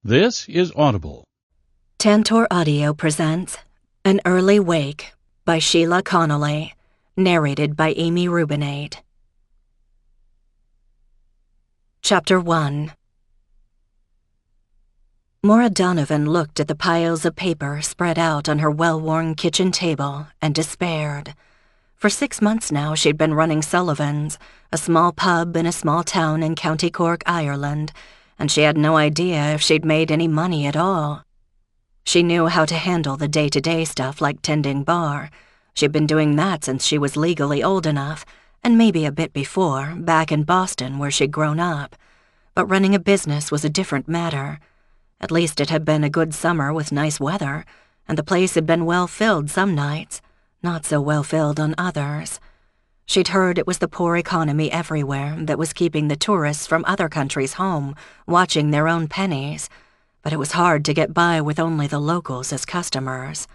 This is Audible. Tantor Audio presents An Early Wake by Sheila Connolly, narrated by Amy Rubinade. Chapter 1. Maura Donovan looked at the piles of paper spread out on her well-worn kitchen table and despaired. For 6 months now she'd been running Sullivan's, a small pub in a small town in County Cork, Ireland, and she had no idea if she'd made any money at all. She knew how to handle the day-to-day stuff like tending bar. She'd been doing that since she was legally old enough, and maybe a bit before, back in Boston where she'd grown up. But running a business was a different matter. At least it had been a good summer with nice weather, and the place had been well-filled some nights, not so well-filled on others. She'd heard it was the poor economy everywhere that was keeping the tourists from other countries home, watching their own pennies, but it was hard to get by with only the locals as customers.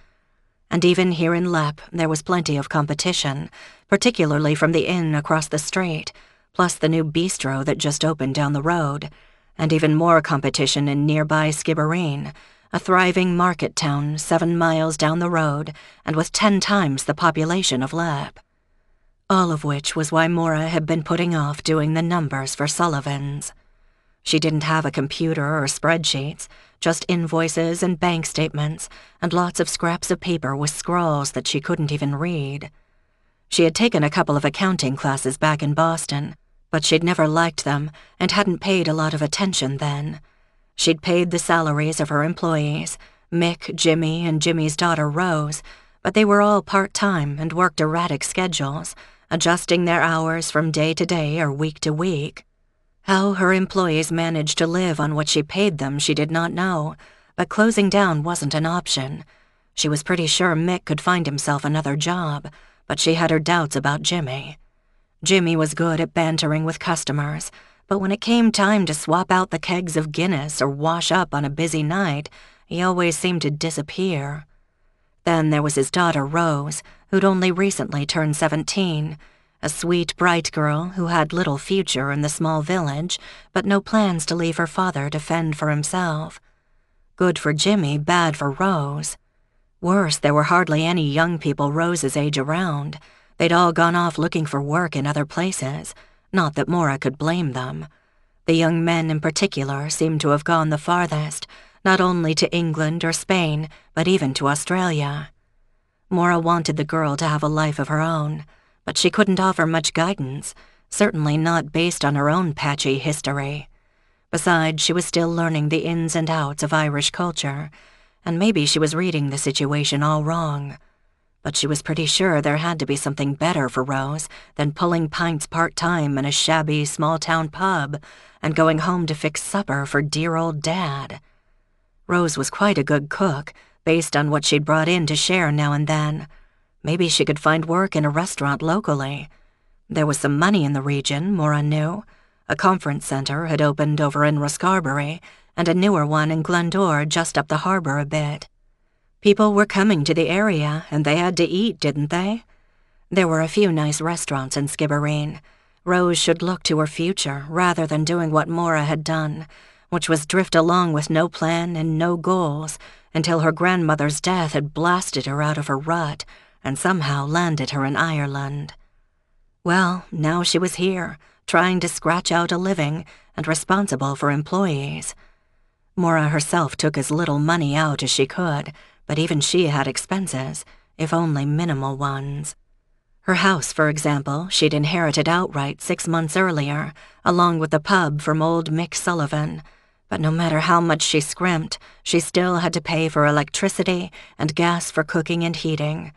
And even here in Lepp, there was plenty of competition, particularly from the inn across the street, plus the new bistro that just opened down the road, and even more competition in nearby Skibbereen, a thriving market town 7 miles down the road and with 10 times the population of Lepp. All of which was why Maura had been putting off doing the numbers for Sullivan's. She didn't have a computer or spreadsheets, just invoices and bank statements, and lots of scraps of paper with scrawls that she couldn't even read. She had taken a couple of accounting classes back in Boston, but she'd never liked them and hadn't paid a lot of attention then. She'd paid the salaries of her employees, Mick, Jimmy, and Jimmy's daughter Rose, but they were all part-time and worked erratic schedules, adjusting their hours from day to day or week to week. How her employees managed to live on what she paid them she did not know, but closing down wasn't an option. She was pretty sure Mick could find himself another job, but she had her doubts about Jimmy. Jimmy was good at bantering with customers, but when it came time to swap out the kegs of Guinness or wash up on a busy night, he always seemed to disappear. Then there was his daughter Rose, who'd only recently turned 17, a sweet, bright girl who had little future in the small village, but no plans to leave her father to fend for himself. Good for Jimmy, bad for Rose. Worse, there were hardly any young people Rose's age around. They'd all gone off looking for work in other places, not that Maura could blame them. The young men in particular seemed to have gone the farthest, not only to England or Spain, but even to Australia. Maura wanted the girl to have a life of her own, but she couldn't offer much guidance, certainly not based on her own patchy history. Besides, she was still learning the ins and outs of Irish culture, and maybe she was reading the situation all wrong. But she was pretty sure there had to be something better for Rose than pulling pints part-time in a shabby small-town pub and going home to fix supper for dear old Dad. Rose was quite a good cook, based on what she'd brought in to share now and then. Maybe she could find work in a restaurant locally. There was some money in the region, Maura knew. A conference center had opened over in Rosscarbery, and a newer one in Glendore just up the harbor a bit. People were coming to the area, and they had to eat, didn't they? There were a few nice restaurants in Skibbereen. Rose should look to her future rather than doing what Maura had done, which was drift along with no plan and no goals until her grandmother's death had blasted her out of her rut and somehow landed her in Ireland. Well, now she was here, trying to scratch out a living and responsible for employees. Maura herself took as little money out as she could, but even she had expenses, if only minimal ones. Her house, for example, she'd inherited outright 6 months earlier, along with the pub from old Mick Sullivan. But no matter how much she scrimped, she still had to pay for electricity and gas for cooking and heating.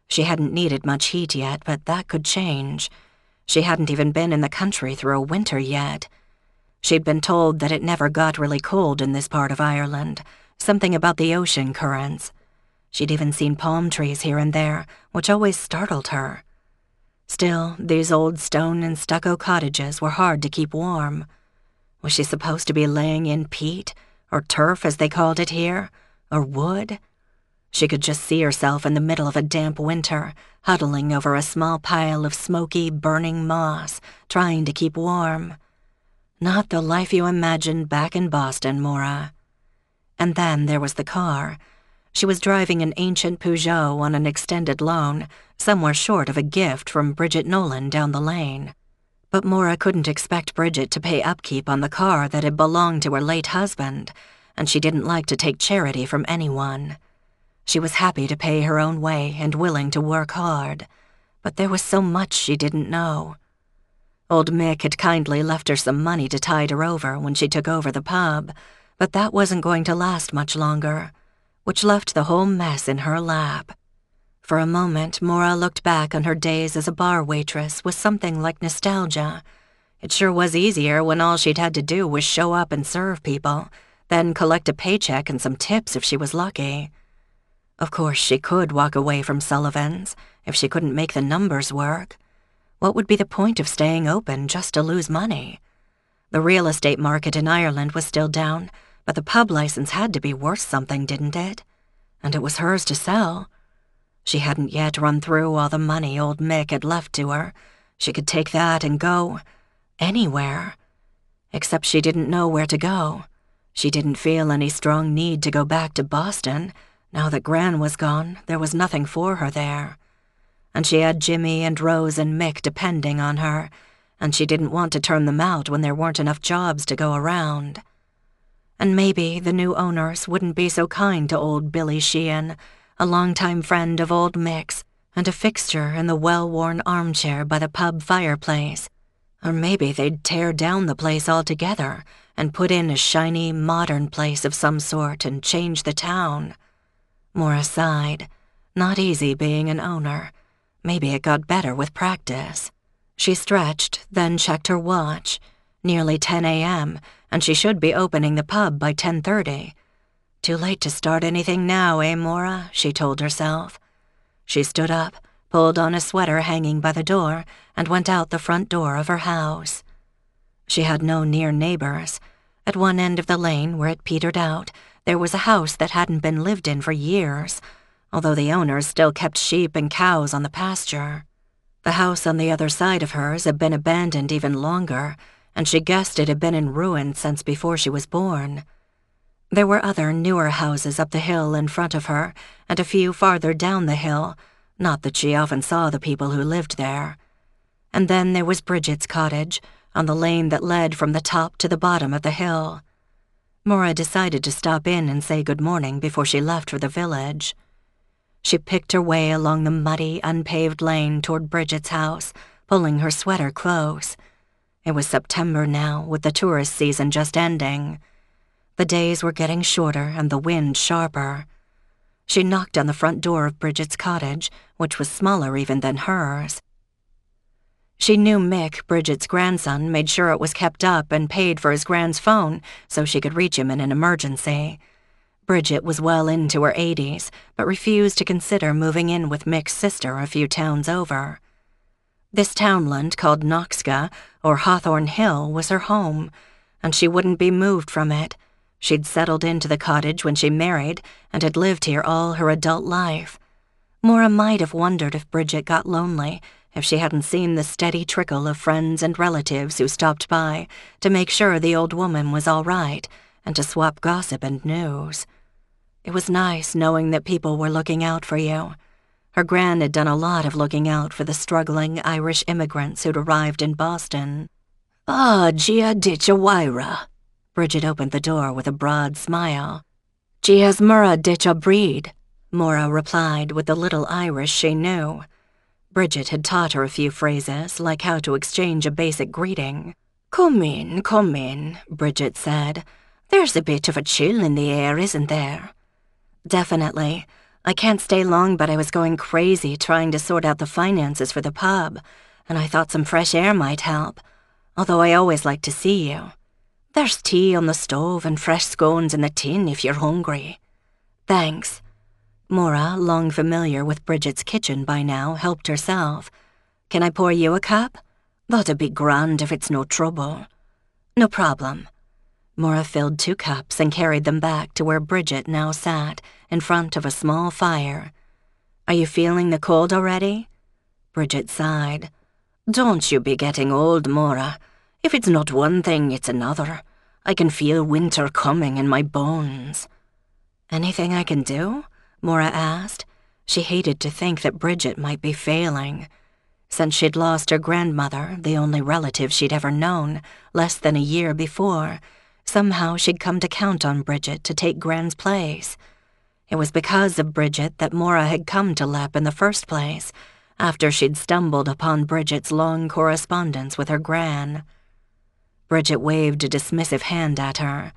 She hadn't needed much heat yet, but that could change. She hadn't even been in the country through a winter yet. She'd been told that it never got really cold in this part of Ireland, something about the ocean currents. She'd even seen palm trees here and there, which always startled her. Still, these old stone and stucco cottages were hard to keep warm. Was she supposed to be laying in peat, or turf as they called it here, or wood? She could just see herself in the middle of a damp winter, huddling over a small pile of smoky, burning moss, trying to keep warm. Not the life you imagined back in Boston, Maura. And then there was the car. She was driving an ancient Peugeot on an extended loan, somewhere short of a gift from Bridget Nolan down the lane. But Maura couldn't expect Bridget to pay upkeep on the car that had belonged to her late husband, and she didn't like to take charity from anyone. She was happy to pay her own way and willing to work hard, but there was so much she didn't know. Old Mick had kindly left her some money to tide her over when she took over the pub, but that wasn't going to last much longer, which left the whole mess in her lap. For a moment, Maura looked back on her days as a bar waitress with something like nostalgia. It sure was easier when all she'd had to do was show up and serve people, then collect a paycheck and some tips if she was lucky. Of course, she could walk away from Sullivan's if she couldn't make the numbers work. What would be the point of staying open just to lose money? The real estate market in Ireland was still down, but the pub license had to be worth something, didn't it? And it was hers to sell. She hadn't yet run through all the money old Mick had left to her. She could take that and go anywhere. Except she didn't know where to go. She didn't feel any strong need to go back to Boston. Now that Gran was gone, there was nothing for her there. And she had Jimmy and Rose and Mick depending on her, and she didn't want to turn them out when there weren't enough jobs to go around. And maybe the new owners wouldn't be so kind to old Billy Sheehan, a longtime friend of old Mick's and a fixture in the well-worn armchair by the pub fireplace. Or maybe they'd tear down the place altogether and put in a shiny, modern place of some sort and change the town. Maura sighed. Not easy being an owner. Maybe it got better with practice. She stretched, then checked her watch. Nearly 10 a.m., and she should be opening the pub by 10:30. Too late to start anything now, eh, Maura? She told herself. She stood up, pulled on a sweater hanging by the door, and went out the front door of her house. She had no near neighbors. At one end of the lane where it petered out, there was a house that hadn't been lived in for years, although the owners still kept sheep and cows on the pasture. The house on the other side of hers had been abandoned even longer, and she guessed it had been in ruins since before she was born. There were other, newer houses up the hill in front of her, and a few farther down the hill, not that she often saw the people who lived there. And then there was Bridget's cottage, on the lane that led from the top to the bottom of the hill. Maura decided to stop in and say good morning before she left for the village. She picked her way along the muddy, unpaved lane toward Bridget's house, pulling her sweater close. It was September now, with the tourist season just ending. The days were getting shorter and the wind sharper. She knocked on the front door of Bridget's cottage, which was smaller even than hers. She knew Mick, Bridget's grandson, made sure it was kept up and paid for his grand's phone so she could reach him in an emergency. Bridget was well into her 80s, but refused to consider moving in with Mick's sister a few towns over. This townland called Knoxca, or Hawthorne Hill, was her home, and she wouldn't be moved from it. She'd settled into the cottage when she married and had lived here all her adult life. Maura might have wondered if Bridget got lonely, if she hadn't seen the steady trickle of friends and relatives who stopped by to make sure the old woman was all right and to swap gossip and news. It was nice knowing that people were looking out for you. Her gran had done a lot of looking out for the struggling Irish immigrants who'd arrived in Boston. "Ah, Gia ditcha Wyra." Bridget opened the door with a broad smile. "Gia's Mura ditcha breed," Maura replied with the little Irish she knew. Bridget had taught her a few phrases, like how to exchange a basic greeting. Come in, Bridget said. "There's a bit of a chill in the air, isn't there?" "Definitely. I can't stay long, but I was going crazy trying to sort out the finances for the pub, and I thought some fresh air might help, although I always like to see you. There's tea on the stove and fresh scones in the tin if you're hungry." "Thanks." Maura, long familiar with Bridget's kitchen by now, helped herself. "Can I pour you a cup?" "That'd be grand if it's no trouble." "No problem." Maura filled 2 cups and carried them back to where Bridget now sat, in front of a small fire. "Are you feeling the cold already?" Bridget sighed. "Don't you be getting old, Maura. If it's not one thing, it's another. I can feel winter coming in my bones." "Anything I can do?" Maura asked. She hated to think that Bridget might be failing. Since she'd lost her grandmother, the only relative she'd ever known, less than a year before, somehow she'd come to count on Bridget to take Gran's place. It was because of Bridget that Maura had come to Lep in the first place, after she'd stumbled upon Bridget's long correspondence with her Gran. Bridget waved a dismissive hand at her.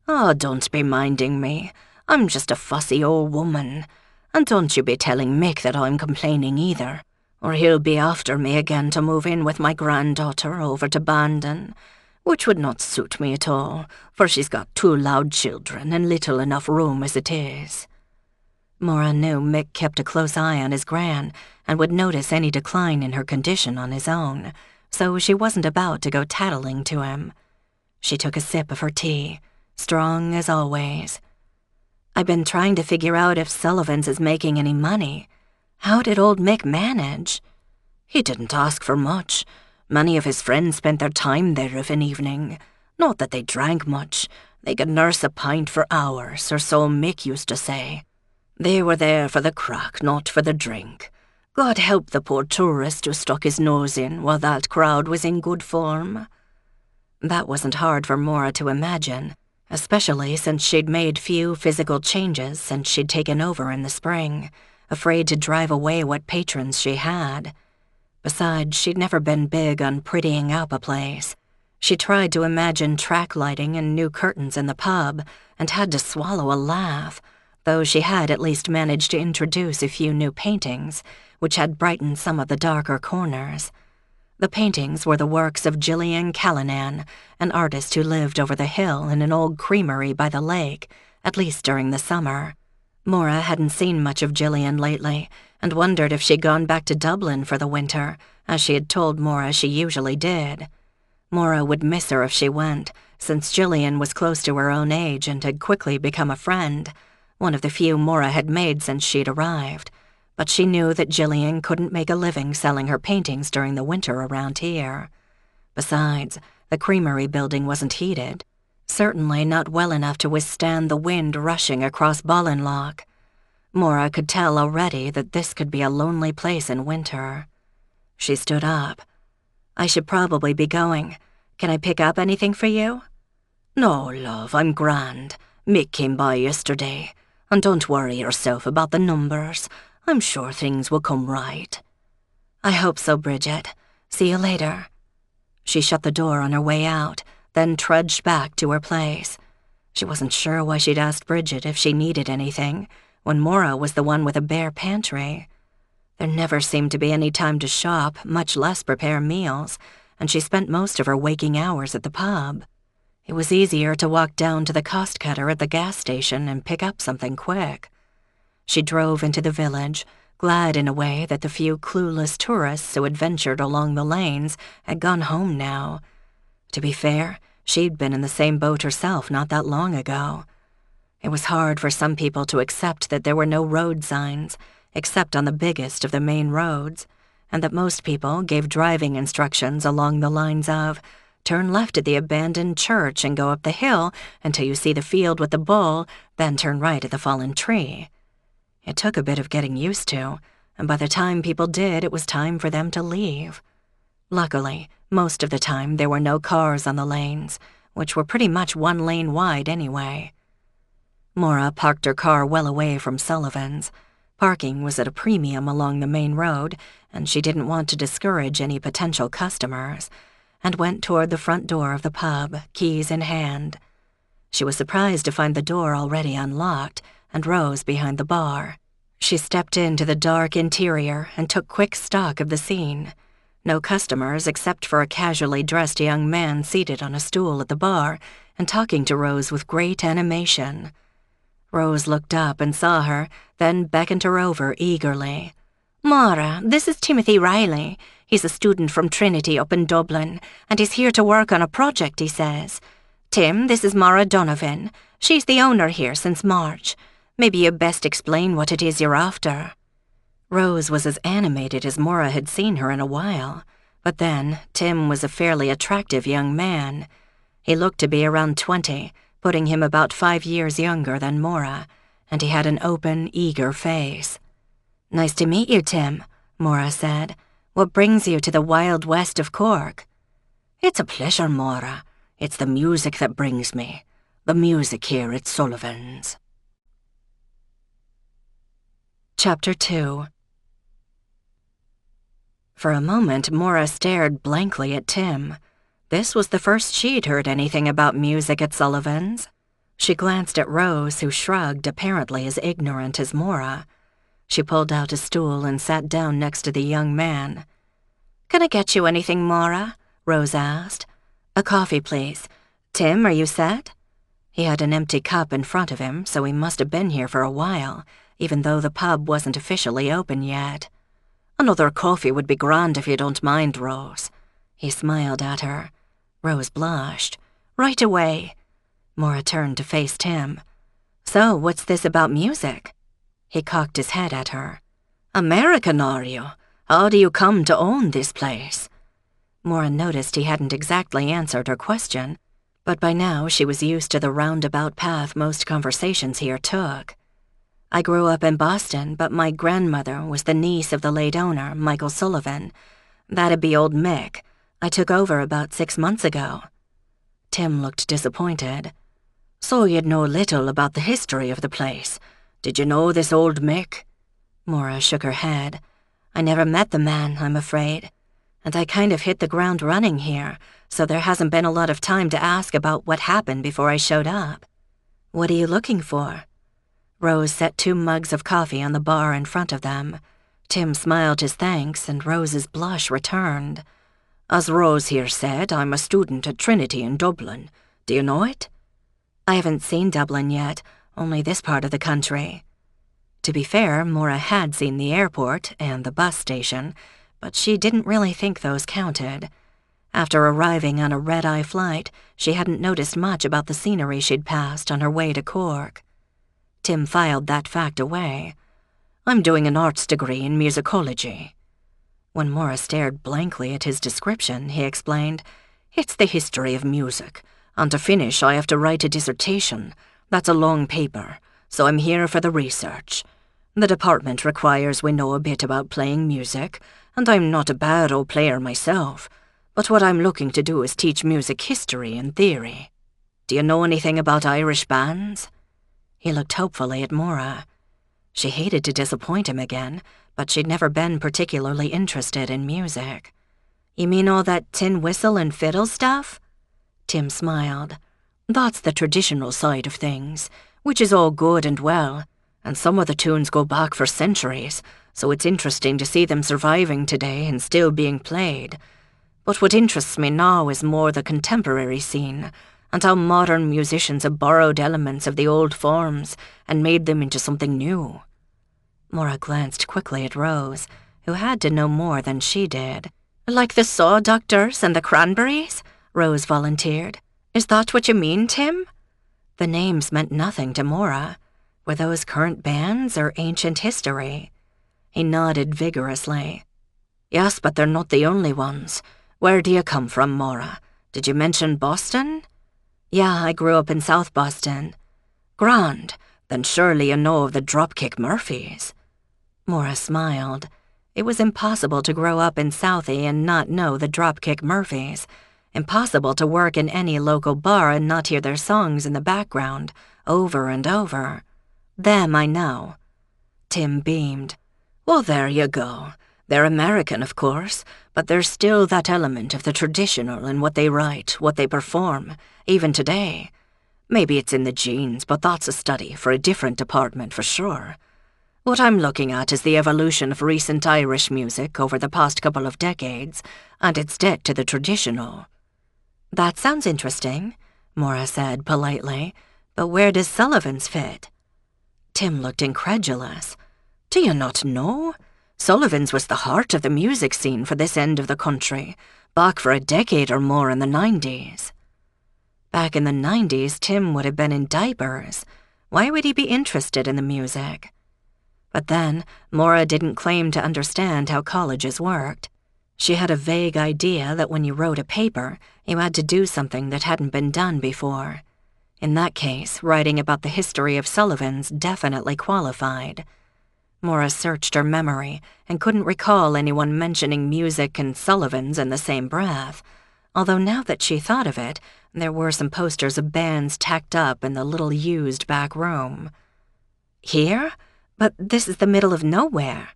"Oh, don't be minding me. I'm just a fussy old woman. And don't you be telling Mick that I'm complaining either, or he'll be after me again to move in with my granddaughter over to Bandon, which would not suit me at all, for she's got 2 loud children and little enough room as it is." Maura knew Mick kept a close eye on his Gran and would notice any decline in her condition on his own, so she wasn't about to go tattling to him. She took a sip of her tea, strong as always. "I've been trying to figure out if Sullivan's is making any money. How did old Mick manage?" "He didn't ask for much. Many of his friends spent their time there of an evening. Not that they drank much. They could nurse a pint for hours, or so Mick used to say. They were there for the crack, not for the drink. God help the poor tourist who stuck his nose in while that crowd was in good form." That wasn't hard for Maura to imagine, especially since she'd made few physical changes since she'd taken over in the spring, afraid to drive away what patrons she had. Besides, she'd never been big on prettying up a place. She tried to imagine track lighting and new curtains in the pub, and had to swallow a laugh, though she had at least managed to introduce a few new paintings, which had brightened some of the darker corners. The paintings were the works of Gillian Callanan, an artist who lived over the hill in an old creamery by the lake, at least during the summer. Maura hadn't seen much of Gillian lately, and wondered if she'd gone back to Dublin for the winter, as she had told Maura she usually did. Maura would miss her if she went, since Gillian was close to her own age and had quickly become a friend, one of the few Maura had made since she'd arrived, but she knew that Gillian couldn't make a living selling her paintings during the winter around here. Besides, the creamery building wasn't heated, certainly not well enough to withstand the wind rushing across Ballinlough. Maura could tell already that this could be a lonely place in winter. She stood up. "I should probably be going. Can I pick up anything for you?" "No, love, I'm grand. Mick came by yesterday. And don't worry yourself about the numbers. I'm sure things will come right." "I hope so, Bridget. See you later." She shut the door on her way out, then trudged back to her place. She wasn't sure why she'd asked Bridget if she needed anything, when Maura was the one with a bare pantry. There never seemed to be any time to shop, much less prepare meals, and she spent most of her waking hours at the pub. It was easier to walk down to the cost cutter at the gas station and pick up something quick. She drove into the village, glad in a way that the few clueless tourists who had ventured along the lanes had gone home now. To be fair, she'd been in the same boat herself not that long ago. It was hard for some people to accept that there were no road signs, except on the biggest of the main roads, and that most people gave driving instructions along the lines of, "Turn left at the abandoned church and go up the hill until you see the field with the bull, then turn right at the fallen tree." It took a bit of getting used to, and by the time people did, it was time for them to leave. Luckily, most of the time there were no cars on the lanes, which were pretty much 1 lane wide anyway. Maura parked her car well away from Sullivan's. Parking was at a premium along the main road, and she didn't want to discourage any potential customers, and went toward the front door of the pub, keys in hand. She was surprised to find the door already unlocked, and rose behind the bar. She stepped into the dark interior and took quick stock of the scene. No customers except for a casually dressed young man seated on a stool at the bar and talking to Rose with great animation. Rose looked up and saw her, then beckoned her over eagerly. "Maura, this is Timothy Riley. He's a student from Trinity up in Dublin, and he's here to work on a project, he says. Tim, this is Maura Donovan. She's the owner here since March. Maybe you'd best explain what it is you're after." Rose was as animated as Maura had seen her in a while, but then Tim was a fairly attractive young man. He looked to be around 20, putting him about 5 years younger than Maura, and he had an open, eager face. "Nice to meet you, Tim," Maura said. "What brings you to the wild west of Cork?" "It's a pleasure, Maura. It's the music that brings me. The music here at Sullivan's." Chapter 2. For a moment, Maura stared blankly at Tim. This was the first she'd heard anything about music at Sullivan's. She glanced at Rose, who shrugged, apparently as ignorant as Maura. She pulled out a stool and sat down next to the young man. "Can I get you anything, Maura?" Rose asked. "A coffee, please. Tim, are you set?" He had an empty cup in front of him, so he must have been here for a while, even though the pub wasn't officially open yet. "Another coffee would be grand if you don't mind, Rose." He smiled at her. Rose blushed. "Right away." Maura turned to face Tim. "So, what's this about music?" He cocked his head at her. "American, are you? How do you come to own this place?" Maura noticed he hadn't exactly answered her question, but by now she was used to the roundabout path most conversations here took. "I grew up in Boston, but my grandmother was the niece of the late owner, Michael Sullivan. That'd be old Mick. I took over about 6 months ago." Tim looked disappointed. "So you'd know little about the history of the place. Did you know this old Mick?" Maura shook her head. "I never met the man, I'm afraid. And I kind of hit the ground running here, so there hasn't been a lot of time to ask about what happened before I showed up. What are you looking for?" Rose set 2 mugs of coffee on the bar in front of them. Tim smiled his thanks, and Rose's blush returned. "As Rose here said, I'm a student at Trinity in Dublin. Do you know it?" "I haven't seen Dublin yet, only this part of the country." To be fair, Maura had seen the airport and the bus station, but she didn't really think those counted. After arriving on a red-eye flight, she hadn't noticed much about the scenery she'd passed on her way to Cork. Tim filed that fact away. "I'm doing an arts degree in musicology." When Maura stared blankly at his description, he explained, "It's the history of music, and to finish I have to write a dissertation. That's a long paper, so I'm here for the research. The department requires we know a bit about playing music, and I'm not a bad old player myself, but what I'm looking to do is teach music history and theory. Do you know anything about Irish bands?" He looked hopefully at Maura. She hated to disappoint him again, but she'd never been particularly interested in music. "You mean all that tin whistle and fiddle stuff?" Tim smiled. "That's the traditional side of things, which is all good and well, and some of the tunes go back for centuries, so it's interesting to see them surviving today and still being played. But what interests me now is more the contemporary scene, and how modern musicians have borrowed elements of the old forms and made them into something new." Maura glanced quickly at Rose, who had to know more than she did. "Like the Saw Doctors and the Cranberries?" Rose volunteered. "Is that what you mean, Tim?" The names meant nothing to Maura. Were those current bands or ancient history? He nodded vigorously. "Yes, but they're not the only ones. Where do you come from, Maura? Did you mention Boston?" "Yeah, I grew up in South Boston." "Grand. Then surely you know of the Dropkick Murphys." Maura smiled. It was impossible to grow up in Southie and not know the Dropkick Murphys. Impossible to work in any local bar and not hear their songs in the background, over and over. "Them I know." Tim beamed. "Well, there you go. They're American, of course, but there's still that element of the traditional in what they write, what they perform, even today. Maybe it's in the genes, but that's a study for a different department for sure. What I'm looking at is the evolution of recent Irish music over the past couple of decades, and its debt to the traditional." "That sounds interesting," Maura said politely, "but where does Sullivan's fit?" Tim looked incredulous. "Do you not know? Sullivan's was the heart of the music scene for this end of the country, back for a decade or more in the 90s. Back in the 90s, Tim would have been in diapers. Why would he be interested in the music? But then, Maura didn't claim to understand how colleges worked. She had a vague idea that when you wrote a paper, you had to do something that hadn't been done before. In that case, writing about the history of Sullivans definitely qualified. Maura searched her memory and couldn't recall anyone mentioning music and Sullivans in the same breath, although now that she thought of it, there were some posters of bands tacked up in the little used back room. Here? But this is the middle of nowhere.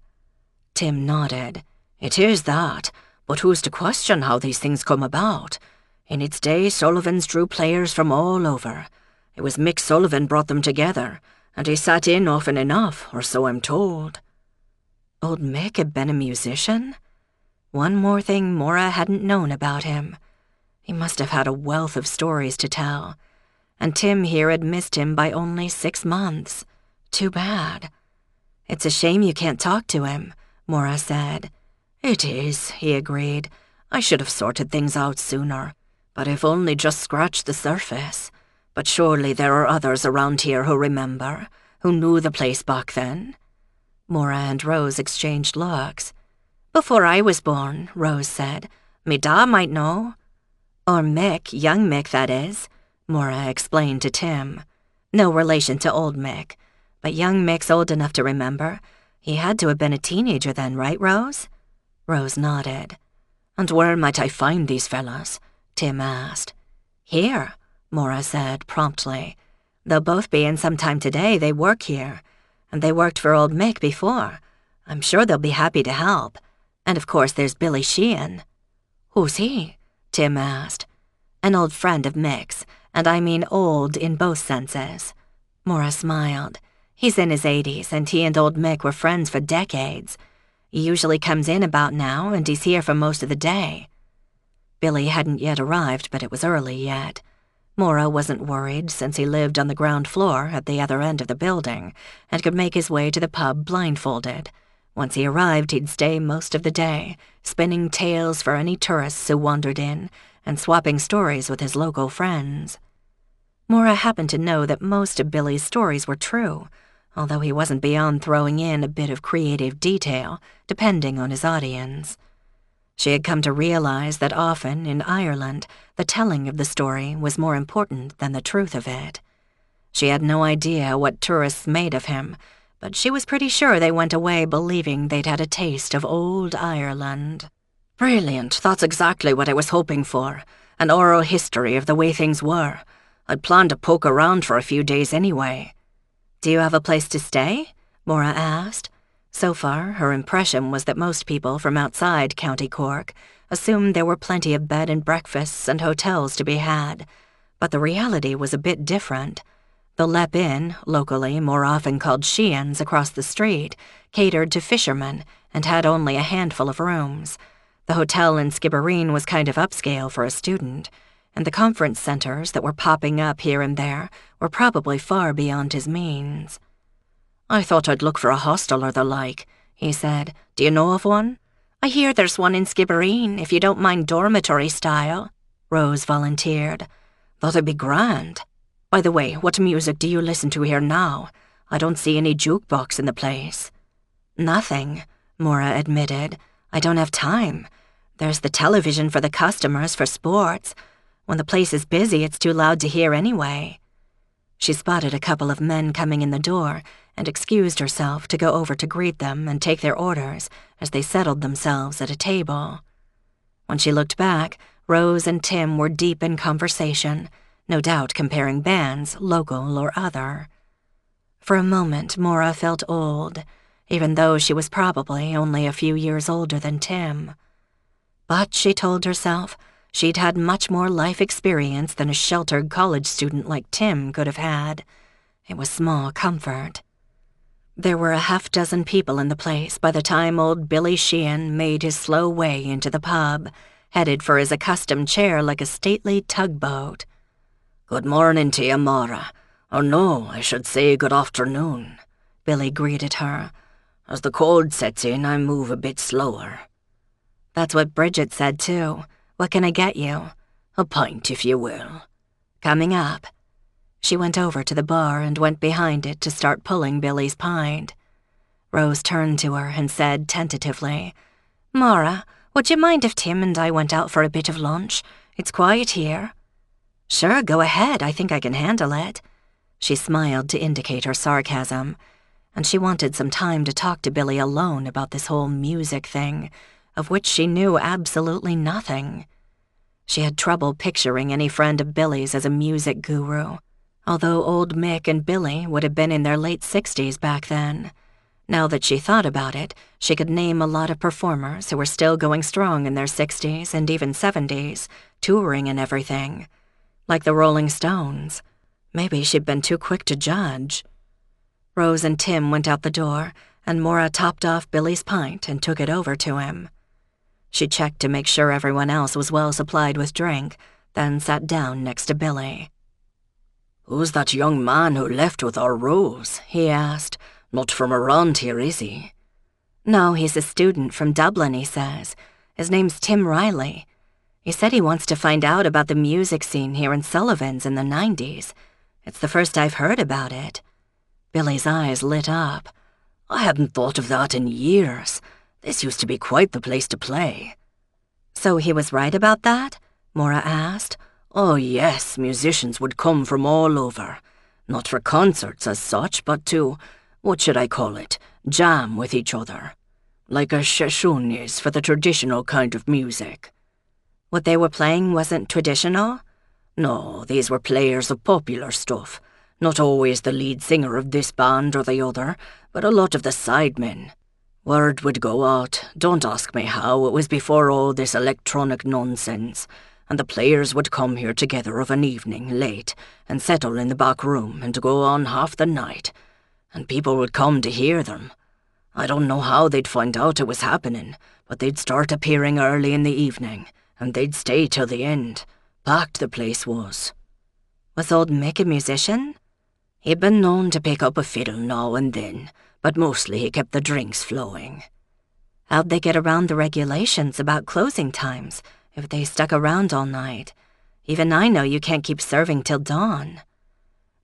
Tim nodded. It is that, but who's to question how these things come about? In its day, Sullivans drew players from all over. It was Mick Sullivan brought them together, and he sat in often enough, or so I'm told. Old Mick had been a musician? One more thing Maura hadn't known about him. He must have had a wealth of stories to tell, and Tim here had missed him by only 6 months. Too bad. It's a shame you can't talk to him, Maura said. It is, he agreed. I should have sorted things out sooner, but I've only just scratched the surface. But surely there are others around here who remember, who knew the place back then. Maura and Rose exchanged looks. Before I was born, Rose said. Me da might know. Or Mick, young Mick, that is, Maura explained to Tim. No relation to old Mick, but young Mick's old enough to remember. He had to have been a teenager then, right, Rose? Rose nodded. And where might I find these fellas? Tim asked. Here, Maura said promptly. They'll both be in some time today. They work here, and they worked for old Mick before. I'm sure they'll be happy to help. And of course there's Billy Sheehan. Who's he? Tim asked. An old friend of Mick's, and I mean old in both senses. Maura smiled. He's in his 80s, and he and old Mick were friends for decades. He usually comes in about now, and he's here for most of the day. Billy hadn't yet arrived, but it was early yet. Maura wasn't worried, since he lived on the ground floor at the other end of the building, and could make his way to the pub blindfolded. Once he arrived, he'd stay most of the day, spinning tales for any tourists who wandered in, and swapping stories with his local friends. Maura happened to know that most of Billy's stories were true, although he wasn't beyond throwing in a bit of creative detail, depending on his audience. She had come to realize that often, in Ireland, the telling of the story was more important than the truth of it. She had no idea what tourists made of him, but she was pretty sure they went away believing they'd had a taste of old Ireland. Brilliant, that's exactly what I was hoping for. An oral history of the way things were. I'd planned to poke around for a few days anyway. Do you have a place to stay? Maura asked. So far, her impression was that most people from outside County Cork assumed there were plenty of bed and breakfasts and hotels to be had, but the reality was a bit different. The Lep Inn, locally more often called Sheehan's across the street, catered to fishermen and had only a handful of rooms. The hotel in Skibbereen was kind of upscale for a student, and the conference centers that were popping up here and there were probably far beyond his means. I thought I'd look for a hostel or the like, he said. Do you know of one? I hear there's one in Skibbereen, if you don't mind dormitory style, Rose volunteered. That'd be grand. By the way, what music do you listen to here now? I don't see any jukebox in the place. Nothing, Maura admitted. I don't have time. There's the television for the customers for sports. When the place is busy, it's too loud to hear anyway. She spotted a couple of men coming in the door and excused herself to go over to greet them and take their orders as they settled themselves at a table. When she looked back, Rose and Tim were deep in conversation, no doubt comparing bands, local or other. For a moment, Maura felt old, even though she was probably only a few years older than Tim. But, she told herself, she'd had much more life experience than a sheltered college student like Tim could have had. It was small comfort. There were a half-dozen people in the place by the time old Billy Sheehan made his slow way into the pub, headed for his accustomed chair like a stately tugboat. Good morning to you, Maura. Or no, I should say good afternoon, Billy greeted her. As the cold sets in, I move a bit slower. That's what Bridget said, too. What can I get you? A pint, if you will. Coming up. She went over to the bar and went behind it to start pulling Billy's pint. Rose turned to her and said tentatively, Maura, would you mind if Tim and I went out for a bit of lunch? It's quiet here. "Sure, go ahead. I think I can handle it." She smiled to indicate her sarcasm, and she wanted some time to talk to Billy alone about this whole music thing, of which she knew absolutely nothing. She had trouble picturing any friend of Billy's as a music guru, although old Mick and Billy would have been in their late 60s back then. Now that she thought about it, she could name a lot of performers who were still going strong in their 60s and even 70s, touring and everything. Like the Rolling Stones. Maybe she'd been too quick to judge. Rose and Tim went out the door, and Maura topped off Billy's pint and took it over to him. She checked to make sure everyone else was well supplied with drink, then sat down next to Billy. "Who's that young man who left with our Rose?" he asked. "Not from around here, is he?" "No, he's a student from Dublin, he says. His name's Tim Riley. He said he wants to find out about the music scene here in Sullivan's in the 90s. It's the first I've heard about it." Billy's eyes lit up. "I hadn't thought of that in years. This used to be quite the place to play." "So he was right about that?" Maura asked. "Oh yes, musicians would come from all over. Not for concerts as such, but to, what should I call it, jam with each other. Like a session is for the traditional kind of music." "What they were playing wasn't traditional?" "No, these were players of popular stuff. Not always the lead singer of this band or the other, but a lot of the sidemen. Word would go out, don't ask me how, it was before all this electronic nonsense, and the players would come here together of an evening, late, and settle in the back room and go on half the night, and people would come to hear them. I don't know how they'd find out it was happening, but they'd start appearing early in the evening, and they'd stay till the end. Packed the place was." "Was old Mick a musician?" "He'd been known to pick up a fiddle now and then, but mostly he kept the drinks flowing." "How'd they get around the regulations about closing times if they stuck around all night? Even I know you can't keep serving till dawn."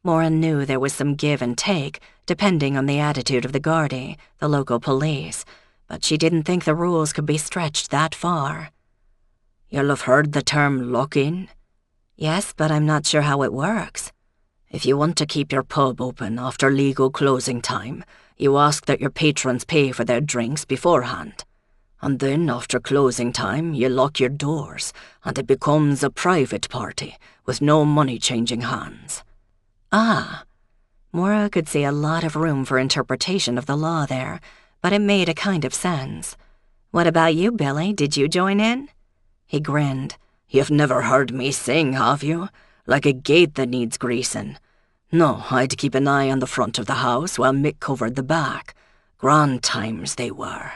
Maura knew there was some give and take, depending on the attitude of the Gardaí, the local police, but she didn't think the rules could be stretched that far. "You'll have heard the term lock-in?" "Yes, but I'm not sure how it works." "If you want to keep your pub open after legal closing time, you ask that your patrons pay for their drinks beforehand. And then, after closing time, you lock your doors, and it becomes a private party, with no money changing hands." Ah. Maura could see a lot of room for interpretation of the law there, but it made a kind of sense. "What about you, Billy? Did you join in?" He grinned. "You've never heard me sing, have you? Like a gate that needs greasing. No, I'd keep an eye on the front of the house while Mick covered the back. Grand times they were."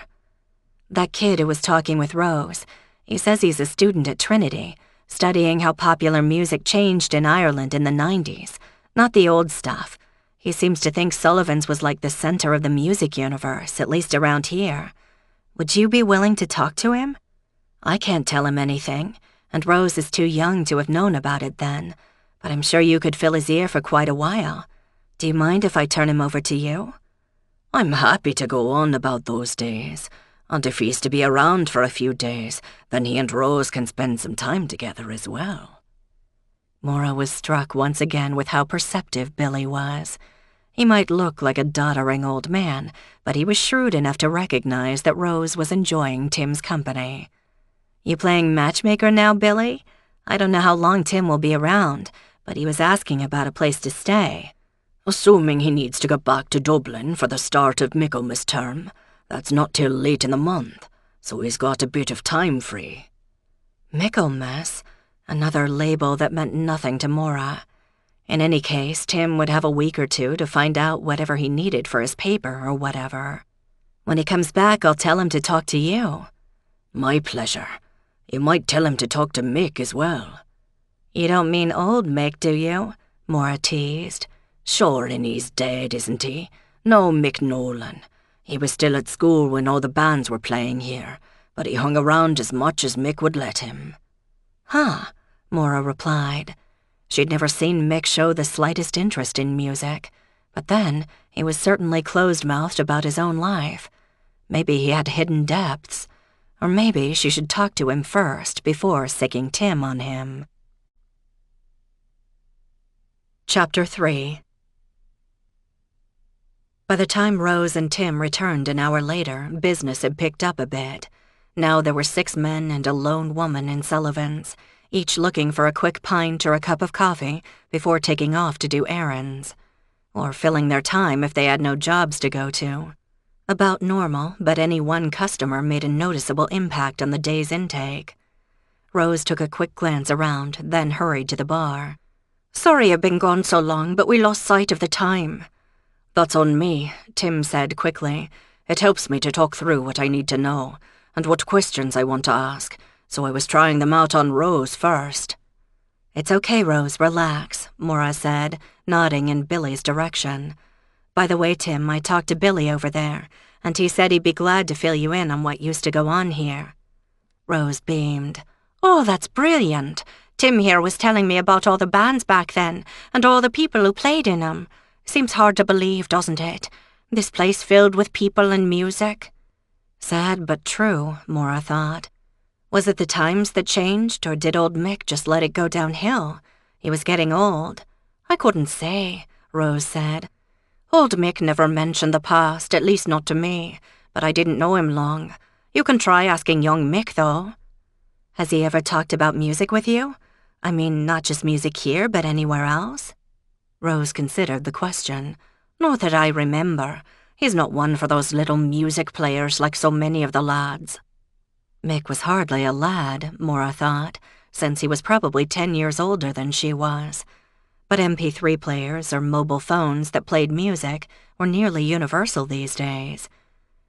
"That kid who was talking with Rose, he says he's a student at Trinity, studying how popular music changed in Ireland in the 90s, not the old stuff. He seems to think Sullivan's was like the center of the music universe, at least around here. Would you be willing to talk to him? I can't tell him anything, and Rose is too young to have known about it then, but I'm sure you could fill his ear for quite a while. Do you mind if I turn him over to you?" "I'm happy to go on about those days, and if he's to be around for a few days, then he and Rose can spend some time together as well." Maura was struck once again with how perceptive Billy was. He might look like a doddering old man, but he was shrewd enough to recognize that Rose was enjoying Tim's company. "You playing matchmaker now, Billy? I don't know how long Tim will be around, but he was asking about a place to stay." "Assuming he needs to get back to Dublin for the start of Michaelmas term. That's not till late in the month, so he's got a bit of time free." Michaelmas? Another label that meant nothing to Maura. In any case, Tim would have a week or two to find out whatever he needed for his paper or whatever. "When he comes back, I'll tell him to talk to you." "My pleasure. You might tell him to talk to Mick as well." "You don't mean old Mick, do you?" Maura teased. "Sure, and he's dead, isn't he? No Mick Nolan. He was still at school when all the bands were playing here, but he hung around as much as Mick would let him." "Huh," Maura replied. She'd never seen Mick show the slightest interest in music, but then he was certainly closed-mouthed about his own life. Maybe he had hidden depths, or maybe she should talk to him first before sicking Tim on him. Chapter 3. By the time Rose and Tim returned an hour later, business had picked up a bit. Now there were 6 men and a lone woman in Sullivan's, each looking for a quick pint or a cup of coffee before taking off to do errands, or filling their time if they had no jobs to go to. About normal, but any one customer made a noticeable impact on the day's intake. Rose took a quick glance around, then hurried to the bar. "Sorry I've been gone so long, but we lost sight of the time." "That's on me," Tim said quickly. "It helps me to talk through what I need to know, and what questions I want to ask, so I was trying them out on Rose first." "It's okay, Rose, relax," Maura said, nodding in Billy's direction. "By the way, Tim, I talked to Billy over there, and he said he'd be glad to fill you in on what used to go on here." Rose beamed. "Oh, that's brilliant. Tim here was telling me about all the bands back then, and all the people who played in them. Seems hard to believe, doesn't it? This place filled with people and music." Sad but true, Maura thought. Was it the times that changed, or did old Mick just let it go downhill? He was getting old. "I couldn't say," Rose said. "Old Mick never mentioned the past, at least not to me, but I didn't know him long. You can try asking young Mick, though." "Has he ever talked about music with you? I mean, not just music here, but anywhere else?" Rose considered the question. "Not that I remember. He's not one for those little music players like so many of the lads." Mick was hardly a lad, Maura thought, since he was probably 10 years older than she was. But MP3 players or mobile phones that played music were nearly universal these days.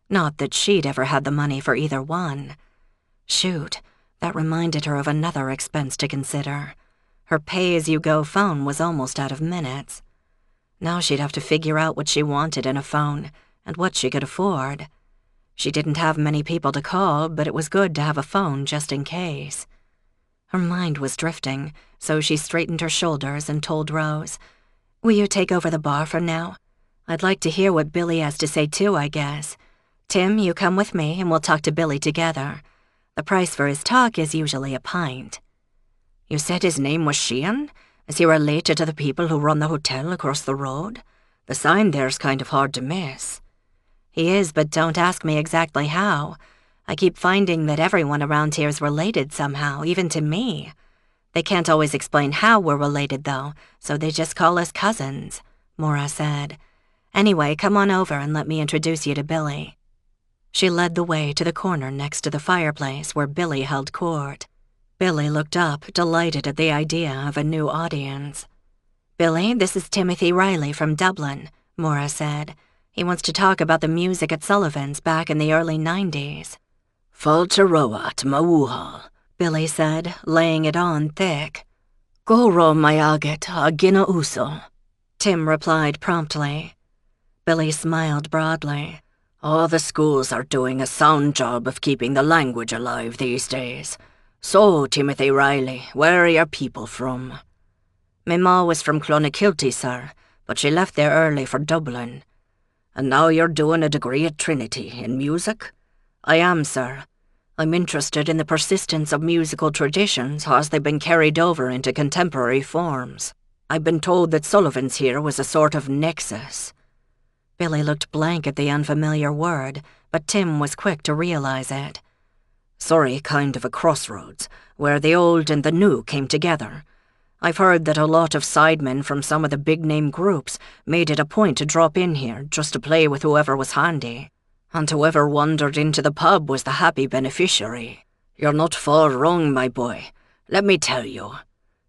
Not that she'd ever had the money for either one. Shoot, that reminded her of another expense to consider. Her pay-as-you-go phone was almost out of minutes. Now she'd have to figure out what she wanted in a phone and what she could afford. She didn't have many people to call, but it was good to have a phone just in case. Her mind was drifting, so she straightened her shoulders and told Rose, "Will you take over the bar for now? I'd like to hear what Billy has to say too, I guess. Tim, you come with me and we'll talk to Billy together. The price for his talk is usually a pint." "You said his name was Sheehan? Is he related to the people who run the hotel across the road? The sign there's kind of hard to miss." "He is, but don't ask me exactly how. I keep finding that everyone around here is related somehow, even to me. They can't always explain how we're related, though, so they just call us cousins," Maura said. "Anyway, come on over and let me introduce you to Billy." She led the way to the corner next to the fireplace where Billy held court. Billy looked up, delighted at the idea of a new audience. "Billy, this is Timothy Riley from Dublin," Maura said. "He wants to talk about the music at Sullivan's back in the early 90s. "Fáilte roat ma wuhal," Billy said, laying it on thick. "Go ro my agat a gina uso," Tim replied promptly. Billy smiled broadly. "All the schools are doing a sound job of keeping the language alive these days. So, Timothy Riley, where are your people from?" "My ma was from Clonakilty, sir, but she left there early for Dublin." "And now you're doing a degree at Trinity in music?" "I am, sir. I'm interested in the persistence of musical traditions as they've been carried over into contemporary forms. I've been told that Sullivan's here was a sort of nexus." Billy looked blank at the unfamiliar word, but Tim was quick to realize it. "Sorry, kind of a crossroads, where the old and the new came together. I've heard that a lot of sidemen from some of the big-name groups made it a point to drop in here just to play with whoever was handy. And whoever wandered into the pub was the happy beneficiary. You're not far wrong, my boy. Let me tell you."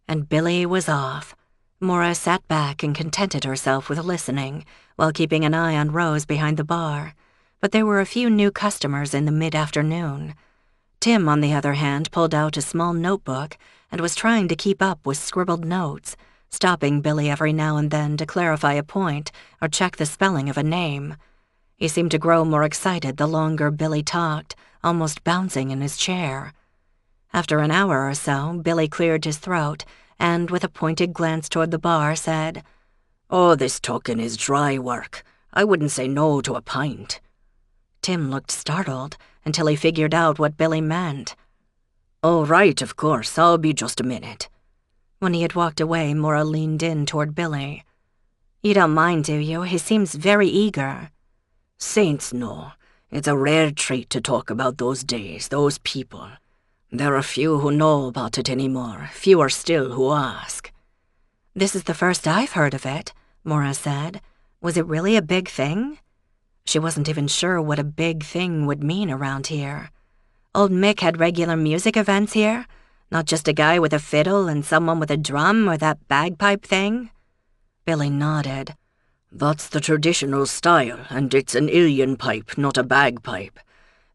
And Billy was off. Maura sat back and contented herself with listening, while keeping an eye on Rose behind the bar. But there were a few new customers in the mid-afternoon. Tim, on the other hand, pulled out a small notebook and was trying to keep up with scribbled notes, stopping Billy every now and then to clarify a point or check the spelling of a name. He seemed to grow more excited the longer Billy talked, almost bouncing in his chair. After an hour or so, Billy cleared his throat and, with a pointed glance toward the bar, said, "Oh, this talking is dry work. I wouldn't say no to a pint." Tim looked startled until he figured out what Billy meant. "Oh, right, of course. I'll be just a minute." When he had walked away, Maura leaned in toward Billy. "You don't mind, do you? He seems very eager." "Saints, no. It's a rare treat to talk about those days, those people. There are few who know about it anymore, fewer still who ask." "This is the first I've heard of it," Maura said. "Was it really a big thing?" She wasn't even sure what a big thing would mean around here. Old Mick had regular music events here? Not just a guy with a fiddle and someone with a drum or that bagpipe thing? Billy nodded. "That's the traditional style, and it's an Uilleann pipe, not a bagpipe.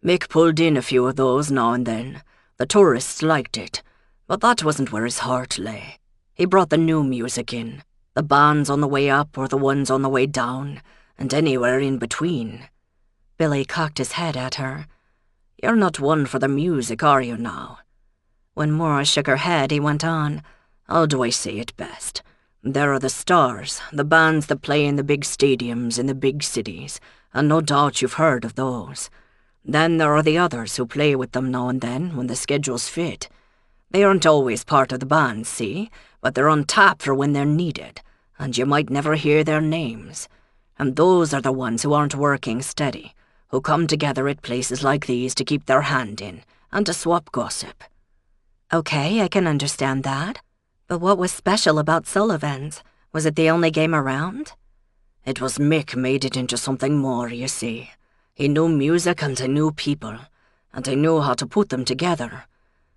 Mick pulled in a few of those now and then. The tourists liked it, but that wasn't where his heart lay. He brought the new music in, the bands on the way up or the ones on the way down, and anywhere in between." Billy cocked his head at her. "You're not one for the music, are you now?" When Maura shook her head, he went on. "How do I say it best? There are the stars, the bands that play in the big stadiums in the big cities, and no doubt you've heard of those. Then there are the others who play with them now and then when the schedules fit. They aren't always part of the band, see, but they're on tap for when they're needed, and you might never hear their names. And those are the ones who aren't working steady, who come together at places like these to keep their hand in, and to swap gossip." "Okay, I can understand that. But what was special about Sullivan's? Was it the only game around?" "It was Mick made it into something more, you see. He knew music and he knew people, and he knew how to put them together.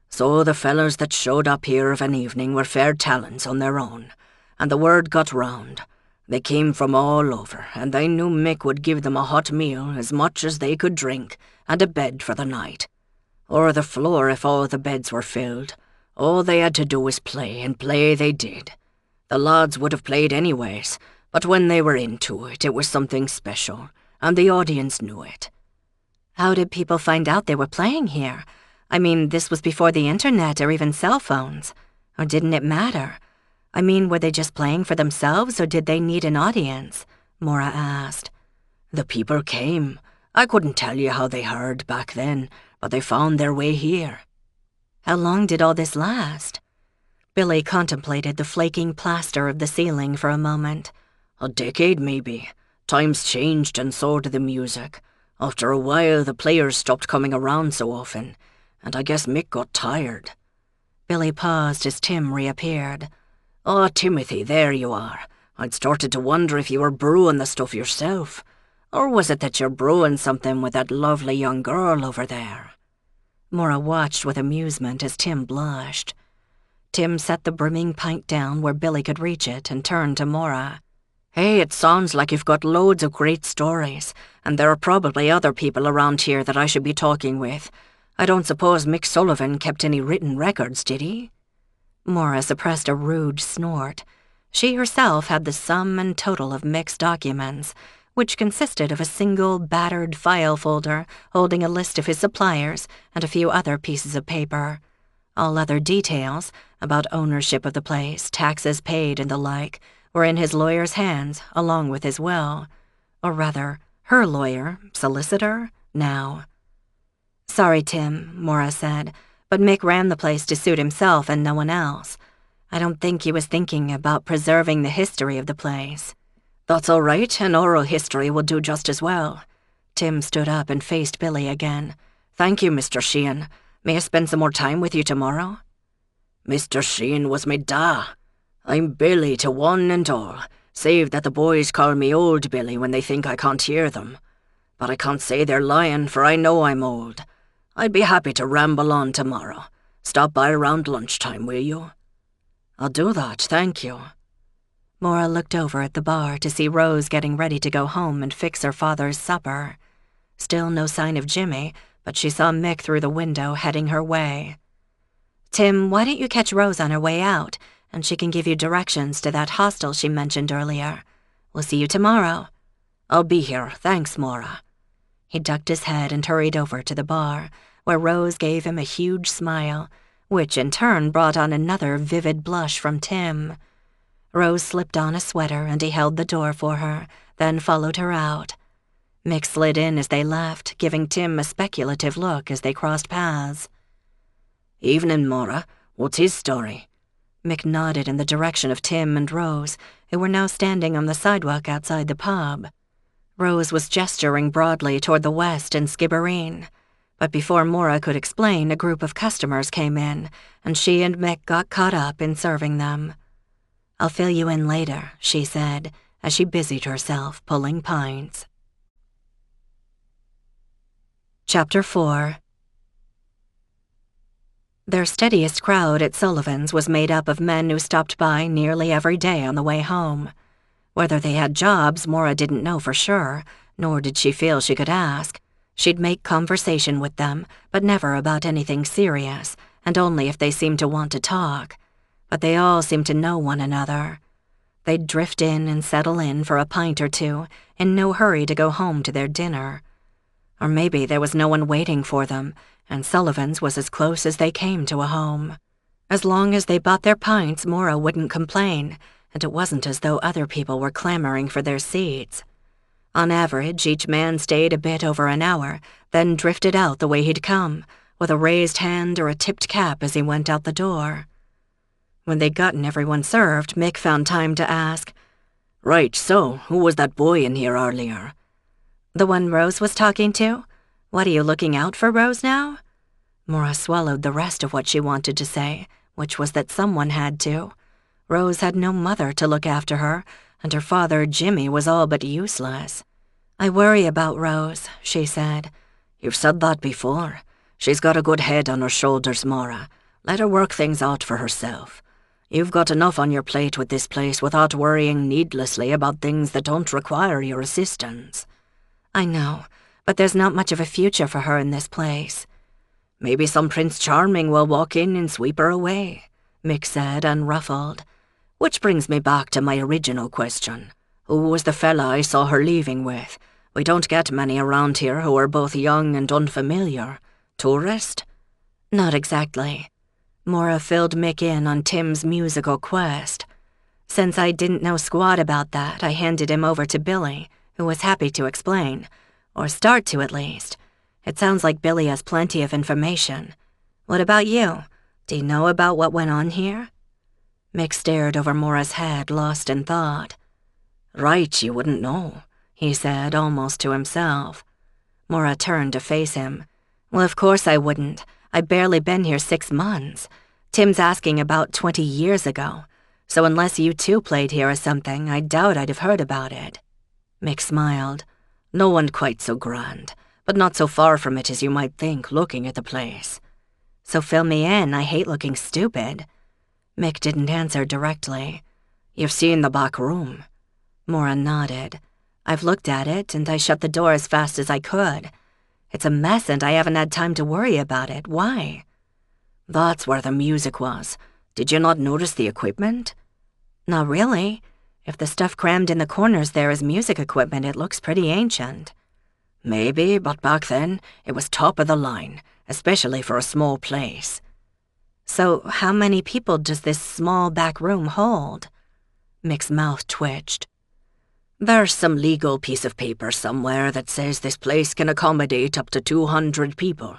So the fellers that showed up here of an evening were fair talents on their own, and the word got round. They came from all over, and they knew Mick would give them a hot meal, as much as they could drink, and a bed for the night. Or the floor if all the beds were filled. All they had to do was play, and play they did. The lads would have played anyways, but when they were into it, it was something special, and the audience knew it." "How did people find out they were playing here? I mean, this was before the internet or even cell phones. Or didn't it matter? I mean, were they just playing for themselves, or did they need an audience?" Maura asked. "The people came. I couldn't tell you how they heard back then, but they found their way here." "How long did all this last?" Billy contemplated the flaking plaster of the ceiling for a moment. "A decade, maybe. Times changed and so did the music. After a while, the players stopped coming around so often, and I guess Mick got tired." Billy paused as Tim reappeared. "Oh, Timothy, there you are. I'd started to wonder if you were brewing the stuff yourself. Or was it that you're brewing something with that lovely young girl over there?" Maura watched with amusement as Tim blushed. Tim set the brimming pint down where Billy could reach it and turned to Maura. "Hey, it sounds like you've got loads of great stories, and there are probably other people around here that I should be talking with. I don't suppose Mick Sullivan kept any written records, did he?" Maura suppressed a rude snort. She herself had the sum and total of Mick's documents, which consisted of a single battered file folder holding a list of his suppliers and a few other pieces of paper. All other details, about ownership of the place, taxes paid, and the like, were in his lawyer's hands, along with his will. Or rather, her lawyer, solicitor, now. "Sorry, Tim," Maura said, "but Mick ran the place to suit himself and no one else. I don't think he was thinking about preserving the history of the place." "That's all right, an oral history will do just as well." Tim stood up and faced Billy again. "Thank you, Mr. Sheehan. May I spend some more time with you tomorrow?" "Mr. Sheehan was me da. I'm Billy to one and all, save that the boys call me Old Billy when they think I can't hear them. But I can't say they're lying, for I know I'm old. I'd be happy to ramble on tomorrow. Stop by around lunchtime, will you?" "I'll do that, thank you." Maura looked over at the bar to see Rose getting ready to go home and fix her father's supper. Still no sign of Jimmy, but she saw Mick through the window heading her way. "Tim, why don't you catch Rose on her way out, and she can give you directions to that hostel she mentioned earlier. We'll see you tomorrow." "I'll be here, thanks, Maura." He ducked his head and hurried over to the bar, where Rose gave him a huge smile, which in turn brought on another vivid blush from Tim. Rose slipped on a sweater and he held the door for her, then followed her out. Mick slid in as they left, giving Tim a speculative look as they crossed paths. "Evening, Maura. What's his story?" Mick nodded in the direction of Tim and Rose, who were now standing on the sidewalk outside the pub. Rose was gesturing broadly toward the west and Skibbereen, but before Maura could explain, a group of customers came in, and she and Mick got caught up in serving them. "I'll fill you in later," she said, as she busied herself pulling pints. Chapter 4. Their steadiest crowd at Sullivan's was made up of men who stopped by nearly every day on the way home. Whether they had jobs, Maura didn't know for sure, nor did she feel she could ask. She'd make conversation with them, but never about anything serious, and only if they seemed to want to talk. But they all seemed to know one another. They'd drift in and settle in for a pint or two, in no hurry to go home to their dinner. Or maybe there was no one waiting for them, and Sullivan's was as close as they came to a home. As long as they bought their pints, Maura wouldn't complain, and it wasn't as though other people were clamoring for their seats. On average, each man stayed a bit over an hour, then drifted out the way he'd come, with a raised hand or a tipped cap as he went out the door. When they'd gotten everyone served, Mick found time to ask, "Right, so, who was that boy in here earlier?" "The one Rose was talking to? What, are you looking out for Rose now?" Maura swallowed the rest of what she wanted to say, which was that someone had to. Rose had no mother to look after her, and her father, Jimmy, was all but useless. "I worry about Rose," she said. "You've said that before. She's got a good head on her shoulders, Maura. Let her work things out for herself. You've got enough on your plate with this place without worrying needlessly about things that don't require your assistance." "I know, but there's not much of a future for her in this place." "Maybe some Prince Charming will walk in and sweep her away," Mick said, unruffled. "Which brings me back to my original question. Who was the fella I saw her leaving with? We don't get many around here who are both young and unfamiliar. Tourist?" "Not exactly." Maura filled Mick in on Tim's musical quest. Since I didn't know squat about that, I handed him over to Billy, who was happy to explain, or start to at least. It sounds like Billy has plenty of information. What about you? Do you know about what went on here? Mick stared over Maura's head, lost in thought. "Right, you wouldn't know," he said, almost to himself. Maura turned to face him. "Well, of course I wouldn't. I've barely been here 6 months. Tim's asking about 20 years ago, so unless you two played here or something, I doubt I'd have heard about it." Mick smiled. "No one quite so grand, but not so far from it as you might think looking at the place." "So fill me in, I hate looking stupid." Mick didn't answer directly. "You've seen the back room?" Maura nodded. "I've looked at it, and I shut the door as fast as I could. It's a mess and I haven't had time to worry about it. Why?" "That's where the music was. Did you not notice the equipment?" "Not really. If the stuff crammed in the corners there is music equipment, it looks pretty ancient." "Maybe, but back then, it was top of the line, especially for a small place." "So how many people does this small back room hold?" Mick's mouth twitched. "There's some legal piece of paper somewhere that says this place can accommodate up to 200 people.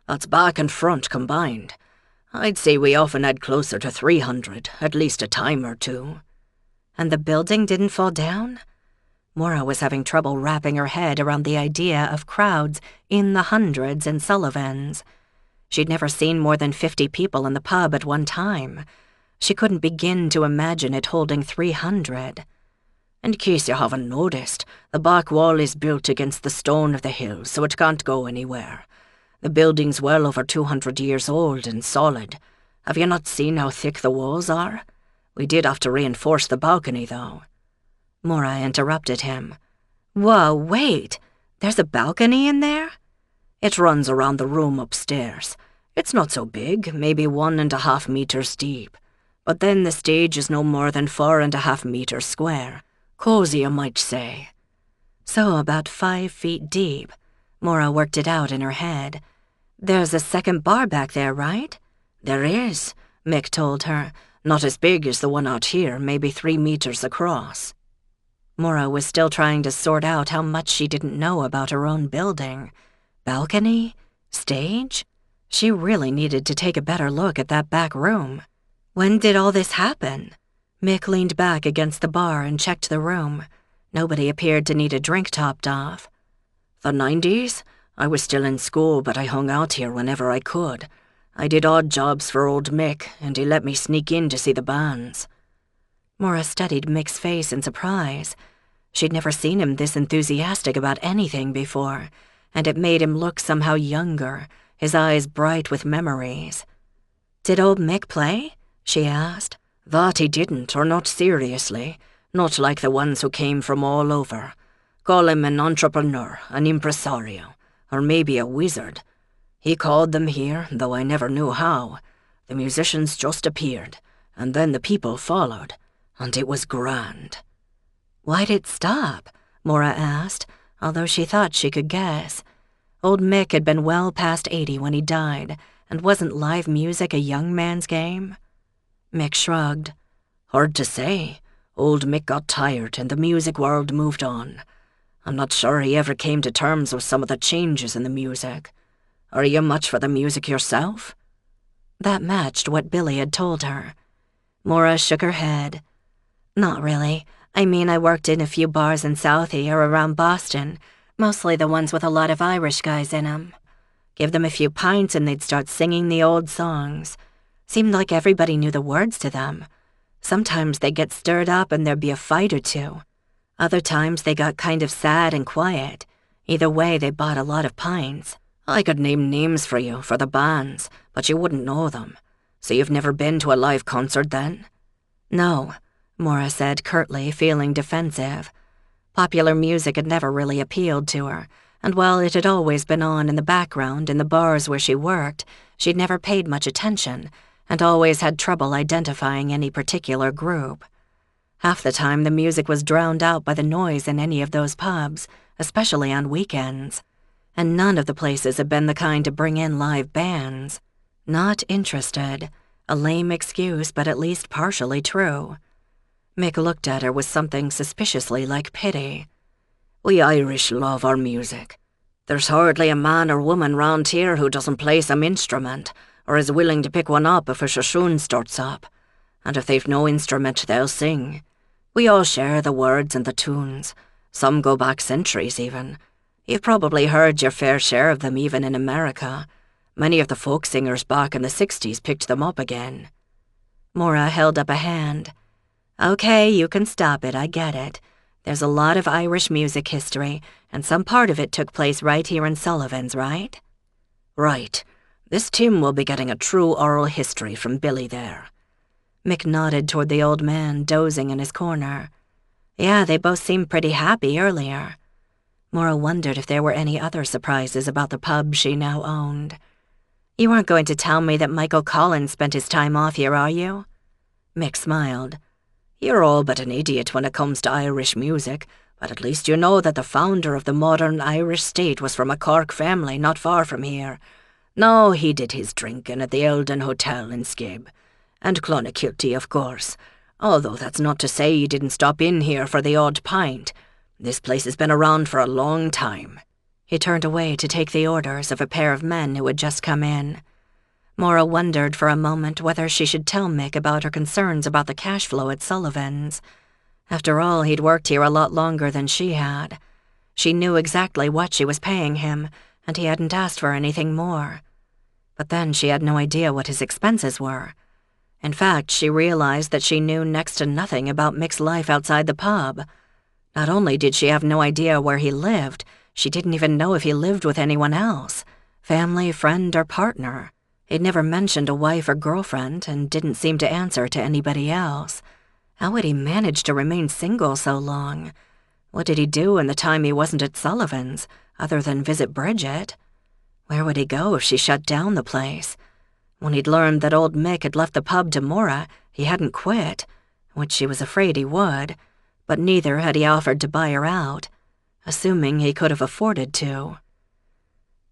That's back and front combined. I'd say we often had closer to 300, at least a time or two." "And the building didn't fall down?" Maura was having trouble wrapping her head around the idea of crowds in the hundreds in Sullivan's. She'd never seen more than 50 people in the pub at one time. She couldn't begin to imagine it holding 300. "In case you haven't noticed, the back wall is built against the stone of the hill, so it can't go anywhere. The building's well over 200 years old and solid. Have you not seen how thick the walls are? We did have to reinforce the balcony, though." Maura interrupted him. "Whoa, wait! There's a balcony in there?" "It runs around the room upstairs. It's not so big, maybe 1.5 meters deep. But then the stage is no more than 4.5 meters square. Cozy, you might say." "So about 5 feet deep." Maura worked it out in her head. "There's a second bar back there, right?" "There is," Mick told her. "Not as big as the one out here, maybe 3 meters across." Maura was still trying to sort out how much she didn't know about her own building. Balcony? Stage? She really needed to take a better look at that back room. When did all this happen? Mick leaned back against the bar and checked the room. Nobody appeared to need a drink topped off. The 90s? I was still in school, but I hung out here whenever I could. I did odd jobs for old Mick, and he let me sneak in to see the bands. Maura studied Mick's face in surprise. She'd never seen him this enthusiastic about anything before, and it made him look somehow younger, his eyes bright with memories. "Did old Mick play?" she asked. That he didn't, or not seriously. Not like the ones who came from all over. Call him an entrepreneur, an impresario, or maybe a wizard. He called them here, though I never knew how. The musicians just appeared, and then the people followed, and it was grand. "Why'd it stop?" Maura asked, although she thought she could guess. Old Mick had been well past 80 when he died, and wasn't live music a young man's game? Mick shrugged. Hard to say. Old Mick got tired and the music world moved on. I'm not sure he ever came to terms with some of the changes in the music. Are you much for the music yourself? That matched what Billy had told her. Maura shook her head. Not really. I mean, I worked in a few bars in Southie or around Boston, mostly the ones with a lot of Irish guys in 'em. Give them a few pints and they'd start singing the old songs. Seemed like everybody knew the words to them. Sometimes they'd get stirred up and there'd be a fight or two. Other times they got kind of sad and quiet. Either way, they bought a lot of pints. I could name names for you, for the bands, but you wouldn't know them. So you've never been to a live concert then? No, Maura said curtly, feeling defensive. Popular music had never really appealed to her, and while it had always been on in the background in the bars where she worked, she'd never paid much attention, and always had trouble identifying any particular group. Half the time the music was drowned out by the noise in any of those pubs, especially on weekends. And none of the places had been the kind to bring in live bands. Not interested. A lame excuse, but at least partially true. Mick looked at her with something suspiciously like pity. We Irish love our music. There's hardly a man or woman round here who doesn't play some instrument, or is willing to pick one up if a shashoon starts up. And if they've no instrument, they'll sing. We all share the words and the tunes. Some go back centuries even. You've probably heard your fair share of them even in America. Many of the folk singers back in the 60s picked them up again. Maura held up a hand. Okay, you can stop it, I get it. There's a lot of Irish music history, and some part of it took place right here in Sullivan's, right? Right. This Tim will be getting a true oral history from Billy there. Mick nodded toward the old man dozing in his corner. Yeah, they both seemed pretty happy earlier. Maura wondered if there were any other surprises about the pub she now owned. You aren't going to tell me that Michael Collins spent his time off here, are you? Mick smiled. You're all but an idiot when it comes to Irish music, but at least you know that the founder of the modern Irish state was from a Cork family not far from here. No, he did his drinking at the Eldon Hotel in Skib. And Clonakilty, of course. Although that's not to say he didn't stop in here for the odd pint. This place has been around for a long time. He turned away to take the orders of a pair of men who had just come in. Maura wondered for a moment whether she should tell Mick about her concerns about the cash flow at Sullivan's. After all, he'd worked here a lot longer than she had. She knew exactly what she was paying him, and he hadn't asked for anything more. But then she had no idea what his expenses were. In fact, she realized that she knew next to nothing about Mick's life outside the pub. Not only did she have no idea where he lived, she didn't even know if he lived with anyone else, family, friend, or partner. He'd never mentioned a wife or girlfriend and didn't seem to answer to anybody else. How would he manage to remain single so long? What did he do in the time he wasn't at Sullivan's, other than visit Bridget? Where would he go if she shut down the place? When he'd learned that old Mick had left the pub to Maura, he hadn't quit, which she was afraid he would, but neither had he offered to buy her out, assuming he could have afforded to.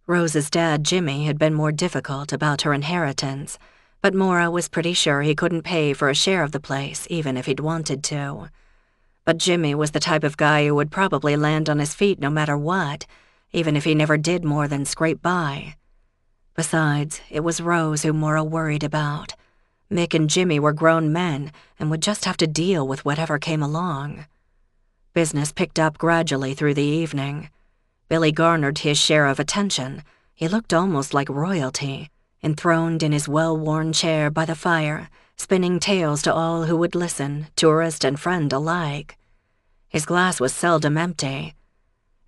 Rose's dad, Jimmy, had been more difficult about her inheritance, but Maura was pretty sure he couldn't pay for a share of the place, even if he'd wanted to. But Jimmy was the type of guy who would probably land on his feet no matter what, even if he never did more than scrape by. Besides, it was Rose who Maura worried about. Mick and Jimmy were grown men and would just have to deal with whatever came along. Business picked up gradually through the evening. Billy garnered his share of attention. He looked almost like royalty, enthroned in his well-worn chair by the fire, spinning tales to all who would listen, tourist and friend alike. His glass was seldom empty.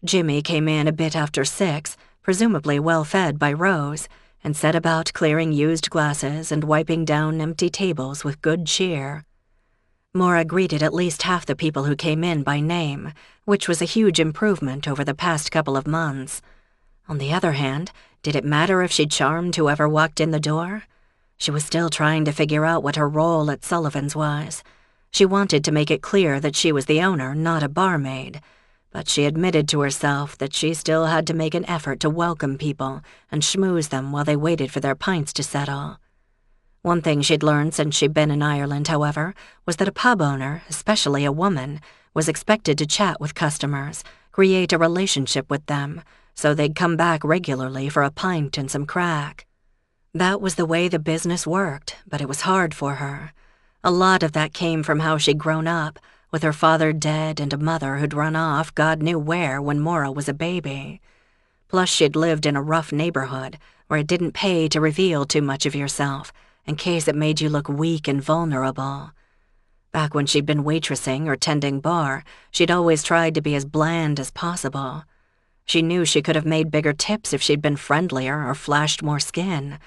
Jimmy came in a bit after 6, presumably well-fed by Rose, and set about clearing used glasses and wiping down empty tables with good cheer. Maura greeted at least half the people who came in by name, which was a huge improvement over the past couple of months. On the other hand, did it matter if she charmed whoever walked in the door? She was still trying to figure out what her role at Sullivan's was. She wanted to make it clear that she was the owner, not a barmaid, but she admitted to herself that she still had to make an effort to welcome people and schmooze them while they waited for their pints to settle. One thing she'd learned since she'd been in Ireland, however, was that a pub owner, especially a woman, was expected to chat with customers, create a relationship with them, so they'd come back regularly for a pint and some crack. That was the way the business worked, but it was hard for her. A lot of that came from how she'd grown up, with her father dead and a mother who'd run off God knew where when Maura was a baby. Plus she'd lived in a rough neighborhood where it didn't pay to reveal too much of yourself, in case it made you look weak and vulnerable. Back when she'd been waitressing or tending bar, she'd always tried to be as bland as possible. She knew she could have made bigger tips if she'd been friendlier or flashed more skin,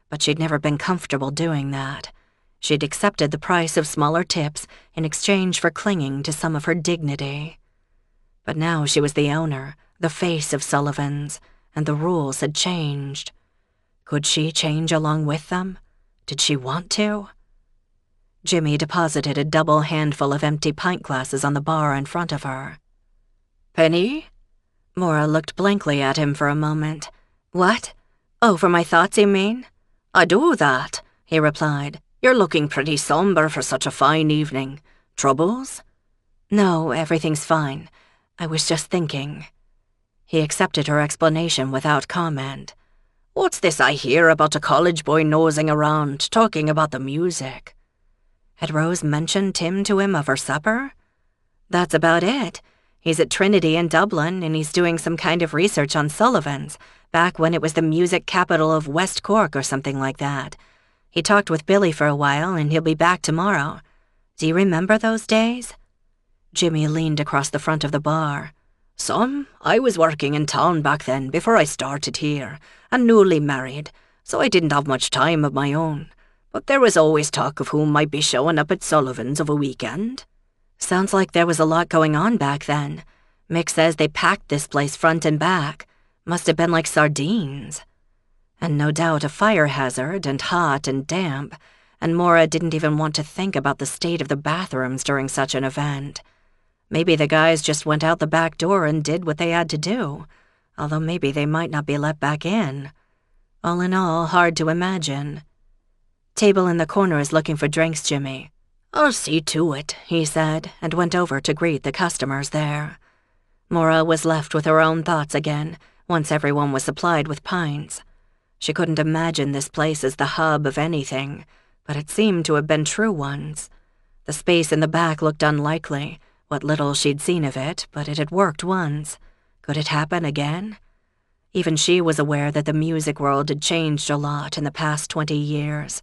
but she'd never been comfortable doing that. She'd accepted the price of smaller tips in exchange for clinging to some of her dignity. But now she was the owner, the face of Sullivan's, and the rules had changed. Could she change along with them? Did she want to? Jimmy deposited a double handful of empty pint glasses on the bar in front of her. "Penny?" Maura looked blankly at him for a moment. "What? Oh, for my thoughts, you mean?" "I do that," he replied. "You're looking pretty somber for such a fine evening. Troubles?" "No, everything's fine. I was just thinking." He accepted her explanation without comment. "What's this I hear about a college boy nosing around, talking about the music?" Had Rose mentioned Tim to him of her supper? "That's about it. He's at Trinity in Dublin, and he's doing some kind of research on Sullivan's, back when it was the music capital of West Cork or something like that. He talked with Billy for a while, and he'll be back tomorrow. Do you remember those days?" Jimmy leaned across the front of the bar. "Some. I was working in town back then before I started here, and newly married, so I didn't have much time of my own. But there was always talk of who might be showing up at Sullivan's of a weekend." "Sounds like there was a lot going on back then. Mick says they packed this place front and back. Must have been like sardines. And no doubt a fire hazard and hot and damp, and Maura didn't even want to think about the state of the bathrooms during such an event. Maybe the guys just went out the back door and did what they had to do, although maybe they might not be let back in. All in all, hard to imagine. "Table in the corner is looking for drinks, Jimmy." "I'll see to it," he said, and went over to greet the customers there. Maura was left with her own thoughts again, once everyone was supplied with pints. She couldn't imagine this place as the hub of anything, but it seemed to have been true once. The space in the back looked unlikely, what little she'd seen of it, but it had worked once. Could it happen again? Even she was aware that the music world had changed a lot in the past 20 years.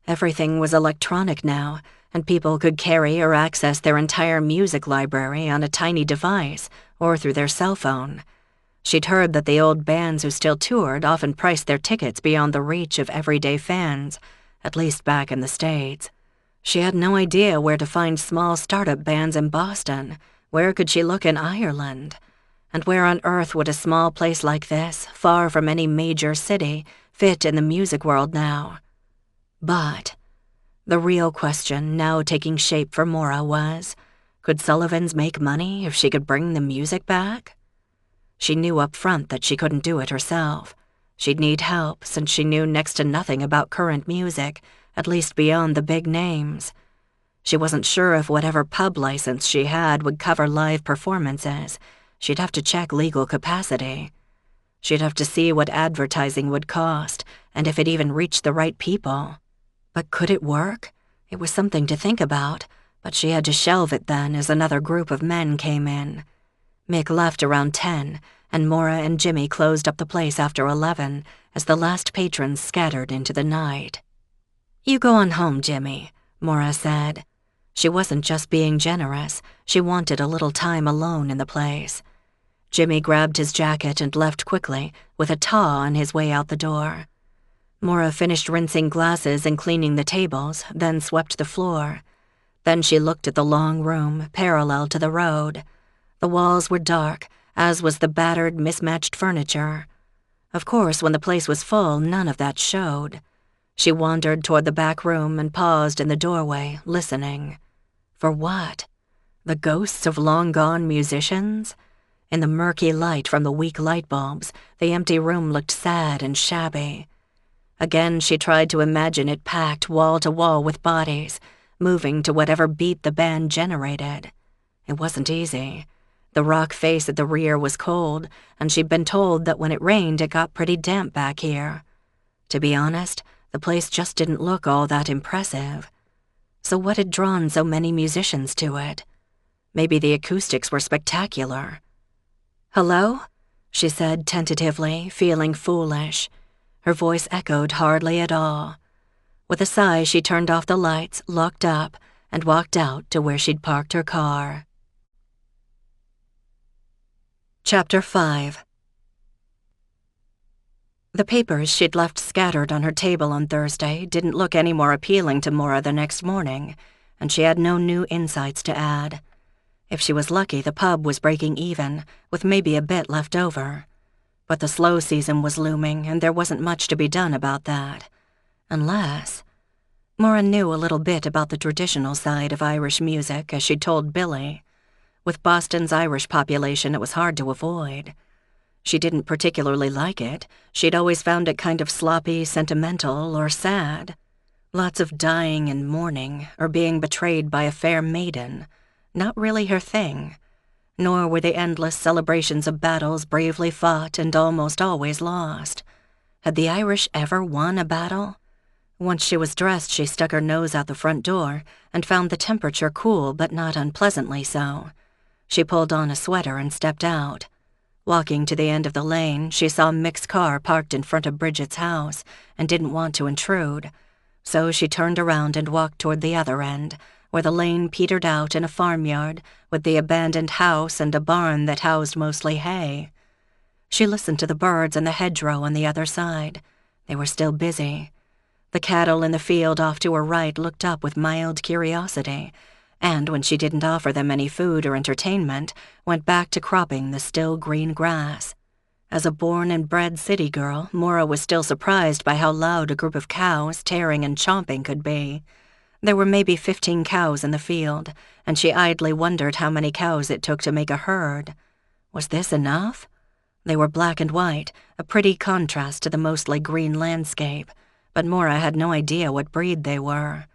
Everything was electronic now, and people could carry or access their entire music library on a tiny device or through their cell phone. She'd heard that the old bands who still toured often priced their tickets beyond the reach of everyday fans, at least back in the States. She had no idea where to find small startup bands in Boston. Where could she look in Ireland? And where on earth would a small place like this, far from any major city, fit in the music world now? But the real question now taking shape for Maura was, could Sullivan's make money if she could bring the music back? She knew up front that she couldn't do it herself. She'd need help since she knew next to nothing about current music, at least beyond the big names. She wasn't sure if whatever pub license she had would cover live performances. She'd have to check legal capacity. She'd have to see what advertising would cost, and if it even reached the right people. But could it work? It was something to think about, but she had to shelve it then as another group of men came in. Mick left around 10, and Maura and Jimmy closed up the place after 11 as the last patrons scattered into the night. "You go on home, Jimmy," Maura said. She wasn't just being generous, she wanted a little time alone in the place. Jimmy grabbed his jacket and left quickly, with a taw on his way out the door. Maura finished rinsing glasses and cleaning the tables, then swept the floor. Then she looked at the long room, parallel to the road. The walls were dark, as was the battered, mismatched furniture. Of course, when the place was full, none of that showed. She wandered toward the back room and paused in the doorway, listening. For what? The ghosts of long-gone musicians? In the murky light from the weak light bulbs, the empty room looked sad and shabby. Again she tried to imagine it packed wall to wall with bodies, moving to whatever beat the band generated. It wasn't easy. The rock face at the rear was cold, and she'd been told that when it rained it got pretty damp back here. To be honest, the place just didn't look all that impressive. So what had drawn so many musicians to it? Maybe the acoustics were spectacular. "Hello?" she said tentatively, feeling foolish. Her voice echoed hardly at all. With a sigh, she turned off the lights, locked up, and walked out to where she'd parked her car. Chapter 5. The papers she'd left scattered on her table on Thursday didn't look any more appealing to Maura the next morning, and she had no new insights to add. If she was lucky, the pub was breaking even, with maybe a bit left over. But the slow season was looming, and there wasn't much to be done about that. Unless... Maura knew a little bit about the traditional side of Irish music, as she'd told Billy. With Boston's Irish population, it was hard to avoid. She didn't particularly like it. She'd always found it kind of sloppy, sentimental, or sad. Lots of dying and mourning, or being betrayed by a fair maiden. Not really her thing. Nor were the endless celebrations of battles bravely fought and almost always lost. Had the Irish ever won a battle? Once she was dressed, she stuck her nose out the front door and found the temperature cool but not unpleasantly so. She pulled on a sweater and stepped out. Walking to the end of the lane, she saw Mick's car parked in front of Bridget's house and didn't want to intrude. So she turned around and walked toward the other end, where the lane petered out in a farmyard with the abandoned house and a barn that housed mostly hay. She listened to the birds in the hedgerow on the other side. They were still busy. The cattle in the field off to her right looked up with mild curiosity, and when she didn't offer them any food or entertainment, went back to cropping the still green grass. As a born and bred city girl, Maura was still surprised by how loud a group of cows tearing and chomping could be. There were maybe 15 cows in the field, and she idly wondered how many cows it took to make a herd. Was this enough? They were black and white, a pretty contrast to the mostly green landscape, but Maura had no idea what breed they were.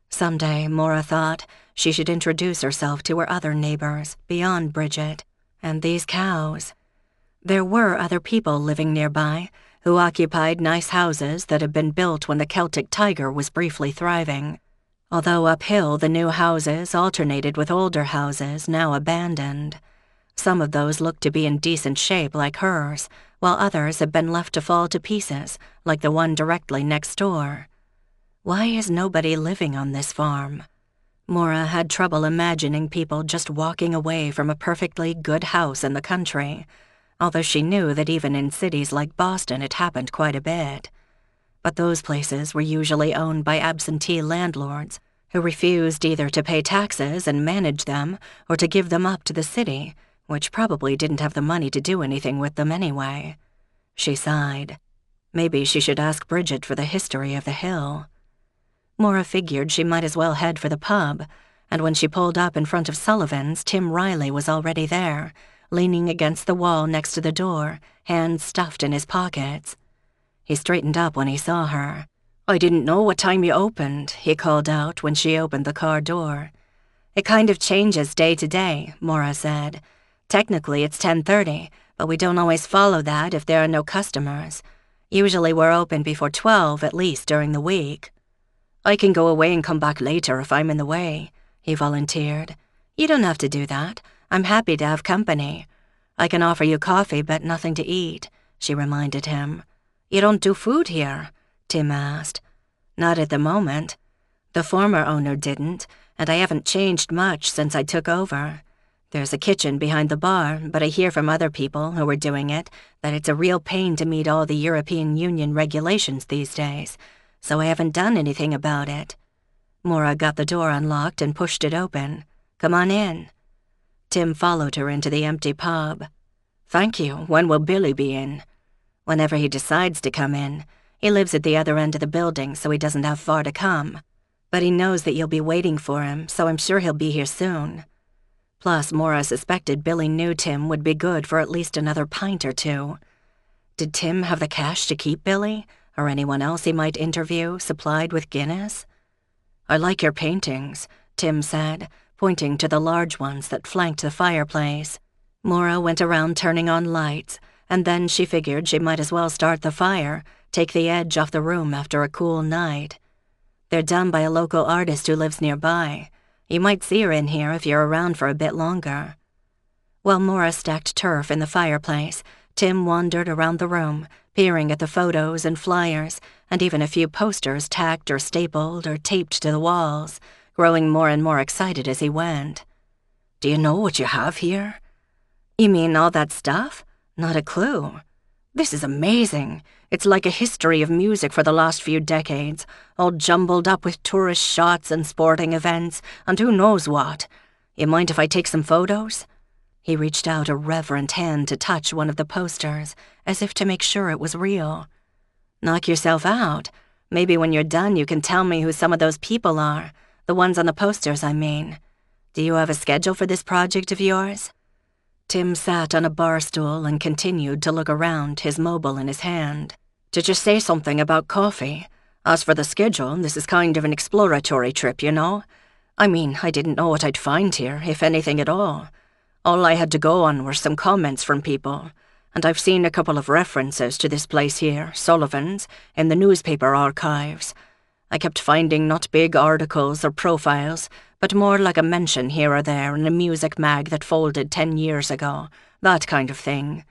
Someday, Maura thought, she should introduce herself to her other neighbors, beyond Bridget, and these cows. There were other people living nearby, who occupied nice houses that had been built when the Celtic tiger was briefly thriving. Although uphill, the new houses alternated with older houses now abandoned. Some of those looked to be in decent shape like hers, while others had been left to fall to pieces, like the one directly next door. Why is nobody living on this farm? Maura had trouble imagining people just walking away from a perfectly good house in the country, although she knew that even in cities like Boston it happened quite a bit. But those places were usually owned by absentee landlords who refused either to pay taxes and manage them or to give them up to the city, which probably didn't have the money to do anything with them anyway. She sighed. Maybe she should ask Bridget for the history of the hill. Maura figured she might as well head for the pub, and when she pulled up in front of Sullivan's, Tim Riley was already there, leaning against the wall next to the door, hands stuffed in his pockets. He straightened up when he saw her. "I didn't know what time you opened," he called out when she opened the car door. "It kind of changes day to day," Maura said. "Technically it's 10:30, but we don't always follow that if there are no customers. Usually we're open before 12 at least during the week." I can go away and come back later if I'm in the way, he volunteered. You don't have to do that. I'm happy to have company. I can offer you coffee but nothing to eat, she reminded him. You don't do food here? Tim asked. Not at the moment. The former owner didn't, and I haven't changed much since I took over. There's a kitchen behind the bar, but I hear from other people who are doing it that it's a real pain to meet all the European Union regulations these days, so I haven't done anything about it. Maura got the door unlocked and pushed it open. Come on in. Tim followed her into the empty pub. Thank you. When will Billy be in? Whenever he decides to come in. He lives at the other end of the building, so he doesn't have far to come. But he knows that you'll be waiting for him, so I'm sure he'll be here soon. Plus, Maura suspected Billy knew Tim would be good for at least another pint or two. Did Tim have the cash to keep Billy, or anyone else he might interview, supplied with Guinness? I like your paintings, Tim said, pointing to the large ones that flanked the fireplace. Maura went around turning on lights, and then she figured she might as well start the fire, take the edge off the room after a cool night. They're done by a local artist who lives nearby. You might see her in here if you're around for a bit longer. While Maura stacked turf in the fireplace, Tim wandered around the room, peering at the photos and flyers, and even a few posters tacked or stapled or taped to the walls, growing more and more excited as he went. Do you know what you have here? You mean all that stuff? Not a clue. This is amazing. It's like a history of music for the last few decades, all jumbled up with tourist shots and sporting events, and who knows what. You mind if I take some photos? He reached out a reverent hand to touch one of the posters, as if to make sure it was real. Knock yourself out. Maybe when you're done you can tell me who some of those people are. The ones on the posters, I mean. Do you have a schedule for this project of yours? Tim sat on a bar stool and continued to look around, his mobile in his hand. Did you say something about coffee? As for the schedule, this is kind of an exploratory trip, you know? I mean, I didn't know what I'd find here, if anything at all. All I had to go on were some comments from people, and I've seen a couple of references to this place here, Sullivan's, in the newspaper archives. I kept finding not big articles or profiles, but more like a mention here or there in a music mag that folded 10 years ago, that kind of thing.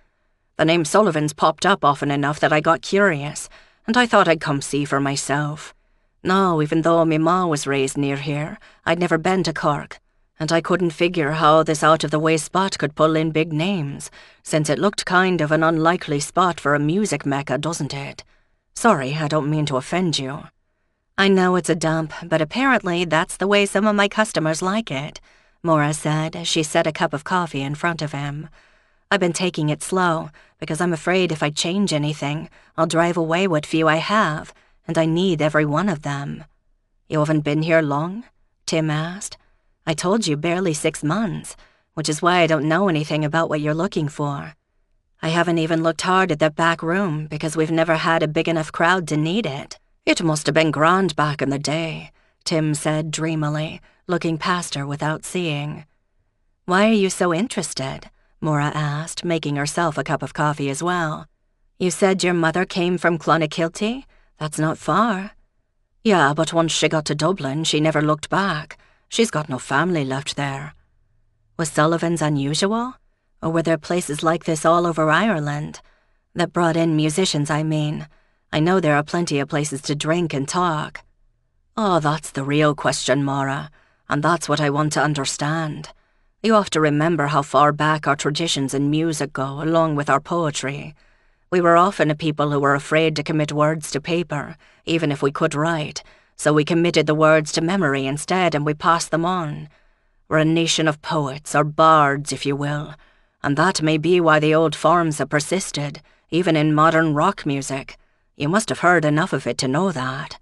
The name Sullivan's popped up often enough that I got curious, and I thought I'd come see for myself. No, even though me ma was raised near here, I'd never been to Cork, and I couldn't figure how this out-of-the-way spot could pull in big names, since it looked kind of an unlikely spot for a music mecca, doesn't it? Sorry, I don't mean to offend you. I know it's a dump, but apparently that's the way some of my customers like it, Maura said as she set a cup of coffee in front of him. I've been taking it slow, because I'm afraid if I change anything, I'll drive away what few I have, and I need every one of them. You haven't been here long? Tim asked. I told you barely 6 months, which is why I don't know anything about what you're looking for. I haven't even looked hard at that back room, because we've never had a big enough crowd to need it. It must have been grand back in the day, Tim said dreamily, looking past her without seeing. Why are you so interested? Maura asked, making herself a cup of coffee as well. You said your mother came from Clonakilty? That's not far. Yeah, but once she got to Dublin, she never looked back. She's got no family left there. Was Sullivan's unusual? Or were there places like this all over Ireland? That brought in musicians, I mean. I know there are plenty of places to drink and talk. Oh, that's the real question, Maura, and that's what I want to understand. You have to remember how far back our traditions in music go, along with our poetry. We were often a people who were afraid to commit words to paper, even if we could write, so we committed the words to memory instead and we passed them on. We're a nation of poets, or bards, if you will, and that may be why the old forms have persisted, even in modern rock music. You must have heard enough of it to know that.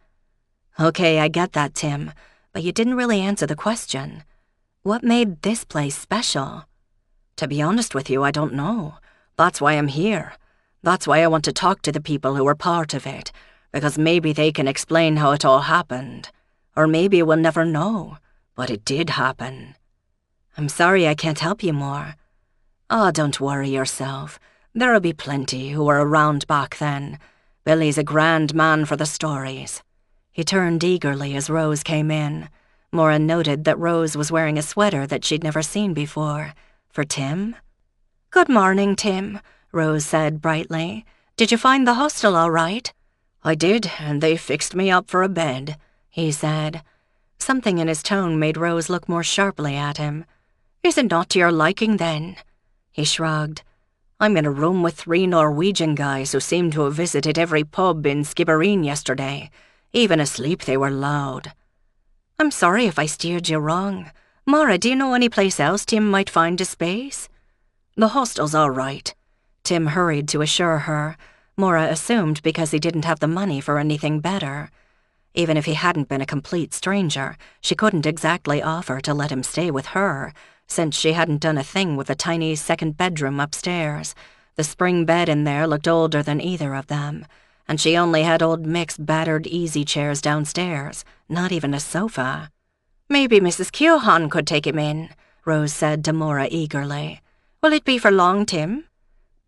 Okay, I get that, Tim, but you didn't really answer the question. What made this place special? To be honest with you, I don't know. That's why I'm here. That's why I want to talk to the people who were part of it, because maybe they can explain how it all happened. Or maybe we'll never know, but it did happen. I'm sorry I can't help you more. Oh, don't worry yourself. There'll be plenty who were around back then. Billy's a grand man for the stories. He turned eagerly as Rose came in. Maura noted that Rose was wearing a sweater that she'd never seen before. For Tim? "Good morning, Tim," Rose said brightly. "Did you find the hostel all right?" "I did, and they fixed me up for a bed," he said. Something in his tone made Rose look more sharply at him. "Is it not to your liking, then?" He shrugged. "I'm in a room with 3 Norwegian guys who seem to have visited every pub in Skibbereen yesterday. Even asleep they were loud." "I'm sorry if I steered you wrong. Maura, do you know any place else Tim might find a space?" "The hostel's all right," Tim hurried to assure her. Maura assumed because he didn't have the money for anything better. Even if he hadn't been a complete stranger, she couldn't exactly offer to let him stay with her, since she hadn't done a thing with the tiny second bedroom upstairs. The spring bed in there looked older than either of them, and she only had old Mick's battered easy chairs downstairs, not even a sofa. "Maybe Mrs. Keohane could take him in," Rose said to Maura eagerly. "Will it be for long, Tim?"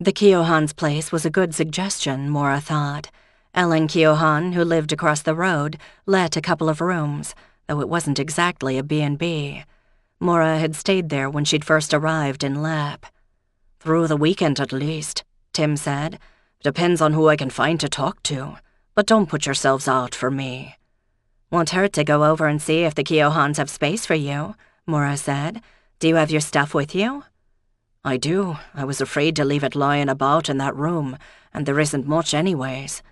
The Keohane's place was a good suggestion, Maura thought. Ellen Keohane, who lived across the road, let a couple of rooms, though it wasn't exactly a B&B. Maura had stayed there when she'd first arrived in Lepp. "Through the weekend at least," Tim said. "Depends on who I can find to talk to. But don't put yourselves out for me." "Won't hurt to go over and see if the Keohanes have space for you," Maura said. "Do you have your stuff with you?" "I do. I was afraid to leave it lying about in that room, and there isn't much anyways."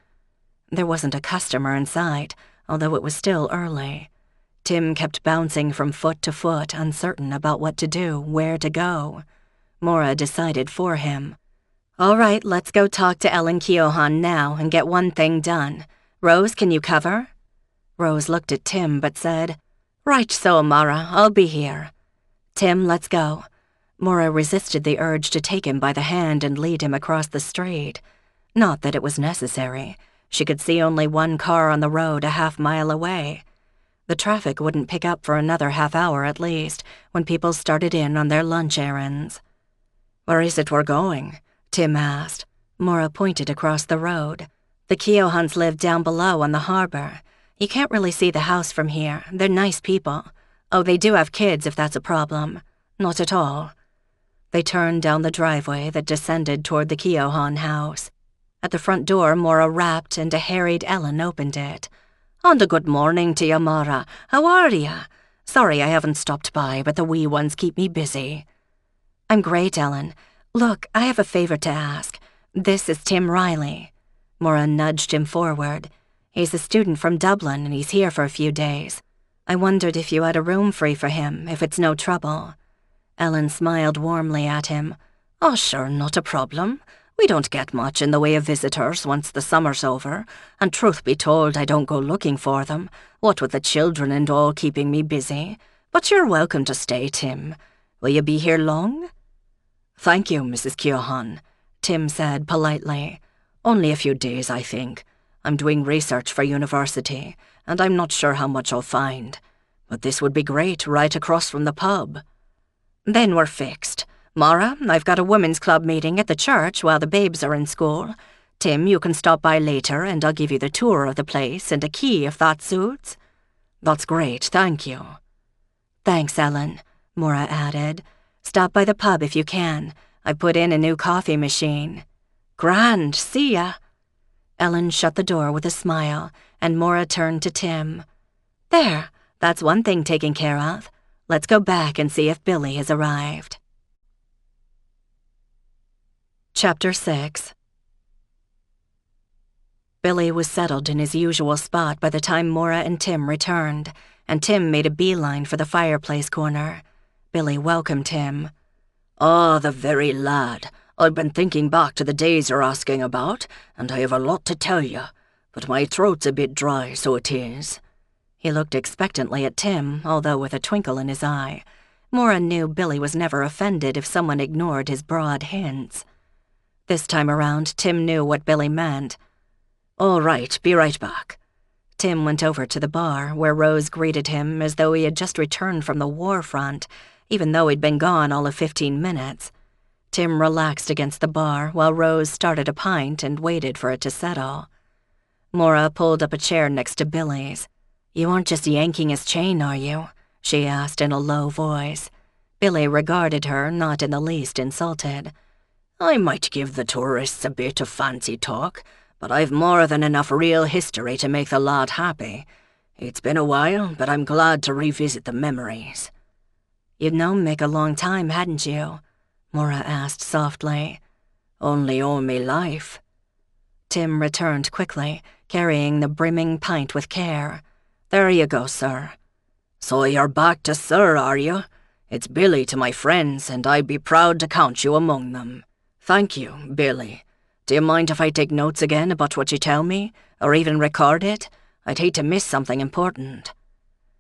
There wasn't a customer in sight, although it was still early. Tim kept bouncing from foot to foot, uncertain about what to do, where to go. Maura decided for him. "All right, let's go talk to Ellen Keohane now and get one thing done. Rose, can you cover?" Rose looked at Tim but said, "Right so, Maura, I'll be here." "Tim, let's go." Maura resisted the urge to take him by the hand and lead him across the street. Not that it was necessary. She could see only one car on the road a half-mile away. The traffic wouldn't pick up for another half-hour at least, when people started in on their lunch errands. "Where is it we're going?" Tim asked. Maura pointed across the road. "The Keohanes live down below on the harbor. You can't really see the house from here. They're nice people. Oh, they do have kids if that's a problem." "Not at all." They turned down the driveway that descended toward the Keohane house. At the front door, Maura rapped and a harried Ellen opened it. "And a good morning to you, Maura. How are ya? Sorry I haven't stopped by, but the wee ones keep me busy." "I'm great, Ellen. Look, I have a favor to ask. This is Tim Riley." Maura nudged him forward. "He's a student from Dublin and he's here for a few days. I wondered if you had a room free for him, if it's no trouble." Ellen smiled warmly at him. "Oh, sure, not a problem. We don't get much in the way of visitors once the summer's over, and truth be told, I don't go looking for them, what with the children and all keeping me busy. But you're welcome to stay, Tim. Will you be here long?" "Thank you, Mrs. Keohane," Tim said politely. "Only a few days, I think. I'm doing research for university, and I'm not sure how much I'll find. But this would be great, right across from the pub." "Then we're fixed. Maura, I've got a women's club meeting at the church while the babes are in school. Tim, you can stop by later and I'll give you the tour of the place and a key if that suits." "That's great, thank you." "Thanks, Ellen," Maura added. "Stop by the pub if you can. I put in a new coffee machine." "Grand, see ya." Ellen shut the door with a smile, and Maura turned to Tim. "There, that's one thing taken care of. Let's go back and see if Billy has arrived." Chapter 6. Billy was settled in his usual spot by the time Maura and Tim returned, and Tim made a beeline for the fireplace corner. Billy welcomed him. "Ah, the very lad. I've been thinking back to the days you're asking about, and I have a lot to tell you, but my throat's a bit dry, so it is." He looked expectantly at Tim, although with a twinkle in his eye. Maura knew Billy was never offended if someone ignored his broad hints. This time around, Tim knew what Billy meant. "All right, be right back." Tim went over to the bar, where Rose greeted him as though he had just returned from the war front, even though he'd been gone all of 15 minutes. Tim relaxed against the bar while Rose started a pint and waited for it to settle. Maura pulled up a chair next to Billy's. "You aren't just yanking his chain, are you?" she asked in a low voice. Billy regarded her, not in the least insulted. "I might give the tourists a bit of fancy talk, but I've more than enough real history to make the lad happy. It's been a while, but I'm glad to revisit the memories." "You'd known Mick a long time, hadn't you?" Maura asked softly. "Only all me life." Tim returned quickly, carrying the brimming pint with care. "There you go, sir." "So you're back to sir, are you? It's Billy to my friends, and I'd be proud to count you among them." "Thank you, Billy. Do you mind if I take notes again about what you tell me, or even record it? I'd hate to miss something important."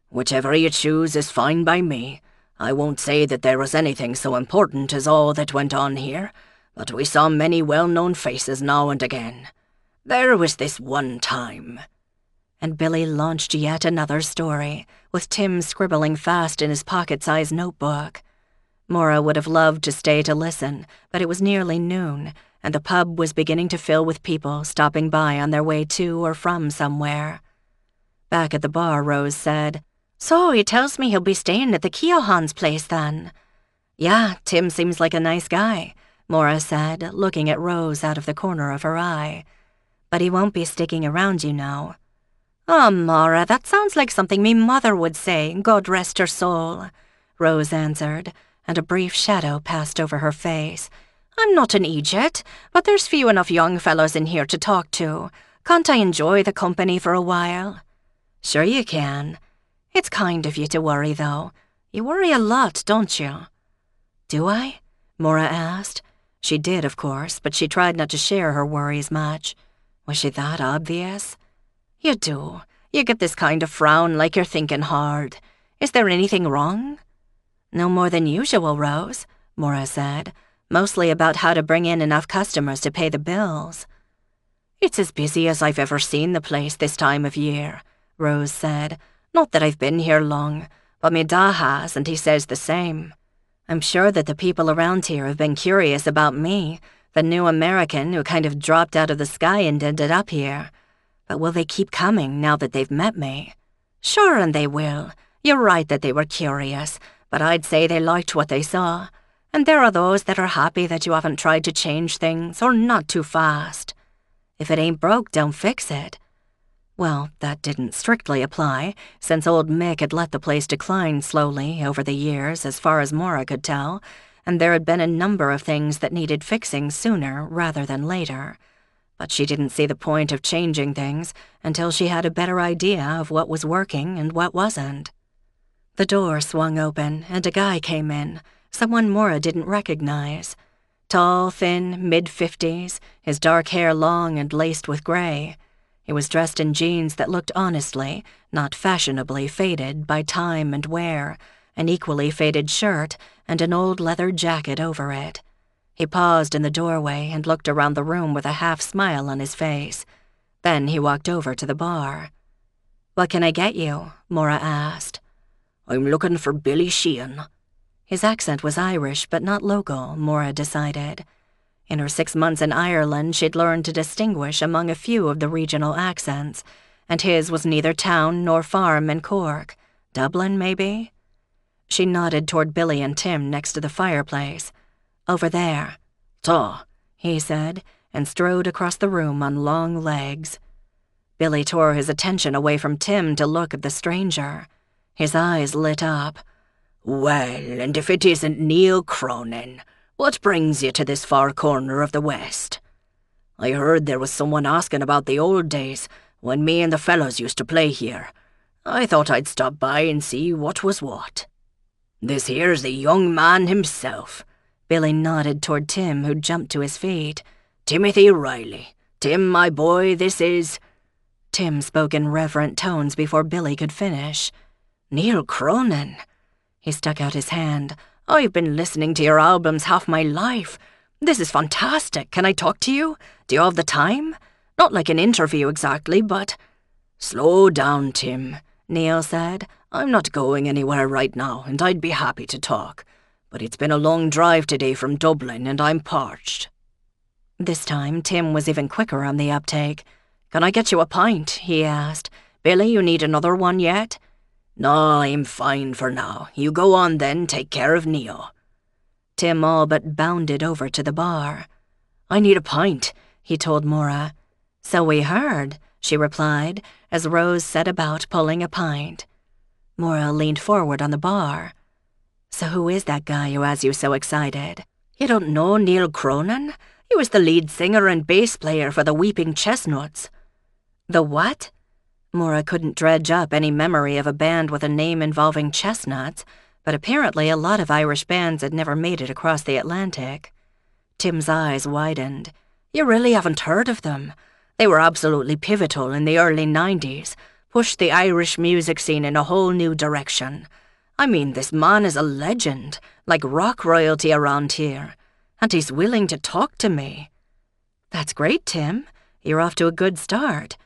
"Whichever you choose is fine by me. I won't say that there was anything so important as all that went on here, but we saw many well-known faces now and again. There was this one time." And Billy launched yet another story, with Tim scribbling fast in his pocket-sized notebook. Maura would have loved to stay to listen, but it was nearly noon, and the pub was beginning to fill with people stopping by on their way to or from somewhere. Back at the bar, Rose said, "So he tells me he'll be staying at the Keohan's place then." "Yeah, Tim seems like a nice guy," Maura said, looking at Rose out of the corner of her eye. "But he won't be sticking around, you know." "Oh, Maura, that sounds like something me mother would say, God rest her soul," Rose answered, and a brief shadow passed over her face. "I'm not an idiot, but there's few enough young fellows in here to talk to. Can't I enjoy the company for a while?" "Sure you can. It's kind of you to worry, though. You worry a lot, don't you?" "Do I?" Maura asked. She did, of course, but she tried not to share her worries much. Was she that obvious? "You do. You get this kind of frown like you're thinking hard. Is there anything wrong?" "No more than usual, Rose," Maura said. "Mostly about how to bring in enough customers to pay the bills." "It's as busy as I've ever seen the place this time of year," Rose said. "Not that I've been here long, but me da has, and he says the same. I'm sure that the people around here have been curious about me, the new American who kind of dropped out of the sky and ended up here. But will they keep coming now that they've met me?" "Sure, and they will. You're right that they were curious, but I'd say they liked what they saw. And there are those that are happy that you haven't tried to change things, or not too fast. If it ain't broke, don't fix it." Well, that didn't strictly apply, since old Mick had let the place decline slowly over the years, as far as Maura could tell, and there had been a number of things that needed fixing sooner rather than later. But she didn't see the point of changing things until she had a better idea of what was working and what wasn't. The door swung open, and a guy came in, someone Maura didn't recognize. Tall, thin, mid-50s, his dark hair long and laced with gray. He was dressed in jeans that looked honestly, not fashionably faded by time and wear, an equally faded shirt, and an old leather jacket over it. He paused in the doorway and looked around the room with a half-smile on his face. Then he walked over to the bar. "What can I get you?" Maura asked. "I'm looking for Billy Sheehan." His accent was Irish, but not local, Maura decided. In her 6 months in Ireland, she'd learned to distinguish among a few of the regional accents, and his was neither town nor farm in Cork. Dublin, maybe? She nodded toward Billy and Tim next to the fireplace. "Over there." "Ta," he said, and strode across the room on long legs. Billy tore his attention away from Tim to look at the stranger. His eyes lit up. "Well, and if it isn't Neil Cronin, what brings you to this far corner of the West?" "I heard there was someone asking about the old days, when me and the fellows used to play here. I thought I'd stop by and see what was what." "This here's the young man himself." Billy nodded toward Tim, who jumped to his feet. "Timothy Riley. Tim, my boy, this is—" Tim spoke in reverent tones before Billy could finish. "Neil Cronin." He stuck out his hand. "I've been listening to your albums half my life. This is fantastic. Can I talk to you? Do you have the time? Not like an interview exactly, but—" "Slow down, Tim," Neil said. "I'm not going anywhere right now, and I'd be happy to talk. But it's been a long drive today from Dublin, and I'm parched." This time, Tim was even quicker on the uptake. "Can I get you a pint?" he asked. "Billy, you need another one yet?" "No, I'm fine for now. You go on then, take care of Neo." Tim all but bounded over to the bar. "I need a pint," he told Maura. "So we heard," she replied, as Rose set about pulling a pint. Maura leaned forward on the bar. "So who is that guy who has you so excited?" "You don't know Neil Cronin? He was the lead singer and bass player for the Weeping Chestnuts." "The what?" Maura couldn't dredge up any memory of a band with a name involving chestnuts, but apparently a lot of Irish bands had never made it across the Atlantic. Tim's eyes widened. "You really haven't heard of them? They were absolutely pivotal in the early 90s, pushed the Irish music scene in a whole new direction. I mean, this man is a legend, like rock royalty around here, and he's willing to talk to me." "That's great, Tim. You're off to a good start.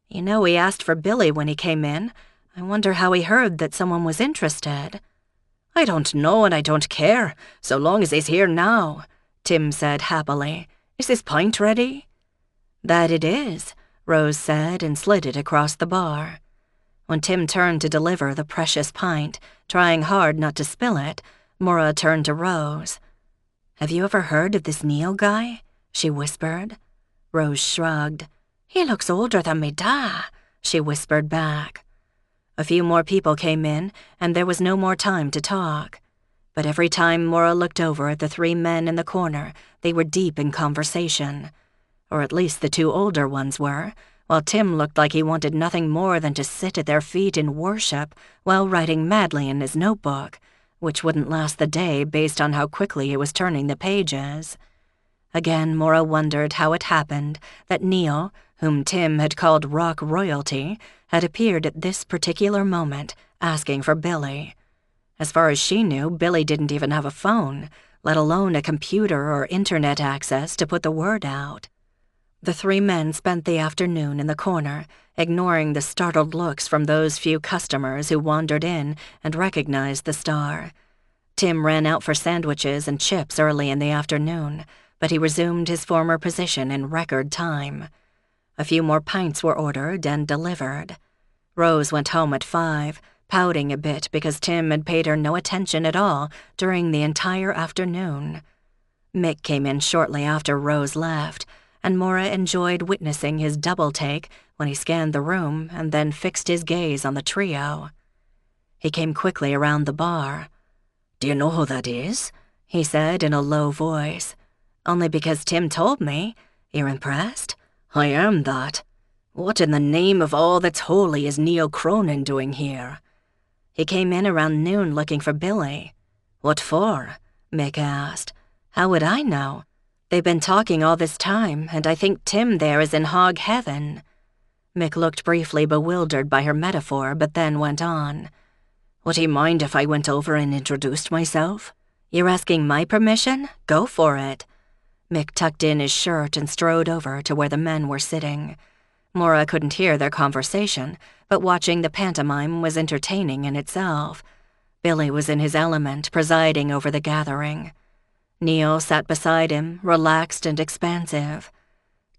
You know, he asked for Billy when he came in. I wonder how he heard that someone was interested." "I don't know and I don't care, so long as he's here now," Tim said happily. "Is this pint ready?" "That it is," Rose said and slid it across the bar. When Tim turned to deliver the precious pint, trying hard not to spill it, Maura turned to Rose. "Have you ever heard of this Neil guy?" she whispered. Rose shrugged. "He looks older than me da," she whispered back. A few more people came in, and there was no more time to talk. But every time Maura looked over at the three men in the corner, they were deep in conversation. Or at least the two older ones were, while Tim looked like he wanted nothing more than to sit at their feet in worship while writing madly in his notebook, which wouldn't last the day based on how quickly he was turning the pages. Again, Maura wondered how it happened that Neil, whom Tim had called rock royalty, had appeared at this particular moment, asking for Billy. As far as she knew, Billy didn't even have a phone, let alone a computer or internet access to put the word out. The three men spent the afternoon in the corner, ignoring the startled looks from those few customers who wandered in and recognized the star. Tim ran out for sandwiches and chips early in the afternoon, but he resumed his former position in record time. A few more pints were ordered and delivered. Rose went home at 5, pouting a bit because Tim had paid her no attention at all during the entire afternoon. Mick came in shortly after Rose left, and Maura enjoyed witnessing his double-take when he scanned the room and then fixed his gaze on the trio. He came quickly around the bar. "Do you know who that is?" he said in a low voice. "Only because Tim told me. You're impressed?" "I am that. What in the name of all that's holy is Neil Cronin doing here?" "He came in around noon looking for Billy." "What for?" Mick asked. "How would I know? They've been talking all this time, and I think Tim there is in hog heaven." Mick looked briefly bewildered by her metaphor, but then went on. "Would he mind if I went over and introduced myself?" "You're asking my permission? Go for it." Mick tucked in his shirt and strode over to where the men were sitting. Maura couldn't hear their conversation, but watching the pantomime was entertaining in itself. Billy was in his element, presiding over the gathering. Neil sat beside him, relaxed and expansive.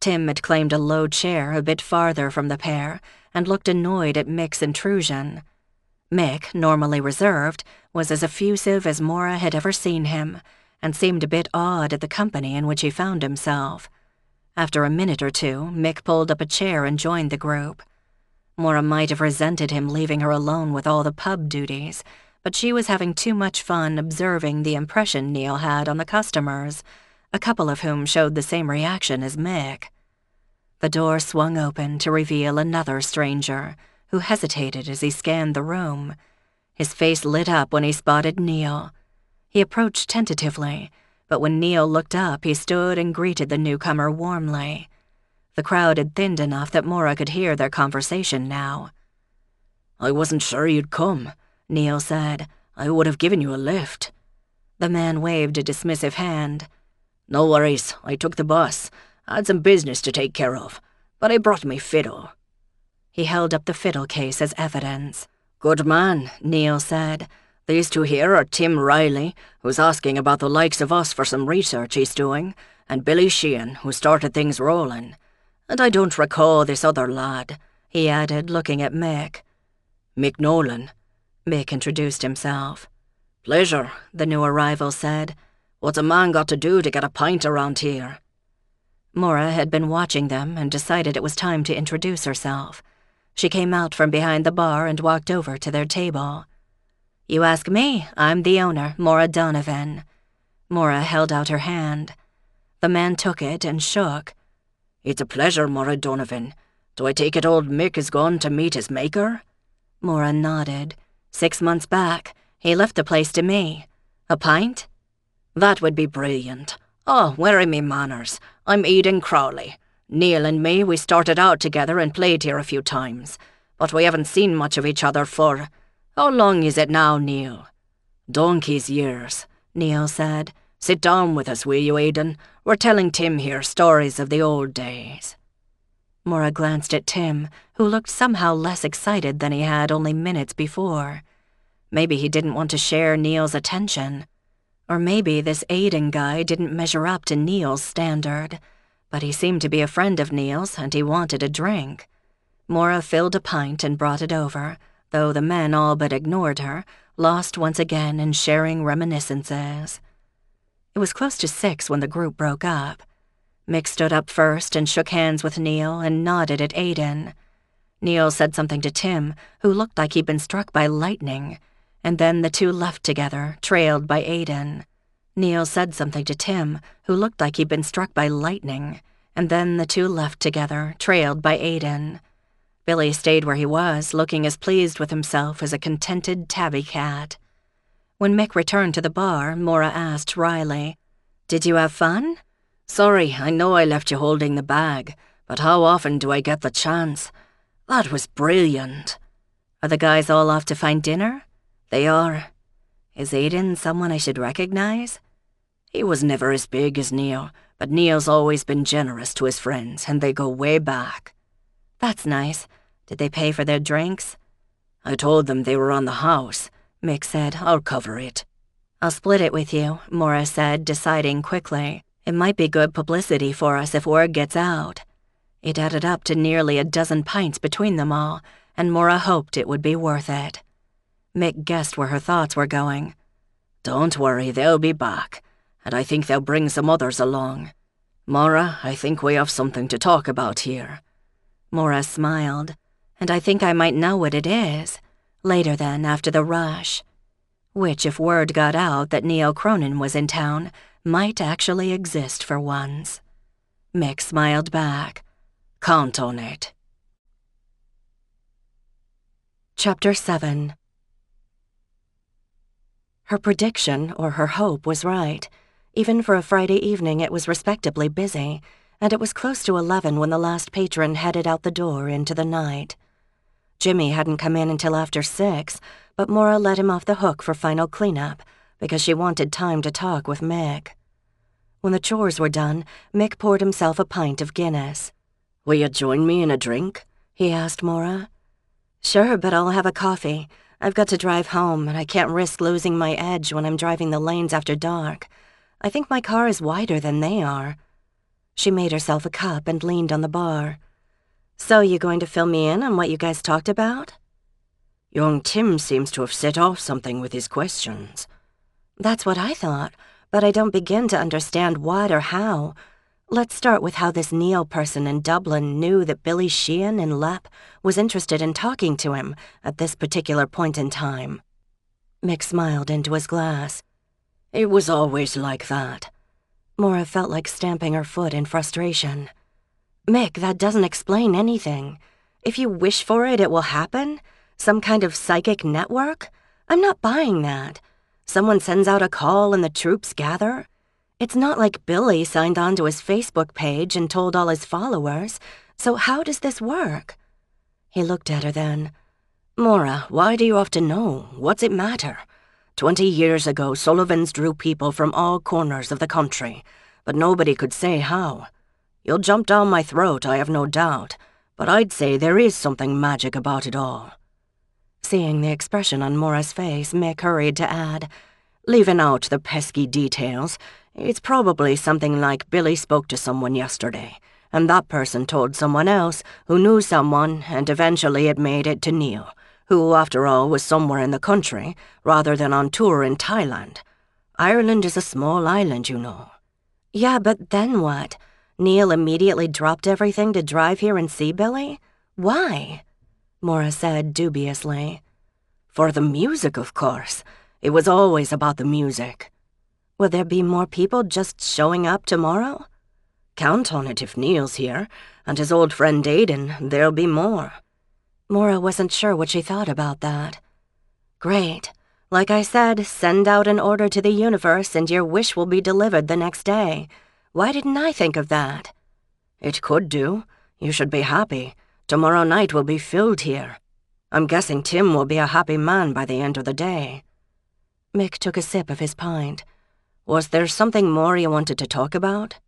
Tim had claimed a low chair a bit farther from the pair and looked annoyed at Mick's intrusion. Mick, normally reserved, was as effusive as Maura had ever seen him, and seemed a bit awed at the company in which he found himself. After a minute or two, Mick pulled up a chair and joined the group. Maura might have resented him leaving her alone with all the pub duties, but she was having too much fun observing the impression Neil had on the customers, a couple of whom showed the same reaction as Mick. The door swung open to reveal another stranger, who hesitated as he scanned the room. His face lit up when he spotted Neil. He approached tentatively, but when Neil looked up, he stood and greeted the newcomer warmly. The crowd had thinned enough that Maura could hear their conversation now. "I wasn't sure you'd come," Neil said. "I would have given you a lift." The man waved a dismissive hand. "No worries, I took the bus. I had some business to take care of, but I brought me fiddle." He held up the fiddle case as evidence. "Good man," Neil said. "These two here are Tim Riley, who's asking about the likes of us for some research he's doing, and Billy Sheehan, who started things rolling. And I don't recall this other lad," he added, looking at Mick. "Mick Nolan," Mick introduced himself. "Pleasure," the new arrival said. "What's a man got to do to get a pint around here?" Maura had been watching them and decided it was time to introduce herself. She came out from behind the bar and walked over to their table. "You ask me, I'm the owner, Maura Donovan." Maura held out her hand. The man took it and shook. "It's a pleasure, Maura Donovan. Do I take it old Mick is gone to meet his maker?" Maura nodded. 6 months back, he left the place to me. A pint? "That would be brilliant. Oh, where are me manners? I'm Eden Crowley. Neil and me, we started out together and played here a few times, but we haven't seen much of each other for... How long is it now, Neil?" "Donkey's years," Neil said. "Sit down with us, will you, Eden? We're telling Tim here stories of the old days." Maura glanced at Tim, who looked somehow less excited than he had only minutes before. Maybe he didn't want to share Neil's attention. Or maybe this Aiden guy didn't measure up to Neil's standard. But he seemed to be a friend of Neil's, and he wanted a drink. Maura filled a pint and brought it over, though the men all but ignored her, lost once again in sharing reminiscences. It was close to 6 when the group broke up. Mick stood up first and shook hands with Neil and nodded at Aiden. Neil said something to Tim, who looked like he'd been struck by lightning, and then the two left together, trailed by Aiden. Neil said something to Tim, who looked like he'd been struck by lightning, and then the two left together, trailed by Aiden. Billy stayed where he was, looking as pleased with himself as a contented tabby cat. When Mick returned to the bar, Maura asked wryly, "Did you have fun?" "Sorry, I know I left you holding the bag, but how often do I get the chance? That was brilliant." "Are the guys all off to find dinner?" "They are." "Is Aiden someone I should recognize?" "He was never as big as Neil, but Neil's always been generous to his friends, and they go way back." "That's nice. Did they pay for their drinks?" "I told them they were on the house," Mick said. "I'll cover it." "I'll split it with you," Maura said, deciding quickly. "It might be good publicity for us if word gets out." It added up to nearly a dozen pints between them all, and Maura hoped it would be worth it. Mick guessed where her thoughts were going. "Don't worry, they'll be back, and I think they'll bring some others along. Maura, I think we have something to talk about here." Maura smiled. "And I think I might know what it is. Later then, after the rush." Which, if word got out that Neil Cronin was in town, might actually exist for once. Mick smiled back. "Count on it." Chapter 7. Her prediction, or her hope, was right. Even for a Friday evening, it was respectably busy, and it was close to 11 when the last patron headed out the door into the night. Jimmy hadn't come in until after 6, but Maura let him off the hook for final cleanup, because she wanted time to talk with Mick. When the chores were done, Mick poured himself a pint of Guinness. "Will you join me in a drink?" he asked Maura. "Sure, but I'll have a coffee. I've got to drive home, and I can't risk losing my edge when I'm driving the lanes after dark. I think my car is wider than they are." She made herself a cup and leaned on the bar. "So you going to fill me in on what you guys talked about?" "Young Tim seems to have set off something with his questions." "That's what I thought, but I don't begin to understand what or how. Let's start with how this Neil person in Dublin knew that Billy Sheehan in Lepp was interested in talking to him at this particular point in time." Mick smiled into his glass. "It was always like that." Maura felt like stamping her foot in frustration. "Mick, that doesn't explain anything. If you wish for it, it will happen? Some kind of psychic network? I'm not buying that. Someone sends out a call and the troops gather? It's not like Billy signed on to his Facebook page and told all his followers, so how does this work?" He looked at her then. "Maura, why do you have to know? What's it matter? 20 years ago, Sullivans drew people from all corners of the country, but nobody could say how. You'll jump down my throat, I have no doubt, but I'd say there is something magic about it all." Seeing the expression on Maura's face, Mick hurried to add, "Leaving out the pesky details, it's probably something like Billy spoke to someone yesterday, and that person told someone else who knew someone, and eventually it made it to Neil, who, after all, was somewhere in the country, rather than on tour in Thailand. Ireland is a small island, you know. Yeah, but then what? Neil immediately dropped everything to drive here and see Billy? Why? Maura said dubiously. For the music, of course. It was always about the music. Will there be more people just showing up tomorrow? Count on it if Neil's here, and his old friend Aidan, there'll be more. Maura wasn't sure what she thought about that. Great. Like I said, send out an order to the universe and your wish will be delivered the next day. Why didn't I think of that? It could do. You should be happy. Tomorrow night will be filled here. I'm guessing Tim will be a happy man by the end of the day. Mick took a sip of his pint. Was there something more you wanted to talk about?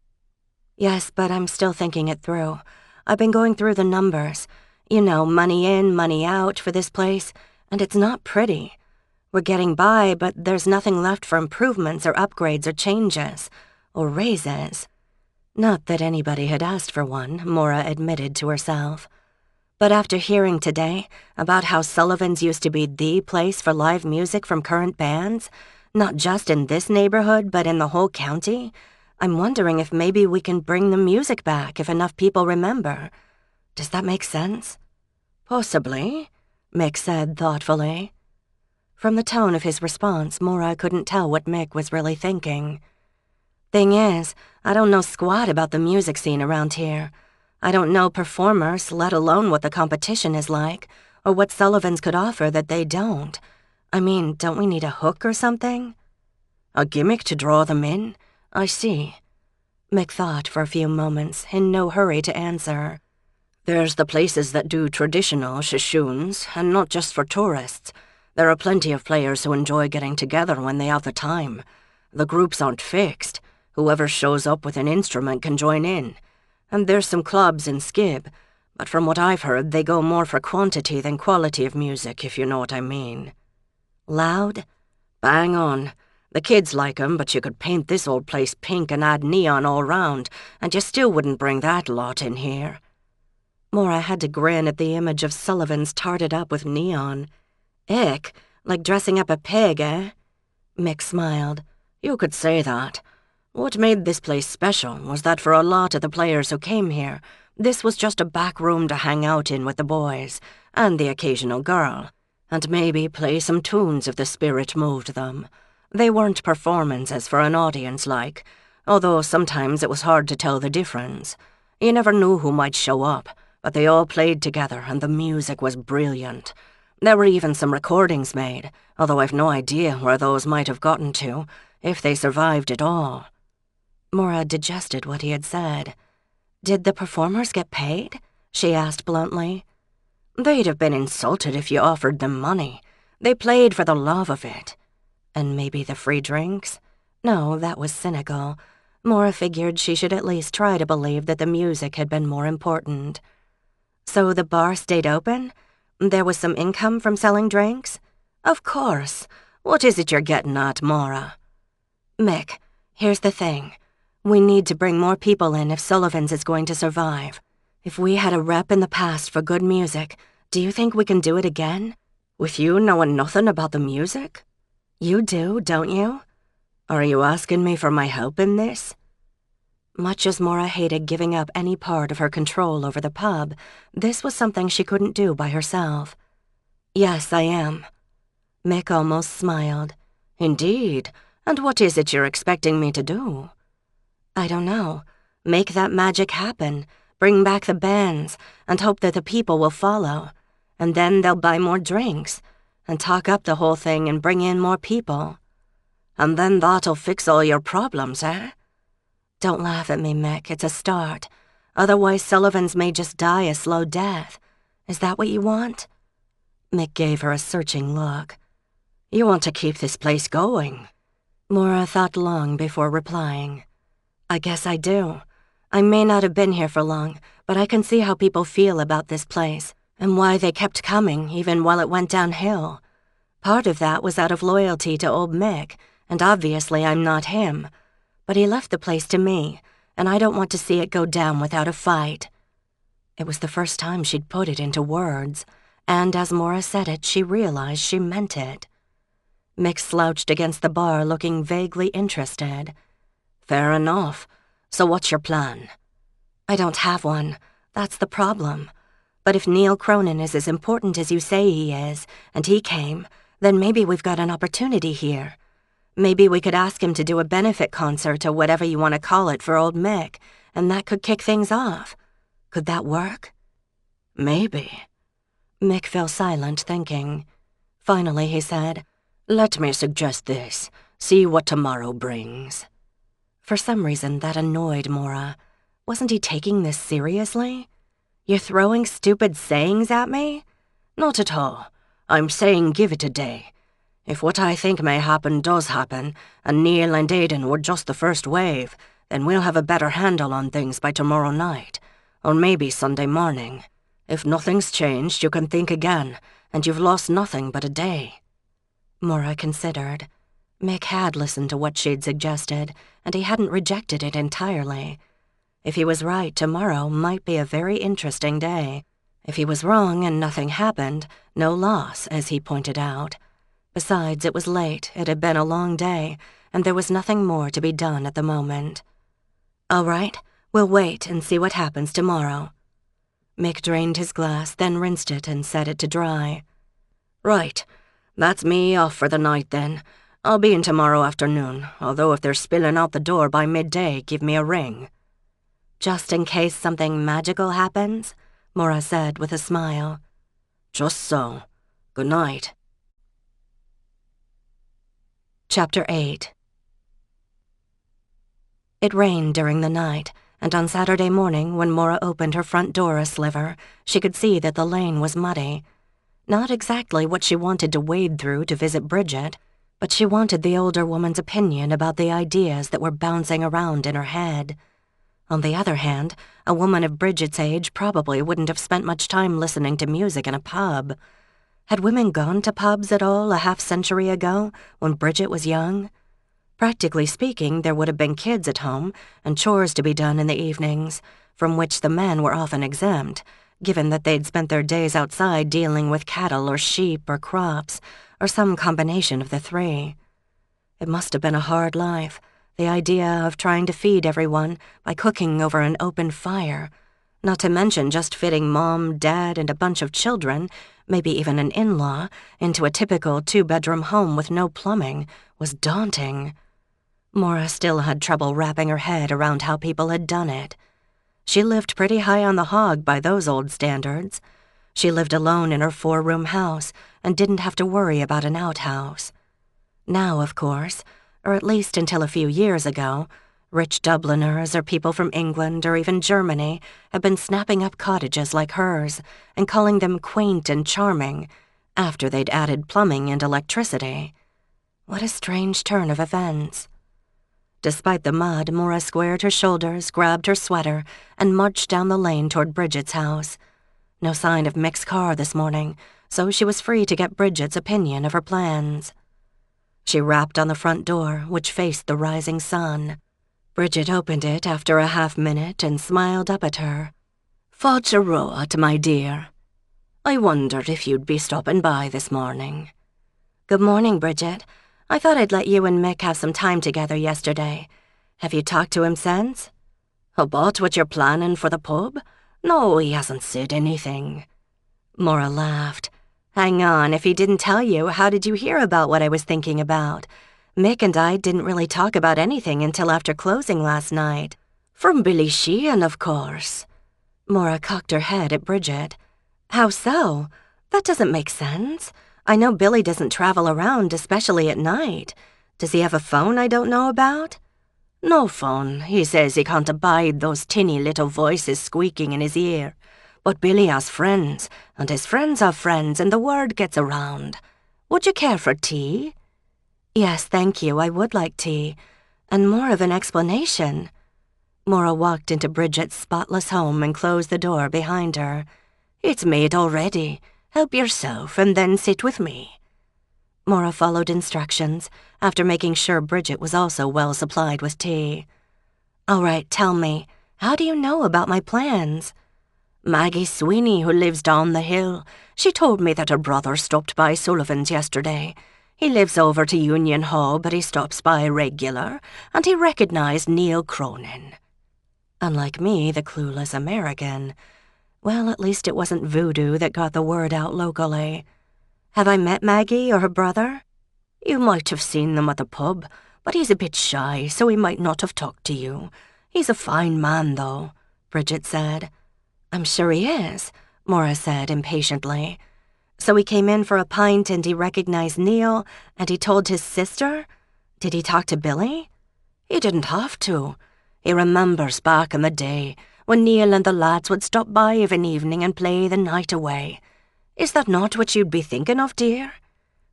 Yes, but I'm still thinking it through. I've been going through the numbers. You know, money in, money out for this place, and it's not pretty. We're getting by, but there's nothing left for improvements or upgrades or changes, or raises. Not that anybody had asked for one, Maura admitted to herself. But after hearing today about how Sullivan's used to be the place for live music from current bands, not just in this neighborhood but in the whole county, I'm wondering if maybe we can bring the music back if enough people remember. Does that make sense? Possibly, Mick said thoughtfully. From the tone of his response, Maura couldn't tell what Mick was really thinking. Thing is, I don't know squat about the music scene around here. I don't know performers, let alone what the competition is like, or what Sullivan's could offer that they don't. I mean, don't we need a hook or something? A gimmick to draw them in? I see. Mick thought for a few moments, in no hurry to answer. There's the places that do traditional shashoons, and not just for tourists. There are plenty of players who enjoy getting together when they have the time. The groups aren't fixed. Whoever shows up with an instrument can join in. And there's some clubs in Skib, but from what I've heard, they go more for quantity than quality of music, if you know what I mean. Loud? Bang on. The kids like 'em, but you could paint this old place pink and add neon all round, and you still wouldn't bring that lot in here. Maura had to grin at the image of Sullivan's tarted up with neon. Ick, like dressing up a pig, eh? Mick smiled. You could say that. What made this place special was that for a lot of the players who came here, this was just a back room to hang out in with the boys, and the occasional girl, and maybe play some tunes if the spirit moved them. They weren't performances for an audience like, although sometimes it was hard to tell the difference. You never knew who might show up, but they all played together and the music was brilliant. There were even some recordings made, although I've no idea where those might have gotten to, if they survived at all. Maura digested what he had said. Did the performers get paid? She asked bluntly. They'd have been insulted if you offered them money. They played for the love of it. And maybe the free drinks? No, that was cynical. Maura figured she should at least try to believe that the music had been more important. So the bar stayed open? There was some income from selling drinks? Of course. What is it you're getting at, Maura? Mick, here's the thing. We need to bring more people in if Sullivan's is going to survive. If we had a rep in the past for good music, do you think we can do it again? With you knowing nothing about the music? You do, don't you? Are you asking me for my help in this? Much as Maura hated giving up any part of her control over the pub, this was something she couldn't do by herself. Yes, I am. Mick almost smiled. Indeed. And what is it you're expecting me to do? I don't know. Make that magic happen. Bring back the bands, and hope that the people will follow. And then they'll buy more drinks, and talk up the whole thing and bring in more people. And then that'll fix all your problems, eh? Don't laugh at me, Mick. It's a start. Otherwise, Sullivan's may just die a slow death. Is that what you want? Mick gave her a searching look. You want to keep this place going? Maura thought long before replying. I guess I do. I may not have been here for long, but I can see how people feel about this place, and why they kept coming even while it went downhill. Part of that was out of loyalty to old Mick, and obviously I'm not him. But he left the place to me, and I don't want to see it go down without a fight." It was the first time she'd put it into words, and as Maura said it, she realized she meant it. Mick slouched against the bar, looking vaguely interested. "Fair enough. So what's your plan?" "I don't have one. That's the problem. But if Neil Cronin is as important as you say he is, and he came, then maybe we've got an opportunity here. Maybe we could ask him to do a benefit concert or whatever you want to call it for old Mick, and that could kick things off. Could that work?" "Maybe." Mick fell silent, thinking. Finally, he said, "Let me suggest this. See what tomorrow brings." For some reason, that annoyed Maura. Wasn't he taking this seriously? "You're throwing stupid sayings at me?" "Not at all. I'm saying give it a day. If what I think may happen does happen, and Neil and Aidan were just the first wave, then we'll have a better handle on things by tomorrow night, or maybe Sunday morning. If nothing's changed, you can think again, and you've lost nothing but a day." Maura considered. Mick had listened to what she'd suggested, and he hadn't rejected it entirely. If he was right, tomorrow might be a very interesting day. If he was wrong and nothing happened, no loss, as he pointed out. Besides, it was late, it had been a long day, and there was nothing more to be done at the moment. "All right, we'll wait and see what happens tomorrow." Mick drained his glass, then rinsed it and set it to dry. "Right, that's me off for the night then. I'll be in tomorrow afternoon, although if they're spilling out the door by midday, give me a ring." "Just in case something magical happens?" Maura said with a smile. "Just so. Good night." Chapter 8. It rained during the night, and on Saturday morning, when Maura opened her front door a sliver, she could see that the lane was muddy. Not exactly what she wanted to wade through to visit Bridget, but she wanted the older woman's opinion about the ideas that were bouncing around in her head. On the other hand, a woman of Bridget's age probably wouldn't have spent much time listening to music in a pub. Had women gone to pubs at all a half-century ago, when Bridget was young? Practically speaking, there would have been kids at home and chores to be done in the evenings, from which the men were often exempt, given that they'd spent their days outside dealing with cattle or sheep or crops, or some combination of the three. It must have been a hard life, the idea of trying to feed everyone by cooking over an open fire, not to mention just fitting Mom, Dad, and a bunch of children, maybe even an in-law, into a typical two-bedroom home with no plumbing, was daunting. Maura still had trouble wrapping her head around how people had done it. She lived pretty high on the hog by those old standards. She lived alone in her 4-room house and didn't have to worry about an outhouse. Now, of course, or at least until a few years ago, rich Dubliners or people from England or even Germany had been snapping up cottages like hers and calling them quaint and charming after they'd added plumbing and electricity. What a strange turn of events. Despite the mud, Maura squared her shoulders, grabbed her sweater, and marched down the lane toward Bridget's house. No sign of Mick's car this morning, so she was free to get Bridget's opinion of her plans. She rapped on the front door, which faced the rising sun. Bridget opened it after a half-minute and smiled up at her. "Fáilte rót, my dear. I wondered if you'd be stopping by this morning." "Good morning, Bridget. I thought I'd let you and Mick have some time together yesterday. Have you talked to him since?" "About what you're planning for the pub? No, he hasn't said anything." Maura laughed. "Hang on, if he didn't tell you, how did you hear about what I was thinking about? Mick and I didn't really talk about anything until after closing last night." "From Billy Sheehan, of course." Maura cocked her head at Bridget. "How so? That doesn't make sense. I know Billy doesn't travel around, especially at night. Does he have a phone I don't know about?" "No phone. He says he can't abide those tinny little voices squeaking in his ear. But Billy has friends, and his friends have friends, and the word gets around. Would you care for tea?" "Yes, thank you, I would like tea. And more of an explanation." Maura walked into Bridget's spotless home and closed the door behind her. "It's made already. Help yourself, and then sit with me." Maura followed instructions, after making sure Bridget was also well supplied with tea. All right, tell me, how do you know about my plans? Maggie Sweeney, who lives down the hill, she told me that her brother stopped by Sullivan's yesterday. He lives over to Union Hall, but he stops by regular, and he recognized Neil Cronin. Unlike me, the clueless American. Well, at least it wasn't voodoo that got the word out locally. Have I met Maggie or her brother? You might have seen them at the pub, but he's a bit shy, so he might not have talked to you. He's a fine man, though, Bridget said. I'm sure he is, Maura said impatiently. So he came in for a pint and he recognized Neil, and he told his sister? Did he talk to Billy? He didn't have to. He remembers back in the day when Neil and the lads would stop by of an evening and play the night away. Is that not what you'd be thinking of, dear?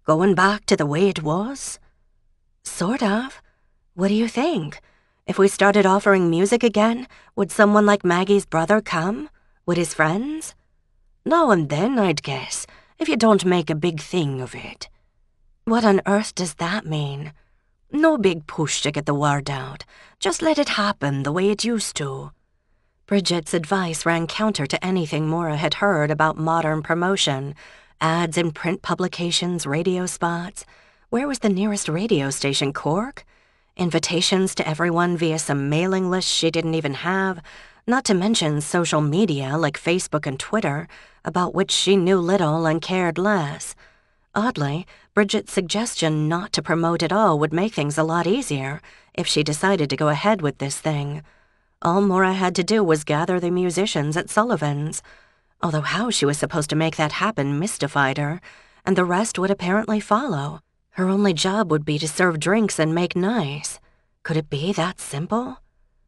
Going back to the way it was? Sort of. What do you think? If we started offering music again, would someone like Maggie's brother come? Would his friends? Now and then, I'd guess, if you don't make a big thing of it. What on earth does that mean? No big push to get the word out. Just let it happen the way it used to. Bridget's advice ran counter to anything Maura had heard about modern promotion. Ads in print publications, radio spots. Where was the nearest radio station, Cork? Invitations to everyone via some mailing list she didn't even have, not to mention social media like Facebook and Twitter, about which she knew little and cared less. Oddly, Bridget's suggestion not to promote at all would make things a lot easier if she decided to go ahead with this thing. All Maura had to do was gather the musicians at Sullivan's, although how she was supposed to make that happen mystified her, and the rest would apparently follow. Her only job would be to serve drinks and make nice. Could it be that simple?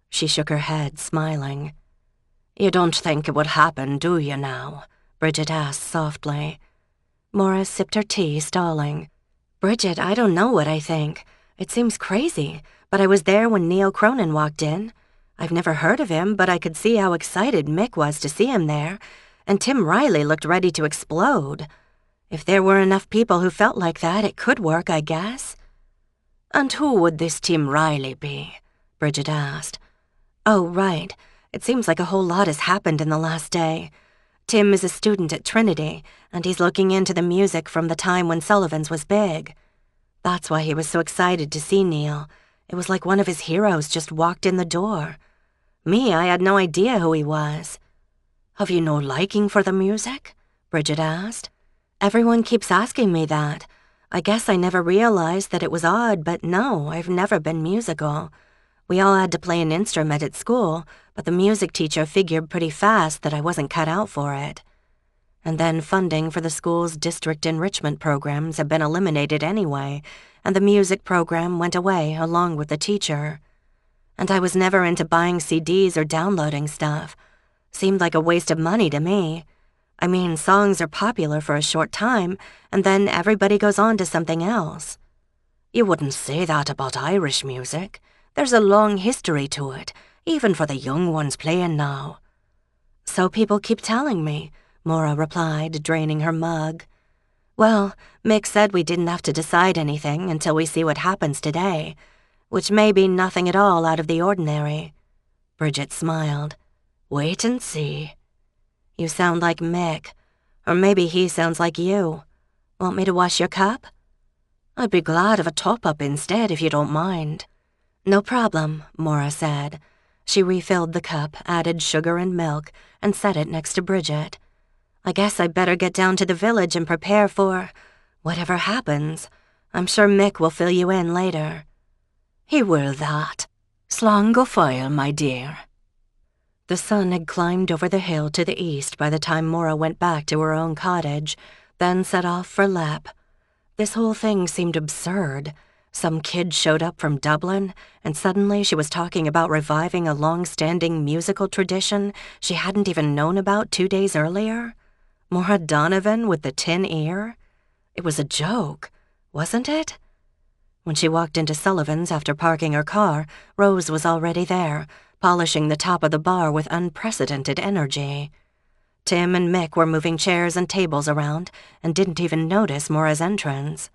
She shook her head, smiling. You don't think it would happen, do you now? Bridget asked softly. Maura sipped her tea, stalling. Bridget, I don't know what I think. It seems crazy, but I was there when Neil Cronin walked in. I've never heard of him, but I could see how excited Mick was to see him there, and Tim Riley looked ready to explode. If there were enough people who felt like that, it could work, I guess. And who would this Tim Riley be? Bridget asked. Oh, right. It seems like a whole lot has happened in the last day. Tim is a student at Trinity, and he's looking into the music from the time when Sullivan's was big. That's why he was so excited to see Neil. It was like one of his heroes just walked in the door. Me, I had no idea who he was. Have you no liking for the music? Bridget asked. Everyone keeps asking me that. I guess I never realized that it was odd, but no, I've never been musical. We all had to play an instrument at school, but the music teacher figured pretty fast that I wasn't cut out for it. And then funding for the school's district enrichment programs had been eliminated anyway, and the music program went away along with the teacher. And I was never into buying CDs or downloading stuff. Seemed like a waste of money to me. I mean, songs are popular for a short time, and then everybody goes on to something else. You wouldn't say that about Irish music. There's a long history to it, even for the young ones playing now. So people keep telling me, Maura replied, draining her mug. Well, Mick said we didn't have to decide anything until we see what happens today, which may be nothing at all out of the ordinary. Bridget smiled. Wait and see. You sound like Mick, or maybe he sounds like you. Want me to wash your cup? I'd be glad of a top-up instead if you don't mind. No problem, Maura said. She refilled the cup, added sugar and milk, and set it next to Bridget. I guess I'd better get down to the village and prepare for whatever happens. I'm sure Mick will fill you in later. He will that. Slán go fóill, my dear. The sun had climbed over the hill to the east by the time Maura went back to her own cottage, then set off for Leap. This whole thing seemed absurd. Some kid showed up from Dublin, and suddenly she was talking about reviving a long-standing musical tradition she hadn't even known about 2 days earlier. Maura Donovan with the tin ear? It was a joke, wasn't it? When she walked into Sullivan's after parking her car, Rose was already there, polishing the top of the bar with unprecedented energy. Tim and Mick were moving chairs and tables around and didn't even notice Maura's entrance.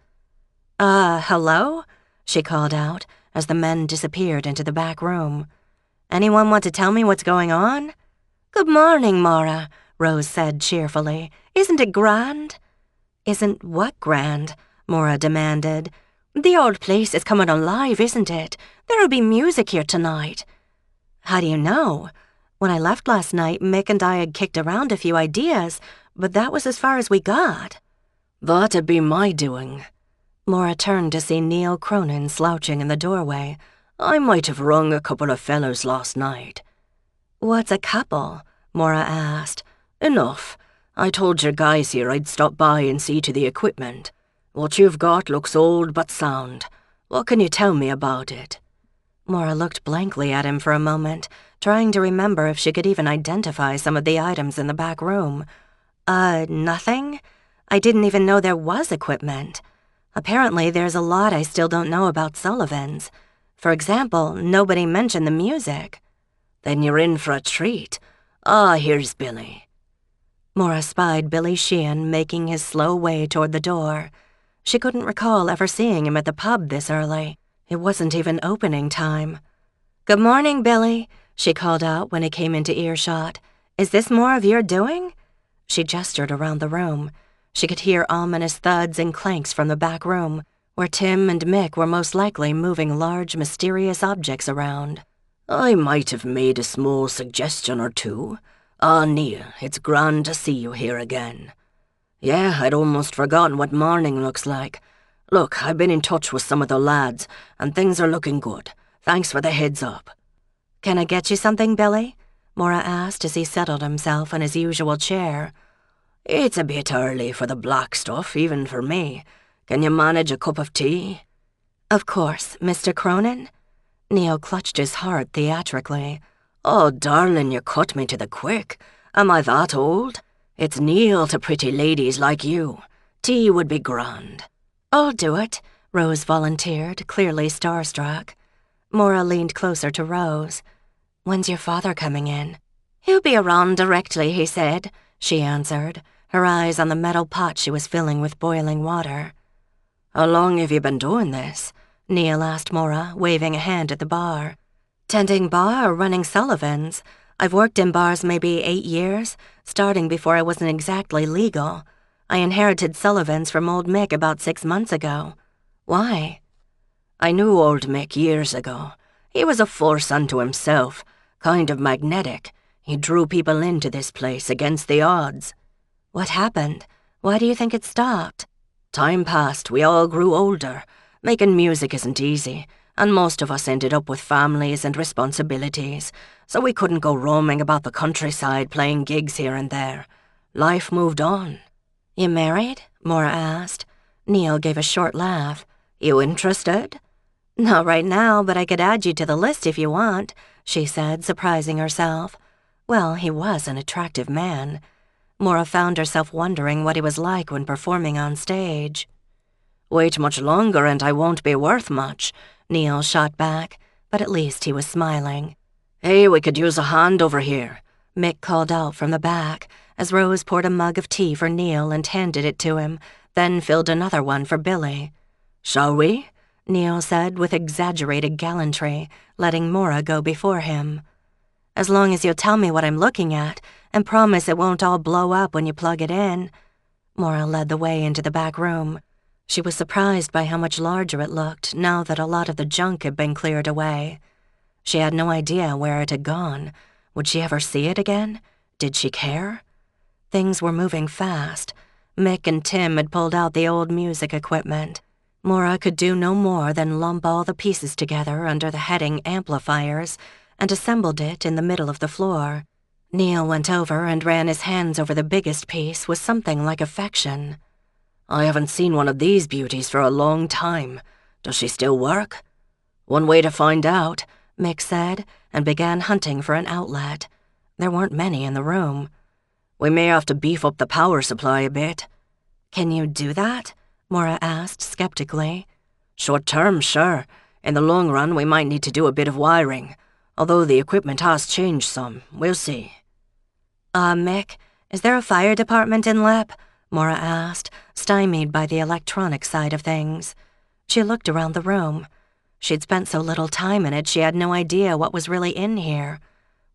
Hello? She called out as the men disappeared into the back room. Anyone want to tell me what's going on?" "Good morning, Maura," Rose said cheerfully. "Isn't it grand?" "Isn't what grand?" Maura demanded. "The old place is coming alive, isn't it? There'll be music here tonight." "How do you know?" "When I left last night, Mick and I had kicked around a few ideas, but that was as far as we got." "That'd be my doing." Maura turned to see Neil Cronin slouching in the doorway. "I might have rung a couple of fellows last night." "What's a couple?" Maura asked. "Enough. I told your guys here I'd stop by and see to the equipment. What you've got looks old but sound. What can you tell me about it?" Maura looked blankly at him for a moment, trying to remember if she could even identify some of the items in the back room. Nothing? I didn't even know there was equipment. Apparently there's a lot I still don't know about Sullivan's. For example, nobody mentioned the music." "Then you're in for a treat. Here's Billy." Maura spied Billy Sheehan making his slow way toward the door. She couldn't recall ever seeing him at the pub this early. It wasn't even opening time. "Good morning, Billy," she called out when he came into earshot. "Is this more of your doing?" She gestured around the room. She could hear ominous thuds and clanks from the back room, where Tim and Mick were most likely moving large, mysterious objects around. "I might have made a small suggestion or two. Neil, it's grand to see you here again." "Yeah, I'd almost forgotten what morning looks like. Look, I've been in touch with some of the lads, and things are looking good. Thanks for the heads up." "Can I get you something, Billy?" Maura asked as he settled himself in his usual chair. "It's a bit early for the black stuff, even for me. Can you manage a cup of tea?" "Of course, Mr. Cronin." Neil clutched his heart theatrically. "Oh, darling, you cut me to the quick. Am I that old? It's Neil to pretty ladies like you. Tea would be grand." "I'll do it," Rose volunteered, clearly starstruck. Maura leaned closer to Rose. "When's your father coming in?" "He'll be around directly, he said," she answered, her eyes on the metal pot she was filling with boiling water. "How long have you been doing this?" Neil asked Maura, waving a hand at the bar. "Tending bar or running Sullivan's. I've worked in bars maybe 8 years, starting before I wasn't exactly legal. I inherited Sullivan's from old Mick about 6 months ago. Why?" "I knew old Mick years ago. He was a force unto himself, kind of magnetic. He drew people into this place against the odds." "What happened? Why do you think it stopped?" "Time passed, we all grew older. Making music isn't easy, and most of us ended up with families and responsibilities, so we couldn't go roaming about the countryside playing gigs here and there. Life moved on." "You married?" Maura asked. Neil gave a short laugh. "You interested?" "Not right now, but I could add you to the list if you want," she said, surprising herself. Well, he was an attractive man. Maura found herself wondering what he was like when performing on stage. "Wait much longer and I won't be worth much," Neil shot back, but at least he was smiling. "Hey, we could use a hand over here," Mick called out from the back as Rose poured a mug of tea for Neil and handed it to him, then filled another one for Billy. "Shall we?" Neil said with exaggerated gallantry, letting Maura go before him. "As long as you'll tell me what I'm looking at and promise it won't all blow up when you plug it in." Maura led the way into the back room. She was surprised by how much larger it looked now that a lot of the junk had been cleared away. She had no idea where it had gone. Would she ever see it again? Did she care? Things were moving fast. Mick and Tim had pulled out the old music equipment. Maura could do no more than lump all the pieces together under the heading amplifiers and assembled it in the middle of the floor. Neil went over and ran his hands over the biggest piece with something like affection. "I haven't seen one of these beauties for a long time. Does she still work?" "One way to find out," Mick said, and began hunting for an outlet. There weren't many in the room. "We may have to beef up the power supply a bit." "Can you do that?" Maura asked skeptically. "Short term, sure. In the long run, we might need to do a bit of wiring. Although the equipment has changed some. We'll see." Mick, is there a fire department in Lep?" Maura asked, stymied by the electronic side of things. She looked around the room. She'd spent so little time in it she had no idea what was really in here.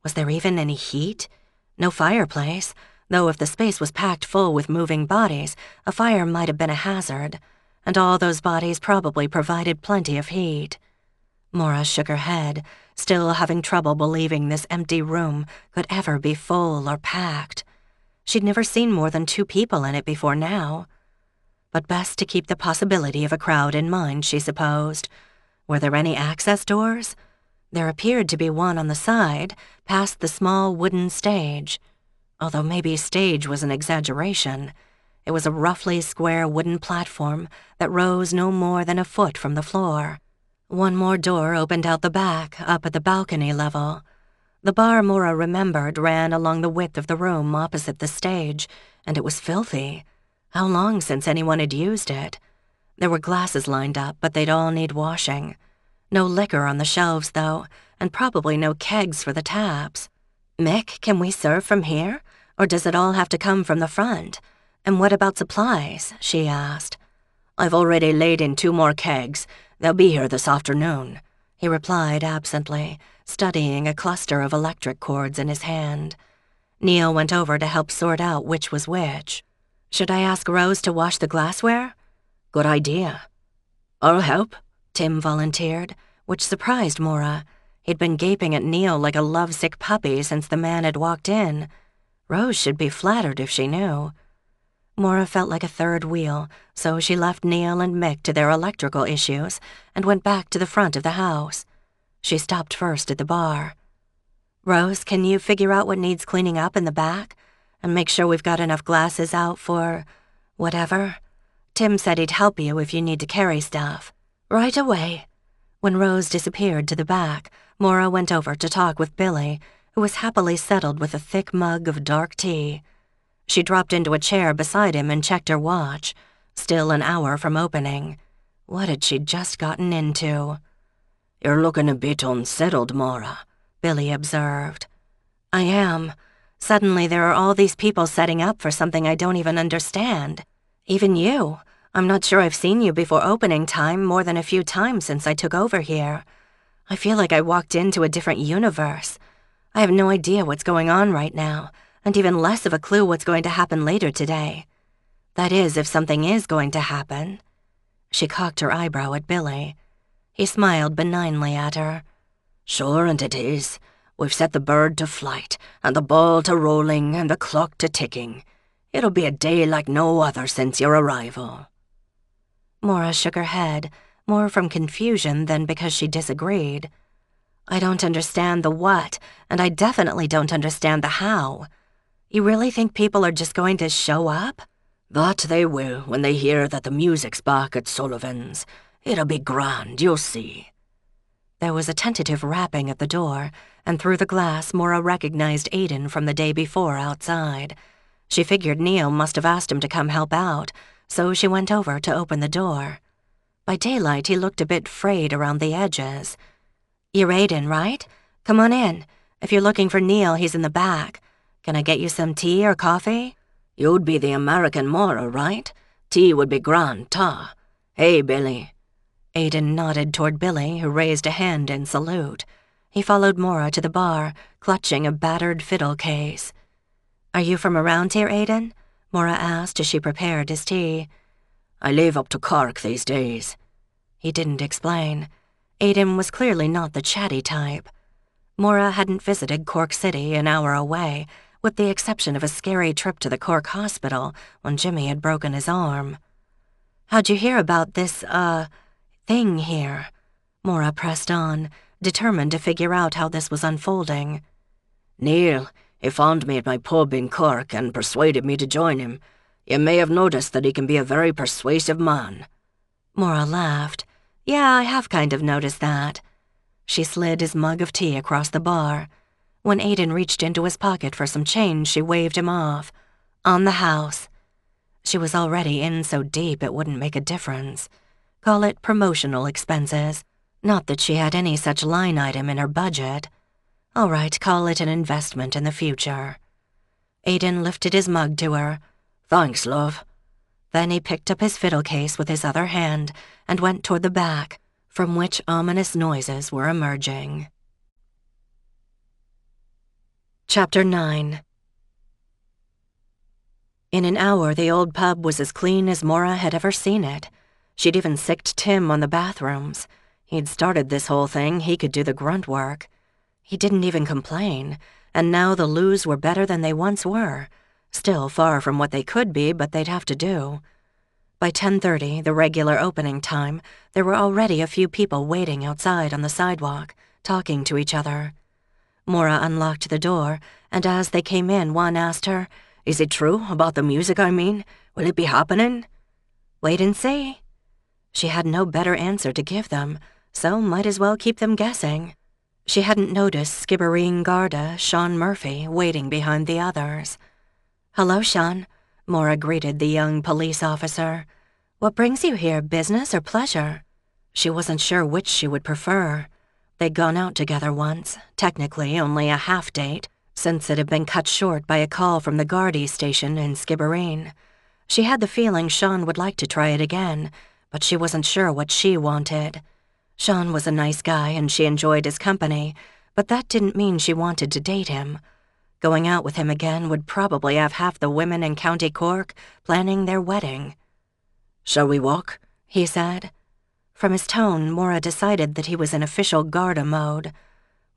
Was there even any heat? No fireplace, though if the space was packed full with moving bodies, a fire might have been a hazard, and all those bodies probably provided plenty of heat. Maura shook her head, still having trouble believing this empty room could ever be full or packed. She'd never seen more than 2 people in it before now. But best to keep the possibility of a crowd in mind, she supposed. Were there any access doors? There appeared to be one on the side, past the small wooden stage. Although maybe stage was an exaggeration. It was a roughly square wooden platform that rose no more than a foot from the floor. One more door opened out the back, up at the balcony level. The bar Maura remembered ran along the width of the room opposite the stage, and it was filthy. How long since anyone had used it? There were glasses lined up, but they'd all need washing. No liquor on the shelves, though, and probably no kegs for the taps. "Mick, can we serve from here, or does it all have to come from the front? And what about supplies?" she asked. "I've already laid in 2 more kegs. They'll be here this afternoon," he replied absently, studying a cluster of electric cords in his hand. Neil went over to help sort out which was which. "Should I ask Rose to wash the glassware?" "Good idea." "I'll help," Tim volunteered, which surprised Maura. He'd been gaping at Neil like a lovesick puppy since the man had walked in. Rose should be flattered if she knew. Maura felt like a third wheel, so she left Neil and Mick to their electrical issues and went back to the front of the house. She stopped first at the bar. "Rose, can you figure out what needs cleaning up in the back? And make sure we've got enough glasses out for whatever? Tim said he'd help you if you need to carry stuff." "Right away." When Rose disappeared to the back, Maura went over to talk with Billy, who was happily settled with a thick mug of dark tea. She dropped into a chair beside him and checked her watch. Still an hour from opening. What had she just gotten into? "You're looking a bit unsettled, Maura," Billy observed. "I am. Suddenly there are all these people setting up for something I don't even understand. Even you. I'm not sure I've seen you before opening time more than a few times since I took over here. I feel like I walked into a different universe. I have no idea what's going on right now, and even less of a clue what's going to happen later today. That is, if something is going to happen." She cocked her eyebrow at Billy. He smiled benignly at her. "Sure, and it is. We've set the bird to flight, and the ball to rolling, and the clock to ticking. It'll be a day like no other since your arrival." Maura shook her head, more from confusion than because she disagreed. "I don't understand the what, and I definitely don't understand the how. You really think people are just going to show up?" "That they will when they hear that the music's back at Sullivan's. It'll be grand, you'll see." There was a tentative rapping at the door, and through the glass Maura recognized Aidan from the day before outside. She figured Neil must have asked him to come help out, so she went over to open the door. By daylight, he looked a bit frayed around the edges. "You're Aidan, right? Come on in. If you're looking for Neil, he's in the back. Can I get you some tea or coffee?" "You'd be the American Maura, right? Tea would be grand, ta. Hey, Billy." Aidan nodded toward Billy, who raised a hand in salute. He followed Maura to the bar, clutching a battered fiddle case. "Are you from around here, Aidan?" Maura asked as she prepared his tea. "I live up to Cork these days." He didn't explain. Aidan was clearly not the chatty type. Maura hadn't visited Cork City, an hour away, with the exception of a scary trip to the Cork hospital when Jimmy had broken his arm. "How'd you hear about this, thing here?" Maura pressed on, determined to figure out how this was unfolding. "Neil, he found me at my pub in Cork and persuaded me to join him. You may have noticed that he can be a very persuasive man." Maura laughed. "Yeah, I have kind of noticed that." She slid his mug of tea across the bar. When Aidan reached into his pocket for some change, she waved him off. "On the house." She was already in so deep it wouldn't make a difference. Call it promotional expenses. Not that she had any such line item in her budget. All right, call it an investment in the future. Aidan lifted his mug to her. "Thanks, love." Then he picked up his fiddle case with his other hand and went toward the back, from which ominous noises were emerging. Chapter 9. In an hour, the old pub was as clean as Maura had ever seen it. She'd even sicked Tim on the bathrooms. He'd started this whole thing, he could do the grunt work. He didn't even complain, and now the loos were better than they once were. Still far from what they could be, but they'd have to do. By 10:30, the regular opening time, there were already a few people waiting outside on the sidewalk, talking to each other. Maura unlocked the door, and as they came in, one asked her, "Is it true about the music, I mean? Will it be happening?" "Wait and see." She had no better answer to give them, so might as well keep them guessing. She hadn't noticed Skibbereen Garda, Sean Murphy, waiting behind the others. "Hello, Sean," Maura greeted the young police officer. "What brings you here, business or pleasure?" She wasn't sure which she would prefer. They'd gone out together once, technically only a half-date, since it had been cut short by a call from the Gardaí station in Skibbereen. She had the feeling Sean would like to try it again, but she wasn't sure what she wanted. Sean was a nice guy and she enjoyed his company, but that didn't mean she wanted to date him. Going out with him again would probably have half the women in County Cork planning their wedding. "Shall we walk?" he said. From his tone, Maura decided that he was in official Garda mode.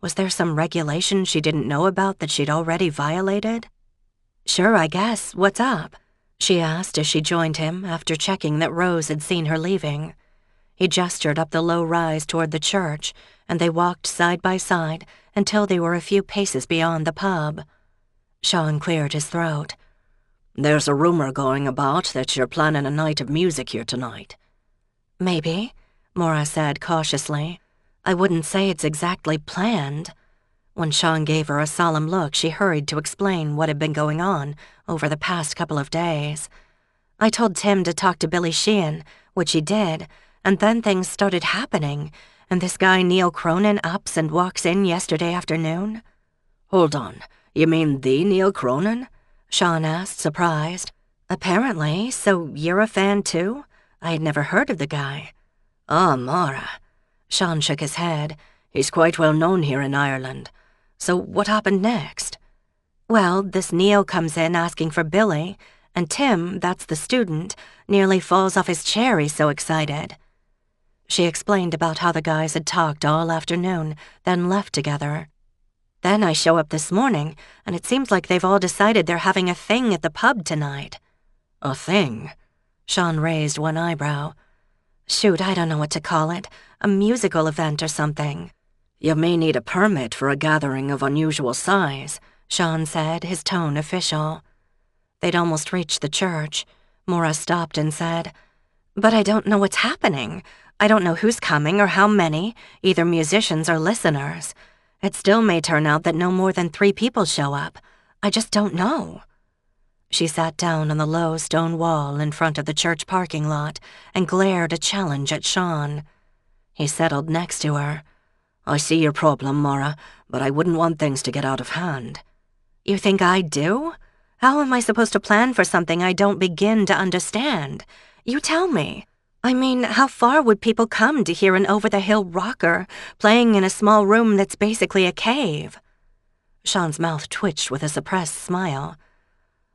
Was there some regulation she didn't know about that she'd already violated? "Sure, I guess. What's up?" she asked as she joined him after checking that Rose had seen her leaving. He gestured up the low rise toward the church, and they walked side by side until they were a few paces beyond the pub. Sean cleared his throat. "There's a rumor going about that you're planning a night of music here tonight." "Maybe," Maura said cautiously. "I wouldn't say it's exactly planned." When Sean gave her a solemn look, she hurried to explain what had been going on over the past couple of days. "I told Tim to talk to Billy Sheehan, which he did, and then things started happening, and this guy Neil Cronin ups and walks in yesterday afternoon." "Hold on, you mean the Neil Cronin?" Sean asked, surprised. "Apparently, so you're a fan too? I had never heard of the guy." "Ah, Maura." Sean shook his head. "He's quite well known here in Ireland. So what happened next?" "Well, this Neil comes in asking for Billy, and Tim, that's the student, nearly falls off his chair, he's so excited." She explained about how the guys had talked all afternoon, then left together. "Then I show up this morning, and it seems like they've all decided they're having a thing at the pub tonight." "A thing?" Sean raised one eyebrow. "Shoot, I don't know what to call it. A musical event or something." "You may need a permit for a gathering of unusual size," Sean said, his tone official. They'd almost reached the church. Maura stopped and said, "But I don't know what's happening. I don't know who's coming or how many, either musicians or listeners. It still may turn out that no more than 3 people show up. I just don't know." She sat down on the low stone wall in front of the church parking lot and glared a challenge at Sean. He settled next to her. "I see your problem, Maura, but I wouldn't want things to get out of hand." "You think I do? How am I supposed to plan for something I don't begin to understand? You tell me. I mean, how far would people come to hear an over-the-hill rocker playing in a small room that's basically a cave?" Sean's mouth twitched with a suppressed smile.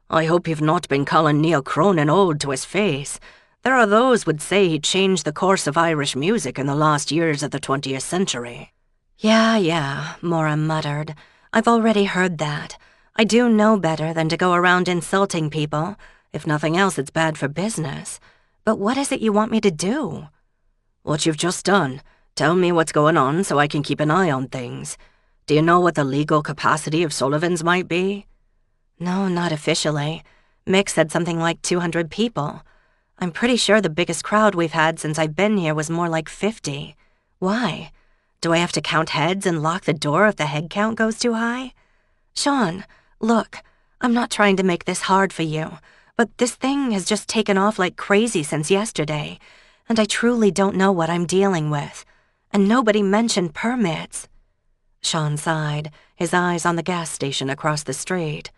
"I hope you've not been calling Neil Cronin old to his face. There are those would say he changed the course of Irish music in the last years of the 20th century. Yeah, Maura muttered. "I've already heard that. I do know better than to go around insulting people. If nothing else, it's bad for business. But what is it you want me to do?" "What you've just done. Tell me what's going on so I can keep an eye on things. Do you know what the legal capacity of Sullivan's might be?" "No, not officially. Mick said something like 200 people. I'm pretty sure the biggest crowd we've had since I've been here was more like 50. Why? Do I have to count heads and lock the door if the head count goes too high? Sean, look, I'm not trying to make this hard for you, but this thing has just taken off like crazy since yesterday, and I truly don't know what I'm dealing with. And nobody mentioned permits." Sean sighed, his eyes on the gas station across the street.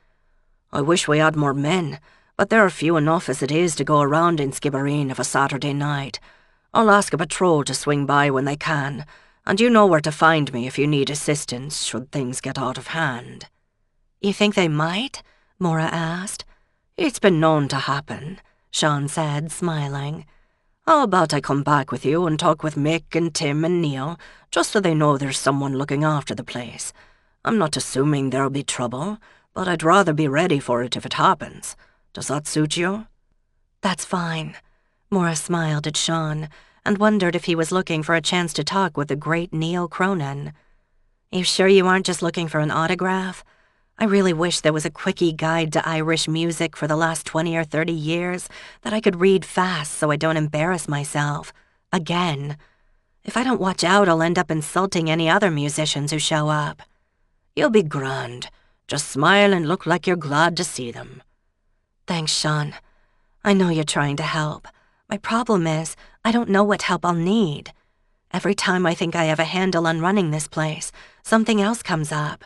"I wish we had more men, but there are few enough as it is to go around in Skibbereen of a Saturday night. I'll ask a patrol to swing by when they can, and you know where to find me if you need assistance should things get out of hand." "You think they might?" Maura asked. "It's been known to happen," Sean said, smiling. "How about I come back with you and talk with Mick and Tim and Neil, just so they know there's someone looking after the place? I'm not assuming there'll be trouble, but I'd rather be ready for it if it happens. Does that suit you?" "That's fine." Maura smiled at Sean and wondered if he was looking for a chance to talk with the great Neil Cronin. "You sure you aren't just looking for an autograph? I really wish there was a quickie guide to Irish music for the last 20 or 30 years that I could read fast so I don't embarrass myself. Again. If I don't watch out, I'll end up insulting any other musicians who show up." "You'll be grand. Just smile and look like you're glad to see them." "Thanks, Sean. I know you're trying to help. My problem is, I don't know what help I'll need. Every time I think I have a handle on running this place, something else comes up.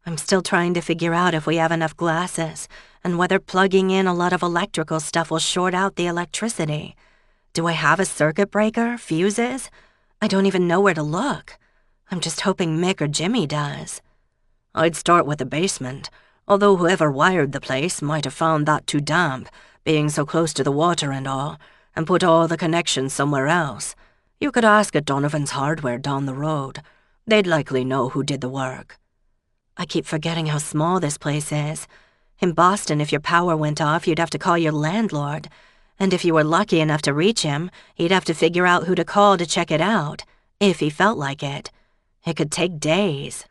I'm still trying to figure out if we have enough glasses, and whether plugging in a lot of electrical stuff will short out the electricity. Do I have a circuit breaker, fuses? I don't even know where to look. I'm just hoping Mick or Jimmy does." "I'd start with the basement, although whoever wired the place might have found that too damp, being so close to the water and all, and put all the connections somewhere else. You could ask at Donovan's Hardware down the road. They'd likely know who did the work." I keep forgetting how small this place is. In Boston, if your power went off, you'd have to call your landlord. And if you were lucky enough to reach him, he'd have to figure out who to call to check it out, if he felt like it. It could take days.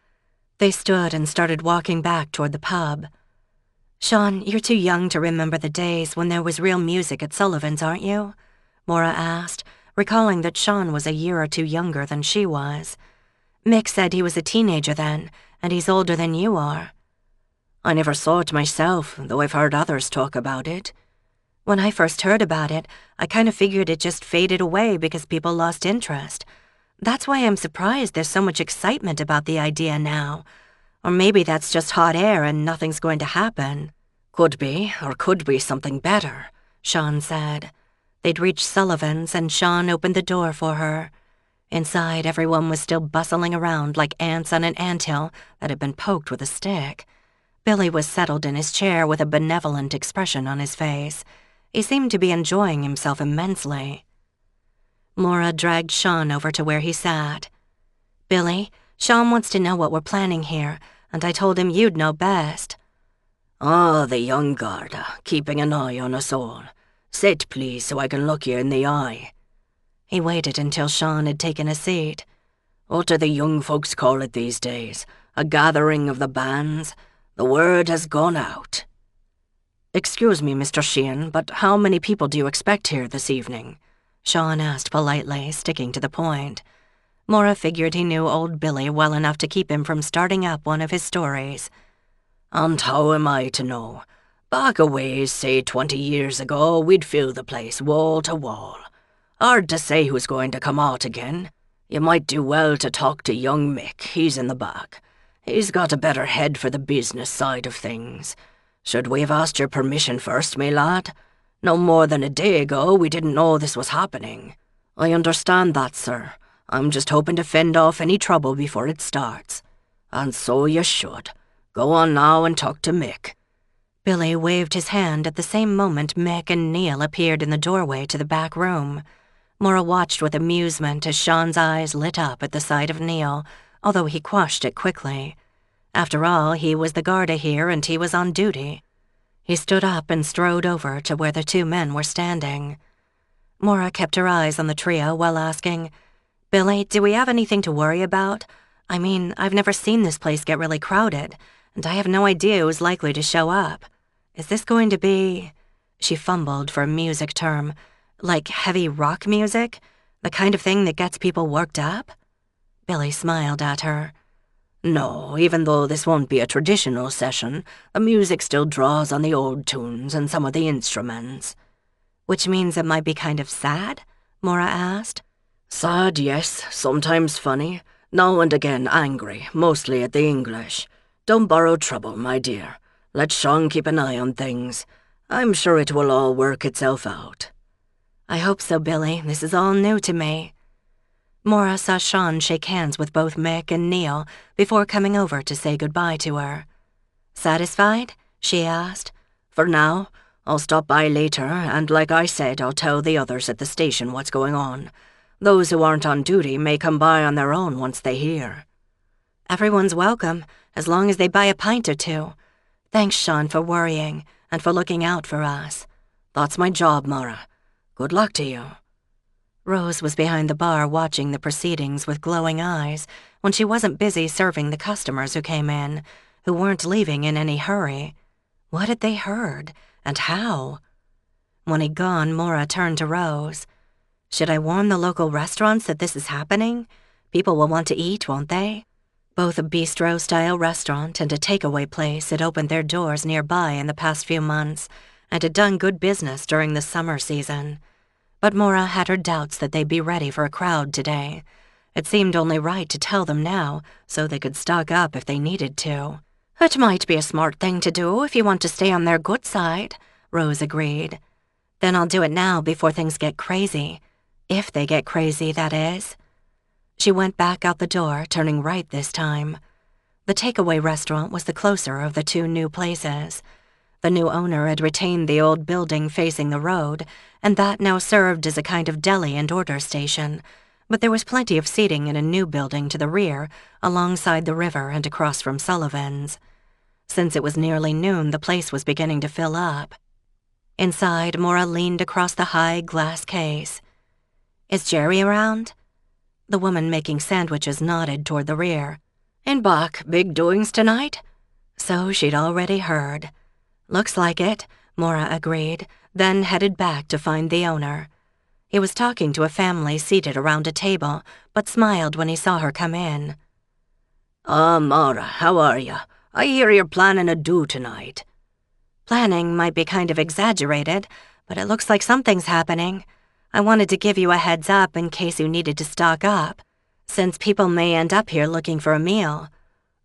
They stood and started walking back toward the pub. "Sean, you're too young to remember the days when there was real music at Sullivan's, aren't you?" Maura asked, recalling that Sean was a year or two younger than she was. "Mick said he was a teenager then, and he's older than you are." "I never saw it myself, though I've heard others talk about it." "When I first heard about it, I kind of figured it just faded away because people lost interest. That's why I'm surprised there's so much excitement about the idea now. Or maybe that's just hot air and nothing's going to happen." "Could be, or could be something better," Sean said. They'd reached Sullivan's and Sean opened the door for her. Inside, everyone was still bustling around like ants on an anthill that had been poked with a stick. Billy was settled in his chair with a benevolent expression on his face. He seemed to be enjoying himself immensely. Maura dragged Sean over to where he sat. "Billy, Sean wants to know what we're planning here, and I told him you'd know best." "Ah, the young Garda, keeping an eye on us all. Sit, please, so I can look you in the eye." He waited until Sean had taken a seat. "What do the young folks call it these days? A gathering of the bands? The word has gone out." "Excuse me, Mr. Sheehan, but how many people do you expect here this evening?" Sean asked politely, sticking to the point. Maura figured he knew old Billy well enough to keep him from starting up one of his stories. "And how am I to know? Back a ways, say 20 years ago, we'd fill the place wall to wall. Hard to say who's going to come out again. You might do well to talk to young Mick, he's in the back. He's got a better head for the business side of things. Should we have asked your permission first, me lad? No more than a day ago, we didn't know this was happening." "I understand that, sir. I'm just hoping to fend off any trouble before it starts." "And so you should. Go on now and talk to Mick." Billy waved his hand at the same moment Mick and Neil appeared in the doorway to the back room. Maura watched with amusement as Sean's eyes lit up at the sight of Neil, although he quashed it quickly. After all, he was the Garda here and he was on duty. He stood up and strode over to where the two men were standing. Maura kept her eyes on the trio while asking, "Billy, do we have anything to worry about? I mean, I've never seen this place get really crowded, and I have no idea who's likely to show up. Is this going to be—" She fumbled for a music term. "Like heavy rock music? The kind of thing that gets people worked up?" Billy smiled at her. "No, even though this won't be a traditional session, the music still draws on the old tunes and some of the instruments." "Which means it might be kind of sad?" Maura asked. "Sad, yes, sometimes funny, now and again angry, mostly at the English. Don't borrow trouble, my dear. Let Sean keep an eye on things. I'm sure it will all work itself out." I hope so, Billy. This is all new to me. Maura saw Sean shake hands with both Mick and Neil before coming over to say goodbye to her. Satisfied? She asked. For now. I'll stop by later, and like I said, I'll tell the others at the station what's going on. Those who aren't on duty may come by on their own once they hear. Everyone's welcome, as long as they buy a pint or two. Thanks, Sean, for worrying, and for looking out for us. That's my job, Maura. Good luck to you. Rose was behind the bar watching the proceedings with glowing eyes when she wasn't busy serving the customers who came in, who weren't leaving in any hurry. What had they heard, and how? When he'd gone, Maura turned to Rose. Should I warn the local restaurants that this is happening? People will want to eat, won't they? Both a bistro-style restaurant and a takeaway place had opened their doors nearby in the past few months and had done good business during the summer season. But Maura had her doubts that they'd be ready for a crowd today. It seemed only right to tell them now so they could stock up if they needed to. It might be a smart thing to do if you want to stay on their good side, Rose agreed. Then I'll do it now before things get crazy. If they get crazy, that is. She went back out the door, turning right this time. The takeaway restaurant was the closer of the two new places. The new owner had retained the old building facing the road, and that now served as a kind of deli and order station, but there was plenty of seating in a new building to the rear, alongside the river and across from Sullivan's. Since it was nearly noon, the place was beginning to fill up. Inside, Maura leaned across the high glass case. Is Jerry around? The woman making sandwiches nodded toward the rear. In back, big doings tonight? So she'd already heard. Looks like it, Maura agreed, then headed back to find the owner. He was talking to a family seated around a table, but smiled when he saw her come in. Maura, how are you? I hear you're planning a do tonight. Planning might be kind of exaggerated, but it looks like something's happening. I wanted to give you a heads up in case you needed to stock up, since people may end up here looking for a meal.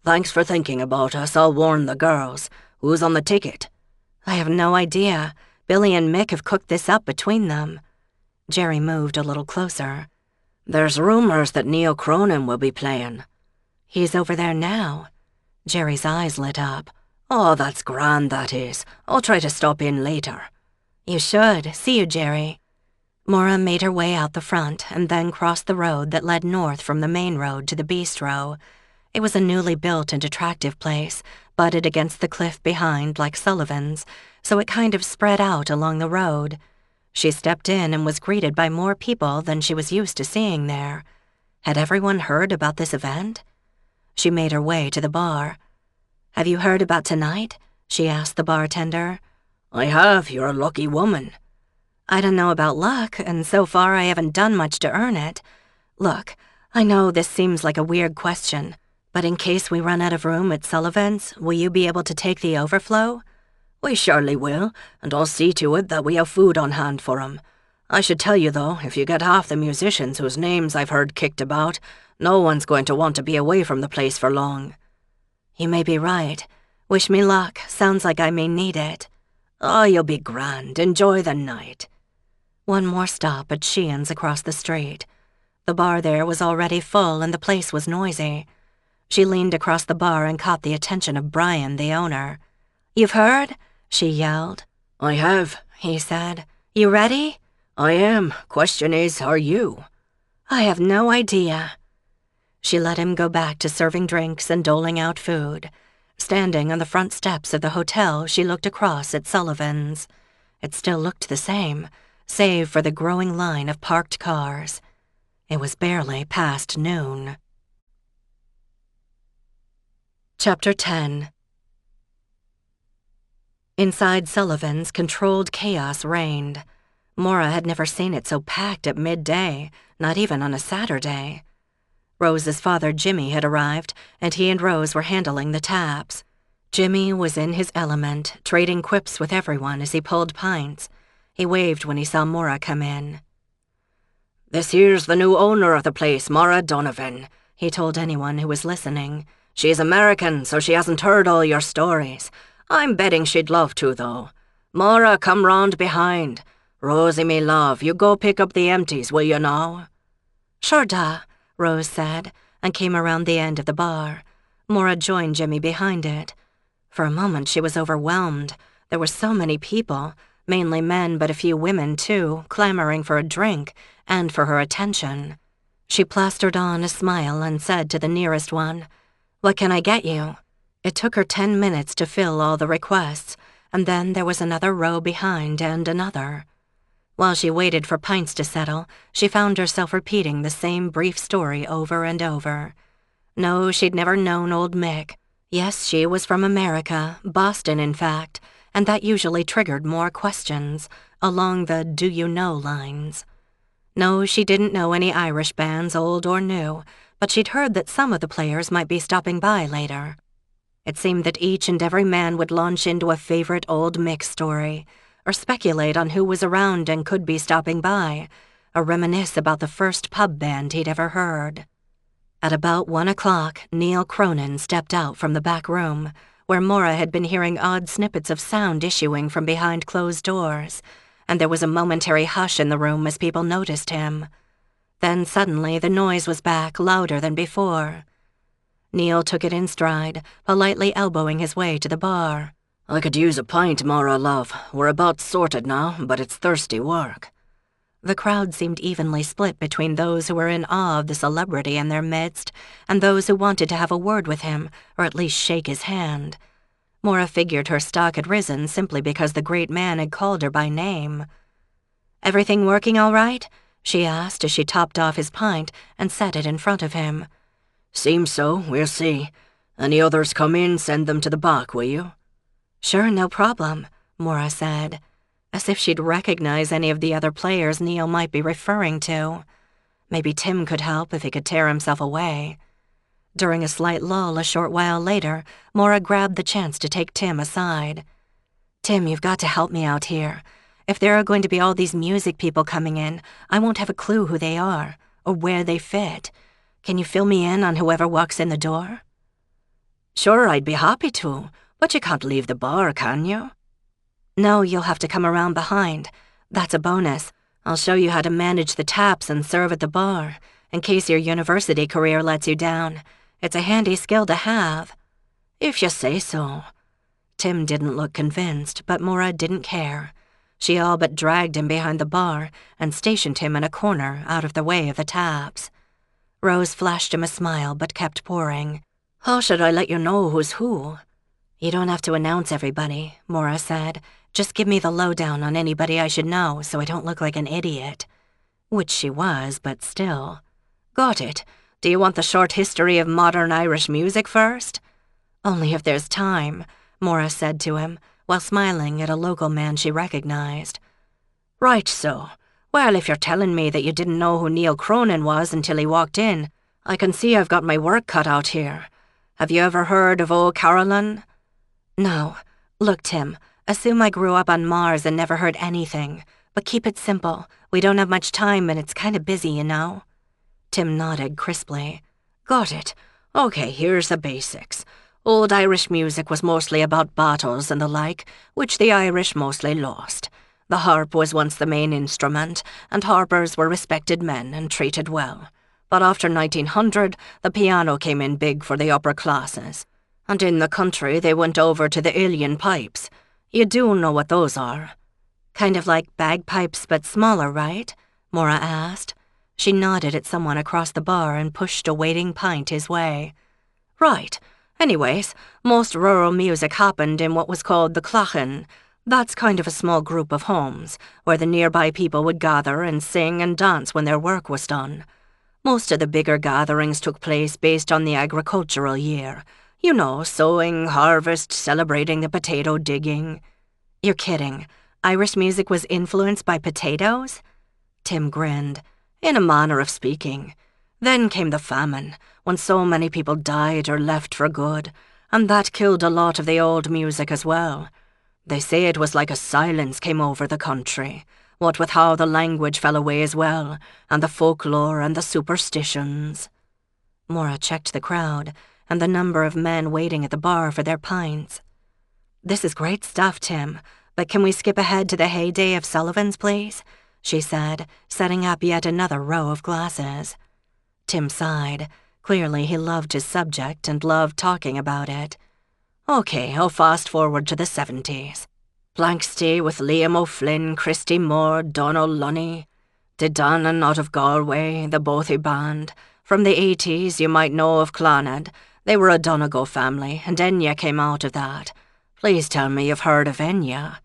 Thanks for thinking about us. I'll warn the girls. Who's on the ticket? I have no idea. Billy and Mick have cooked this up between them. Jerry moved a little closer. There's rumors that Neil Cronin will be playing. He's over there now. Jerry's eyes lit up. Oh, that's grand, that is. I'll try to stop in later. You should. See you, Jerry. Maura made her way out the front and then crossed the road that led north from the main road to the bistro. It was a newly built and attractive place, butted against the cliff behind like Sullivan's, so it kind of spread out along the road. She stepped in and was greeted by more people than she was used to seeing there. Had everyone heard about this event? She made her way to the bar. Have you heard about tonight? She asked the bartender. I have. You're a lucky woman. I don't know about luck, and so far I haven't done much to earn it. Look, I know this seems like a weird question, but in case we run out of room at Sullivan's, will you be able to take the overflow? We surely will, and I'll see to it that we have food on hand for 'em. I should tell you, though, if you get half the musicians whose names I've heard kicked about, no one's going to want to be away from the place for long. You may be right. Wish me luck. Sounds like I may need it. Oh, you'll be grand. Enjoy the night. One more stop at Sheehan's across the street. The bar there was already full and the place was noisy. She leaned across the bar and caught the attention of Brian, the owner. You've heard? She yelled. I have, he said. You ready? I am. Question is, are you? I have no idea. She let him go back to serving drinks and doling out food. Standing on the front steps of the hotel, she looked across at Sullivan's. It still looked the same, save for the growing line of parked cars. It was barely past noon. Chapter 10. Inside Sullivan's, controlled chaos reigned. Maura had never seen it so packed at midday, not even on a Saturday. Rose's father, Jimmy, had arrived, and he and Rose were handling the taps. Jimmy was in his element, trading quips with everyone as he pulled pints. He waved when he saw Maura come in. This here's the new owner of the place, Maura Donovan, he told anyone who was listening. She's American, so she hasn't heard all your stories. I'm betting she'd love to, though. Maura, come round behind. Rosie, me love, you go pick up the empties, will you now?" "Sure da," Rose said, and came around the end of the bar. Maura joined Jimmy behind it. For a moment she was overwhelmed. There were so many people, mainly men but a few women too, clamoring for a drink and for her attention. She plastered on a smile and said to the nearest one, "What can I get you?" It took her 10 minutes to fill all the requests, and then there was another row behind and another. While she waited for pints to settle, she found herself repeating the same brief story over and over. No, she'd never known old Mick. Yes, she was from America, Boston in fact, and that usually triggered more questions, along the do-you-know lines. No, she didn't know any Irish bands, old or new, but she'd heard that some of the players might be stopping by later. It seemed that each and every man would launch into a favorite old Mick story, or speculate on who was around and could be stopping by, or reminisce about the first pub band he'd ever heard. At about 1 o'clock, Neil Cronin stepped out from the back room, where Maura had been hearing odd snippets of sound issuing from behind closed doors, and there was a momentary hush in the room as people noticed him. Then suddenly the noise was back, louder than before. Neil took it in stride, politely elbowing his way to the bar. "I could use a pint, Maura, love. We're about sorted now, but it's thirsty work." The crowd seemed evenly split between those who were in awe of the celebrity in their midst and those who wanted to have a word with him, or at least shake his hand. Maura figured her stock had risen simply because the great man had called her by name. "Everything working all right?" she asked as she topped off his pint and set it in front of him. "Seems so, we'll see. Any others come in, send them to the back, will you?" "Sure, no problem," Maura said, as if she'd recognize any of the other players Neil might be referring to. Maybe Tim could help if he could tear himself away. During a slight lull a short while later, Maura grabbed the chance to take Tim aside. "Tim, you've got to help me out here. If there are going to be all these music people coming in, I won't have a clue who they are, or where they fit. Can you fill me in on whoever walks in the door?" "Sure, I'd be happy to, but you can't leave the bar, can you?" "No, you'll have to come around behind. That's a bonus. I'll show you how to manage the taps and serve at the bar, in case your university career lets you down. It's a handy skill to have." "If you say so." Tim didn't look convinced, but Maura didn't care. She all but dragged him behind the bar and stationed him in a corner out of the way of the taps. Rose flashed him a smile but kept pouring. "How should I let you know who's who?" "You don't have to announce everybody," Maura said. "Just give me the lowdown on anybody I should know so I don't look like an idiot." Which she was, but still. "Got it. Do you want the short history of modern Irish music first?" "Only if there's time," Maura said to him, while smiling at a local man she recognized. "Right so. Well, if you're telling me that you didn't know who Neil Cronin was until he walked in, I can see I've got my work cut out here. Have you ever heard of old Caroline?" "No. Look, Tim, assume I grew up on Mars and never heard anything. But keep it simple. We don't have much time and it's kind of busy, you know." Tim nodded crisply. "Got it. Okay, here's the basics. Old Irish music was mostly about battles and the like, which the Irish mostly lost. The harp was once the main instrument, and harpers were respected men and treated well. But after 1900, the piano came in big for the upper classes. And in the country, they went over to the Uilleann pipes. You do know what those are?" "Kind of like bagpipes, but smaller, right?" Maura asked. She nodded at someone across the bar and pushed a waiting pint his way. "Right. Anyways, most rural music happened in what was called the clachan. That's kind of a small group of homes, where the nearby people would gather and sing and dance when their work was done. Most of the bigger gatherings took place based on the agricultural year. You know, sowing, harvest, celebrating the potato digging." "You're kidding. Irish music was influenced by potatoes?" Tim grinned. "In a manner of speaking. Then came the famine, when so many people died or left for good, and that killed a lot of the old music as well. They say it was like a silence came over the country, what with how the language fell away as well, and the folklore and the superstitions." Maura checked the crowd and the number of men waiting at the bar for their pints. "This is great stuff, Tim, but can we skip ahead to the heyday of Sullivan's, please?" she said, setting up yet another row of glasses. Tim sighed. Clearly he loved his subject and loved talking about it. "Okay, I'll fast forward to the 70s. Blankstay with Liam O'Flynn, Christy Moore, Donald Lunny, the Donnan out of Galway, the Bothy Band. From the 80s, you might know of Clonard. They were a Donegal family, and Enya came out of that. Please tell me you've heard of Enya."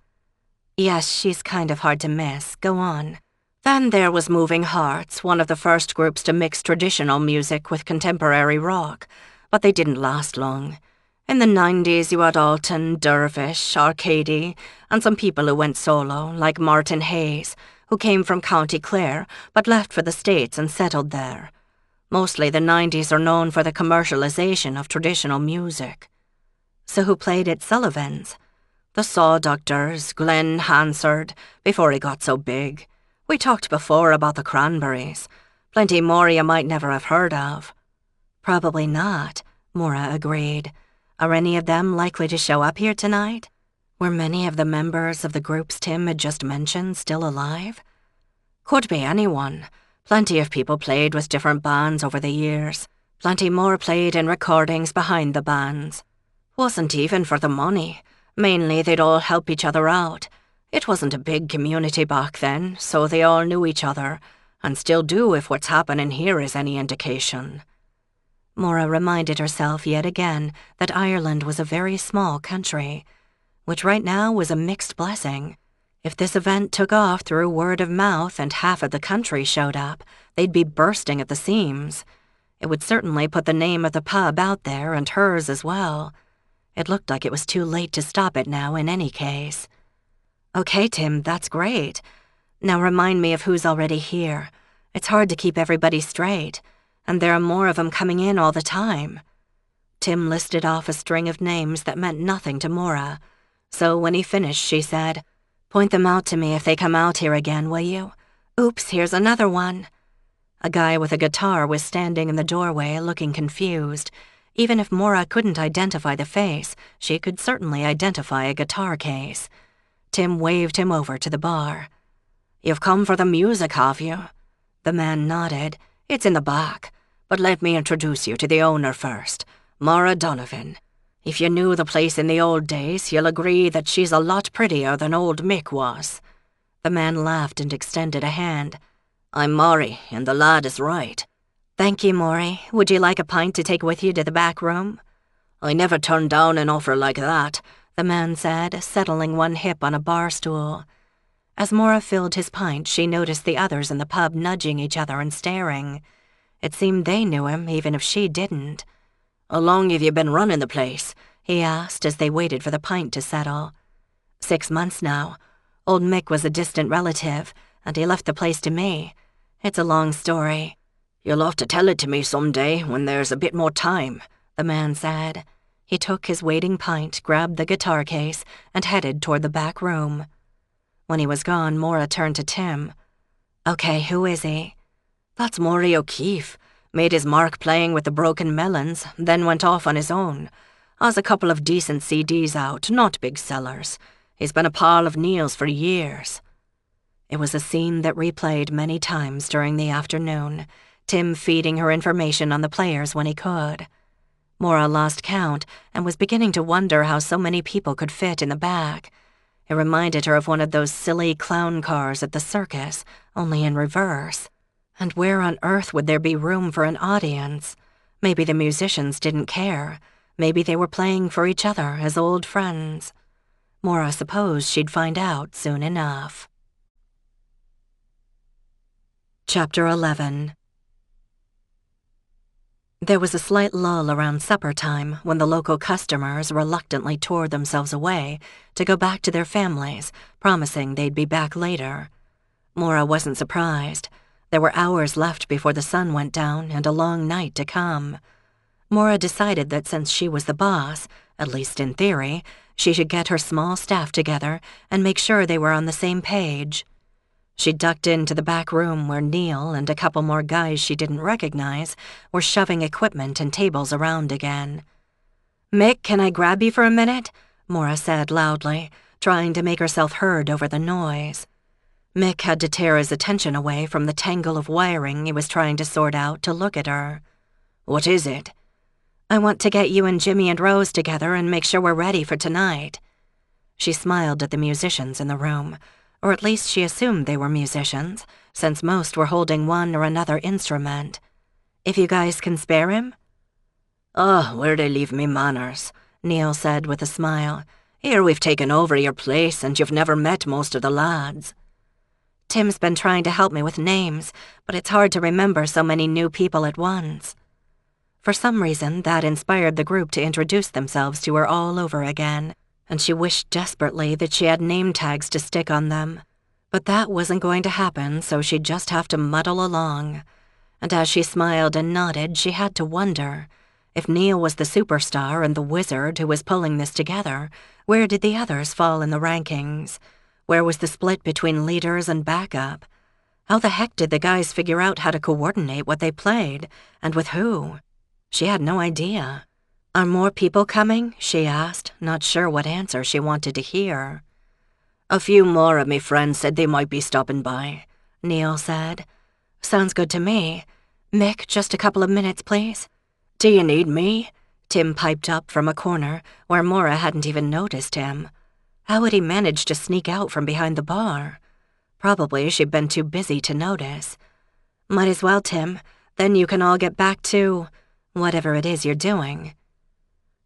"Yes, she's kind of hard to miss. Go on." "Then there was Moving Hearts, one of the first groups to mix traditional music with contemporary rock, but they didn't last long. In the 90s, you had Alton, Dervish, Arcady, and some people who went solo, like Martin Hayes, who came from County Clare but left for the States and settled there. Mostly the 90s are known for the commercialization of traditional music." "So who played at Sullivan's?" "The Saw Doctors, Glenn Hansard, before he got so big. We talked before about the Cranberries. Plenty more you might never have heard of." "Probably not," Maura agreed. "Are any of them likely to show up here tonight? Were many of the members of the groups Tim had just mentioned still alive?" "Could be anyone. Plenty of people played with different bands over the years. Plenty more played in recordings behind the bands. Wasn't even for the money. Mainly they'd all help each other out. It wasn't a big community back then, so they all knew each other, and still do if what's happening here is any indication." Maura reminded herself yet again that Ireland was a very small country, which right now was a mixed blessing. If this event took off through word of mouth and half of the country showed up, they'd be bursting at the seams. It would certainly put the name of the pub out there and hers as well. It looked like it was too late to stop it now in any case. "Okay, Tim, that's great. Now remind me of who's already here. It's hard to keep everybody straight, and there are more of them coming in all the time." Tim listed off a string of names that meant nothing to Maura, so when he finished she said, "Point them out to me if they come out here again, will you? Oops, here's another one." A guy with a guitar was standing in the doorway looking confused. Even if Maura couldn't identify the face, she could certainly identify a guitar case. Tim waved him over to the bar. "You've come for the music, have you?" The man nodded. "It's in the back, but let me introduce you to the owner first, Maura Donovan. If you knew the place in the old days, you'll agree that she's a lot prettier than old Mick was." The man laughed and extended a hand. "I'm Maury, and the lad is right." "Thank you, Maury. Would you like a pint to take with you to the back room?" "I never turn down an offer like that," the man said, settling one hip on a bar stool. As Maura filled his pint, she noticed the others in the pub nudging each other and staring. It seemed they knew him, even if she didn't. "How long have you been running the place?" he asked as they waited for the pint to settle. 6 months now. Old Mick was a distant relative, and he left the place to me. It's a long story." "You'll have to tell it to me someday when there's a bit more time," the man said. He took his waiting pint, grabbed the guitar case, and headed toward the back room. When he was gone, Maura turned to Tim. "Okay, who is he?" "That's Maury O'Keefe. Made his mark playing with the Broken Melons, then went off on his own. Has a couple of decent CDs out, not big sellers. He's been a pal of Neil's for years." It was a scene that replayed many times during the afternoon, Tim feeding her information on the players when he could. Maura lost count and was beginning to wonder how so many people could fit in the back. It reminded her of one of those silly clown cars at the circus, only in reverse. And where on earth would there be room for an audience? Maybe the musicians didn't care. Maybe they were playing for each other as old friends. Maura supposed she'd find out soon enough. Chapter 11. There was a slight lull around supper time when the local customers reluctantly tore themselves away to go back to their families, promising they'd be back later. Maura wasn't surprised. There were hours left before the sun went down and a long night to come. Maura decided that since she was the boss, at least in theory, she should get her small staff together and make sure they were on the same page. She ducked into the back room where Neil and a couple more guys she didn't recognize were shoving equipment and tables around again. "Mick, can I grab you for a minute?" Maura said loudly. trying to make herself heard over the noise. Mick had to tear his attention away from the tangle of wiring he was trying to sort out to look at her. "What is it?" "I want to get you and Jimmy and Rose together and make sure we're ready for tonight." She smiled at the musicians in the room, or at least she assumed they were musicians, since most were holding one or another instrument. "If you guys can spare him?" "Oh, where they leave me manners," Neil said with a smile. "Here we've taken over your place and you've never met most of the lads." "Tim's been trying to help me with names, but it's hard to remember so many new people at once." For some reason, that inspired the group to introduce themselves to her all over again, and she wished desperately that she had name tags to stick on them. But that wasn't going to happen, so she'd just have to muddle along. And as she smiled and nodded, she had to wonder, if Neil was the superstar and the wizard who was pulling this together, where did the others fall in the rankings? Where was the split between leaders and backup? How the heck did the guys figure out how to coordinate what they played, and with who? She had no idea. "Are more people coming?" she asked, not sure what answer she wanted to hear. "A few more of me friends said they might be stopping by," Neil said. "Sounds good to me. Mick, just a couple of minutes, please." "Do you need me?" Tim piped up from a corner where Maura hadn't even noticed him. How had he managed to sneak out from behind the bar? Probably she'd been too busy to notice. "Might as well, Tim. Then you can all get back to whatever it is you're doing."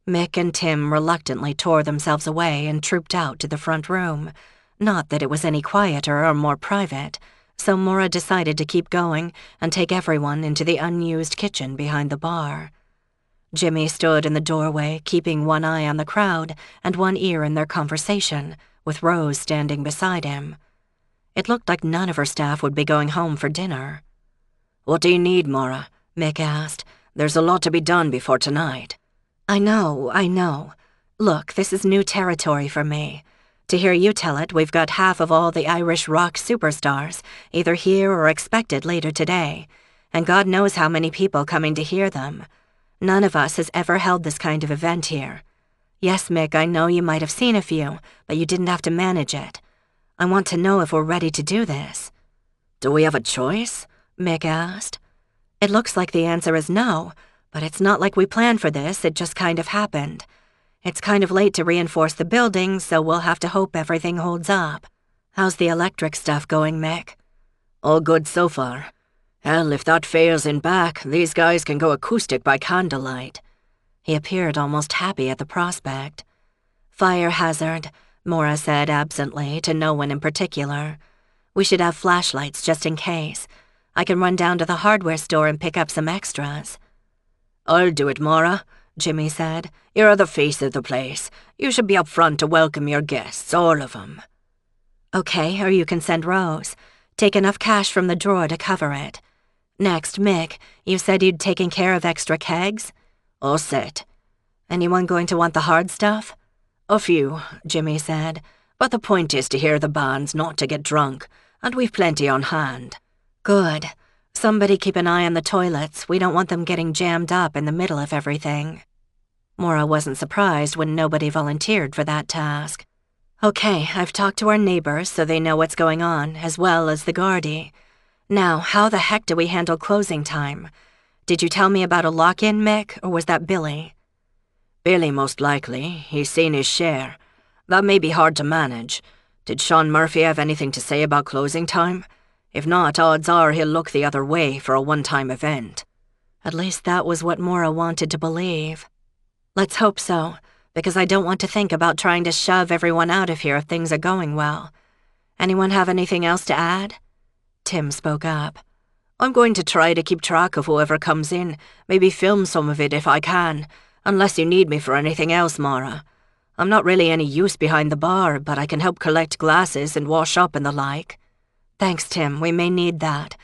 Mick and Tim reluctantly tore themselves away and trooped out to the front room. Not that it was any quieter or more private, so Maura decided to keep going and take everyone into the unused kitchen behind the bar. Jimmy stood in the doorway, keeping one eye on the crowd and one ear in their conversation, with Rose standing beside him. It looked like none of her staff would be going home for dinner. "What do you need, Maura?" Mick asked. "There's a lot to be done before tonight." I know. Look, this is new territory for me. To hear you tell it, we've got half of all the Irish rock superstars, either here or expected later today, and God knows how many people coming to hear them. None of us has ever held this kind of event here. Yes, Mick, I know you might have seen a few, but you didn't have to manage it. I want to know if we're ready to do this." "Do we have a choice?" Mick asked. "It looks like the answer is no, but it's not like we planned for this, it just kind of happened. It's kind of late to reinforce the building, so we'll have to hope everything holds up. How's the electric stuff going, Mick?" "All good so far. Hell, if that fails in back, these guys can go acoustic by candlelight." He appeared almost happy at the prospect. "Fire hazard," Maura said absently to no one in particular. "We should have flashlights just in case. I can run down to the hardware store and pick up some extras." "I'll do it, Maura," Jimmy said. "You're the face of the place. You should be up front to welcome your guests, all of them." "Okay, or you can send Rose. Take enough cash from the drawer to cover it. Next, Mick, you said you'd taken care of extra kegs?" "All set." "Anyone going to want the hard stuff?" "A few," Jimmy said. "But the point is to hear the bands, not to get drunk, and we've plenty on hand." "Good. Somebody keep an eye on the toilets. We don't want them getting jammed up in the middle of everything." Maura wasn't surprised when nobody volunteered for that task. "Okay, I've talked to our neighbors so they know what's going on, as well as the Gardaí. Now, how the heck do we handle closing time? Did you tell me about a lock-in, Mick, or was that Billy?" "Billy, most likely. He's seen his share. That may be hard to manage. Did Sean Murphy have anything to say about closing time? If not, odds are he'll look the other way for a one-time event." At least that was what Maura wanted to believe. "Let's hope so, because I don't want to think about trying to shove everyone out of here if things are going well. Anyone have anything else to add?" Tim spoke up. "I'm going to try to keep track of whoever comes in, maybe film some of it if I can, unless you need me for anything else, Maura. I'm not really any use behind the bar, but I can help collect glasses and wash up and the like." "Thanks, Tim, we may need that.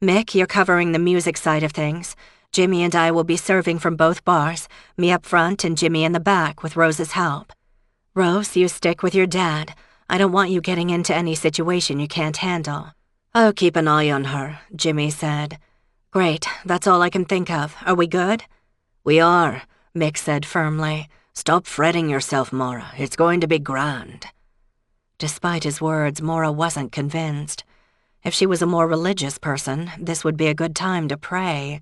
Mick, you're covering the music side of things. Jimmy and I will be serving from both bars, me up front and Jimmy in the back with Rose's help. Rose, you stick with your dad. I don't want you getting into any situation you can't handle." "I'll keep an eye on her," Jimmy said. "Great, that's all I can think of. Are we good?" "We are," Mick said firmly. "Stop fretting yourself, Maura. It's going to be grand." Despite his words, Maura wasn't convinced. If she was a more religious person, this would be a good time to pray.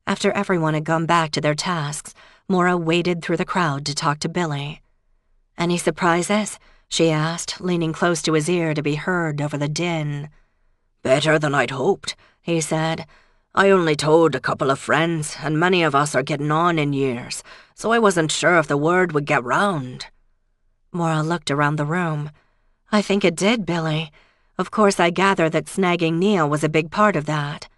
After everyone had gone back to their tasks, Maura waded through the crowd to talk to Billy. "Any surprises?" she asked, leaning close to his ear to be heard over the din. "Better than I'd hoped," he said. "I only told a couple of friends, and many of us are getting on in years, so I wasn't sure if the word would get round." Maura looked around the room. "I think it did, Billy. Of course, I gather that snagging Neil was a big part of that."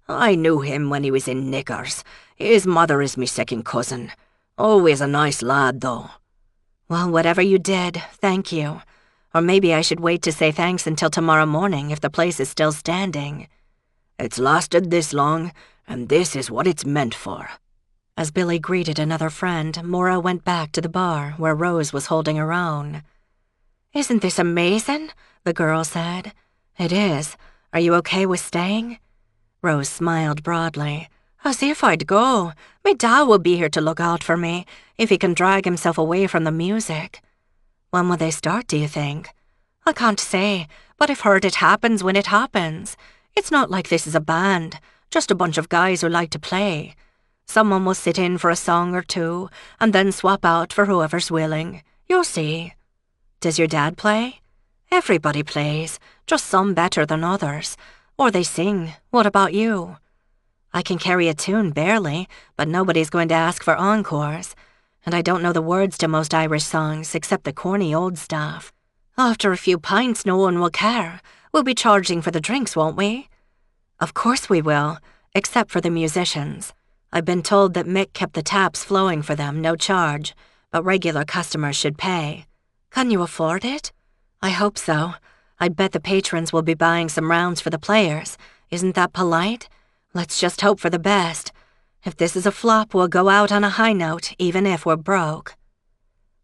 "I knew him when he was in knickers. His mother is me second cousin. Always a nice lad, though." "Well, whatever you did, thank you. Or maybe I should wait to say thanks until tomorrow morning if the place is still standing." "It's lasted this long, and this is what it's meant for." As Billy greeted another friend, Maura went back to the bar where Rose was holding her own. "Isn't this amazing?" the girl said. "It is. Are you okay with staying?" Rose smiled broadly. "As if I'd go. My dad will be here to look out for me, if he can drag himself away from the music." "When will they start, do you think?" "I can't say, but I've heard it happens when it happens. It's not like this is a band, just a bunch of guys who like to play. Someone will sit in for a song or two, and then swap out for whoever's willing. You'll see." "Does your dad play?" "Everybody plays, just some better than others. Or they sing. What about you?" "I can carry a tune barely, but nobody's going to ask for encores. And I don't know the words to most Irish songs except the corny old stuff. After a few pints, no one will care. We'll be charging for the drinks, won't we?" "Of course we will, except for the musicians. I've been told that Mick kept the taps flowing for them, no charge, but regular customers should pay." "Can you afford it?" "I hope so. I'd bet the patrons will be buying some rounds for the players. Isn't that polite? Let's just hope for the best. If this is a flop, we'll go out on a high note, even if we're broke."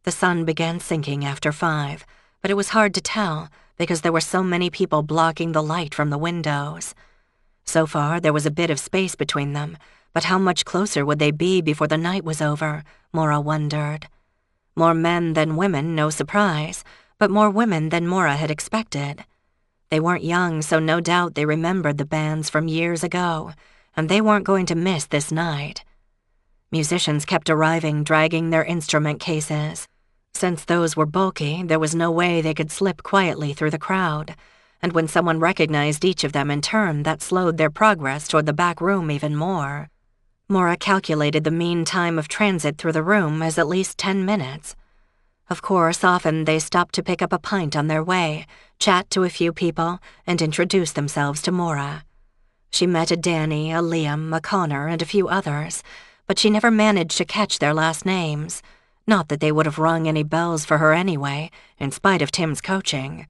The sun began sinking after 5, but it was hard to tell because there were so many people blocking the light from the windows. So far, there was a bit of space between them, but how much closer would they be before the night was over, Maura wondered. More men than women, no surprise, but more women than Maura had expected. They weren't young, so no doubt they remembered the bands from years ago, and they weren't going to miss this night. Musicians kept arriving, dragging their instrument cases. Since those were bulky, there was no way they could slip quietly through the crowd, and when someone recognized each of them in turn, that slowed their progress toward the back room even more. Maura calculated the mean time of transit through the room as at least 10 minutes. Of course, often they stopped to pick up a pint on their way, chat to a few people, and introduce themselves to Maura. She met a Danny, a Liam, a Connor, and a few others, but she never managed to catch their last names. Not that they would have rung any bells for her anyway, in spite of Tim's coaching.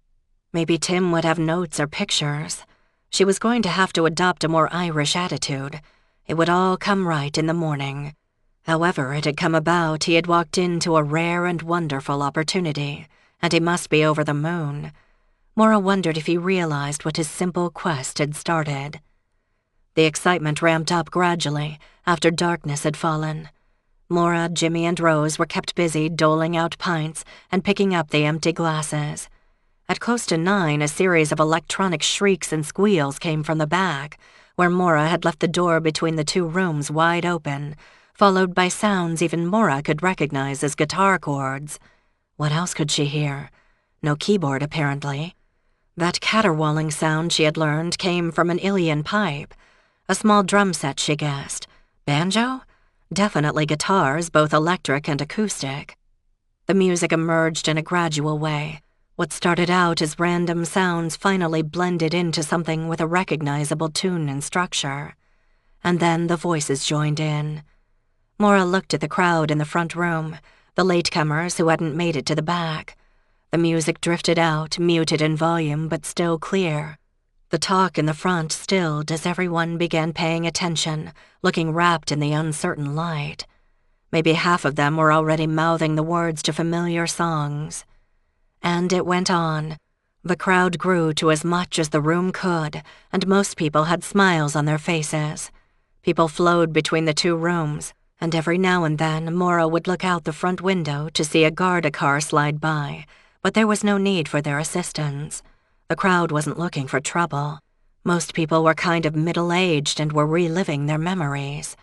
Maybe Tim would have notes or pictures. She was going to have to adopt a more Irish attitude. It would all come right in the morning. However it had come about, he had walked into a rare and wonderful opportunity, and he must be over the moon. Maura wondered if he realized what his simple quest had started. The excitement ramped up gradually after darkness had fallen. Maura, Jimmy, and Rose were kept busy doling out pints and picking up the empty glasses. At close to 9, a series of electronic shrieks and squeals came from the back, where Maura had left the door between the 2 rooms wide open, followed by sounds even Maura could recognize as guitar chords. What else could she hear? No keyboard, apparently. That caterwauling sound she had learned came from an Ilian pipe. A small drum set, she guessed. Banjo? Definitely guitars, both electric and acoustic. The music emerged in a gradual way. What started out as random sounds finally blended into something with a recognizable tune and structure. And then the voices joined in. Maura looked at the crowd in the front room, the latecomers who hadn't made it to the back. The music drifted out, muted in volume but still clear. The talk in the front stilled as everyone began paying attention, looking rapt in the uncertain light. Maybe half of them were already mouthing the words to familiar songs. And it went on. The crowd grew to as much as the room could, and most people had smiles on their faces. People flowed between the 2 rooms, and every now and then Maura would look out the front window to see a Garda car slide by, but there was no need for their assistance. The crowd wasn't looking for trouble. Most people were kind of middle-aged and were reliving their memories.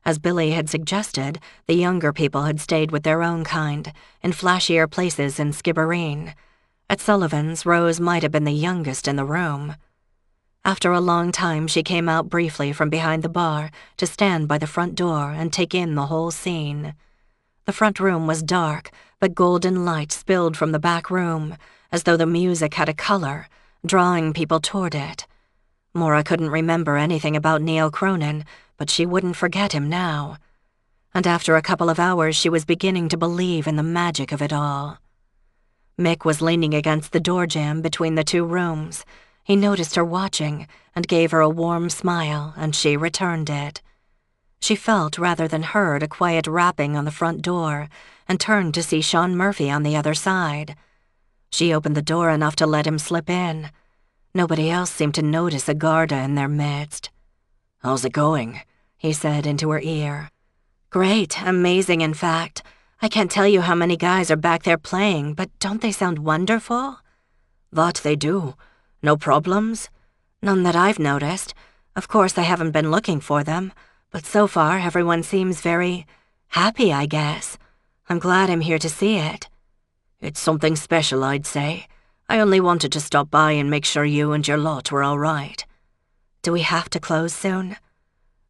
As Billy had suggested, the younger people had stayed with their own kind, in flashier places in Skibbereen. At Sullivan's, Rose might have been the youngest in the room. After a long time, she came out briefly from behind the bar to stand by the front door and take in the whole scene. The front room was dark, but golden light spilled from the back room, as though the music had a color, drawing people toward it. Maura couldn't remember anything about Neil Cronin, but she wouldn't forget him now. And after a couple of hours, she was beginning to believe in the magic of it all. Mick was leaning against the door jamb between the two rooms. He noticed her watching and gave her a warm smile, and she returned it. She felt rather than heard a quiet rapping on the front door and turned to see Sean Murphy on the other side. She opened the door enough to let him slip in. Nobody else seemed to notice a Garda in their midst. "How's it going?" he said into her ear. "Great, amazing in fact. I can't tell you how many guys are back there playing, but don't they sound wonderful?" "That they do. No problems?" "None that I've noticed. Of course I haven't been looking for them, but so far everyone seems very happy, I guess. I'm glad I'm here to see it." "It's something special, I'd say. I only wanted to stop by and make sure you and your lot were all right." "Do we have to close soon?"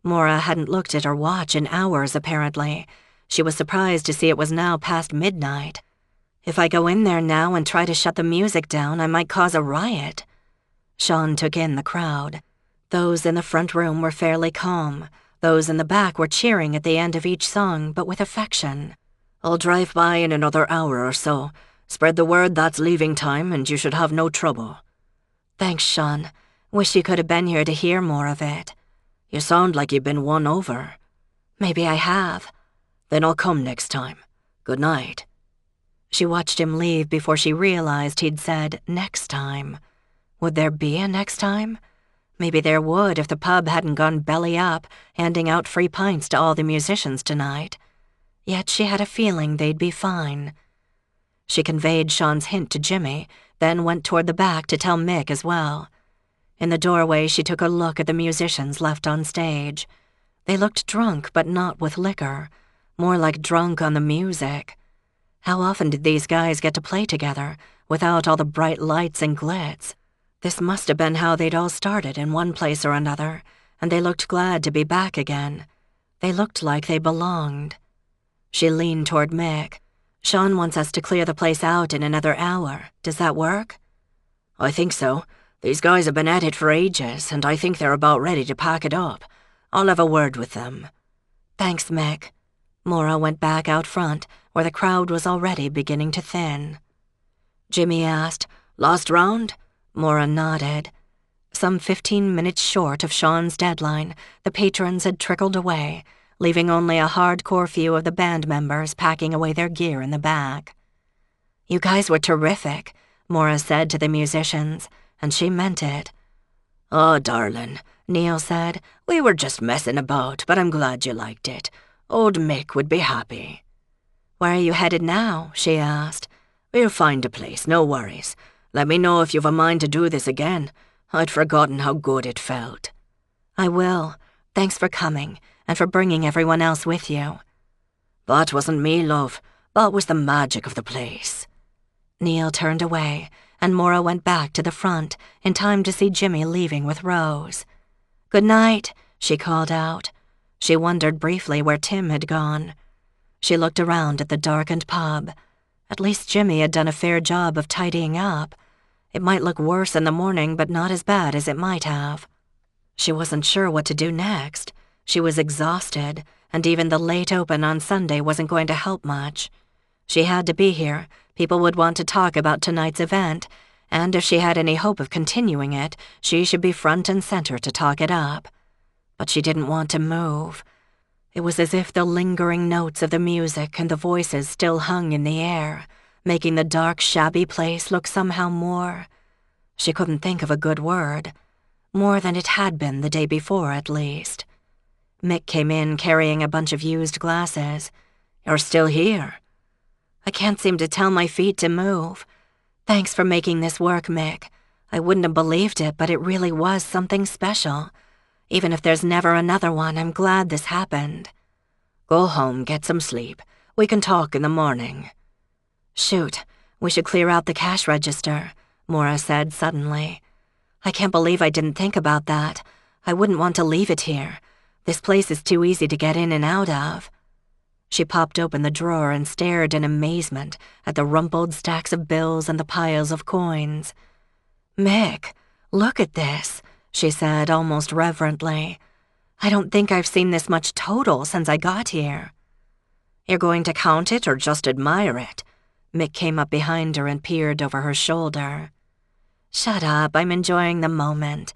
Maura hadn't looked at her watch in hours, apparently. She was surprised to see it was now past midnight. "If I go in there now and try to shut the music down, I might cause a riot." Sean took in the crowd. Those in the front room were fairly calm. Those in the back were cheering at the end of each song, but with affection. "I'll drive by in another hour or so. Spread the word that's leaving time and you should have no trouble." "Thanks, Sean. Wish you could have been here to hear more of it." "You sound like you've been won over." "Maybe I have." "Then I'll come next time. Good night." She watched him leave before she realized he'd said next time. Would there be a next time? Maybe there would if the pub hadn't gone belly up, handing out free pints to all the musicians tonight. Yet she had a feeling they'd be fine. She conveyed Sean's hint to Jimmy, then went toward the back to tell Mick as well. In the doorway, she took a look at the musicians left on stage. They looked drunk, but not with liquor. More like drunk on the music. How often did these guys get to play together, without all the bright lights and glitz? This must have been how they'd all started in one place or another, and they looked glad to be back again. They looked like they belonged. She leaned toward Mick. "Sean wants us to clear the place out in another hour. Does that work?" "I think so. These guys have been at it for ages, and I think they're about ready to pack it up. I'll have a word with them." "Thanks, Mick." Maura went back out front, where the crowd was already beginning to thin. Jimmy asked, "Last round?" Maura nodded. Some 15 minutes short of Sean's deadline, the patrons had trickled away, leaving only a hardcore few of the band members packing away their gear in the back. "You guys were terrific," Maura said to the musicians, and she meant it. "Oh, darling," Neil said, "we were just messing about, but I'm glad you liked it. Old Mick would be happy." "Where are you headed now?" she asked. "We'll find a place, no worries. Let me know if you've a mind to do this again. I'd forgotten how good it felt." "I will. Thanks for coming, and for bringing everyone else with you." "That wasn't me, love. That was the magic of the place." Neil turned away, and Maura went back to the front in time to see Jimmy leaving with Rose. "Good night," she called out. She wondered briefly where Tim had gone. She looked around at the darkened pub. At least Jimmy had done a fair job of tidying up. It might look worse in the morning, but not as bad as it might have. She wasn't sure what to do next. She was exhausted, and even the late open on Sunday wasn't going to help much. She had to be here. People would want to talk about tonight's event, and if she had any hope of continuing it, she should be front and center to talk it up. But she didn't want to move. It was as if the lingering notes of the music and the voices still hung in the air, making the dark, shabby place look somehow more— she couldn't think of a good word— more than it had been the day before, at least. Mick came in carrying a bunch of used glasses. "You're still here?" "I can't seem to tell my feet to move." Thanks for making this work, Mick. I wouldn't have believed it, but it really was something special. Even if there's never another one, I'm glad this happened. Go home, get some sleep. We can talk in the morning. Shoot, we should clear out the cash register, Maura said suddenly. I can't believe I didn't think about that. I wouldn't want to leave it here. This place is too easy to get in and out of. She popped open the drawer and stared in amazement at the rumpled stacks of bills and the piles of coins. Mick, look at this, she said almost reverently. I don't think I've seen this much total since I got here. You're going to count it or just admire it? Mick came up behind her and peered over her shoulder. Shut up, I'm enjoying the moment.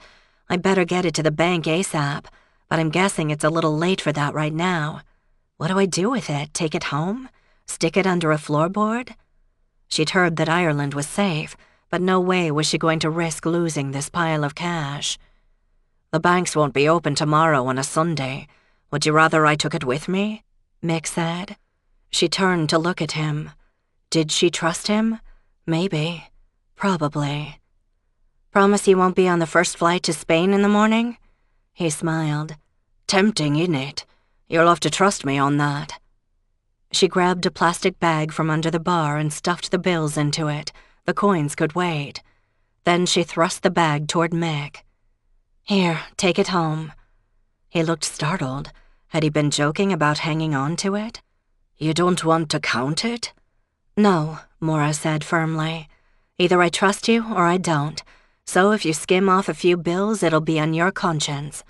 I better get it to the bank ASAP, but I'm guessing it's a little late for that right now. What do I do with it? Take it home? Stick it under a floorboard? She'd heard that Ireland was safe, but no way was she going to risk losing this pile of cash. The banks won't be open tomorrow on a Sunday. Would you rather I took it with me? Mick said. She turned to look at him. Did she trust him? Maybe. Probably. Promise you won't be on the first flight to Spain in the morning? He smiled. Tempting, isn't it? You'll have to trust me on that. She grabbed a plastic bag from under the bar and stuffed the bills into it. The coins could wait. Then she thrust the bag toward Mick. Here, take it home. He looked startled. Had he been joking about hanging on to it? You don't want to count it? No, Maura said firmly. Either I trust you or I don't. So if you skim off a few bills, it'll be on your conscience.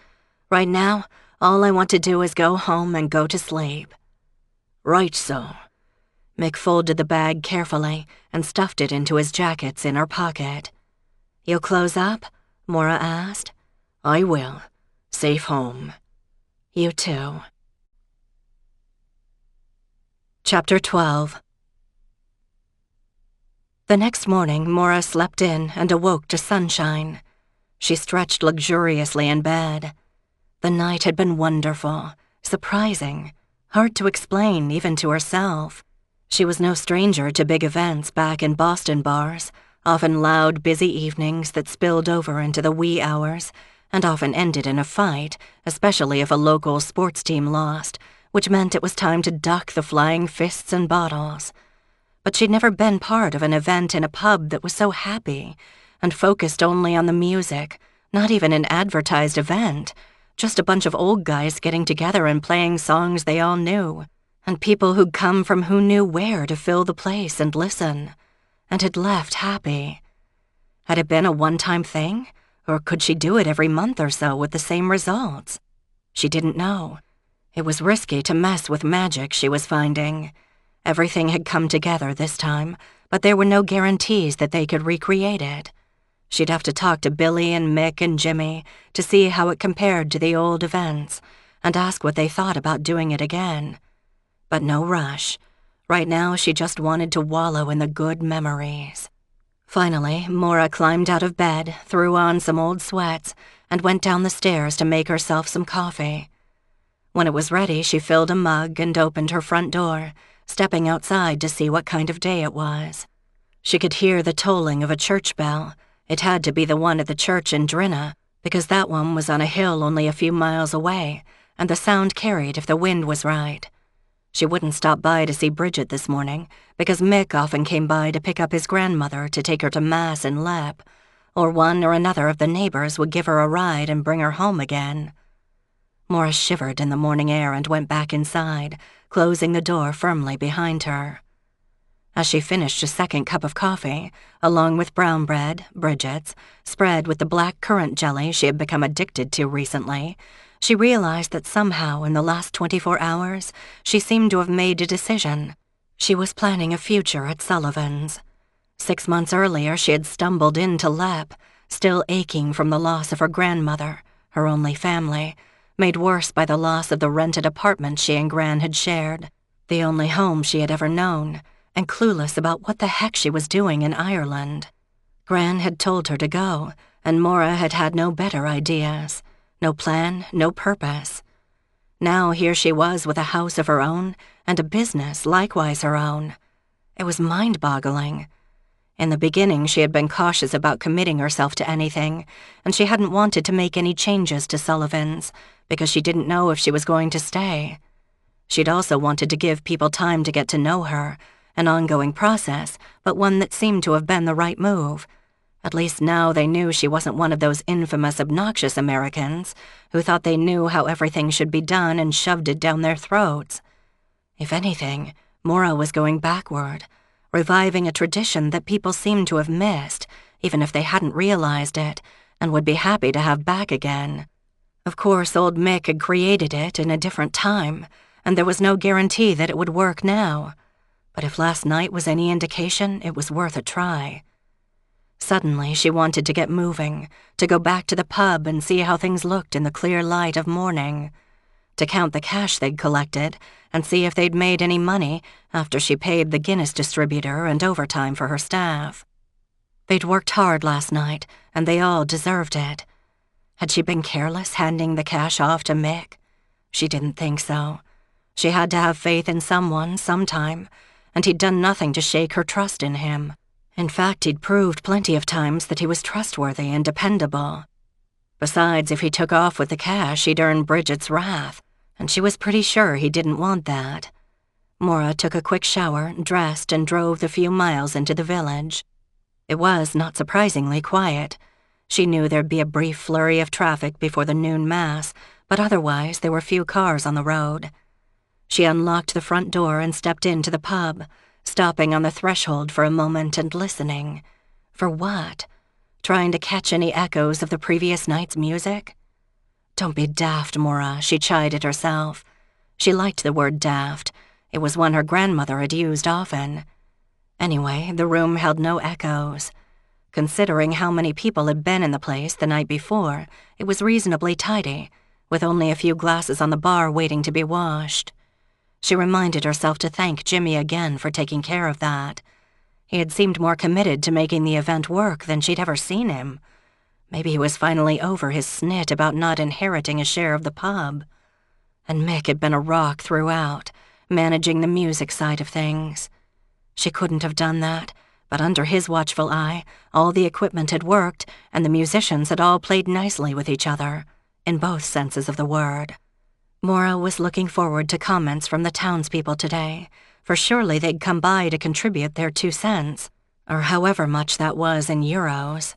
Right now, all I want to do is go home and go to sleep. Right so. Mick folded the bag carefully and stuffed it into his jacket's inner pocket. You'll close up? Maura asked. I will. Safe home. You too. Chapter 12. The next morning, Maura slept in and awoke to sunshine. She stretched luxuriously in bed. The night had been wonderful, surprising, hard to explain even to herself. She was no stranger to big events back in Boston bars, often loud, busy evenings that spilled over into the wee hours and often ended in a fight, especially if a local sports team lost, which meant it was time to duck the flying fists and bottles. But she'd never been part of an event in a pub that was so happy and focused only on the music, not even an advertised event, just a bunch of old guys getting together and playing songs they all knew, and people who'd come from who knew where to fill the place and listen, and had left happy. Had it been a one-time thing, or could she do it every month or so with the same results? She didn't know. It was risky to mess with magic she was finding. Everything had come together this time, but there were no guarantees that they could recreate it. She'd have to talk to Billy and Mick and Jimmy to see how it compared to the old events and ask what they thought about doing it again. But no rush. Right now, she just wanted to wallow in the good memories. Finally, Maura climbed out of bed, threw on some old sweats, and went down the stairs to make herself some coffee. When it was ready, she filled a mug and opened her front door, stepping outside to see what kind of day it was. She could hear the tolling of a church bell. It had to be the one at the church in Drinna, because that one was on a hill only a few miles away, and the sound carried if the wind was right. She wouldn't stop by to see Bridget this morning, because Mick often came by to pick up his grandmother to take her to Mass in Lepp, or one or another of the neighbors would give her a ride and bring her home again. Maura shivered in the morning air and went back inside, closing the door firmly behind her. As she finished a second cup of coffee, along with brown bread, Bridget's, spread with the black currant jelly she had become addicted to recently, she realized that somehow in the last 24 hours, she seemed to have made a decision. She was planning a future at Sullivan's. 6 months earlier, she had stumbled into Lepp, still aching from the loss of her grandmother, her only family, made worse by the loss of the rented apartment she and Gran had shared, the only home she had ever known, and clueless about what the heck she was doing in Ireland. Gran had told her to go, and Maura had had no better ideas. No plan, no purpose. Now here she was with a house of her own and a business likewise her own. It was mind-boggling. In the beginning, she had been cautious about committing herself to anything, and she hadn't wanted to make any changes to Sullivan's because she didn't know if she was going to stay. She'd also wanted to give people time to get to know her, an ongoing process, but one that seemed to have been the right move. At least now they knew she wasn't one of those infamous, obnoxious Americans who thought they knew how everything should be done and shoved it down their throats. If anything, Maura was going backward, reviving a tradition that people seemed to have missed, even if they hadn't realized it, and would be happy to have back again. Of course, old Mick had created it in a different time, and there was no guarantee that it would work now. But if last night was any indication, it was worth a try. Suddenly, she wanted to get moving, to go back to the pub and see how things looked in the clear light of morning, to count the cash they'd collected and see if they'd made any money after she paid the Guinness distributor and overtime for her staff. They'd worked hard last night, and they all deserved it. Had she been careless handing the cash off to Mick? She didn't think so. She had to have faith in someone sometime, and he'd done nothing to shake her trust in him. In fact, he'd proved plenty of times that he was trustworthy and dependable. Besides, if he took off with the cash, he'd earn Bridget's wrath, and she was pretty sure he didn't want that. Maura took a quick shower, dressed, and drove the few miles into the village. It was, not surprisingly, quiet. She knew there'd be a brief flurry of traffic before the noon mass, but otherwise there were few cars on the road. She unlocked the front door and stepped into the pub, stopping on the threshold for a moment and listening. For what? Trying to catch any echoes of the previous night's music? Don't be daft, Maura, she chided herself. She liked the word daft. It was one her grandmother had used often. Anyway, the room held no echoes. Considering how many people had been in the place the night before, it was reasonably tidy, with only a few glasses on the bar waiting to be washed. She reminded herself to thank Jimmy again for taking care of that. He had seemed more committed to making the event work than she'd ever seen him. Maybe he was finally over his snit about not inheriting a share of the pub. And Mick had been a rock throughout, managing the music side of things. She couldn't have done that, but under his watchful eye, all the equipment had worked and the musicians had all played nicely with each other, in both senses of the word. Maura was looking forward to comments from the townspeople today, for surely they'd come by to contribute their 2 cents, or however much that was in euros.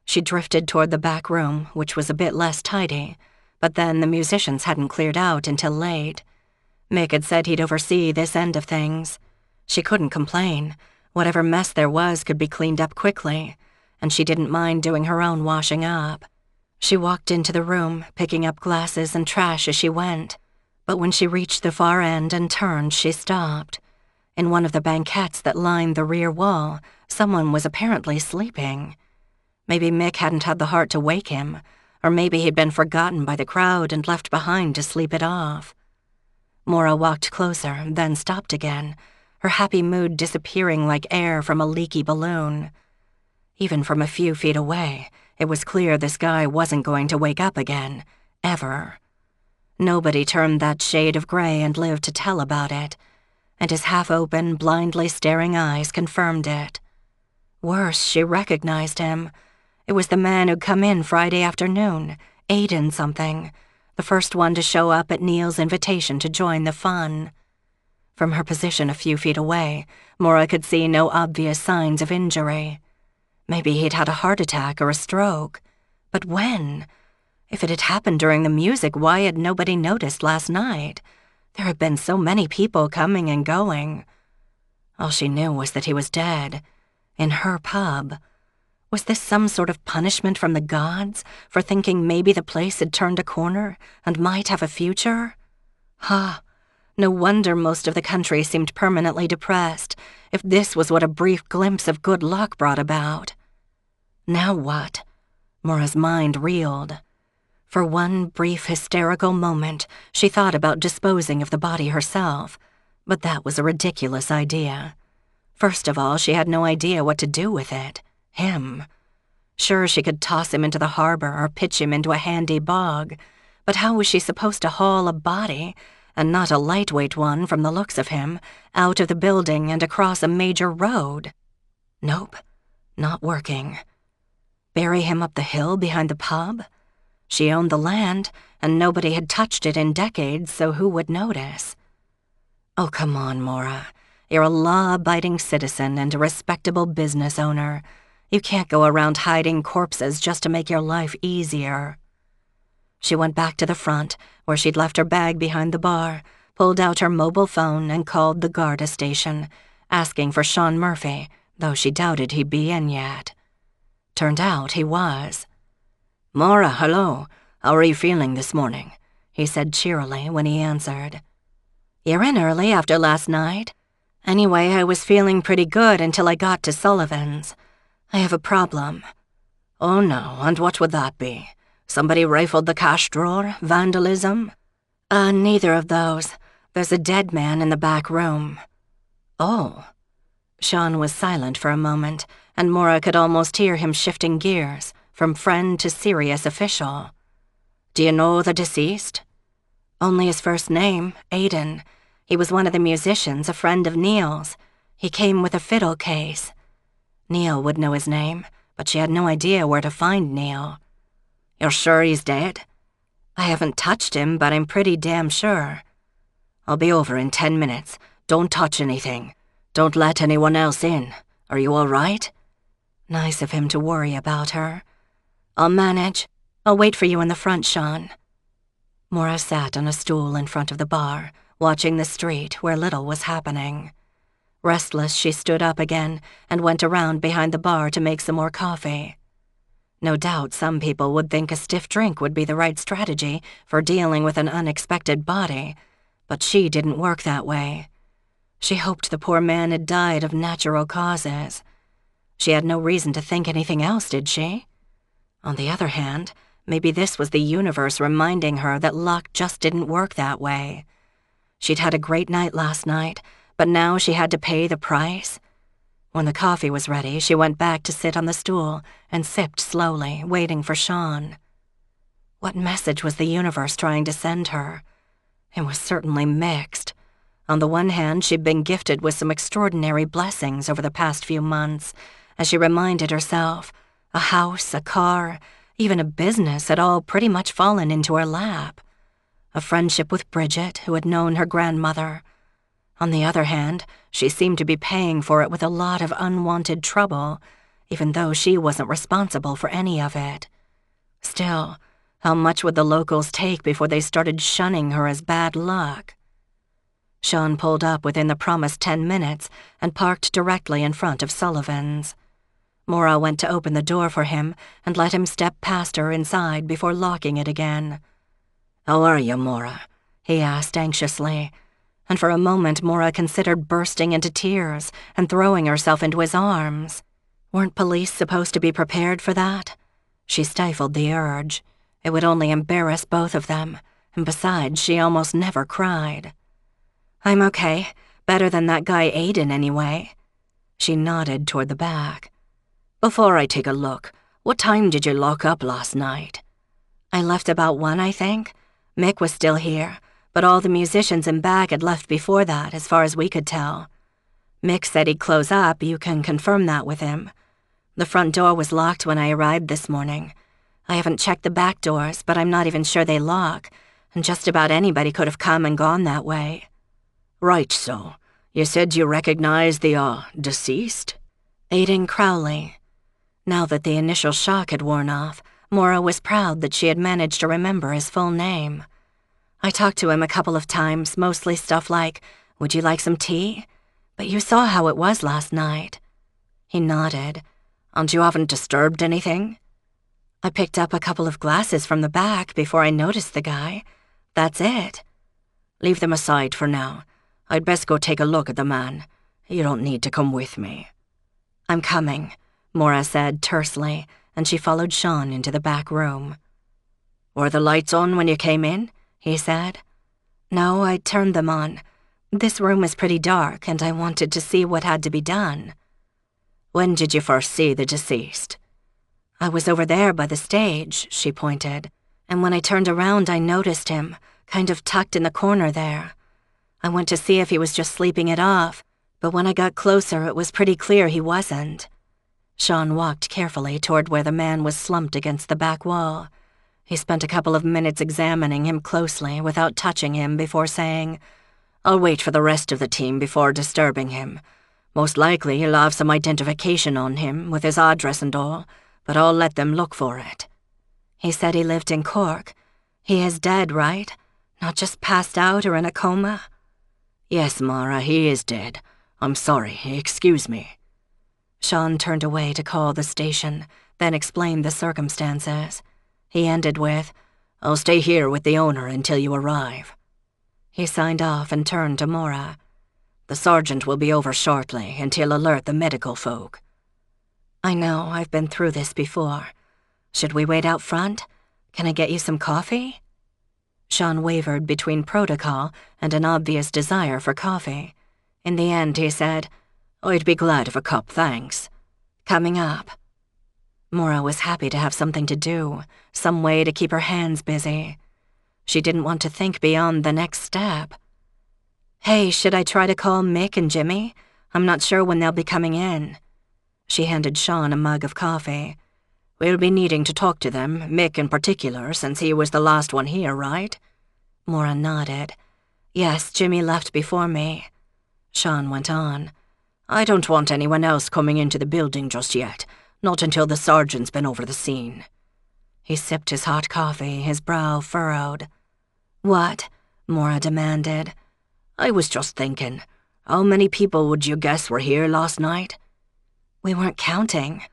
She drifted toward the back room, which was a bit less tidy, but then the musicians hadn't cleared out until late. Mick had said he'd oversee this end of things. She couldn't complain. Whatever mess there was could be cleaned up quickly, and she didn't mind doing her own washing up. She walked into the room, picking up glasses and trash as she went, but when she reached the far end and turned, she stopped. In one of the banquettes that lined the rear wall, someone was apparently sleeping. Maybe Mick hadn't had the heart to wake him, or maybe he'd been forgotten by the crowd and left behind to sleep it off. Maura walked closer, then stopped again, her happy mood disappearing like air from a leaky balloon. Even from a few feet away, it was clear this guy wasn't going to wake up again, ever. Nobody turned that shade of gray and lived to tell about it, and his half-open, blindly staring eyes confirmed it. Worse, she recognized him. It was the man who'd come in Friday afternoon, Aiden something, the first one to show up at Neil's invitation to join the fun. From her position a few feet away, Maura could see no obvious signs of injury. Maybe he'd had a heart attack or a stroke. But when? If it had happened during the music, why had nobody noticed last night? There had been so many people coming and going. All she knew was that he was dead. In her pub. Was this some sort of punishment from the gods for thinking maybe the place had turned a corner and might have a future? No wonder most of the country seemed permanently depressed, if this was what a brief glimpse of good luck brought about. Now what? Maura's mind reeled. For one brief hysterical moment, she thought about disposing of the body herself, but that was a ridiculous idea. First of all, she had no idea what to do with it. Him. Sure, she could toss him into the harbor or pitch him into a handy bog, but how was she supposed to haul a body, and not a lightweight one from the looks of him, out of the building and across a major road? Nope, Not working. Bury him up the hill behind the pub? She owned the land, and nobody had touched it in decades, so who would notice? Oh, come on, Maura. You're a law-abiding citizen and a respectable business owner. You can't go around hiding corpses just to make your life easier. She went back to the front, where she'd left her bag behind the bar, pulled out her mobile phone and called the Garda station, asking for Sean Murphy, though she doubted he'd be in yet. Turned out he was. "Maura, hello. How are you feeling this morning?" he said cheerily when he answered. "You're in early after last night. Anyway, I was feeling pretty good until I got to Sullivan's. I have a problem." "Oh no, and what would that be? Somebody rifled the cash drawer? Vandalism?" Neither of those. There's a dead man in the back room." "Oh." Sean was silent for a moment, and Maura could almost hear him shifting gears, from friend to serious official. "Do you know the deceased?" "Only his first name, Aiden. He was one of the musicians, a friend of Neil's. He came with a fiddle case. Neil would know his name, but she had no idea where to find Neil." "You're sure he's dead?" "I haven't touched him, but I'm pretty damn sure." "I'll be over in 10 minutes. Don't touch anything. Don't let anyone else in. Are you all right?" Nice of him to worry about her. "I'll manage. I'll wait for you in the front, Sean." Maura sat on a stool in front of the bar, watching the street where little was happening. Restless, she stood up again and went around behind the bar to make some more coffee. No doubt some people would think a stiff drink would be the right strategy for dealing with an unexpected body, but she didn't work that way. She hoped the poor man had died of natural causes. She had no reason to think anything else, did she? On the other hand, maybe this was the universe reminding her that luck just didn't work that way. She'd had a great night last night, but now she had to pay the price. When the coffee was ready, she went back to sit on the stool and sipped slowly, waiting for Sean. What message was the universe trying to send her? It was certainly mixed. On the one hand, she'd been gifted with some extraordinary blessings over the past few months, as she reminded herself. A house, a car, even a business had all pretty much fallen into her lap. A friendship with Bridget, who had known her grandmother. On the other hand, she seemed to be paying for it with a lot of unwanted trouble, even though she wasn't responsible for any of it. Still, how much would the locals take before they started shunning her as bad luck? Sean pulled up within the promised 10 minutes and parked directly in front of Sullivan's. Maura went to open the door for him and let him step past her inside before locking it again. "How are you, Maura?" he asked anxiously, and for a moment Maura considered bursting into tears and throwing herself into his arms. Weren't police supposed to be prepared for that? She stifled the urge. It would only embarrass both of them, and besides, she almost never cried. "I'm okay. Better than that guy Aiden, anyway." She nodded toward the back. "Before I take a look, what time did you lock up last night?" "I left about 1, I think. Mick was still here, but all the musicians in back had left before that, as far as we could tell. Mick said he'd close up. You can confirm that with him. The front door was locked when I arrived this morning. I haven't checked the back doors, but I'm not even sure they lock, and just about anybody could have come and gone that way." "Right so. You said you recognized the, deceased?" "Aiden Crowley." Now that the initial shock had worn off, Maura was proud that she had managed to remember his full name. "I talked to him a couple of times, mostly stuff like, 'Would you like some tea?' But you saw how it was last night." He nodded. "And you haven't disturbed anything?" "I picked up a couple of glasses from the back before I noticed the guy. That's it." "Leave them aside for now. I'd best go take a look at the man. You don't need to come with me." "I'm coming," Maura said tersely, and she followed Sean into the back room. "Were the lights on when you came in?" he said. "No, I turned them on. This room is pretty dark, and I wanted to see what had to be done." "When did you first see the deceased?" "I was over there by the stage," she pointed, "and when I turned around I noticed him, kind of tucked in the corner there. I went to see if he was just sleeping it off, but when I got closer it was pretty clear he wasn't." Sean walked carefully toward where the man was slumped against the back wall. He spent a couple of minutes examining him closely without touching him before saying, "I'll wait for the rest of the team before disturbing him. Most likely he'll have some identification on him with his address and all, but I'll let them look for it." He said he lived in Cork. He is dead, right? Not just passed out or in a coma? "Yes, Maura, he is dead. I'm sorry, excuse me." Sean turned away to call the station, then explained the circumstances. He ended with, "I'll stay here with the owner until you arrive." He signed off and turned to Maura. "The sergeant will be over shortly, and he'll alert the medical folk." "I know, I've been through this before. Should we wait out front? Can I get you some coffee?" Sean wavered between protocol and an obvious desire for coffee. In the end, he said, "I'd be glad of a cup, thanks." "Coming up." Maura was happy to have something to do, some way to keep her hands busy. She didn't want to think beyond the next step. "Hey, should I try to call Mick and Jimmy? I'm not sure when they'll be coming in." She handed Sean a mug of coffee. "We'll be needing to talk to them, Mick in particular, since he was the last one here, right?" Maura nodded. "Yes, Jimmy left before me." Sean went on. "I don't want anyone else coming into the building just yet, not until the sergeant's been over the scene." He sipped his hot coffee, his brow furrowed. "What?" Maura demanded. "I was just thinking, how many people would you guess were here last night?" "We weren't counting.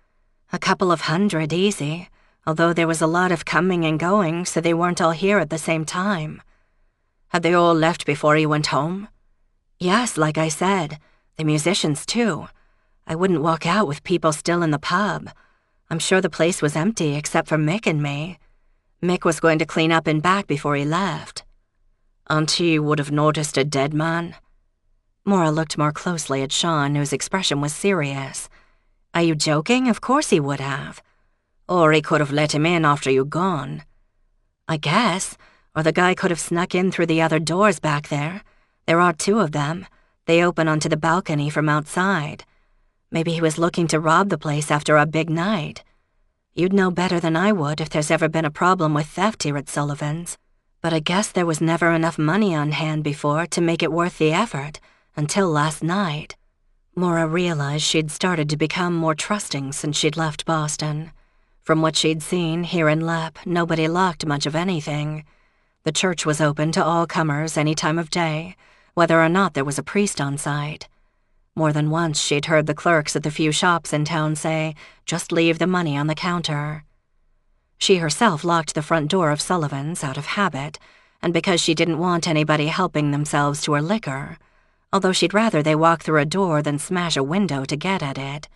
A couple of 100 easy, although there was a lot of coming and going, so they weren't all here at the same time." "Had they all left before he went home?" "Yes, like I said. The musicians, too. I wouldn't walk out with people still in the pub. I'm sure the place was empty except for Mick and me. Mick was going to clean up in back before he left." "And he would have noticed a dead man?" Maura looked more closely at Sean, whose expression was serious. "Are you joking? Of course he would have." "Or he could have let him in after you'd gone." "I guess. Or the guy could have snuck in through the other doors back there. There are 2 of them. They open onto the balcony from outside. Maybe he was looking to rob the place after a big night. You'd know better than I would if there's ever been a problem with theft here at Sullivan's. But I guess there was never enough money on hand before to make it worth the effort, until last night." Maura realized she'd started to become more trusting since she'd left Boston. From what she'd seen here in Lep, nobody locked much of anything. The church was open to all comers any time of day, whether or not there was a priest on site. More than once she'd heard the clerks at the few shops in town say, "Just leave the money on the counter." She herself locked the front door of Sullivan's out of habit, and because she didn't want anybody helping themselves to her liquor, although she'd rather they walk through a door than smash a window to get at it.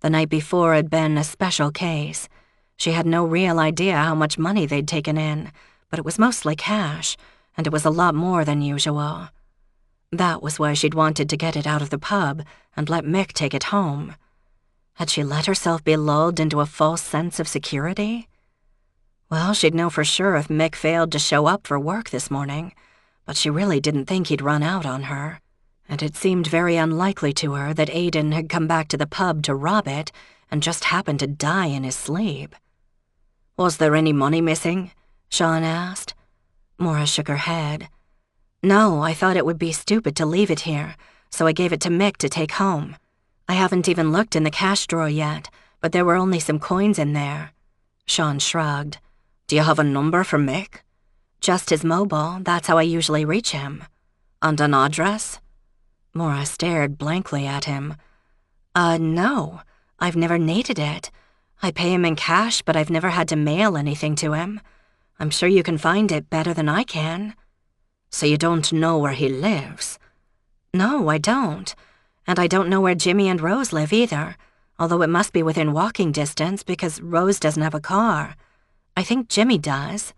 The night before had been a special case. She had no real idea how much money they'd taken in, but it was mostly cash, and it was a lot more than usual. That was why she'd wanted to get it out of the pub and let Mick take it home. Had she let herself be lulled into a false sense of security? Well, she'd know for sure if Mick failed to show up for work this morning, but she really didn't think he'd run out on her, and it seemed very unlikely to her that Aidan had come back to the pub to rob it and just happened to die in his sleep. "Was there any money missing?" Sean asked. Maura shook her head. "No, I thought it would be stupid to leave it here, so I gave it to Mick to take home. I haven't even looked in the cash drawer yet, but there were only some coins in there." Sean shrugged. "Do you have a number for Mick?" "Just his mobile, that's how I usually reach him." "And an address?" Maura stared blankly at him. No, I've never needed it. I pay him in cash, but I've never had to mail anything to him. I'm sure you can find it better than I can." "So you don't know where he lives?" "No, I don't. And I don't know where Jimmy and Rose live either, although it must be within walking distance because Rose doesn't have a car. I think Jimmy does.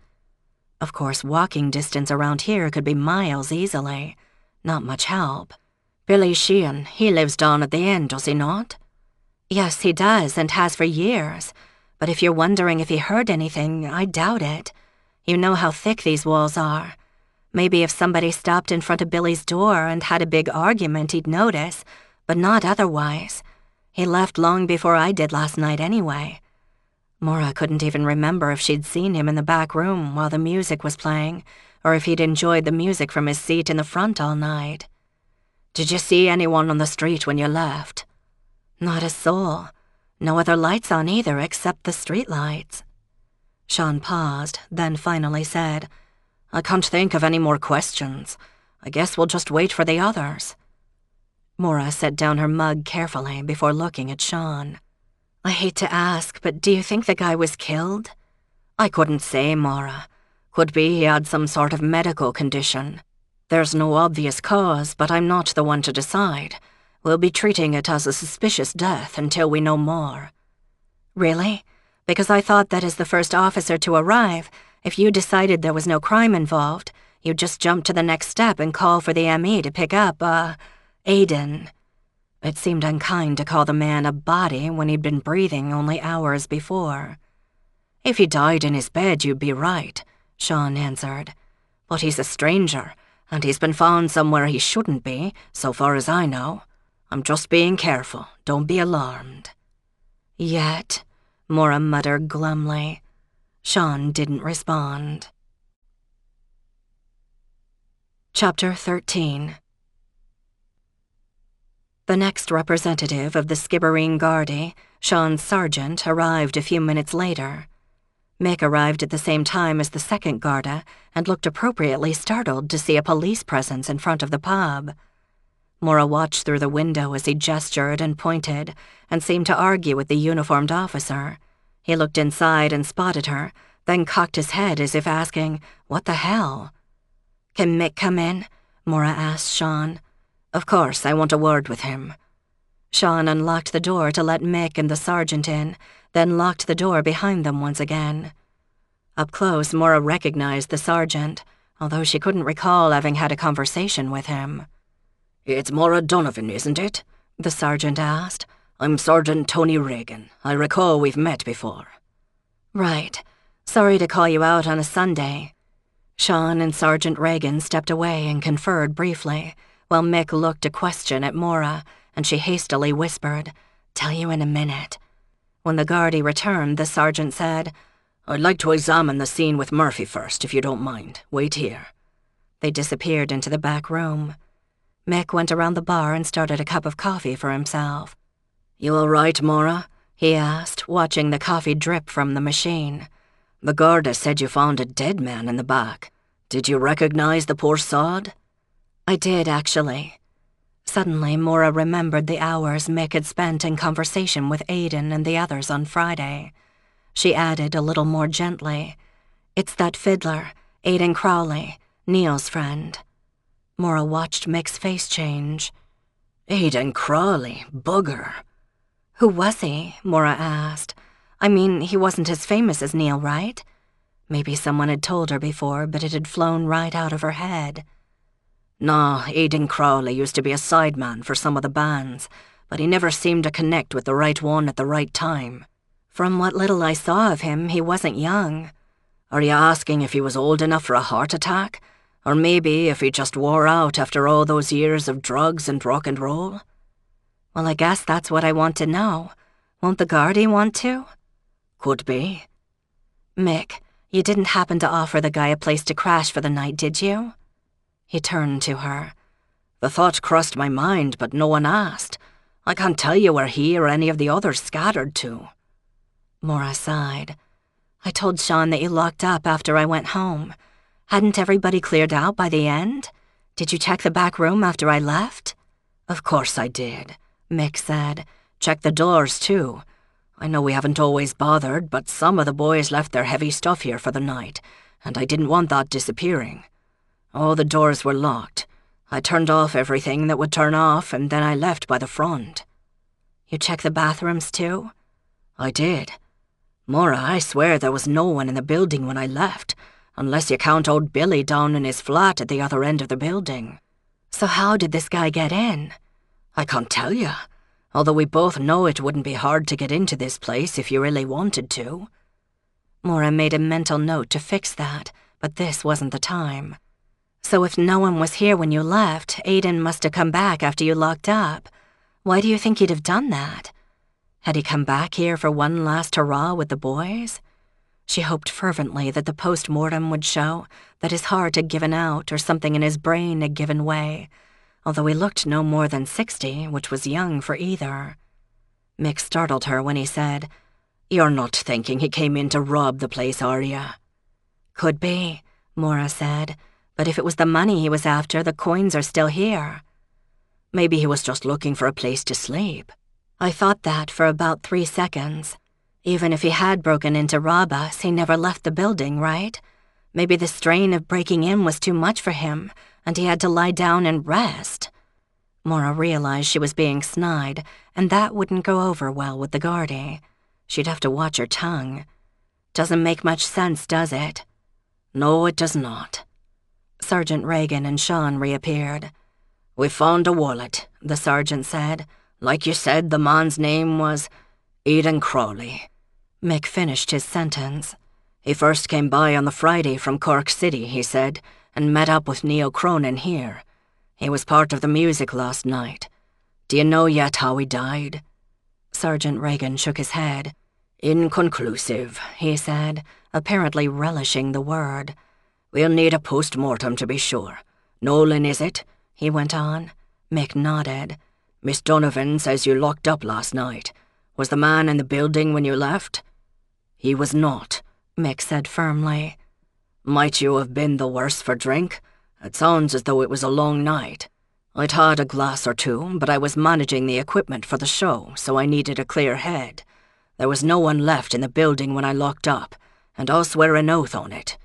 Of course, walking distance around here could be miles easily. Not much help." "Billy Sheehan, he lives down at the inn, does he not?" "Yes, he does, and has for years. But if you're wondering if he heard anything, I doubt it. You know how thick these walls are. Maybe if somebody stopped in front of Billy's door and had a big argument, he'd notice, but not otherwise. He left long before I did last night anyway. Maura couldn't even remember if she'd seen him in the back room while the music was playing, or if he'd enjoyed the music from his seat in the front all night. Did you see anyone on the street when you left? Not a soul. No other lights on either except the street lights. Sean paused, then finally said, I can't think of any more questions. I guess we'll just wait for the others. Maura set down her mug carefully before looking at Sean. I hate to ask, but do you think the guy was killed? I couldn't say, Maura. Could be he had some sort of medical condition. There's no obvious cause, but I'm not the one to decide. We'll be treating it as a suspicious death until we know more. Really? Because I thought that as the first officer to arrive, if you decided there was no crime involved, you'd just jump to the next step and call for the ME to pick up, Aiden. It seemed unkind to call the man a body when he'd been breathing only hours before. If he died in his bed, you'd be right, Sean answered. But he's a stranger, and he's been found somewhere he shouldn't be, so far as I know. I'm just being careful. Don't be alarmed. Yet, Maura muttered glumly. Sean didn't respond. Chapter 13. The next representative of the Skibbereen Gardaí, Sean's sergeant, arrived a few minutes later. Mick arrived at the same time as the second Garda and looked appropriately startled to see a police presence in front of the pub. Maura watched through the window as he gestured and pointed and seemed to argue with the uniformed officer. He looked inside and spotted her, then cocked his head as if asking, "What the hell?" "Can Mick come in?" Maura asked Sean. "Of course, I want a word with him." Sean unlocked the door to let Mick and the sergeant in, then locked the door behind them once again. Up close, Maura recognized the sergeant, although she couldn't recall having had a conversation with him. "It's Maura Donovan, isn't it?" the sergeant asked. "I'm Sergeant Tony Reagan. I recall we've met before." "Right. Sorry to call you out on a Sunday." Sean and Sergeant Reagan stepped away and conferred briefly, while Mick looked a question at Maura, and she hastily whispered, "Tell you in a minute." When the Gardaí returned, the sergeant said, "I'd like to examine the scene with Murphy first, if you don't mind. Wait here." They disappeared into the back room. Mick went around the bar and started a cup of coffee for himself. "You all right, Maura?" he asked, watching the coffee drip from the machine. "The Garda said you found a dead man in the back. Did you recognize the poor sod?" "I did, actually." Suddenly, Maura remembered the hours Mick had spent in conversation with Aiden and the others on Friday. She added a little more gently, "It's that fiddler, Aiden Crowley, Neil's friend." Maura watched Mick's face change. "Aiden Crowley, bugger." "Who was he?" Maura asked. "I mean, he wasn't as famous as Neil, right?" Maybe someone had told her before, but it had flown right out of her head. "No, Aiden Crowley used to be a sideman for some of the bands, but he never seemed to connect with the right one at the right time." "From what little I saw of him, he wasn't young." "Are you asking if he was old enough for a heart attack? Or maybe if he just wore out after all those years of drugs and rock and roll?" "Well, I guess that's what I want to know. Won't the Gardaí want to?" "Could be." "Mick, you didn't happen to offer the guy a place to crash for the night, did you?" He turned to her. "The thought crossed my mind, but no one asked. I can't tell you where he or any of the others scattered to." Maura sighed. "I told Sean that you locked up after I went home. Hadn't everybody cleared out by the end? Did you check the back room after I left?" "Of course I did," Mick said. "Check the doors, too. I know we haven't always bothered, but some of the boys left their heavy stuff here for the night, and I didn't want that disappearing. All the doors were locked. I turned off everything that would turn off, and then I left by the front." "You checked the bathrooms, too?" "I did. Maura, I swear there was no one in the building when I left, unless you count old Billy down in his flat at the other end of the building." "So how did this guy get in?" "I can't tell you, although we both know it wouldn't be hard to get into this place if you really wanted to." Maura made a mental note to fix that, but this wasn't the time. "So if no one was here when you left, Aiden must have come back after you locked up. Why do you think he'd have done that?" Had he come back here for one last hurrah with the boys? She hoped fervently that the post-mortem would show that his heart had given out or something in his brain had given way, although he looked no more than 60, which was young for either. Mick startled her when he said, "You're not thinking he came in to rob the place, are you?" "Could be," Maura said, "but if it was the money he was after, the coins are still here." "Maybe he was just looking for a place to sleep." I thought that for about 3 seconds. Even if he had broken in to rob us, he never left the building, right? Maybe the strain of breaking in was too much for him, and he had to lie down and rest. Maura realized she was being snide, and that wouldn't go over well with the Gardaí. She'd have to watch her tongue. Doesn't make much sense, does it? No, it does not. Sergeant Reagan and Sean reappeared. "We found a wallet," the sergeant said. "Like you said, the man's name was Eden Crawley." Mick finished his sentence. "He first came by on the Friday from Cork City," he said, "and met up with Neil Cronin here. He was part of the music last night. Do you know yet how he died?" Sergeant Reagan shook his head. "Inconclusive," he said, apparently relishing the word. "We'll need a post-mortem to be sure. Nolan, is it?" he went on. Mick nodded. "Miss Donovan says you locked up last night. Was the man in the building when you left?" "He was not," Mick said firmly. "Might you have been the worse for drink? It sounds as though it was a long night. I'd had a glass or two, but I was managing the equipment for the show, so I needed a clear head. There was no one left in the building when I locked up, and I'll swear an oath on it."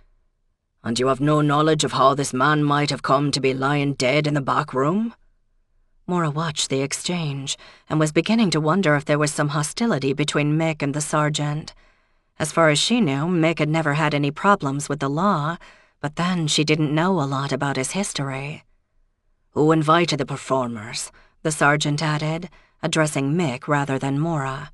"And you have no knowledge of how this man might have come to be lying dead in the back room?" Maura watched the exchange and was beginning to wonder if there was some hostility between Mick and the sergeant. As far as she knew, Mick had never had any problems with the law, but then she didn't know a lot about his history. "Who invited the performers?" the sergeant added, addressing Mick rather than Maura.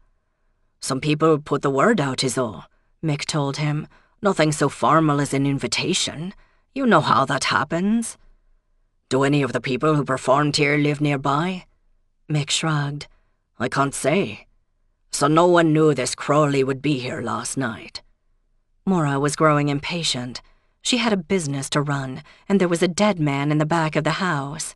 "Some people put the word out is all," Mick told him. "Nothing so formal as an invitation. You know how that happens." "Do any of the people who performed here live nearby?" Mick shrugged. "I can't say. So no one knew this Crawley would be here last night." Maura was growing impatient. She had a business to run, and there was a dead man in the back of the house.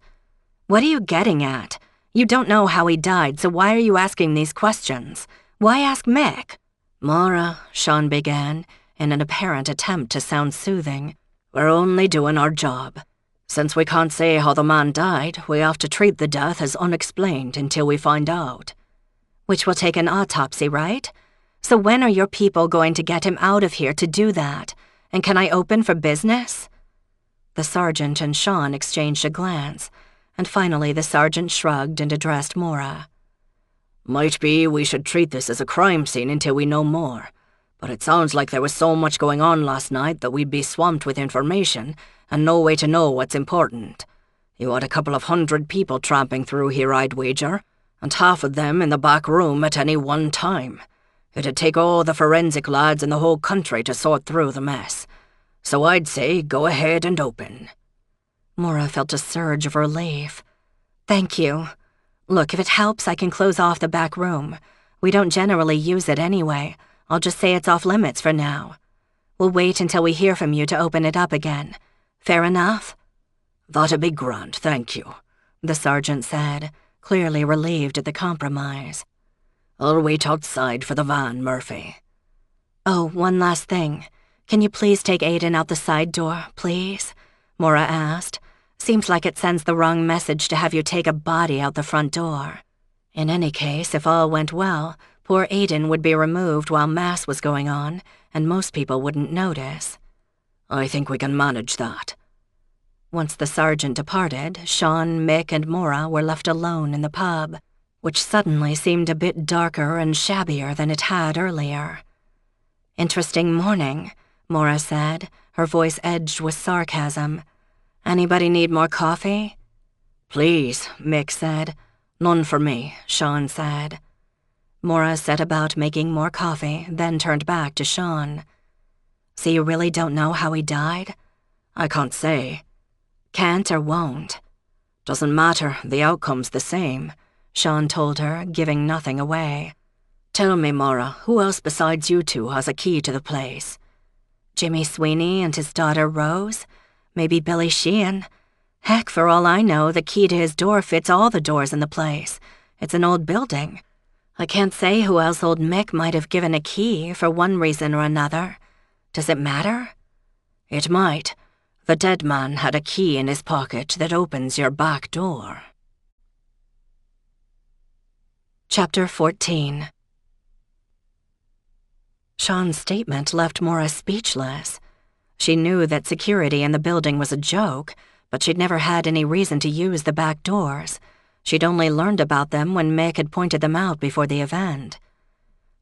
"What are you getting at? You don't know how he died, so why are you asking these questions? Why ask Mick?" "Maura," Sean began, in an apparent attempt to sound soothing, "we're only doing our job. Since we can't say how the man died, we have to treat the death as unexplained until we find out." "Which will take an autopsy, right? So when are your people going to get him out of here to do that? And can I open for business?" The sergeant and Sean exchanged a glance, and finally the sergeant shrugged and addressed Maura. "Might be we should treat this as a crime scene until we know more. But it sounds like there was so much going on last night that we'd be swamped with information and no way to know what's important. You had a couple of 100 people tramping through here, I'd wager, and half of them in the back room at any one time. It'd take all the forensic lads in the whole country to sort through the mess. So I'd say go ahead and open." Maura felt a surge of relief. "Thank you. Look, if it helps, I can close off the back room. We don't generally use it anyway. I'll just say it's off limits for now. We'll wait until we hear from you to open it up again. Fair enough?" "That'd be grand, thank you," the sergeant said, clearly relieved at the compromise. "I'll wait outside for the van, Murphy." "Oh, one last thing. Can you please take Aiden out the side door, please?" Maura asked. "Seems like it sends the wrong message to have you take a body out the front door." In any case, if all went well, poor Aiden would be removed while Mass was going on, and most people wouldn't notice. "I think we can manage that." Once the sergeant departed, Sean, Mick, and Maura were left alone in the pub, which suddenly seemed a bit darker and shabbier than it had earlier. "Interesting morning," Maura said, her voice edged with sarcasm. "Anybody need more coffee?" "Please," Mick said. "None for me," Sean said. Maura set about making more coffee, then turned back to Sean. "So you really don't know how he died?" "I can't say." "Can't or won't?" "Doesn't matter, the outcome's the same," Sean told her, giving nothing away. Tell me, Maura, who else besides you two has a key to the place? Jimmy Sweeney and his daughter Rose. Maybe Billy Sheehan. Heck, for all I know, the key to his door fits all the doors in the place. It's an old building. I can't say who else old Mick might have given a key for one reason or another. Does it matter? It might. The dead man had a key in his pocket that opens your back door. Chapter 14. Sean's statement left Maura speechless. She knew that security in the building was a joke, but she'd never had any reason to use the back doors. She'd only learned about them when Mick had pointed them out before the event.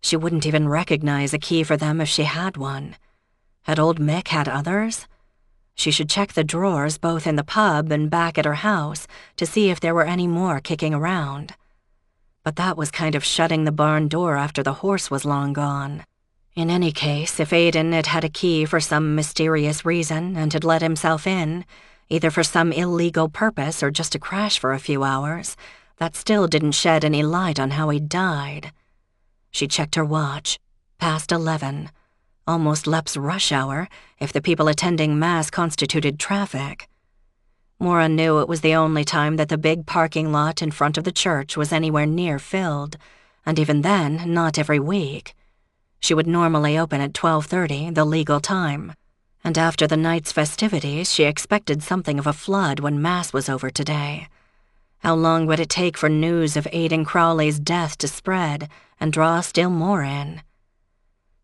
She wouldn't even recognize a key for them if she had one. Had old Mick had others? She should check the drawers both in the pub and back at her house to see if there were any more kicking around. But that was kind of shutting the barn door after the horse was long gone. In any case, if Aidan had had a key for some mysterious reason and had let himself in, either for some illegal purpose or just to crash for a few hours, that still didn't shed any light on how he died. She checked her watch. Past 11. Almost Lep's rush hour, if the people attending Mass constituted traffic. Maura knew it was the only time that the big parking lot in front of the church was anywhere near filled, and even then, not every week. She would normally open at 12:30, the legal time, and after the night's festivities, she expected something of a flood when Mass was over today. How long would it take for news of Aidan Crowley's death to spread and draw still more in?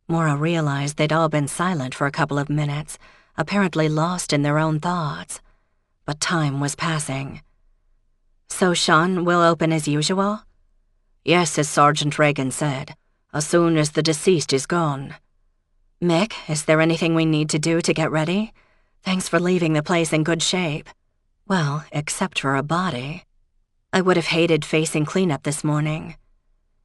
Maura realized they'd all been silent for a couple of minutes, apparently lost in their own thoughts. But time was passing. "So, Sean, we'll open as usual?" "Yes, as Sergeant Reagan said, as soon as the deceased is gone." "Mick, is there anything we need to do to get ready? Thanks for leaving the place in good shape." "Well, except for a body. I would have hated facing cleanup this morning."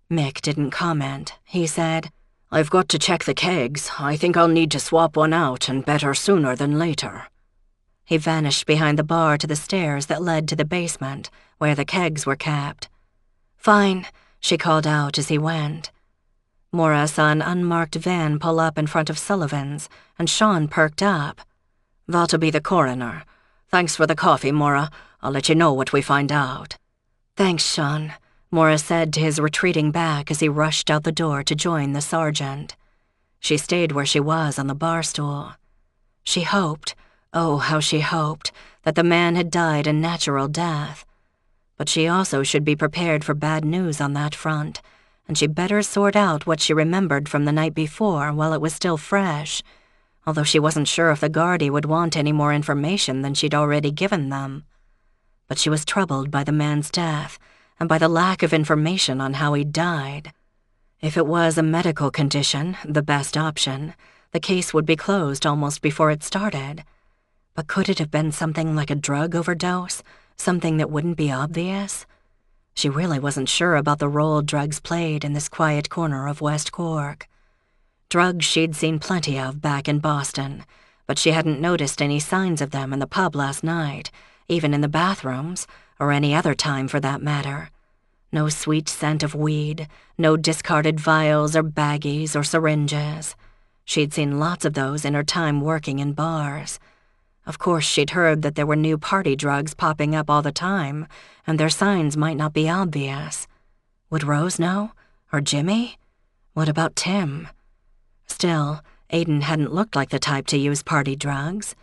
Mick didn't comment. He said, "I've got to check the kegs. I think I'll need to swap one out, and better sooner than later." He vanished behind the bar to the stairs that led to the basement, where the kegs were kept. "Fine," she called out as he went. Maura saw an unmarked van pull up in front of Sullivan's, and Sean perked up. "That'll be the coroner. Thanks for the coffee, Maura. I'll let you know what we find out." "Thanks, Sean," Maura said to his retreating back as he rushed out the door to join the sergeant. She stayed where she was on the bar stool. She hoped, oh, how she hoped, that the man had died a natural death. But she also should be prepared for bad news on that front, and she'd better sort out what she remembered from the night before while it was still fresh, although she wasn't sure if the Gardaí would want any more information than she'd already given them. But she was troubled by the man's death, and by the lack of information on how he died. If it was a medical condition, the best option, the case would be closed almost before it started. But could it have been something like a drug overdose? Something that wouldn't be obvious? She really wasn't sure about the role drugs played in this quiet corner of West Cork. Drugs she'd seen plenty of back in Boston, but she hadn't noticed any signs of them in the pub last night, even in the bathrooms, or any other time for that matter. No sweet scent of weed, no discarded vials or baggies or syringes. She'd seen lots of those in her time working in bars. Of course, she'd heard that there were new party drugs popping up all the time, and their signs might not be obvious. Would Rose know? Or Jimmy? What about Tim? Still, Aidan hadn't looked like the type to use party drugs.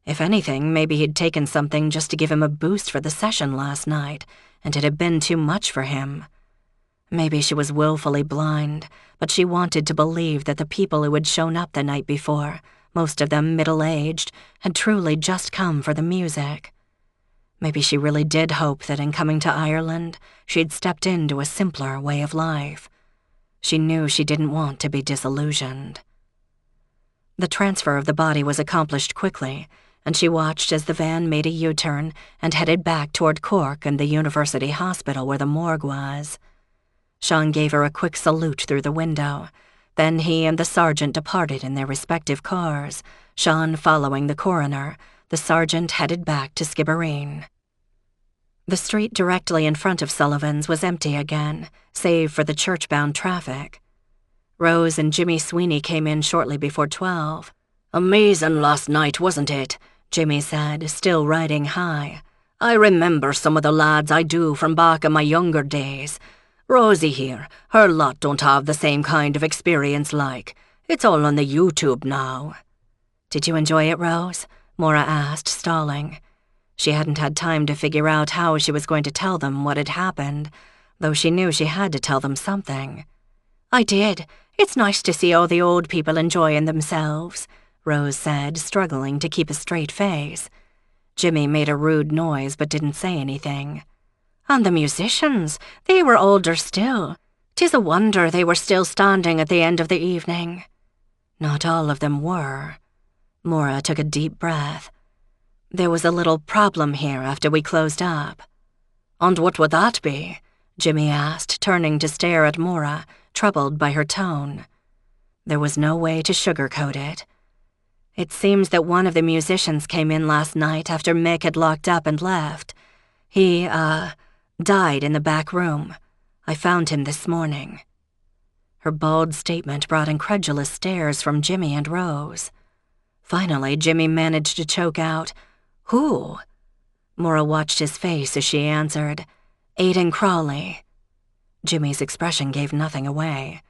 If anything, maybe he'd taken something just to give him a boost for the session last night, and it had been too much for him. Maybe she was willfully blind, but she wanted to believe that the people who had shown up the night before, most of them middle-aged, had truly just come for the music. Maybe she really did hope that in coming to Ireland, she'd stepped into a simpler way of life. She knew she didn't want to be disillusioned. The transfer of the body was accomplished quickly, and she watched as the van made a U-turn and headed back toward Cork and the University Hospital where the morgue was. Sean gave her a quick salute through the window. Then he and the sergeant departed in their respective cars, Sean following the coroner. The sergeant headed back to Skibbereen. The street directly in front of Sullivan's was empty again, save for the church-bound traffic. Rose and Jimmy Sweeney came in shortly before 12. "Amazing last night, wasn't it?" Jimmy said, still riding high. "I remember some of the lads I do from back in my younger days. Rosie here, her lot don't have the same kind of experience like. It's all on the YouTube now." "Did you enjoy it, Rose?" Maura asked, stalling. She hadn't had time to figure out how she was going to tell them what had happened, though she knew she had to tell them something. "I did. It's nice to see all the old people enjoying themselves," Rose said, struggling to keep a straight face. Jimmy made a rude noise but didn't say anything. "And the musicians, they were older still. 'Tis a wonder they were still standing at the end of the evening." "Not all of them were." Maura took a deep breath. "There was a little problem here after we closed up." "And what would that be?" Jimmy asked, turning to stare at Maura, troubled by her tone. There was no way to sugarcoat it. "It seems that one of the musicians came in last night after Mick had locked up and left. He, died in the back room. I found him this morning." Her bald statement brought incredulous stares from Jimmy and Rose. Finally, Jimmy managed to choke out, "Who?" Maura watched his face as she answered, "Aidan Crawley." Jimmy's expression gave nothing away.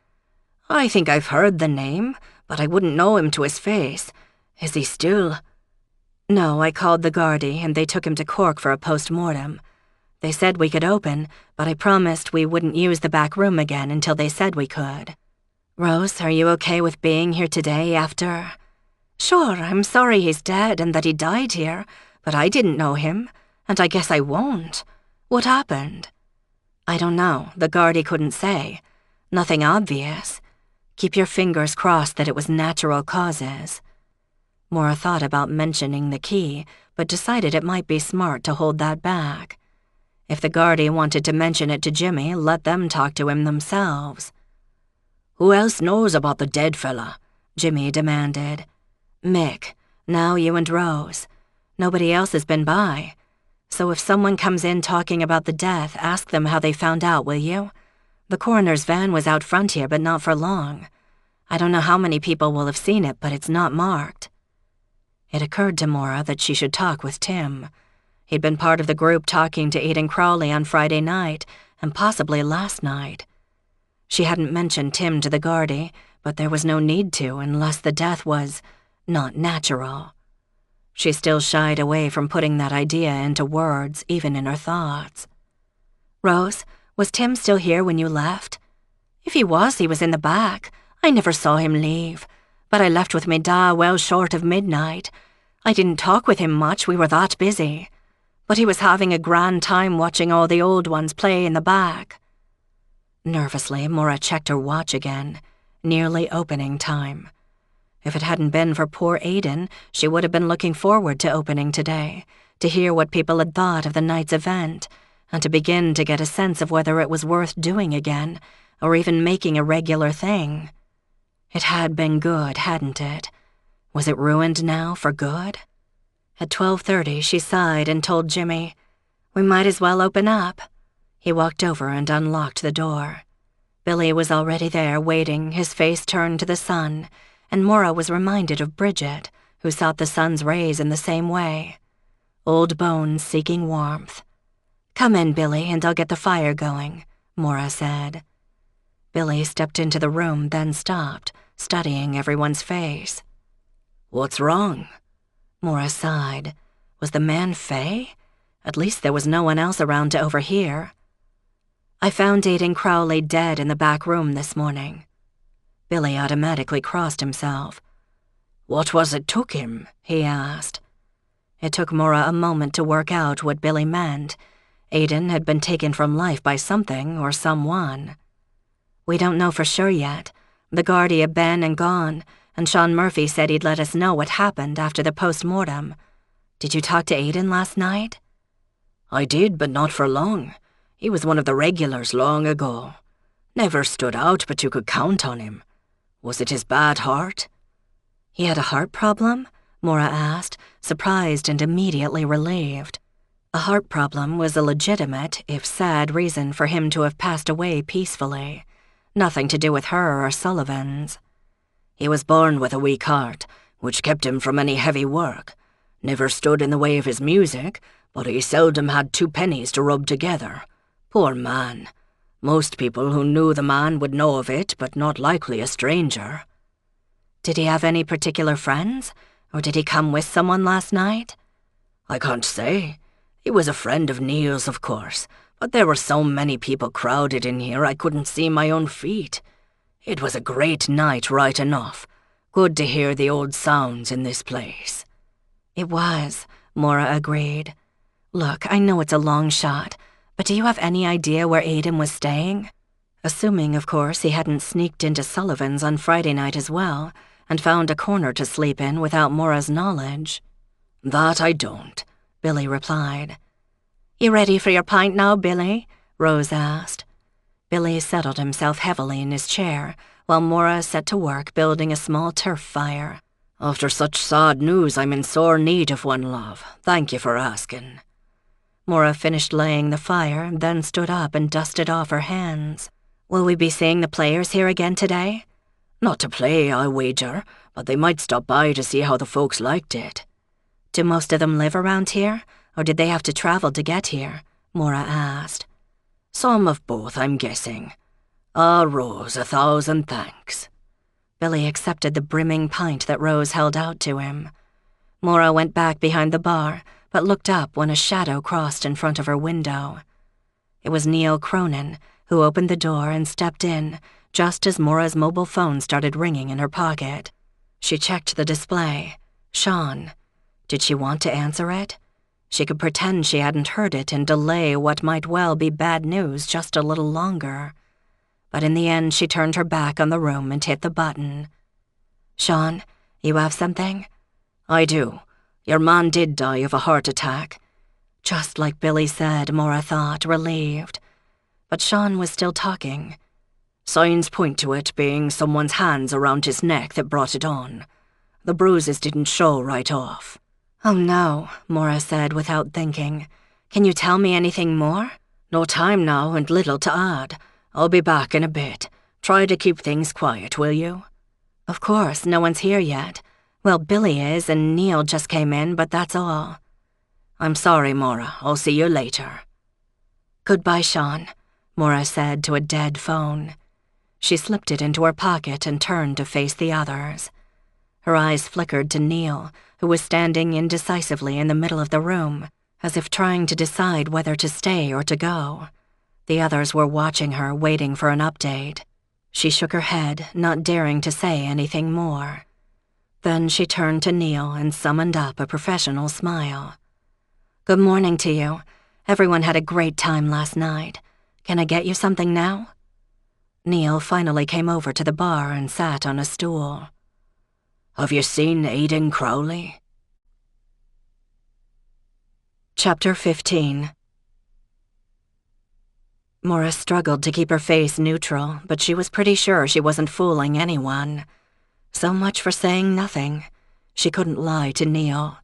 "I think I've heard the name, but I wouldn't know him to his face. Is he still—" "No, I called the Gardaí and they took him to Cork for a post-mortem. They said we could open, but I promised we wouldn't use the back room again until they said we could. Rose, are you okay with being here today after—" "Sure, I'm sorry he's dead and that he died here, but I didn't know him, and I guess I won't. What happened?" "I don't know. The Gardaí couldn't say. Nothing obvious. Keep your fingers crossed that it was natural causes." Maura thought about mentioning the key, but decided it might be smart to hold that back. If the Gardaí wanted to mention it to Jimmy, let them talk to him themselves. "Who else knows about the dead fella?" Jimmy demanded. "Mick. Now you and Rose. Nobody else has been by. So if someone comes in talking about the death, ask them how they found out, will you? The coroner's van was out front here, but not for long. I don't know how many people will have seen it, but it's not marked." It occurred to Maura that she should talk with Tim. He'd been part of the group talking to Aidan Crawley on Friday night, and possibly last night. She hadn't mentioned Tim to the Gardaí, but there was no need to unless the death was not natural. She still shied away from putting that idea into words, even in her thoughts. "Rose, was Tim still here when you left?" "If he was in the back. I never saw him leave. But I left with me da well short of midnight. I didn't talk with him much, we were that busy. But he was having a grand time watching all the old ones play in the back." Nervously, Maura checked her watch again. Nearly opening time. If it hadn't been for poor Aidan, she would have been looking forward to opening today, to hear what people had thought of the night's event, and to begin to get a sense of whether it was worth doing again, or even making a regular thing. It had been good, hadn't it? Was it ruined now for good? At 12:30, she sighed and told Jimmy, "We might as well open up." He walked over and unlocked the door. Billy was already there, waiting, his face turned to the sun, and Maura was reminded of Bridget, who sought the sun's rays in the same way. Old bones seeking warmth. "Come in, Billy, and I'll get the fire going," Maura said. Billy stepped into the room, then stopped, studying everyone's face. "What's wrong?" Maura sighed. Was the man fey? At least there was no one else around to overhear. "I found Aidan Crawley dead in the back room this morning." Billy automatically crossed himself. "What was it took him?" he asked. It took Maura a moment to work out what Billy meant. Aidan had been taken from life by something or someone. "We don't know for sure yet. The Gardaí have been and gone, and Sean Murphy said he'd let us know what happened after the post-mortem. Did you talk to Aidan last night?" "I did, but not for long. He was one of the regulars long ago. Never stood out, but you could count on him. Was it his bad heart?" "He had a heart problem?" Maura asked, surprised and immediately relieved. A heart problem was a legitimate, if sad, reason for him to have passed away peacefully. Nothing to do with her or Sullivan's. He was born with a weak heart, which kept him from any heavy work. Never stood in the way of his music, but he seldom had 2 pennies to rub together. Poor man. Most people who knew the man would know of it, but not likely a stranger. Did he have any particular friends, or did he come with someone last night? I can't say. He was a friend of Neil's, of course, but there were so many people crowded in here I couldn't see my own feet. It was a great night right enough. Good to hear the old sounds in this place. It was, Maura agreed. Look, I know it's a long shot, but do you have any idea where Aidan was staying? Assuming, of course, he hadn't sneaked into Sullivan's on Friday night as well, and found a corner to sleep in without Maura's knowledge. That I don't, Billy replied. You ready for your pint now, Billy? Rose asked. Billy settled himself heavily in his chair, while Maura set to work building a small turf fire. After such sad news, I'm in sore need of one, love. Thank you for asking. Maura finished laying the fire, then stood up and dusted off her hands. Will we be seeing the players here again today? Not to play, I wager, but they might stop by to see how the folks liked it. Do most of them live around here, or did they have to travel to get here? Maura asked. Some of both, I'm guessing. Ah, Rose, 1,000 thanks. Billy accepted the brimming pint that Rose held out to him. Maura went back behind the bar, but looked up when a shadow crossed in front of her window. It was Neil Cronin, who opened the door and stepped in, just as Maura's mobile phone started ringing in her pocket. She checked the display. Sean. Did she want to answer it? She could pretend she hadn't heard it and delay what might well be bad news just a little longer. But in the end, she turned her back on the room and hit the button. Sean, you have something? I do. Your man did die of a heart attack. Just like Billy said, Maura thought, relieved. But Sean was still talking. Signs point to it being someone's hands around his neck that brought it on. The bruises didn't show right off. Oh no, Maura said without thinking. Can you tell me anything more? No time now and little to add. I'll be back in a bit. Try to keep things quiet, will you? Of course, no one's here yet. Well, Billy is, and Neil just came in, but that's all. I'm sorry, Maura. I'll see you later. Goodbye, Sean, Maura said to a dead phone. She slipped it into her pocket and turned to face the others. Her eyes flickered to Neil, who was standing indecisively in the middle of the room, as if trying to decide whether to stay or to go. The others were watching her, waiting for an update. She shook her head, not daring to say anything more. Then she turned to Neil and summoned up a professional smile. Good morning to you. Everyone had a great time last night. Can I get you something now? Neil finally came over to the bar and sat on a stool. Have you seen Aidan Crowley? Chapter 15. Maura struggled to keep her face neutral, but she was pretty sure she wasn't fooling anyone. So much for saying nothing. She couldn't lie to Neil.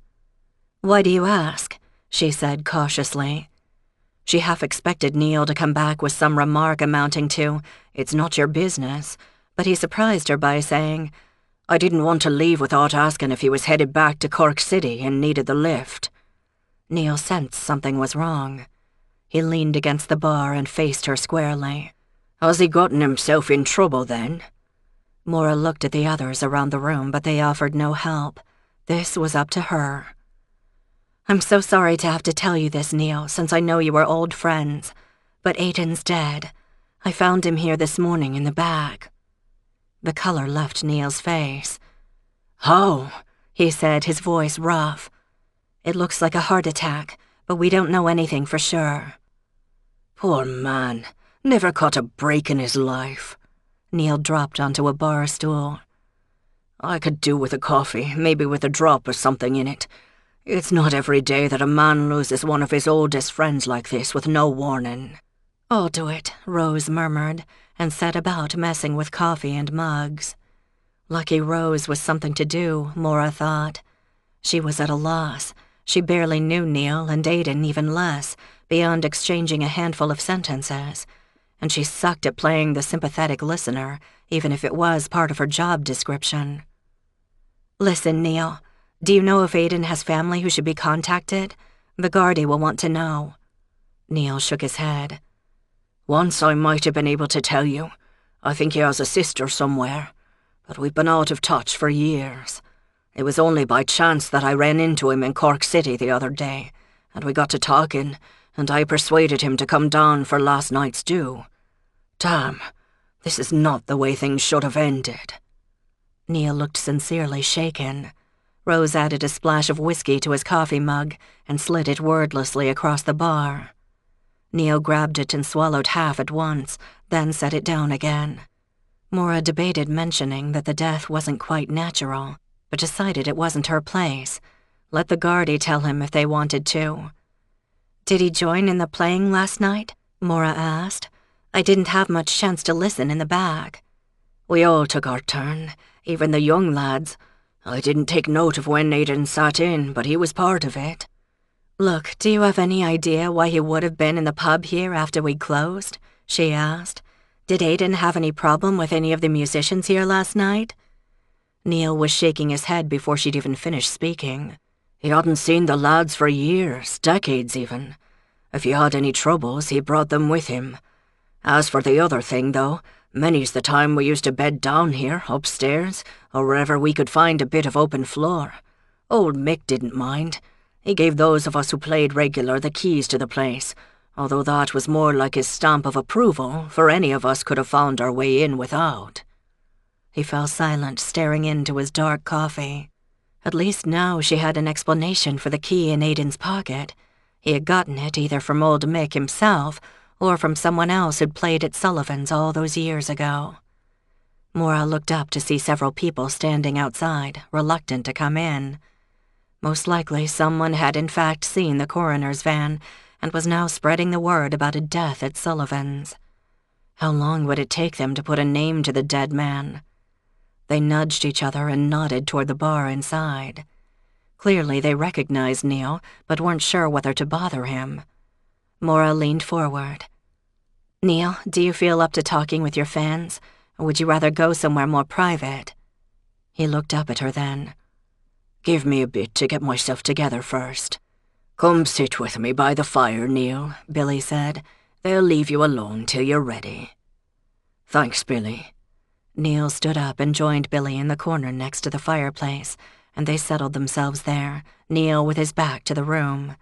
Why do you ask? She said cautiously. She half expected Neil to come back with some remark amounting to, "It's not your business," but he surprised her by saying, "I didn't want to leave without asking if he was headed back to Cork City and needed the lift." Neil sensed something was wrong. He leaned against the bar and faced her squarely. Has he gotten himself in trouble then? Maura looked at the others around the room, but they offered no help. This was up to her. I'm so sorry to have to tell you this, Neil, since I know you are old friends, but Aidan's dead. I found him here this morning in the bag. The color left Neil's face. How? He said, his voice rough. It looks like a heart attack, but we don't know anything for sure. Poor man. Never caught a break in his life. Neil dropped onto a bar stool. I could do with a coffee, maybe with a drop or something in it. It's not every day that a man loses one of his oldest friends like this with no warning. I'll do it, Rose murmured, and set about messing with coffee and mugs. Lucky Rose was something to do, Maura thought. She was at a loss. She barely knew Neil and Aidan even less, beyond exchanging a handful of sentences, and she sucked at playing the sympathetic listener, even if it was part of her job description. "Listen, Neil, do you know if Aiden has family who should be contacted? The Gardaí will want to know." Neil shook his head. "Once I might have been able to tell you. I think he has a sister somewhere, but we've been out of touch for years. It was only by chance that I ran into him in Cork City the other day, and we got to talking, and I persuaded him to come down for last night's due. Damn, this is not the way things should have ended." Neil looked sincerely shaken. Rose added a splash of whiskey to his coffee mug and slid it wordlessly across the bar. Neil grabbed it and swallowed half at once, then set it down again. Maura debated mentioning that the death wasn't quite natural, but decided it wasn't her place. Let the Gardaí tell him if they wanted to. "Did he join in the playing last night?" Maura asked. "I didn't have much chance to listen in the back." "We all took our turn, even the young lads. I didn't take note of when Aiden sat in, but he was part of it." "Look, do you have any idea why he would have been in the pub here after we'd closed?" she asked. "Did Aiden have any problem with any of the musicians here last night?" Neil was shaking his head before she'd even finished speaking. He hadn't seen the lads for years, decades even. If he had any troubles, he brought them with him. As for the other thing, though, many's the time we used to bed down here, upstairs, or wherever we could find a bit of open floor. Old Mick didn't mind. He gave those of us who played regular the keys to the place, although that was more like his stamp of approval, for any of us could have found our way in without." He fell silent, staring into his dark coffee. At least now she had an explanation for the key in Aiden's pocket. He had gotten it either from old Mick himself or from someone else who'd played at Sullivan's all those years ago. Maura looked up to see several people standing outside, reluctant to come in. Most likely someone had in fact seen the coroner's van and was now spreading the word about a death at Sullivan's. How long would it take them to put a name to the dead man? They nudged each other and nodded toward the bar inside. Clearly they recognized Neil, but weren't sure whether to bother him. Maura leaned forward. "Neil, do you feel up to talking with your fans, or would you rather go somewhere more private?" He looked up at her then. "Give me a bit to get myself together first. Come sit with me by the fire, Neil," Billy said. "They'll leave you alone till you're ready." "Thanks, Billy." Neil stood up and joined Billy in the corner next to the fireplace, and they settled themselves there, Neil with his back to the room.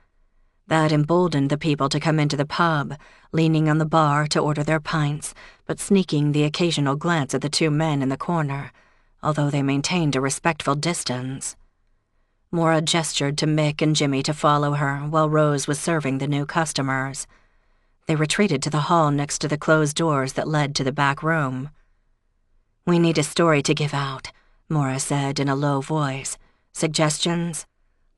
That emboldened the people to come into the pub, leaning on the bar to order their pints, but sneaking the occasional glance at the two men in the corner, although they maintained a respectful distance. Maura gestured to Mick and Jimmy to follow her while Rose was serving the new customers. They retreated to the hall next to the closed doors that led to the back room. "We need a story to give out," Maura said in a low voice. "Suggestions?"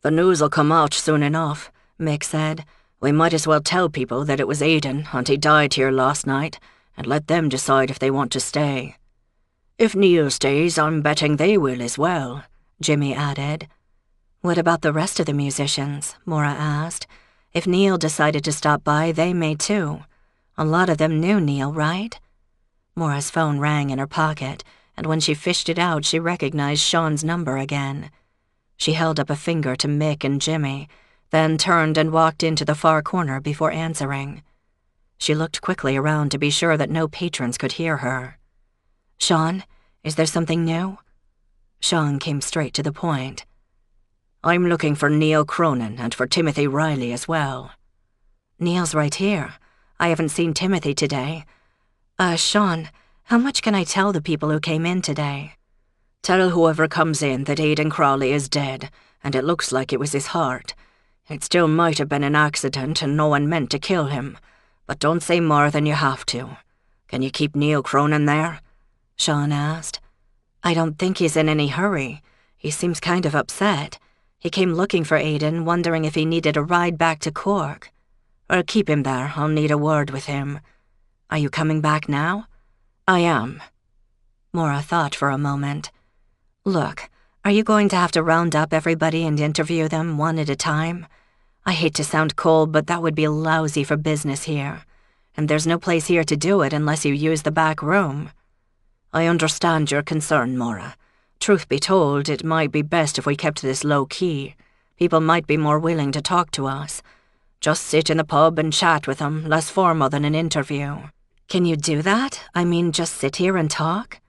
"The news'll come out soon enough," Mick said. "We might as well tell people that it was Aiden and he died here last night, and let them decide if they want to stay." "If Neil stays, I'm betting they will as well," Jimmy added. "What about the rest of the musicians?" Maura asked. "If Neil decided to stop by, they may too. A lot of them knew Neil, right?" Maura's phone rang in her pocket, and when she fished it out, she recognized Sean's number again. She held up a finger to Mick and Jimmy, then turned and walked into the far corner before answering. She looked quickly around to be sure that no patrons could hear her. "Sean, is there something new?" Sean came straight to the point. "I'm looking for Neil Cronin and for Timothy Riley as well." "Neil's right here. I haven't seen Timothy today. Sean, how much can I tell the people who came in today?" "Tell whoever comes in that Aidan Crowley is dead, and it looks like it was his heart. It still might have been an accident and no one meant to kill him, but don't say more than you have to. Can you keep Neil Cronin there?" Sean asked. "I don't think he's in any hurry. He seems kind of upset. He came looking for Aidan, wondering if he needed a ride back to Cork." "I'll keep him there. I'll need a word with him." "Are you coming back now?" "I am." Maura thought for a moment. "Look, are you going to have to round up everybody and interview them one at a time? I hate to sound cold, but that would be lousy for business here. and there's no place here to do it unless you use the back room." "I understand your concern, Maura. Truth be told, it might be best if we kept this low-key. People might be more willing to talk to us. Just sit in the pub and chat with them, less formal than an interview." "Can you do that? I mean, just sit here and talk?"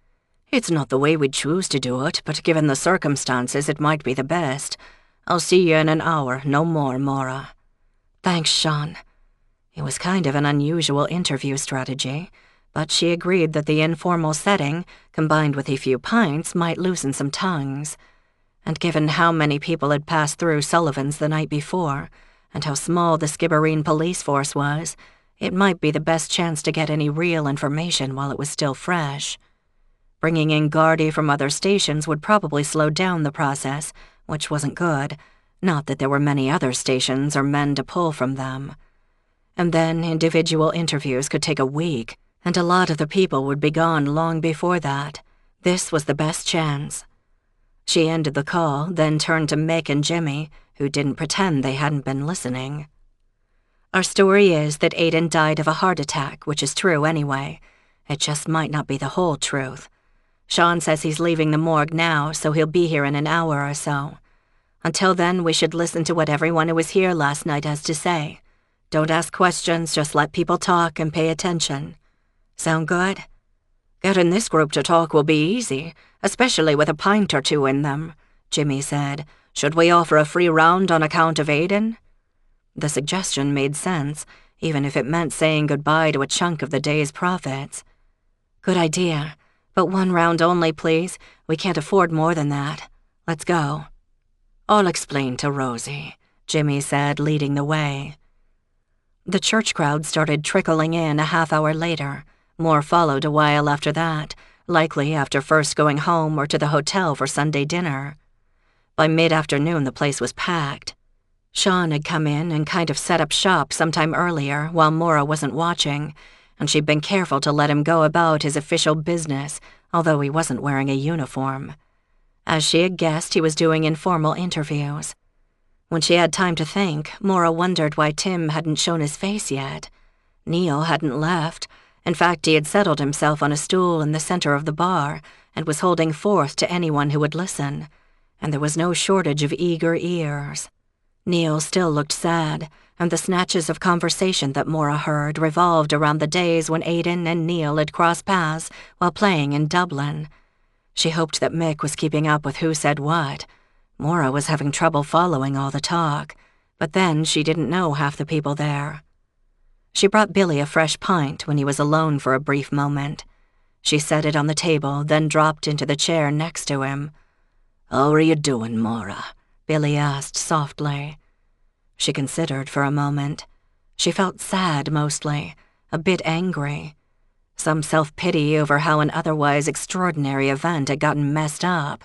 "It's not the way we'd choose to do it, but given the circumstances, it might be the best. I'll see you in an hour, no more, Maura." "Thanks, Sean." It was kind of an unusual interview strategy, but she agreed that the informal setting, combined with a few pints, might loosen some tongues. And given how many people had passed through Sullivan's the night before, and how small the Skibbereen police force was, it might be the best chance to get any real information while it was still fresh. Bringing in Gardaí from other stations would probably slow down the process, which wasn't good, not that there were many other stations or men to pull from them. And then individual interviews could take a week, and a lot of the people would be gone long before that. This was the best chance. She ended the call, then turned to Mick and Jimmy, who didn't pretend they hadn't been listening. "Our story is that Aiden died of a heart attack, which is true anyway. It just might not be the whole truth. Sean says he's leaving the morgue now, so he'll be here in an hour or so. Until then, we should listen to what everyone who was here last night has to say. Don't ask questions, just let people talk and pay attention. Sound good?" "Getting this group to talk will be easy, especially with a pint or two in them," Jimmy said. "Should we offer a free round on account of Aiden?" The suggestion made sense, even if it meant saying goodbye to a chunk of the day's profits. "Good idea, but one round only, please. We can't afford more than that. Let's go." "I'll explain to Rosie," Jimmy said, leading the way. The church crowd started trickling in a half hour later. More followed a while after that, likely after first going home or to the hotel for Sunday dinner. By mid-afternoon, the place was packed. Sean had come in and kind of set up shop sometime earlier while Maura wasn't watching, and she'd been careful to let him go about his official business, although he wasn't wearing a uniform. As she had guessed, he was doing informal interviews. When she had time to think, Maura wondered why Tim hadn't shown his face yet. Neil hadn't left. In fact, he had settled himself on a stool in the center of the bar and was holding forth to anyone who would listen, and there was no shortage of eager ears. Neil still looked sad, and the snatches of conversation that Maura heard revolved around the days when Aiden and Neil had crossed paths while playing in Dublin. She hoped that Mick was keeping up with who said what. Maura was having trouble following all the talk, but then she didn't know half the people there. She brought Billy a fresh pint when he was alone for a brief moment. She set it on the table, then dropped into the chair next to him. "How are you doing, Maura?" Billy asked softly. She considered for a moment. She felt sad mostly, a bit angry. Some self-pity over how an otherwise extraordinary event had gotten messed up.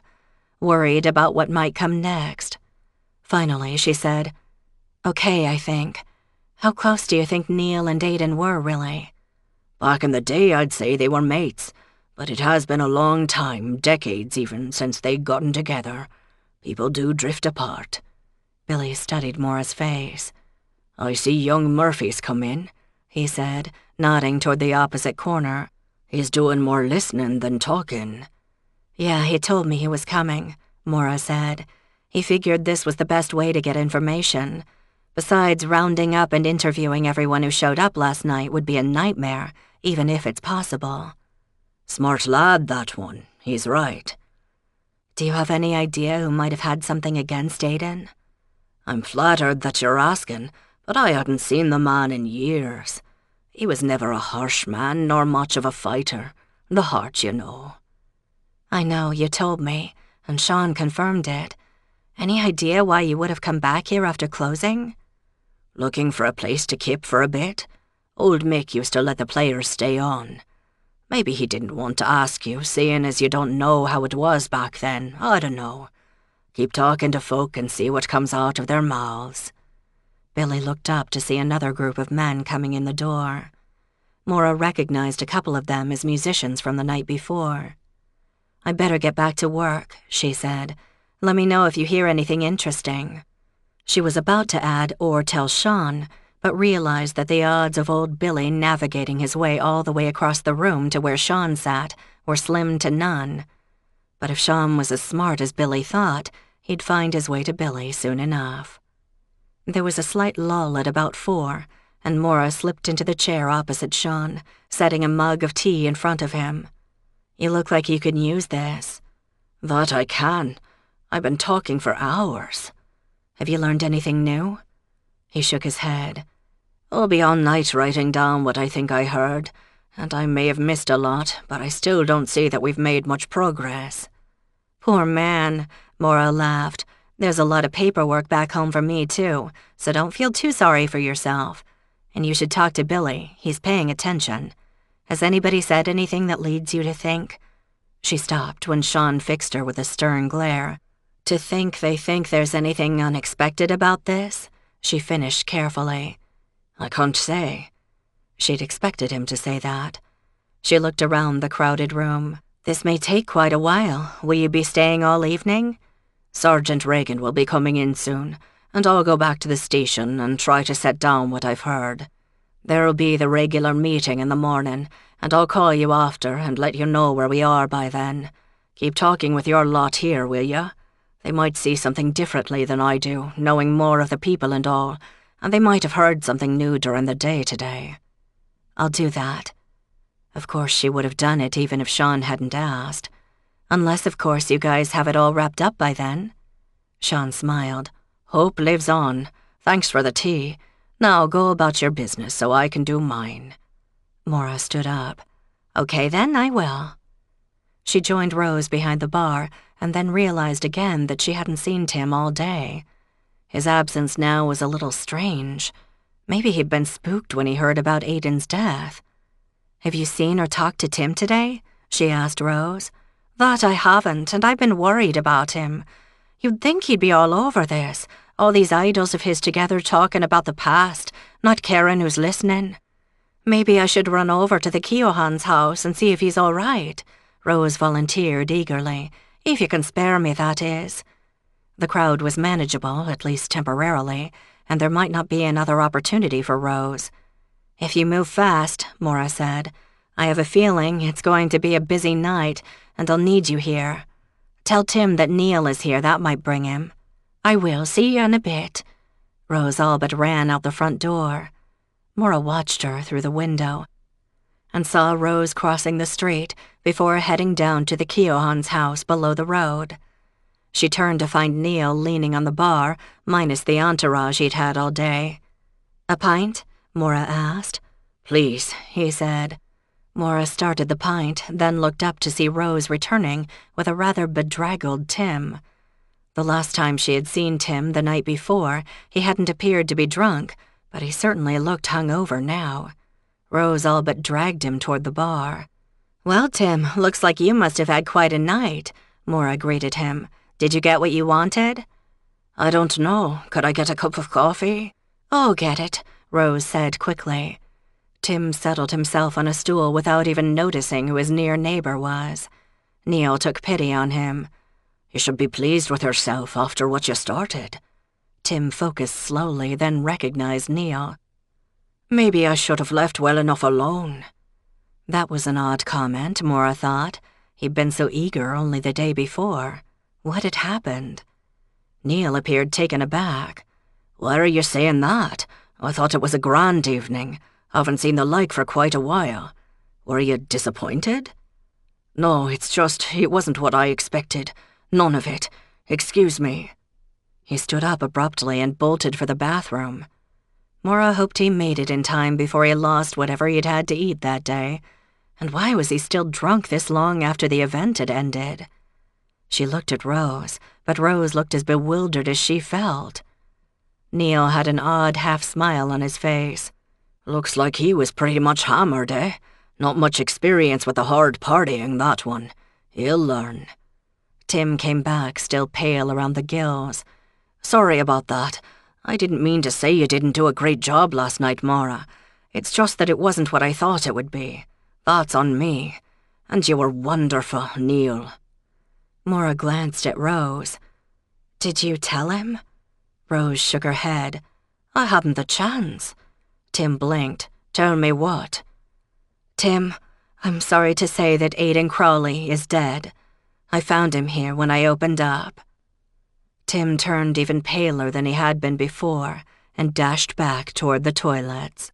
Worried about what might come next. Finally, she said, "Okay, I think. How close do you think Neil and Aiden were, really?" "Back in the day, I'd say they were mates, but it has been a long time, decades even, since they'd gotten together. People do drift apart." Billy studied Maura's face. "I see young Murphy's come in," he said, nodding toward the opposite corner. "He's doing more listening than talking." "Yeah, he told me he was coming," Maura said. "He figured this was the best way to get information. Besides, rounding up and interviewing everyone who showed up last night would be a nightmare, even if it's possible." "Smart lad, that one. He's right." "Do you have any idea who might have had something against Aiden?" "I'm flattered that you're asking, but I hadn't seen the man in years. He was never a harsh man nor much of a fighter. The heart, you know." "I know, you told me, and Sean confirmed it. Any idea why you would have come back here after closing?" "Looking for a place to keep for a bit. Old Mick used to let the players stay on. Maybe he didn't want to ask you, seeing as you don't know how it was back then. I don't know. Keep talking to folk and see what comes out of their mouths." Billy looked up to see another group of men coming in the door. Maura recognized a couple of them as musicians from the night before. "I better get back to work," she said. "Let me know if you hear anything interesting." She was about to add, "or tell Sean," but realized that the odds of old Billy navigating his way all the way across the room to where Sean sat were slim to none. But if Sean was as smart as Billy thought, he'd find his way to Billy soon enough. There was a slight lull at about 4, and Maura slipped into the chair opposite Sean, setting a mug of tea in front of him. "You look like you can use this." "That I can. I've been talking for hours." "Have you learned anything new?" He shook his head. "I'll be all night writing down what I think I heard, and I may have missed a lot, but I still don't see that we've made much progress." "Poor man," Maura laughed. "There's a lot of paperwork back home for me, too, so don't feel too sorry for yourself. And you should talk to Billy. He's paying attention. Has anybody said anything that leads you to think?" She stopped when Sean fixed her with a stern glare. "To think they think there's anything unexpected about this?" She finished carefully. "I can't say." She'd expected him to say that. She looked around the crowded room. "This may take quite a while. Will you be staying all evening?" "Sergeant Reagan will be coming in soon, and I'll go back to the station and try to set down what I've heard. There'll be the regular meeting in the morning, and I'll call you after and let you know where we are by then. Keep talking with your lot here, will you? They might see something differently than I do, knowing more of the people and all, and they might have heard something new during the day today." "I'll do that." Of course she would have done it even if Sean hadn't asked. "Unless, of course, you guys have it all wrapped up by then." Sean smiled. "Hope lives on. Thanks for the tea. Now go about your business so I can do mine." Maura stood up. "Okay then, I will." She joined Rose behind the bar and then realized again that she hadn't seen Tim all day. His absence now was a little strange. Maybe he'd been spooked when he heard about Aiden's death. "Have you seen or talked to Tim today?" she asked Rose. "That I haven't, and I've been worried about him. You'd think he'd be all over this, all these idols of his together talking about the past, not caring who's listening. Maybe I should run over to the Keohan's house and see if he's all right," Rose volunteered eagerly. "If you can spare me, that is." The crowd was manageable, at least temporarily, and there might not be another opportunity for Rose. "If you move fast," Maura said. "I have a feeling it's going to be a busy night, and I'll need you here. Tell Tim that Neil is here, that might bring him." "I will, see you in a bit." Rose all but ran out the front door. Maura watched her through the window and saw Rose crossing the street before heading down to the Keohan's house below the road. She turned to find Neil leaning on the bar, minus the entourage he'd had all day. "A pint?" Maura asked. "Please," he said. Maura started the pint, then looked up to see Rose returning with a rather bedraggled Tim. The last time she had seen Tim the night before, he hadn't appeared to be drunk, but he certainly looked hungover now. Rose all but dragged him toward the bar. "Well, Tim, looks like you must have had quite a night," Maura greeted him. "Did you get what you wanted?" "I don't know. Could I get a cup of coffee?" "Oh, get it," Rose said quickly. Tim settled himself on a stool without even noticing who his near neighbor was. Neil took pity on him. "You should be pleased with yourself after what you started." Tim focused slowly, then recognized Neil. "Maybe I should have left well enough alone." That was an odd comment, Maura thought. He'd been so eager only the day before. What had happened? Neil appeared taken aback. "Why are you saying that? I thought it was a grand evening. Haven't seen the like for quite a while. Were you disappointed?" "No, it's just, it wasn't what I expected. None of it. Excuse me." He stood up abruptly and bolted for the bathroom. Maura hoped he made it in time before he lost whatever he'd had to eat that day. And why was he still drunk this long after the event had ended? She looked at Rose, but Rose looked as bewildered as she felt. Neil had an odd half-smile on his face. "Looks like he was pretty much hammered, eh? Not much experience with the hard partying, that one. He'll learn." Tim came back, still pale around the gills. "Sorry about that. I didn't mean to say you didn't do a great job last night, Maura. It's just that it wasn't what I thought it would be. That's on me. And you were wonderful, Neil." Maura glanced at Rose. "Did you tell him?" Rose shook her head. "I hadn't the chance." Tim blinked. Tell me what? Tim, I'm sorry to say that Aidan Crawley is dead. I found him here when I opened up. Tim turned even paler than he had been before and dashed back toward the toilets.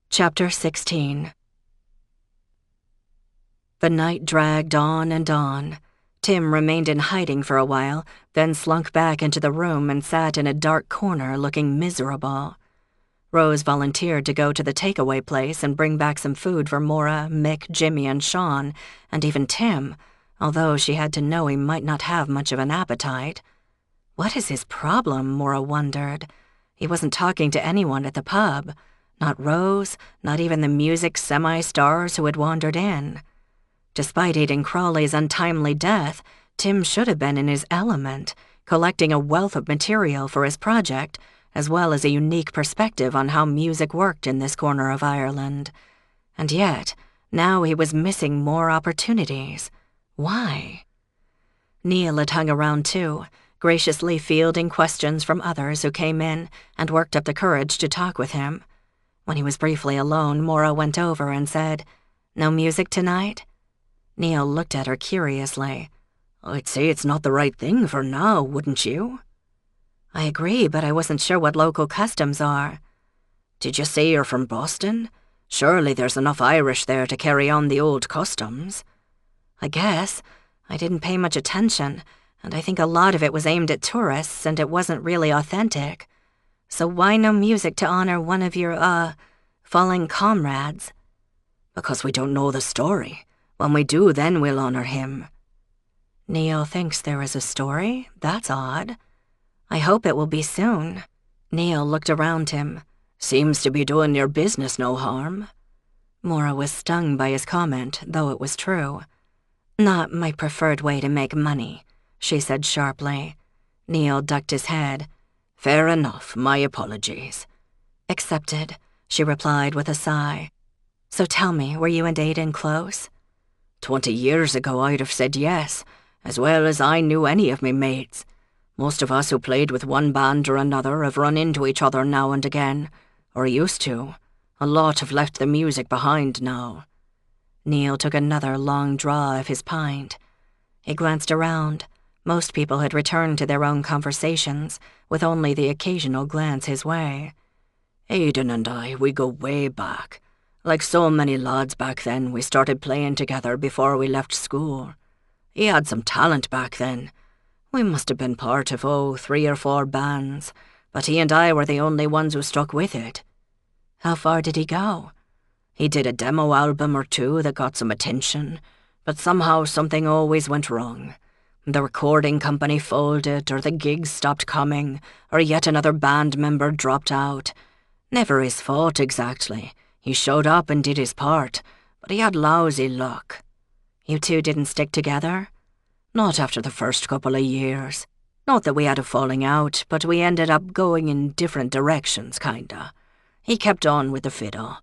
Chapter 16. The night dragged on and on. Tim remained in hiding for a while, then slunk back into the room and sat in a dark corner looking miserable. Rose volunteered to go to the takeaway place and bring back some food for Maura, Mick, Jimmy, and Sean, and even Tim, although she had to know he might not have much of an appetite. What is his problem, Maura wondered. He wasn't talking to anyone at the pub. Not Rose, not even the music semi-stars who had wandered in. Despite Aidan Crawley's untimely death, Tim should have been in his element, collecting a wealth of material for his project, as well as a unique perspective on how music worked in this corner of Ireland. And yet, now he was missing more opportunities. Why? Neil had hung around too, graciously fielding questions from others who came in and worked up the courage to talk with him. When he was briefly alone, Maura went over and said, "No music tonight?" Neil looked at her curiously. "I'd say it's not the right thing for now, wouldn't you?" "I agree, but I wasn't sure what local customs are." "Did you say you're from Boston? Surely there's enough Irish there to carry on the old customs." "I guess. I didn't pay much attention, and I think a lot of it was aimed at tourists, and it wasn't really authentic. So why no music to honor one of your, fallen comrades?" "Because we don't know the story. When we do, then we'll honor him." "Neil thinks there is a story? That's odd. I hope it will be soon." Neil looked around him. "Seems to be doing your business no harm." Maura was stung by his comment, though it was true. "Not my preferred way to make money," she said sharply. Neil ducked his head. "Fair enough, my apologies." "Accepted," she replied with a sigh. "So tell me, were you and Aidan close?" 20 years ago I'd have said yes, as well as I knew any of me mates. Most of us who played with one band or another have run into each other now and again, or used to. A lot have left the music behind now." Neil took another long draw of his pint. He glanced around. Most people had returned to their own conversations, with only the occasional glance his way. "Aidan and I, we go way back. Like so many lads back then, we started playing together before we left school. He had some talent back then. We must have been part of, 3 or 4 bands, but he and I were the only ones who stuck with it." "How far did he go?" "He did a demo album or 2 that got some attention, but somehow something always went wrong. The recording company folded, or the gigs stopped coming, or yet another band member dropped out. Never his fault exactly. He showed up and did his part, but he had lousy luck." "You two didn't stick together?" "Not after the first couple of years. Not that we had a falling out, but we ended up going in different directions, kinda. He kept on with the fiddle.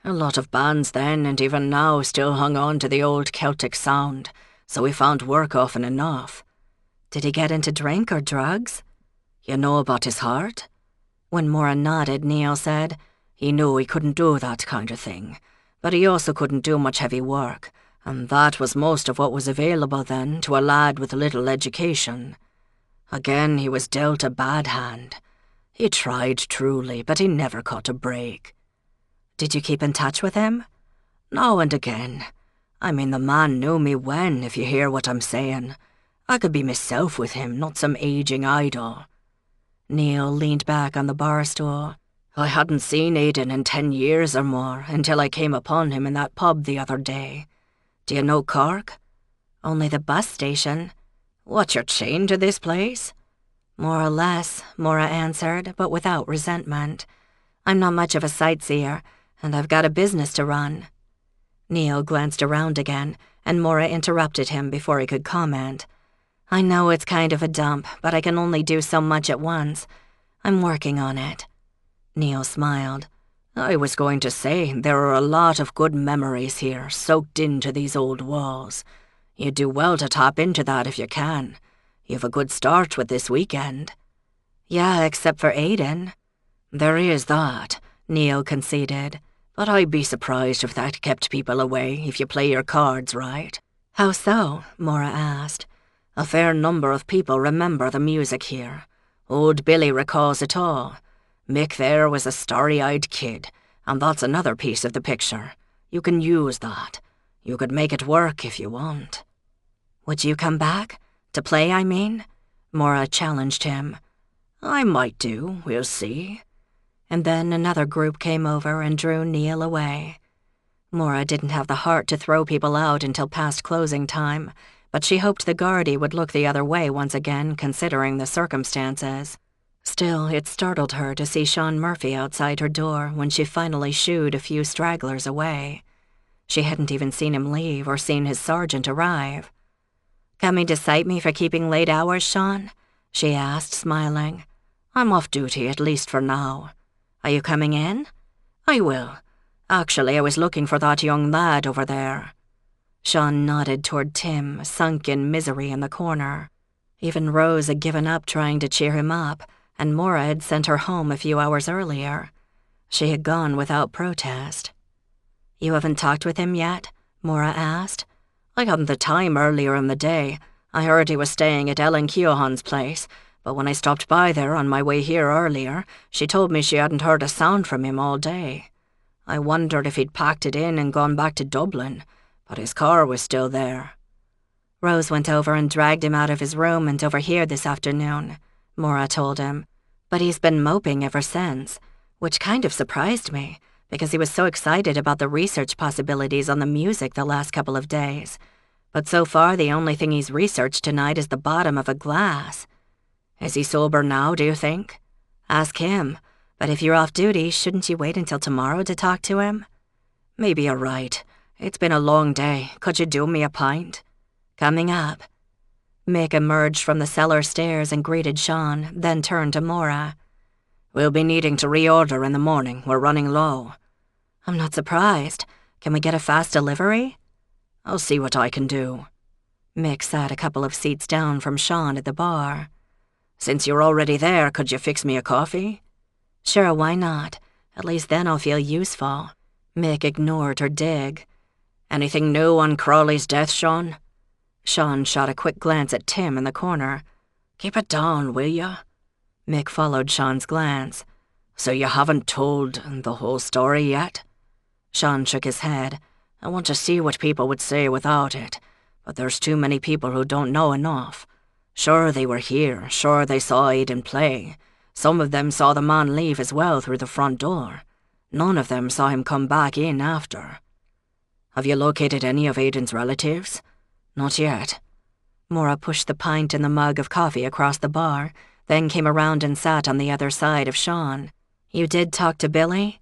A lot of bands then, and even now, still hung on to the old Celtic sound, so we found work often enough." "Did he get into drink or drugs?" "You know about his heart?" When Maura nodded, Neil said, "He knew he couldn't do that kind of thing, but he also couldn't do much heavy work, and that was most of what was available then to a lad with little education. Again, he was dealt a bad hand. He tried truly, but he never caught a break." "Did you keep in touch with him?" "Now and again. I mean, the man knew me when, if you hear what I'm saying. I could be myself with him, not some aging idol." Neil leaned back on the bar stool. "I hadn't seen Aidan in 10 years or more until I came upon him in that pub the other day. Do you know Cork?" "Only the bus station." "What, you're chained to this place?" "More or less," Maura answered, but without resentment. "I'm not much of a sightseer, and I've got a business to run." Neil glanced around again, and Maura interrupted him before he could comment. "I know it's kind of a dump, but I can only do so much at once. I'm working on it." Neil smiled. "I was going to say, there are a lot of good memories here, soaked into these old walls. You do well to tap into that if you can. You've a good start with this weekend." "Yeah, except for Aidan." "There is that," Neil conceded. "But I'd be surprised if that kept people away if you play your cards right." "How so?" Maura asked. "A fair number of people remember the music here. Old Billy recalls it all. Mick there was a starry-eyed kid, and that's another piece of the picture. You can use that. You could make it work if you want." "Would you come back? To play, I mean?" Maura challenged him. "I might do, we'll see." And then another group came over and drew Neil away. Maura didn't have the heart to throw people out until past closing time, but she hoped the Gardaí would look the other way once again, considering the circumstances. Still, it startled her to see Sean Murphy outside her door when she finally shooed a few stragglers away. She hadn't even seen him leave or seen his sergeant arrive. "Coming to cite me for keeping late hours, Sean?" she asked, smiling. "I'm off duty, at least for now." "Are you coming in?" "I will. Actually, I was looking for that young lad over there." Sean nodded toward Tim, sunk in misery in the corner. Even Rose had given up trying to cheer him up, and Maura had sent her home a few hours earlier. She had gone without protest. "You haven't talked with him yet?" Maura asked. "I hadn't the time earlier in the day. I heard he was staying at Ellen Keohan's place, but when I stopped by there on my way here earlier, she told me she hadn't heard a sound from him all day. I wondered if he'd packed it in and gone back to Dublin, but his car was still there." "Rose went over and dragged him out of his room and over here this afternoon," Maura told him. "But he's been moping ever since, which kind of surprised me, because he was so excited about the research possibilities on the music the last couple of days. But so far the only thing he's researched tonight is the bottom of a glass." "Is he sober now, do you think?" "Ask him. But if you're off duty, shouldn't you wait until tomorrow to talk to him?" "Maybe you're right. It's been a long day. Could you do me a pint?" "Coming up." Mick emerged from the cellar stairs and greeted Sean, then turned to Maura. "We'll be needing to reorder in the morning. We're running low." "I'm not surprised. Can we get a fast delivery?" "I'll see what I can do." Mick sat a couple of seats down from Sean at the bar. "Since you're already there, could you fix me a coffee?" "Sure, why not? At least then I'll feel useful." Mick ignored her dig. "Anything new on Crawley's death, Sean?" Sean shot a quick glance at Tim in the corner. "Keep it down, will ya?" Mick followed Sean's glance. "So you haven't told the whole story yet?" Sean shook his head. "I want to see what people would say without it, but there's too many people who don't know enough. Sure, they were here. Sure, they saw Aidan play. Some of them saw the man leave as well through the front door. None of them saw him come back in after." "Have you located any of Aidan's relatives?" "Not yet." Maura pushed the pint and the mug of coffee across the bar, then came around and sat on the other side of Sean. "You did talk to Billy?"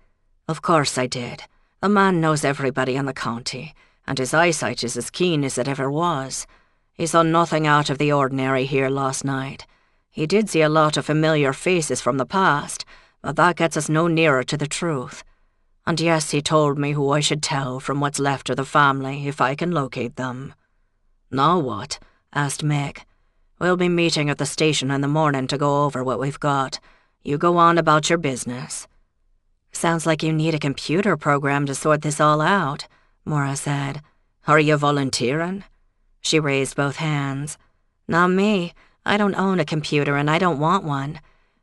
"Of course I did. The man knows everybody in the county, and his eyesight is as keen as it ever was. He saw nothing out of the ordinary here last night. He did see a lot of familiar faces from the past, but that gets us no nearer to the truth. And yes, he told me who I should tell from what's left of the family if I can locate them." "Now what?" asked Mick. "We'll be meeting at the station in the morning to go over what we've got. You go on about your business." "Sounds like you need a computer program to sort this all out," Maura said. "Are you volunteering?" She raised both hands. "Not me. I don't own a computer and I don't want one.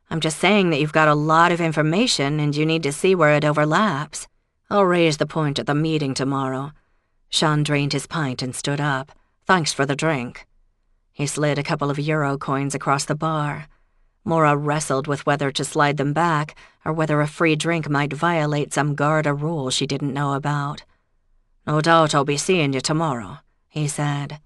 I'm just saying that you've got a lot of information and you need to see where it overlaps." "I'll raise the point at the meeting tomorrow." Sean drained his pint and stood up. "Thanks for the drink." He slid a couple of euro coins across the bar. Maura wrestled with whether to slide them back or whether a free drink might violate some Garda rule she didn't know about. "No doubt I'll be seeing you tomorrow," he said.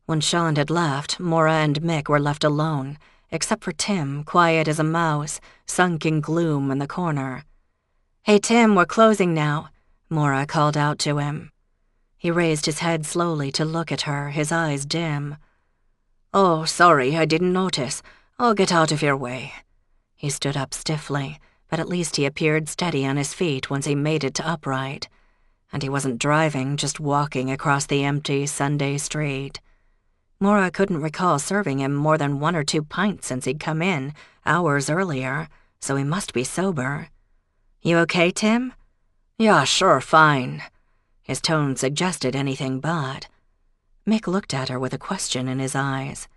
When Sean had left, Maura and Mick were left alone, except for Tim, quiet as a mouse, sunk in gloom in the corner. "Hey, Tim, we're closing now," Maura called out to him. He raised his head slowly to look at her, his eyes dim. "Oh, sorry, I didn't notice. I'll get out of your way." He stood up stiffly, but at least he appeared steady on his feet once he made it to upright. And he wasn't driving, just walking across the empty Sunday street. Maura couldn't recall serving him more than 1 or 2 pints since he'd come in, hours earlier, so he must be sober. You okay, Tim? Yeah, sure, fine. His tone suggested anything but. Mick looked at her with a question in his eyes.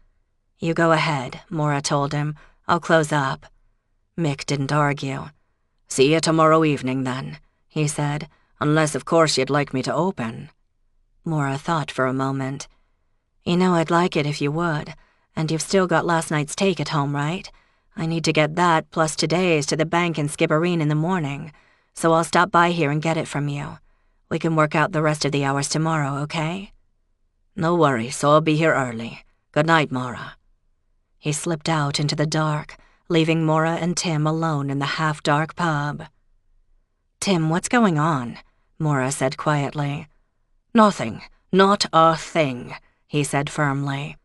You go ahead, Maura told him. I'll close up. Mick didn't argue. See you tomorrow evening, then, he said, unless, of course, you'd like me to open. Maura thought for a moment. You know I'd like it if you would, and you've still got last night's take at home, right? I need to get that plus today's to the bank in Skibbereen in the morning, so I'll stop by here and get it from you. We can work out the rest of the hours tomorrow, okay? No worries, I'll be here early. Good night, Maura. He slipped out into the dark, leaving Maura and Tim alone in the half-dark pub. Tim, what's going on? Maura said quietly. Nothing. Not a thing, he said firmly.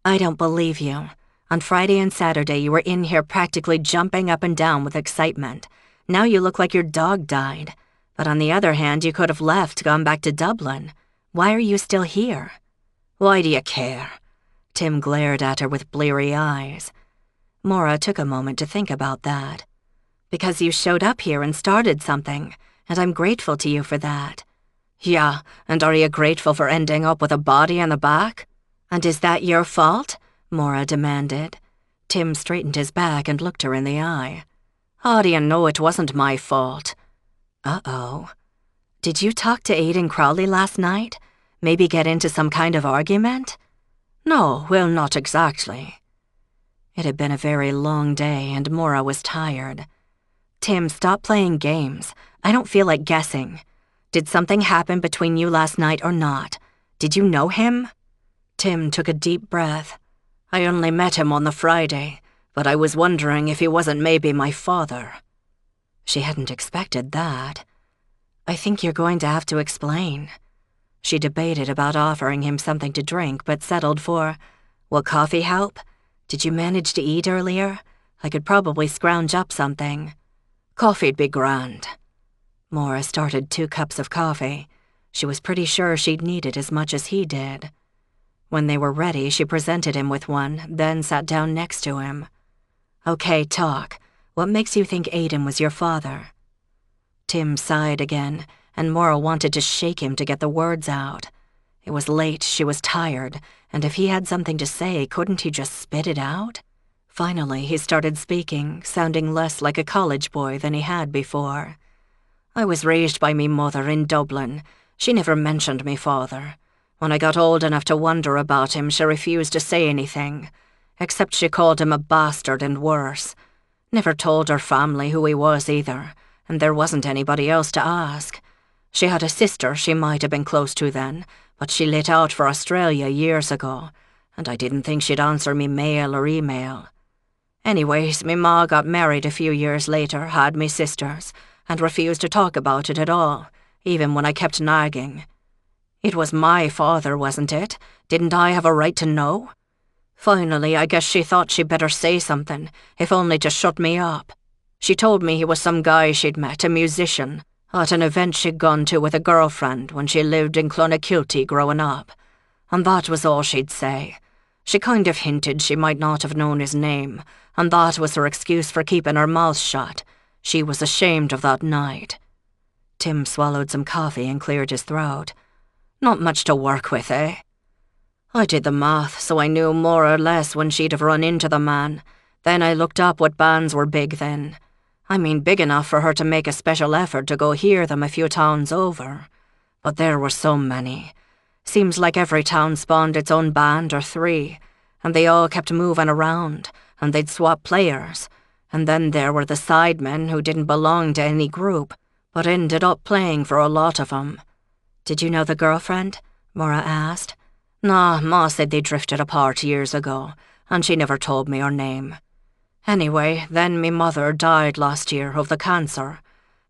I don't believe you. On Friday and Saturday you were in here practically jumping up and down with excitement. Now you look like your dog died. But on the other hand, you could have left, gone back to Dublin. Why are you still here? Why do you care? Tim glared at her with bleary eyes. Maura took a moment to think about that. Because you showed up here and started something, and I'm grateful to you for that. Yeah, and are you grateful for ending up with a body in the back? And is that your fault? Maura demanded. Tim straightened his back and looked her in the eye. How do you know it wasn't my fault? Uh-oh. Did you talk to Aidan Crowley last night? Maybe get into some kind of argument? No, well, not exactly. It had been a very long day and Maura was tired. Tim, stop playing games. I don't feel like guessing. Did something happen between you last night or not? Did you know him? Tim took a deep breath. I only met him on the Friday, but I was wondering if he wasn't maybe my father. She hadn't expected that. I think you're going to have to explain. She debated about offering him something to drink, but settled for, will coffee help? Did you manage to eat earlier? I could probably scrounge up something. Coffee'd be grand. Maura started 2 cups of coffee. She was pretty sure she'd need it as much as he did. When they were ready, she presented him with one, then sat down next to him. Okay, talk. What makes you think Aidan was your father? Tim sighed again, and Maura wanted to shake him to get the words out. It was late, she was tired, and if he had something to say, couldn't he just spit it out? Finally, he started speaking, sounding less like a college boy than he had before. I was raised by me mother in Dublin. She never mentioned me father. When I got old enough to wonder about him, she refused to say anything, except she called him a bastard and worse. Never told her family who he was either, and there wasn't anybody else to ask. She had a sister she might have been close to then, but she lit out for Australia years ago, and I didn't think she'd answer me mail or email. Anyways, me ma got married a few years later, had me sisters, and refused to talk about it at all, even when I kept nagging. It was my father, wasn't it? Didn't I have a right to know? Finally, I guess she thought she'd better say something, if only to shut me up. She told me he was some guy she'd met, a musician, at an event she'd gone to with a girlfriend when she lived in Clonakilty growing up. And that was all she'd say. She kind of hinted she might not have known his name, and that was her excuse for keeping her mouth shut. She was ashamed of that night. Tim swallowed some coffee and cleared his throat. Not much to work with, eh? I did the math, so I knew more or less when she'd have run into the man. Then I looked up what bands were big then. I mean big enough for her to make a special effort to go hear them a few towns over. But there were so many. Seems like every town spawned its own band or 3, and they all kept moving around, and they'd swap players. And then there were the sidemen who didn't belong to any group, but ended up playing for a lot of them. Did you know the girlfriend? Maura asked. Nah, Ma said they drifted apart years ago, and she never told me her name. Anyway, then me mother died last year of the cancer,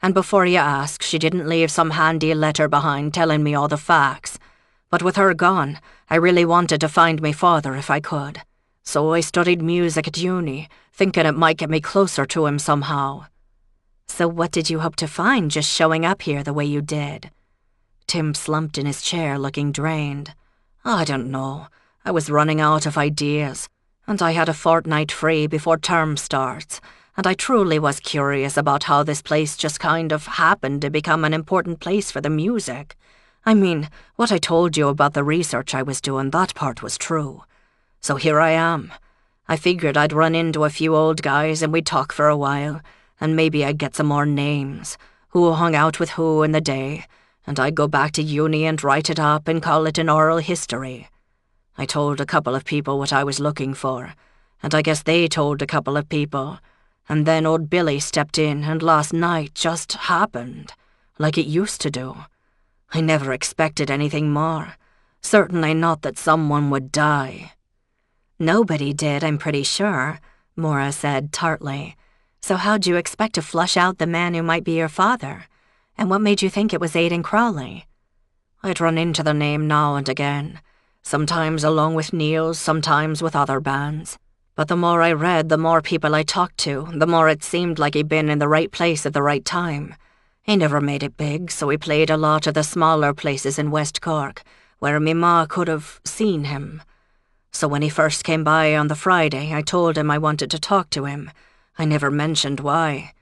and before you ask, she didn't leave some handy letter behind telling me all the facts. But with her gone, I really wanted to find me father if I could. So I studied music at uni, thinking it might get me closer to him somehow. So what did you hope to find just showing up here the way you did? Tim slumped in his chair looking drained. I don't know. I was running out of ideas, and I had a fortnight free before term starts, and I truly was curious about how this place just kind of happened to become an important place for the music. I mean, what I told you about the research I was doing, that part was true. So here I am. I figured I'd run into a few old guys and we'd talk for a while, and maybe I'd get some more names, who hung out with who in the day, and I'd go back to uni and write it up and call it an oral history. I told a couple of people what I was looking for, and I guess they told a couple of people, and then old Billy stepped in and last night just happened, like it used to do. I never expected anything more, certainly not that someone would die. Nobody did, I'm pretty sure, Maura said tartly. So how'd you expect to flush out the man who might be your father? And what made you think it was Aidan Crawley? I'd run into the name now and again, sometimes along with Neil's, sometimes with other bands. But the more I read, the more people I talked to, the more it seemed like he'd been in the right place at the right time. He never made it big, so he played a lot of the smaller places in West Cork, where me ma could have seen him. So when he first came by on the Friday, I told him I wanted to talk to him. I never mentioned why.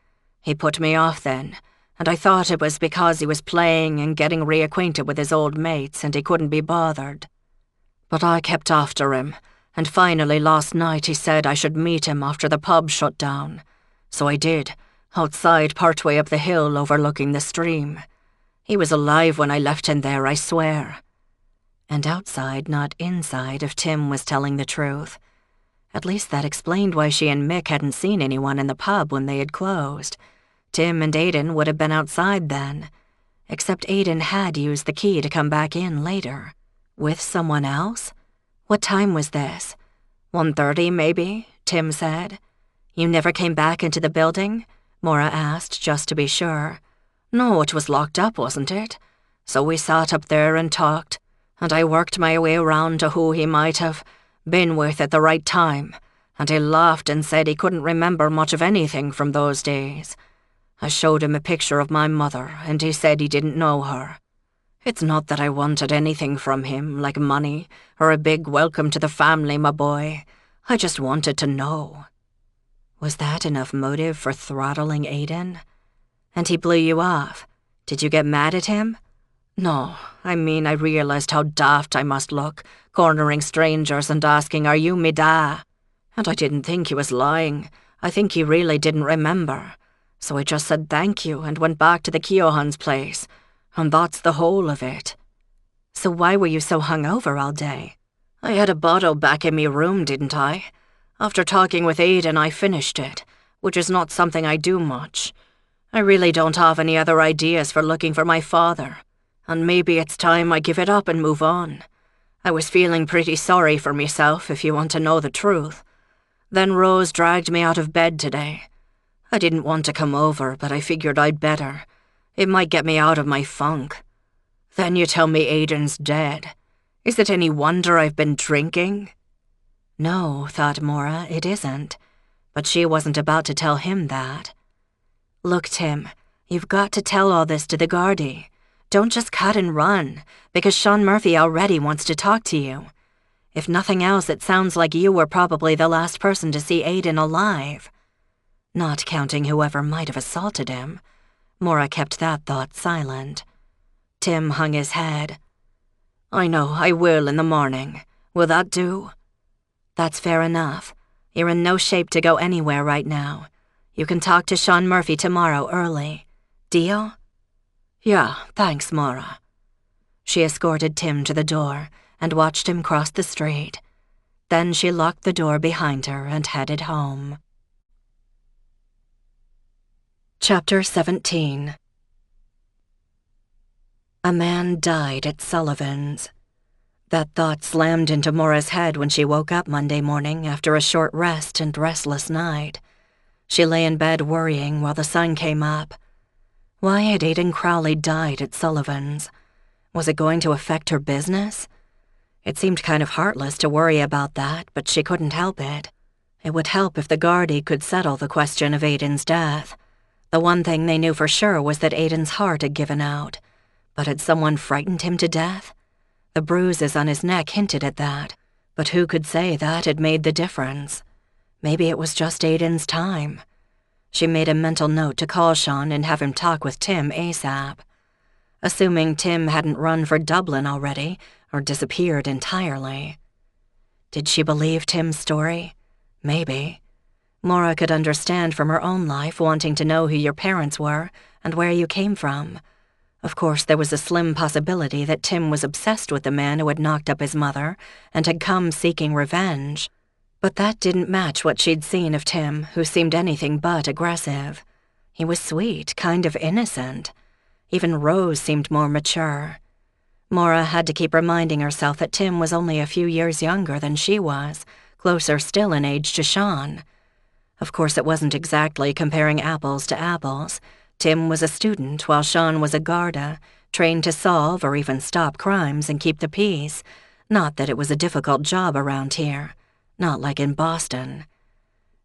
He put me off then, and I thought it was because he was playing and getting reacquainted with his old mates and he couldn't be bothered. But I kept after him, and finally last night he said I should meet him after the pub shut down. So I did, outside partway up the hill overlooking the stream. He was alive when I left him there, I swear. And outside, not inside, if Tim was telling the truth. At least that explained why she and Mick hadn't seen anyone in the pub when they had closed. Tim and Aidan would have been outside then. Except Aidan had used the key to come back in later. With someone else? What time was this? 1:30 maybe, Tim said. You never came back into the building? Maura asked, just to be sure. No, it was locked up, wasn't it? So we sat up there and talked, and I worked my way around to who he might have been with at the right time, and he laughed and said he couldn't remember much of anything from those days. I showed him a picture of my mother, and he said he didn't know her. It's not that I wanted anything from him, like money, or a big welcome to the family, my boy. I just wanted to know. Was that enough motive for throttling Aidan? And he blew you off. Did you get mad at him? No, I mean I realized how daft I must look, cornering strangers and asking, "Are you me da?" And I didn't think he was lying. I think he really didn't remember. So I just said thank you and went back to the Keohan's place. And that's the whole of it. So why were you so hungover all day? I had a bottle back in me room, didn't I? After talking with Aidan, I finished it, which is not something I do much. I really don't have any other ideas for looking for my father. And maybe it's time I give it up and move on. I was feeling pretty sorry for myself, if you want to know the truth. Then Rose dragged me out of bed today. I didn't want to come over, but I figured I'd better. It might get me out of my funk. Then you tell me Aidan's dead. Is it any wonder I've been drinking? No, thought Maura, it isn't. But she wasn't about to tell him that. Look, Tim, you've got to tell all this to the Gardaí. Don't just cut and run, because Sean Murphy already wants to talk to you. If nothing else, it sounds like you were probably the last person to see Aidan alive. Not counting whoever might have assaulted him. Maura kept that thought silent. Tim hung his head. I know, I will in the morning. Will that do? That's fair enough. You're in no shape to go anywhere right now. You can talk to Sean Murphy tomorrow early. Deal? Yeah, thanks, Maura. She escorted Tim to the door and watched him cross the street. Then she locked the door behind her and headed home. Chapter 17. A man died at Sullivan's. That thought slammed into Maura's head when she woke up Monday morning after a short rest and restless night. She lay in bed worrying while the sun came up. Why had Aidan Crowley died at Sullivan's? Was it going to affect her business? It seemed kind of heartless to worry about that, but she couldn't help it. It would help if the Gardaí could settle the question of Aidan's death. The one thing they knew for sure was that Aidan's heart had given out. But had someone frightened him to death? The bruises on his neck hinted at that, but who could say that had made the difference? Maybe it was just Aidan's time. She made a mental note to call Sean and have him talk with Tim ASAP. Assuming Tim hadn't run for Dublin already or disappeared entirely. Did she believe Tim's story? Maybe. Maura could understand from her own life wanting to know who your parents were and where you came from. Of course, there was a slim possibility that Tim was obsessed with the man who had knocked up his mother and had come seeking revenge. But that didn't match what she'd seen of Tim, who seemed anything but aggressive. He was sweet, kind of innocent. Even Rose seemed more mature. Maura had to keep reminding herself that Tim was only a few years younger than she was, closer still in age to Sean. Of course, it wasn't exactly comparing apples to apples. Tim was a student while Sean was a Garda, trained to solve or even stop crimes and keep the peace. Not that it was a difficult job around here. Not like in Boston.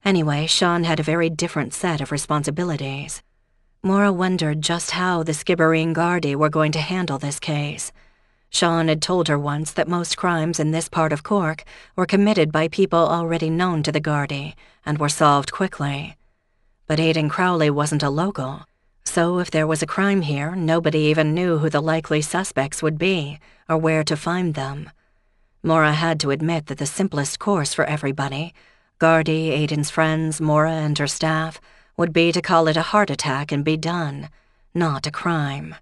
Anyway, Sean had a very different set of responsibilities. Maura wondered just how the Skibbereen Gardaí were going to handle this case. Sean had told her once that most crimes in this part of Cork were committed by people already known to the Gardaí and were solved quickly. But Aidan Crowley wasn't a local, so if there was a crime here, nobody even knew who the likely suspects would be or where to find them. Maura had to admit that the simplest course for everybody, Gardaí, Aidan's friends, Maura and her staff, would be to call it a heart attack and be done, not a crime.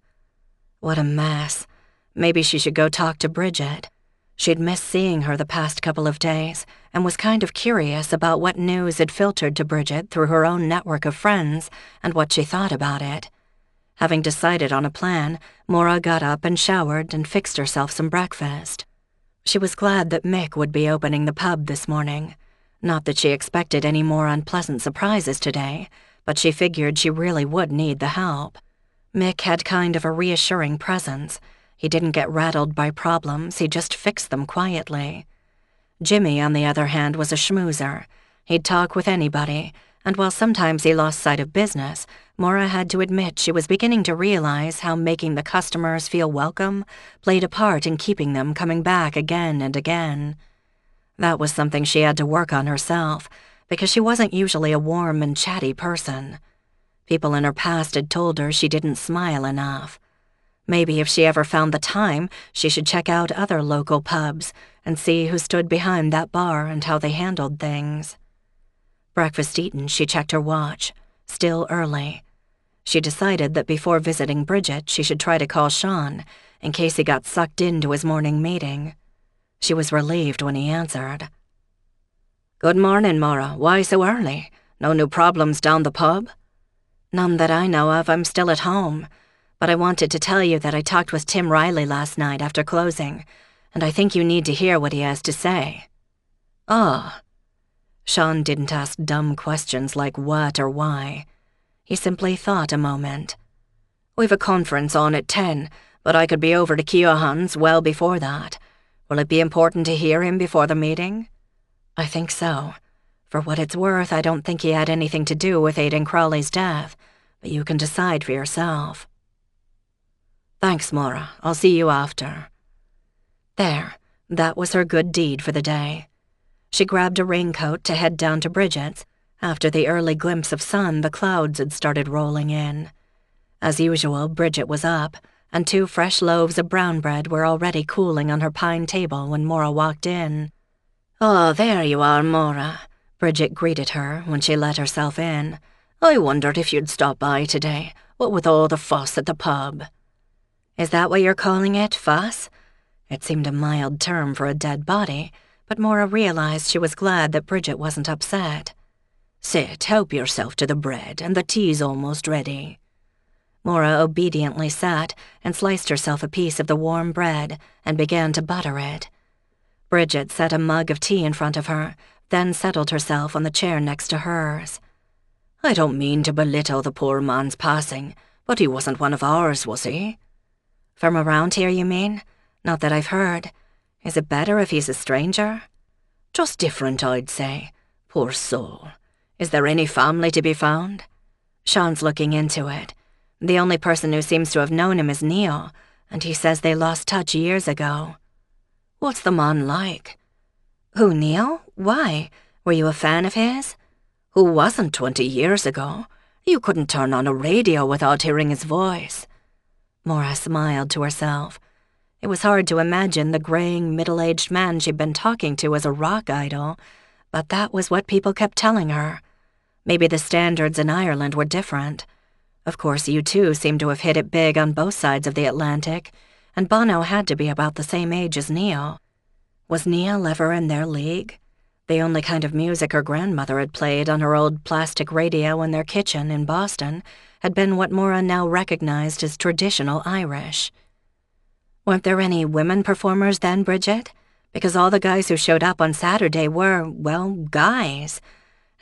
What a mess. Maybe she should go talk to Bridget. She'd missed seeing her the past couple of days and was kind of curious about what news had filtered to Bridget through her own network of friends and what she thought about it. Having decided on a plan, Maura got up and showered and fixed herself some breakfast. She was glad that Mick would be opening the pub this morning. Not that she expected any more unpleasant surprises today, but she figured she really would need the help. Mick had kind of a reassuring presence. He didn't get rattled by problems, he just fixed them quietly. Jimmy, on the other hand, was a schmoozer. He'd talk with anybody, and while sometimes he lost sight of business, Maura had to admit she was beginning to realize how making the customers feel welcome played a part in keeping them coming back again and again. That was something she had to work on herself, because she wasn't usually a warm and chatty person. People in her past had told her she didn't smile enough. Maybe if she ever found the time, she should check out other local pubs and see who stood behind that bar and how they handled things. Breakfast eaten, she checked her watch. Still early. She decided that before visiting Bridget, she should try to call Sean, in case he got sucked into his morning meeting. She was relieved when he answered. "Good morning, Maura. Why so early? No new problems down the pub?" "None that I know of. I'm still at home. But I wanted to tell you that I talked with Tim Riley last night after closing, and I think you need to hear what he has to say." "Ah." Sean didn't ask dumb questions like what or why. He simply thought a moment. "We've a conference on at 10, but I could be over to Keohan's well before that. Will it be important to hear him before the meeting?" "I think so. For what it's worth, I don't think he had anything to do with Aidan Crowley's death, but you can decide for yourself." "Thanks, Maura. I'll see you after." There, that was her good deed for the day. She grabbed a raincoat to head down to Bridget's. After the early glimpse of sun, the clouds had started rolling in. As usual, Bridget was up, and 2 fresh loaves of brown bread were already cooling on her pine table when Maura walked in. "Oh, there you are, Maura," Bridget greeted her when she let herself in. "I wondered if you'd stop by today, what with all the fuss at the pub." "Is that what you're calling it, fuss?" It seemed a mild term for a dead body, but Maura realized she was glad that Bridget wasn't upset. "Sit, help yourself to the bread, and the tea's almost ready." Maura obediently sat and sliced herself a piece of the warm bread and began to butter it. Bridget set a mug of tea in front of her, then settled herself on the chair next to hers. "I don't mean to belittle the poor man's passing, but he wasn't one of ours, was he?" "From around here, you mean? Not that I've heard. Is it better if he's a stranger?" "Just different, I'd say. Poor soul. Is there any family to be found?" "Sean's looking into it. The only person who seems to have known him is Neil, and he says they lost touch years ago." "What's the man like?" "Who, Neil? Why? Were you a fan of his?" "Who wasn't 20 years ago? You couldn't turn on a radio without hearing his voice." Maura smiled to herself. It was hard to imagine the graying, middle-aged man she'd been talking to as a rock idol, but that was what people kept telling her. Maybe the standards in Ireland were different. Of course, U2 seemed to have hit it big on both sides of the Atlantic, and Bono had to be about the same age as Neil. Was Neil ever in their league? The only kind of music her grandmother had played on her old plastic radio in their kitchen in Boston had been what Maura now recognized as traditional Irish. Weren't there any women performers then, Bridget? Because all the guys who showed up on Saturday were, well, guys.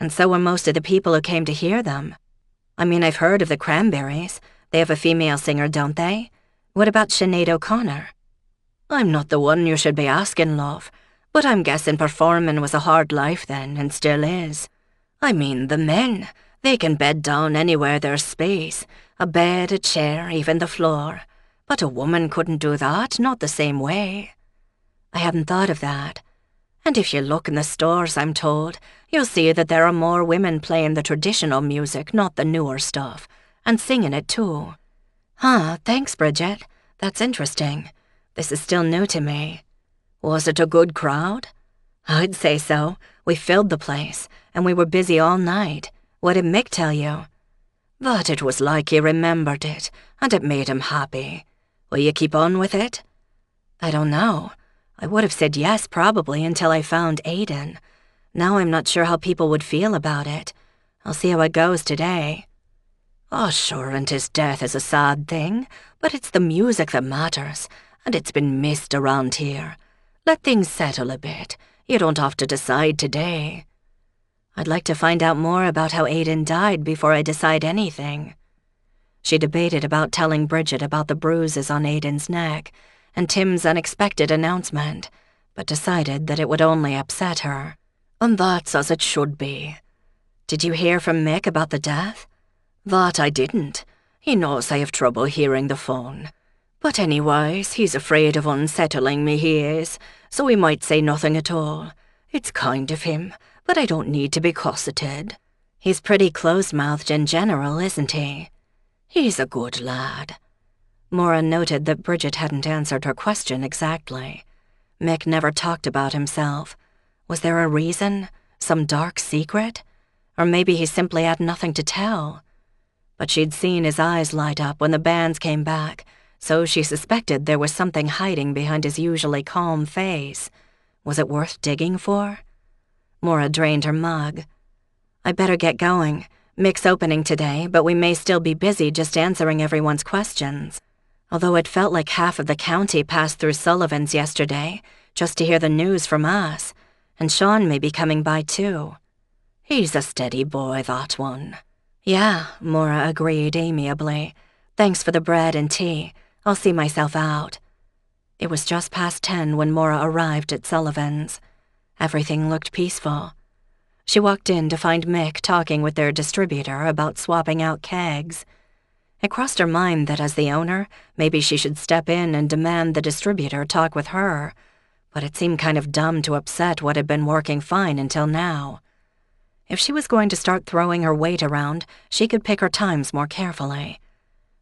And so were most of the people who came to hear them. I mean, I've heard of the Cranberries. They have a female singer, don't they? What about Sinead O'Connor? I'm not the one you should be asking, love, but I'm guessing performing was a hard life then, and still is. I mean, the men, they can bed down anywhere there's space, a bed, a chair, even the floor. But a woman couldn't do that, not the same way. I hadn't thought of that. And if you look in the stores, I'm told, you'll see that there are more women playing the traditional music, not the newer stuff, and singing it too. Huh, thanks, Bridget. That's interesting. This is still new to me. Was it a good crowd? I'd say so. We filled the place, and we were busy all night. What did Mick tell you? That it was like he remembered it, and it made him happy. Will you keep on with it? I don't know. I would have said yes, probably, until I found Aidan. Now I'm not sure how people would feel about it. I'll see how it goes today. Oh, sure, and his death is a sad thing, but it's the music that matters, and it's been missed around here. Let things settle a bit. You don't have to decide today. I'd like to find out more about how Aidan died before I decide anything. She debated about telling Bridget about the bruises on Aidan's neck and Tim's unexpected announcement, but decided that it would only upset her. And that's as it should be. Did you hear from Mick about the death? That I didn't. He knows I have trouble hearing the phone. But anyways, he's afraid of unsettling me, he is, so he might say nothing at all. It's kind of him, but I don't need to be cosseted. He's pretty closed-mouthed in general, isn't he? He's a good lad. Maura noted that Bridget hadn't answered her question exactly. Mick never talked about himself. Was there a reason? Some dark secret? Or maybe he simply had nothing to tell? But she'd seen his eyes light up when the bands came back, so she suspected there was something hiding behind his usually calm face. Was it worth digging for? Maura drained her mug. I better get going. Mick's opening today, but we may still be busy just answering everyone's questions. Although it felt like half of the county passed through Sullivan's yesterday, just to hear the news from us, and Sean may be coming by too. He's a steady boy, that one. Yeah, Maura agreed amiably. Thanks for the bread and tea. I'll see myself out. It was just past 10 when Maura arrived at Sullivan's. Everything looked peaceful. She walked in to find Mick talking with their distributor about swapping out kegs. It crossed her mind that as the owner, maybe she should step in and demand the distributor talk with her, but it seemed kind of dumb to upset what had been working fine until now. If she was going to start throwing her weight around, she could pick her times more carefully.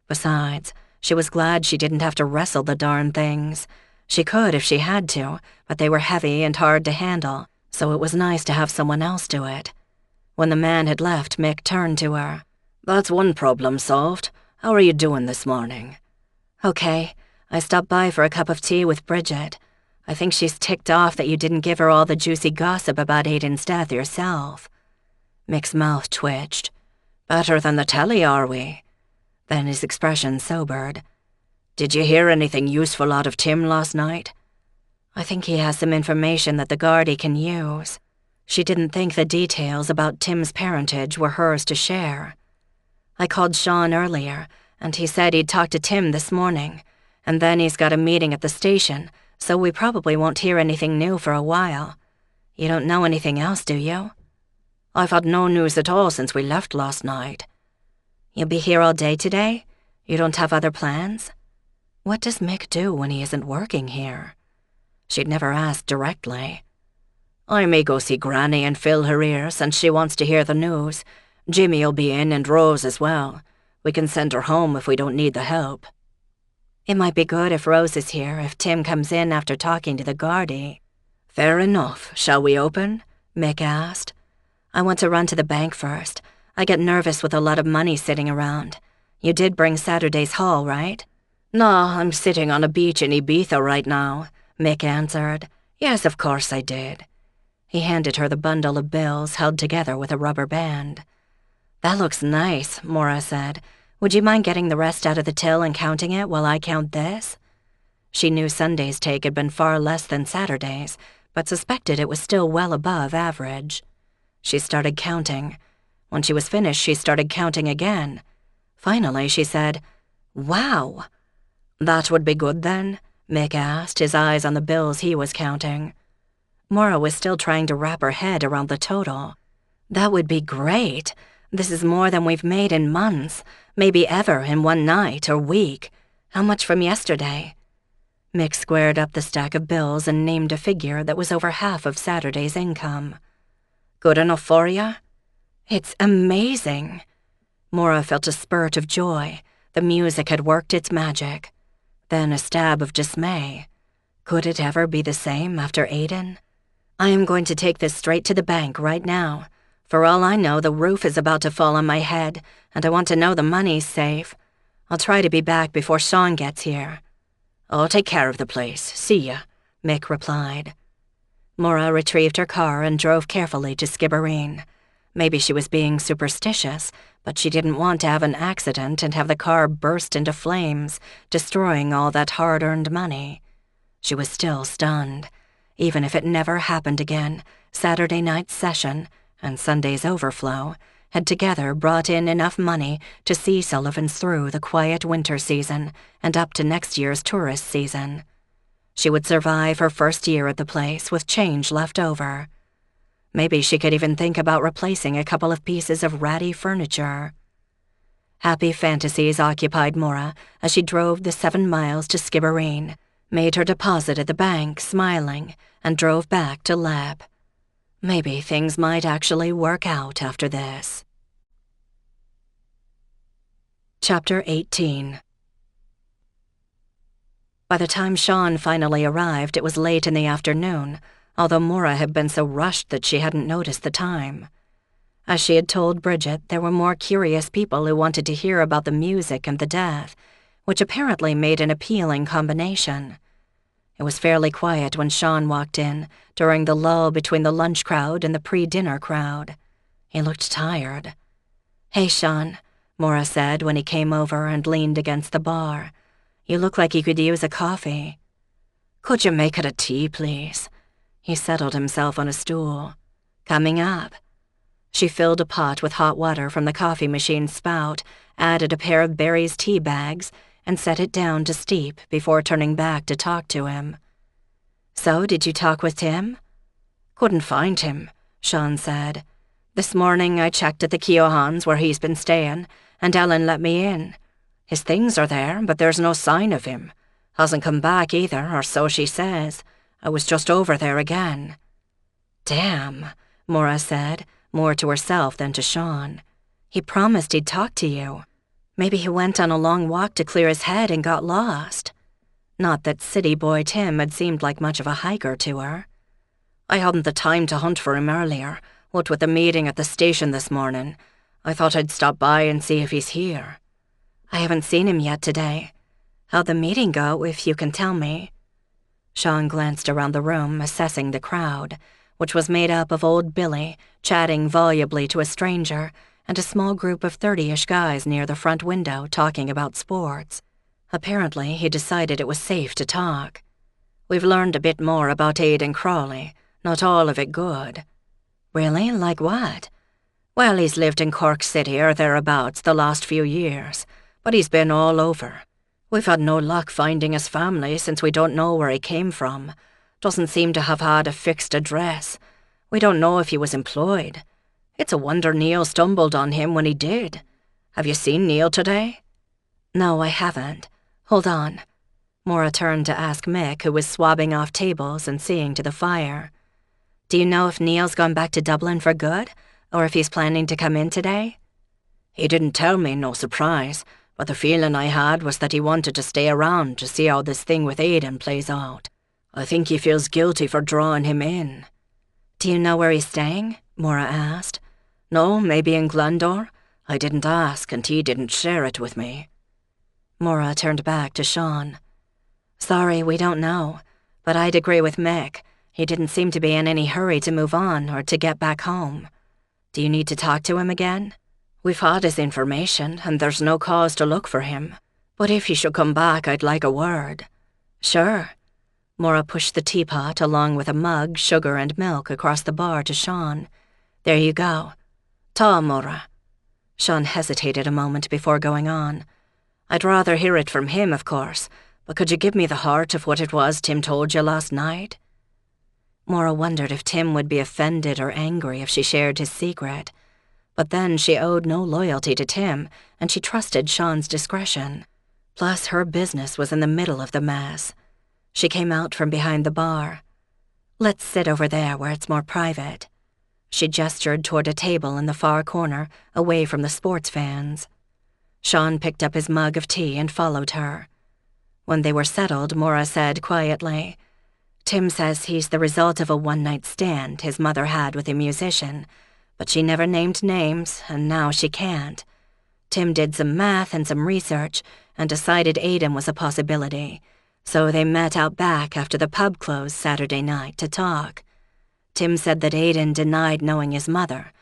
Besides, she was glad she didn't have to wrestle the darn things. She could if she had to, but they were heavy and hard to handle, so it was nice to have someone else do it. When the man had left, Mick turned to her. That's one problem solved. How are you doing this morning? Okay. I stopped by for a cup of tea with Bridget. I think she's ticked off that you didn't give her all the juicy gossip about Aidan's death yourself. Mick's mouth twitched. Better than the telly, are we? Then his expression sobered. Did you hear anything useful out of Tim last night? I think he has some information that the Gardaí can use. She didn't think the details about Tim's parentage were hers to share. I called Sean earlier, and he said he'd talked to Tim this morning, and then he's got a meeting at the station, so we probably won't hear anything new for a while. You don't know anything else, do you? I've had no news at all since we left last night. You'll be here all day today? You don't have other plans? What does Mick do when he isn't working here? She'd never asked directly. I may go see Granny and fill her ears, and she wants to hear the news. Jimmy'll be in and Rose as well. We can send her home if we don't need the help." "It might be good if Rose is here, if Tim comes in after talking to the Gardaí." "Fair enough. Shall we open?" Mick asked. "I want to run to the bank first. I get nervous with a lot of money sitting around. You did bring Saturday's haul, right?" "Nah, I'm sitting on a beach in Ibiza right now," Mick answered. "Yes, of course I did." He handed her the bundle of bills held together with a rubber band. "That looks nice," Maura said. "Would you mind getting the rest out of the till and counting it while I count this?" She knew Sunday's take had been far less than Saturday's, but suspected it was still well above average. She started counting. When she was finished, she started counting again. Finally, she said, "Wow." "That would be good then?" Mick asked, his eyes on the bills he was counting. Maura was still trying to wrap her head around the total. "That would be great. This is more than we've made in months, maybe ever in one night or week. How much from yesterday?" Mick squared up the stack of bills and named a figure that was over half of Saturday's income. "Good enough for you?" "It's amazing." Maura felt a spurt of joy. The music had worked its magic. Then a stab of dismay. Could it ever be the same after Aiden? "I am going to take this straight to the bank right now. For all I know, the roof is about to fall on my head, and I want to know the money's safe. I'll try to be back before Sean gets here." "I'll take care of the place. See ya," Mick replied. Maura retrieved her car and drove carefully to Skibbereen. Maybe she was being superstitious, but she didn't want to have an accident and have the car burst into flames, destroying all that hard-earned money. She was still stunned. Even if it never happened again, Saturday night's session and Sunday's overflow had together brought in enough money to see Sullivan's through the quiet winter season and up to next year's tourist season. She would survive her first year at the place with change left over. Maybe she could even think about replacing a couple of pieces of ratty furniture. Happy fantasies occupied Maura as she drove the 7 miles to Skibbereen, made her deposit at the bank, smiling, and drove back to Leb. Maybe things might actually work out after this. Chapter 18. By the time Sean finally arrived, it was late in the afternoon, although Maura had been so rushed that she hadn't noticed the time. As she had told Bridget, there were more curious people who wanted to hear about the music and the death, which apparently made an appealing combination. It was fairly quiet when Sean walked in, during the lull between the lunch crowd and the pre-dinner crowd. He looked tired. "Hey, Sean," Maura said when he came over and leaned against the bar. "You look like you could use a coffee." "Could you make it a tea, please?" He settled himself on a stool. "Coming up." She filled a pot with hot water from the coffee machine's spout, added a pair of Barry's tea bags, and set it down to steep before turning back to talk to him. "So, did you talk with Tim?" "Couldn't find him," Sean said. "This morning I checked at the Keohans where he's been staying, and Ellen let me in. His things are there, but there's no sign of him. Hasn't come back either, or so she says. I was just over there again." "Damn," Maura said, more to herself than to Sean. "He promised he'd talk to you. Maybe he went on a long walk to clear his head and got lost." Not that city boy Tim had seemed like much of a hiker to her. "I hadn't the time to hunt for him earlier, what with the meeting at the station this morning. I thought I'd stop by and see if he's here." "I haven't seen him yet today. How'd the meeting go, if you can tell me?" Sean glanced around the room, assessing the crowd, which was made up of old Billy, chatting volubly to a stranger, and a small group of 30-ish guys near the front window talking about sports. Apparently, he decided it was safe to talk. "We've learned a bit more about Aidan Crawley, not all of it good." "Really? Like what?" "Well, he's lived in Cork City or thereabouts the last few years, but he's been all over. We've had no luck finding his family since we don't know where he came from. Doesn't seem to have had a fixed address. We don't know if he was employed. It's a wonder Neil stumbled on him when he did. Have you seen Neil today?" "No, I haven't. Hold on." Maura turned to ask Mick, who was swabbing off tables and seeing to the fire. "Do you know if Neil's gone back to Dublin for good, or if he's planning to come in today? He didn't tell me, no surprise, but the feeling I had was that he wanted to stay around to see how this thing with Aidan plays out. I think he feels guilty for drawing him in. Do you know where he's staying? Maura asked. No, maybe in Glandor. I didn't ask, and he didn't share it with me. Maura turned back to Sean. Sorry, we don't know, but I'd agree with Mick. He didn't seem to be in any hurry to move on or to get back home. Do you need to talk to him again? We've had his information, and there's no cause to look for him. But if he should come back, I'd like a word. Sure. Maura pushed the teapot along with a mug, sugar and milk across the bar to Sean. There you go. Ta, Maura. Sean hesitated a moment before going on. I'd rather hear it from him, of course, but could you give me the heart of what it was Tim told you last night? Maura wondered if Tim would be offended or angry if she shared his secret. But then she owed no loyalty to Tim, and she trusted Sean's discretion. Plus, her business was in the middle of the mess. She came out from behind the bar. Let's sit over there where it's more private. She gestured toward a table in the far corner, away from the sports fans. Sean picked up his mug of tea and followed her. When they were settled, Maura said quietly, Tim says he's the result of a one-night stand his mother had with a musician, but she never named names, and now she can't. Tim did some math and some research and decided Aidan was a possibility, so they met out back after the pub closed Saturday night to talk. Tim said that Aidan denied knowing his mother.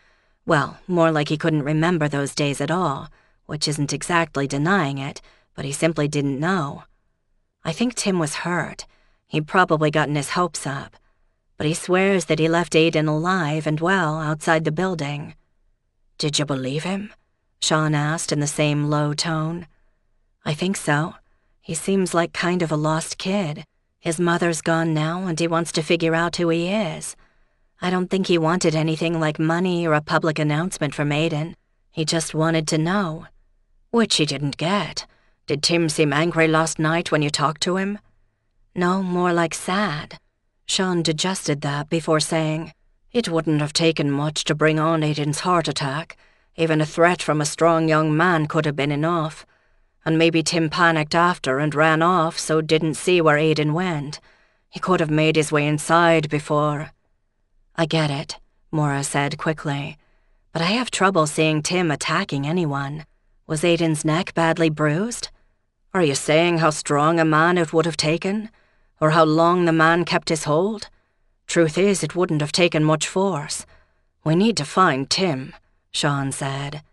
Well, more like he couldn't remember those days at all, which isn't exactly denying it, but he simply didn't know. I think Tim was hurt. He'd probably gotten his hopes up, but he swears that he left Aidan alive and well outside the building. Did you believe him? Sean asked in the same low tone. I think so. He seems like kind of a lost kid. His mother's gone now and he wants to figure out who he is. I don't think he wanted anything like money or a public announcement from Aidan. He just wanted to know. Which he didn't get. Did Tim seem angry last night when you talked to him? No, more like sad. Sean digested that before saying, It wouldn't have taken much to bring on Aidan's heart attack. Even a threat from a strong young man could have been enough. And maybe Tim panicked after and ran off, so didn't see where Aidan went. He could have made his way inside before. I get it, Maura said quickly. But I have trouble seeing Tim attacking anyone. Was Aidan's neck badly bruised? Are you saying how strong a man it would have taken? Or how long the man kept his hold? Truth is, it wouldn't have taken much force. We need to find Tim, Sean said.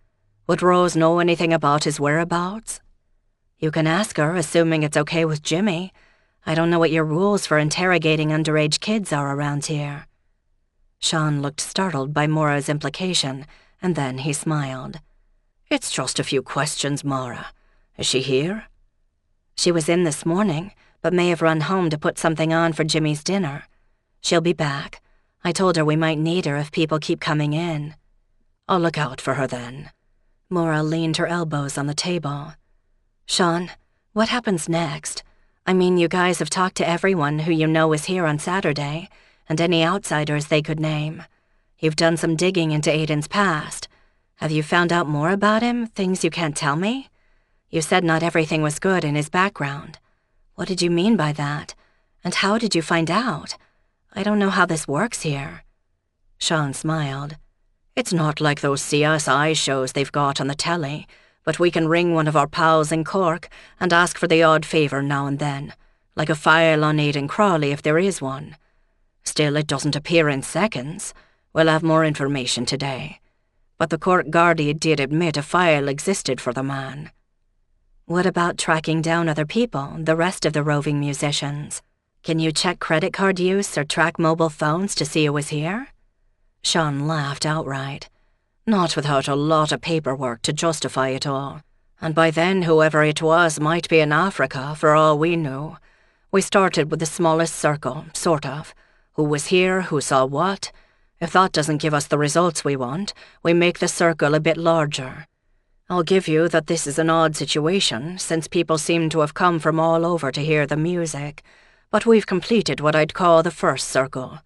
Would Rose know anything about his whereabouts? You can ask her, assuming it's okay with Jimmy. I don't know what your rules for interrogating underage kids are around here. Sean looked startled by Maura's implication, and then he smiled. It's just a few questions, Maura. Is she here? She was in this morning, but may have run home to put something on for Jimmy's dinner. She'll be back. I told her we might need her if people keep coming in. I'll look out for her then. Maura leaned her elbows on the table. Sean, what happens next? I mean, you guys have talked to everyone who you know is here on Saturday, and any outsiders they could name. You've done some digging into Aidan's past. Have you found out more about him, things you can't tell me? You said not everything was good in his background. What did you mean by that? And how did you find out? I don't know how this works here. Sean smiled. It's not like those CSI shows they've got on the telly, but we can ring one of our pals in Cork and ask for the odd favour now and then, like a file on Aidan Crawley if there is one. Still, it doesn't appear in seconds. We'll have more information today. But the Cork Gardaí did admit a file existed for the man. What about tracking down other people, the rest of the roving musicians? Can you check credit card use or track mobile phones to see who was here? Sean laughed outright. Not without a lot of paperwork to justify it all. And by then, whoever it was might be in Africa, for all we knew. We started with the smallest circle, sort of. Who was here, who saw what. If that doesn't give us the results we want, we make the circle a bit larger. I'll give you that this is an odd situation, since people seem to have come from all over to hear the music. But we've completed what I'd call the first circle.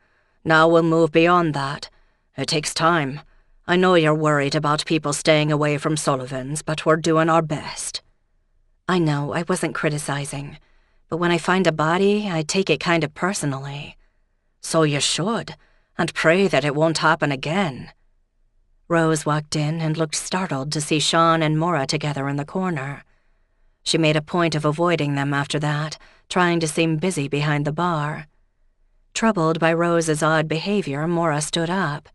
Now we'll move beyond that. It takes time. I know you're worried about people staying away from Sullivan's, but we're doing our best." I know, I wasn't criticizing. But when I find a body, I take it kind of personally. So you should, and pray that it won't happen again. Rose walked in and looked startled to see Sean and Maura together in the corner. She made a point of avoiding them after that, trying to seem busy behind the bar. Troubled by Rose's odd behavior, Maura stood up.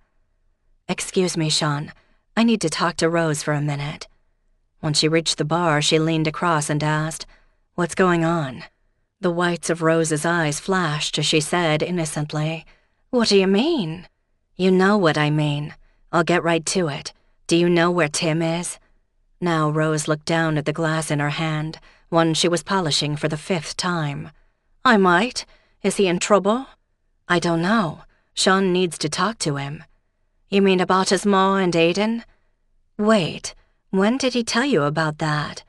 "Excuse me, Sean. I need to talk to Rose for a minute." When she reached the bar, she leaned across and asked, "What's going on?" The whites of Rose's eyes flashed as she said innocently, "What do you mean?" "You know what I mean. I'll get right to it. Do you know where Tim is?" Now Rose looked down at the glass in her hand, one she was polishing for the 5th time. "I might. Is he in trouble?" "I don't know. Sean needs to talk to him." "You mean about his ma and Aidan?" "Wait, when did he tell you about that?"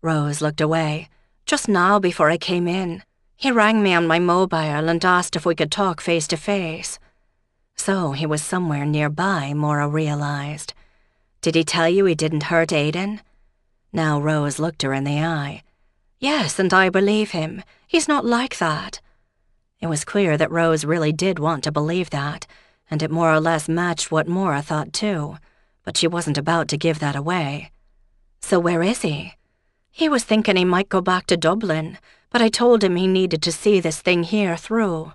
Rose looked away. "Just now before I came in. He rang me on my mobile and asked if we could talk face to face." So he was somewhere nearby, Maura realized. "Did he tell you he didn't hurt Aidan?" Now Rose looked her in the eye. "Yes, and I believe him. He's not like that." It was clear that Rose really did want to believe that, and it more or less matched what Maura thought too, but she wasn't about to give that away. "So where is he?" "He was thinking he might go back to Dublin, but I told him he needed to see this thing here through.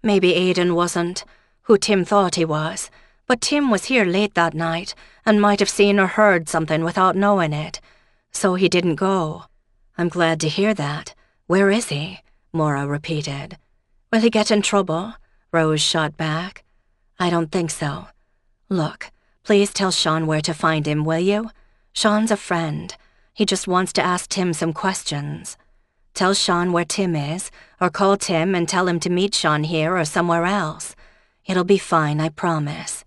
Maybe Aidan wasn't who Tim thought he was, but Tim was here late that night and might have seen or heard something without knowing it, so he didn't go." "I'm glad to hear that. Where is he?" Maura repeated. "Will he get in trouble?" Rose shot back. "I don't think so. Look, please tell Sean where to find him, will you? Sean's a friend. He just wants to ask Tim some questions. Tell Sean where Tim is, or call Tim and tell him to meet Sean here or somewhere else. It'll be fine, I promise."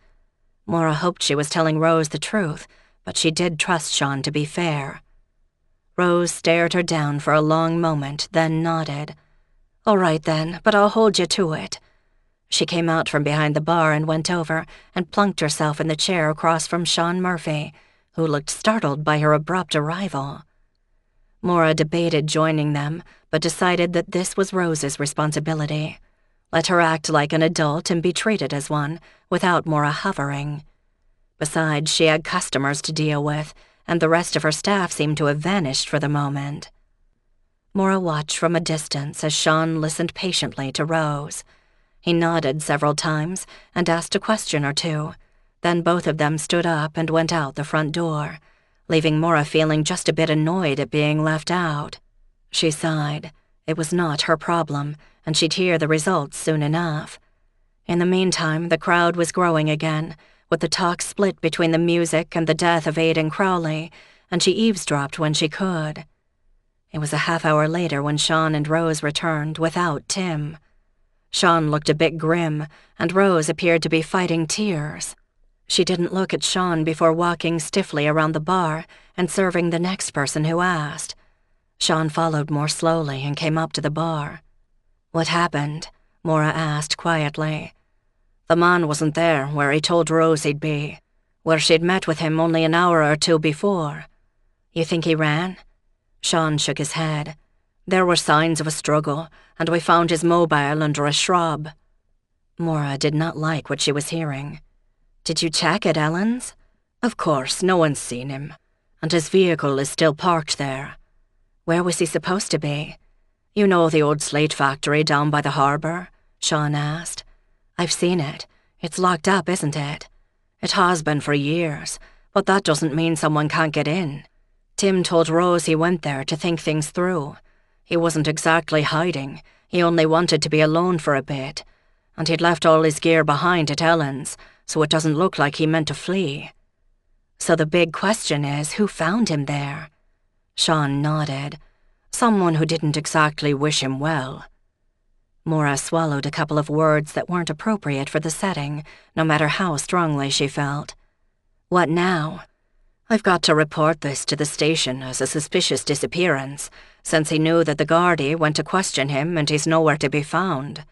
Maura hoped she was telling Rose the truth, but she did trust Sean to be fair. Rose stared her down for a long moment, then nodded. "All right then, but I'll hold you to it." She came out from behind the bar and went over and plunked herself in the chair across from Sean Murphy, who looked startled by her abrupt arrival. Maura debated joining them, but decided that this was Rose's responsibility. Let her act like an adult and be treated as one, without Maura hovering. Besides, she had customers to deal with, and the rest of her staff seemed to have vanished for the moment. Maura watched from a distance as Sean listened patiently to Rose. He nodded several times and asked a question or two. Then both of them stood up and went out the front door, leaving Maura feeling just a bit annoyed at being left out. She sighed. It was not her problem, and she'd hear the results soon enough. In the meantime, the crowd was growing again, with the talk split between the music and the death of Aidan Crowley, and she eavesdropped when she could. It was a half-hour later when Sean and Rose returned without Tim. Sean looked a bit grim, and Rose appeared to be fighting tears. She didn't look at Sean before walking stiffly around the bar and serving the next person who asked. Sean followed more slowly and came up to the bar. "What happened?" Maura asked quietly. "The man wasn't there where he told Rose he'd be, where she'd met with him only an hour or two before." "You think he ran?" Sean shook his head. "There were signs of a struggle, and we found his mobile under a shrub." Maura did not like what she was hearing. "Did you check at Ellen's?" "Of course, no one's seen him, and his vehicle is still parked there." "Where was he supposed to be?" "You know the old slate factory down by the harbour?" Sean asked. "I've seen it. It's locked up, isn't it?" "It has been for years, but that doesn't mean someone can't get in. Tim told Rose he went there to think things through. He wasn't exactly hiding, he only wanted to be alone for a bit, and he'd left all his gear behind at Ellen's, so it doesn't look like he meant to flee." "So the big question is, who found him there?" Sean nodded. "Someone who didn't exactly wish him well." Maura swallowed a couple of words that weren't appropriate for the setting, no matter how strongly she felt. "What now?" "I've got to report this to the station as a suspicious disappearance, since he knew that the Gardaí went to question him and he's nowhere to be found.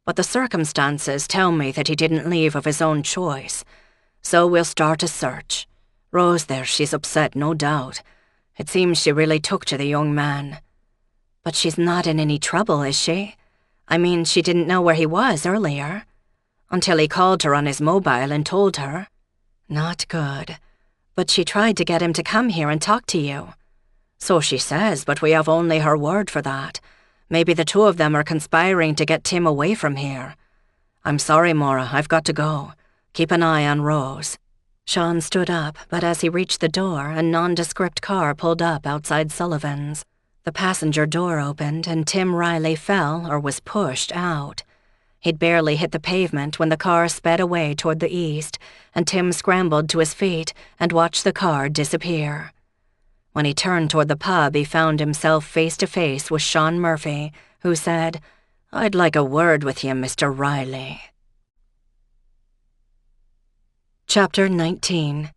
But the circumstances tell me that he didn't leave of his own choice. So we'll start a search. Rose there, she's upset, no doubt. It seems she really took to the young man. But she's not in any trouble, is she? I mean, she didn't know where he was earlier. Until he called her on his mobile and told her. Not good. But she tried to get him to come here and talk to you. So she says, but we have only her word for that. Maybe the two of them are conspiring to get Tim away from here. I'm sorry, Maura, I've got to go. Keep an eye on Rose. Sean stood up, but as he reached the door, a nondescript car pulled up outside Sullivan's. The passenger door opened and Tim Riley fell or was pushed out. He'd barely hit the pavement when the car sped away toward the east, and Tim scrambled to his feet and watched the car disappear. When he turned toward the pub, he found himself face to face with Sean Murphy, who said, "I'd like a word with you, Mr. Riley." Chapter 19.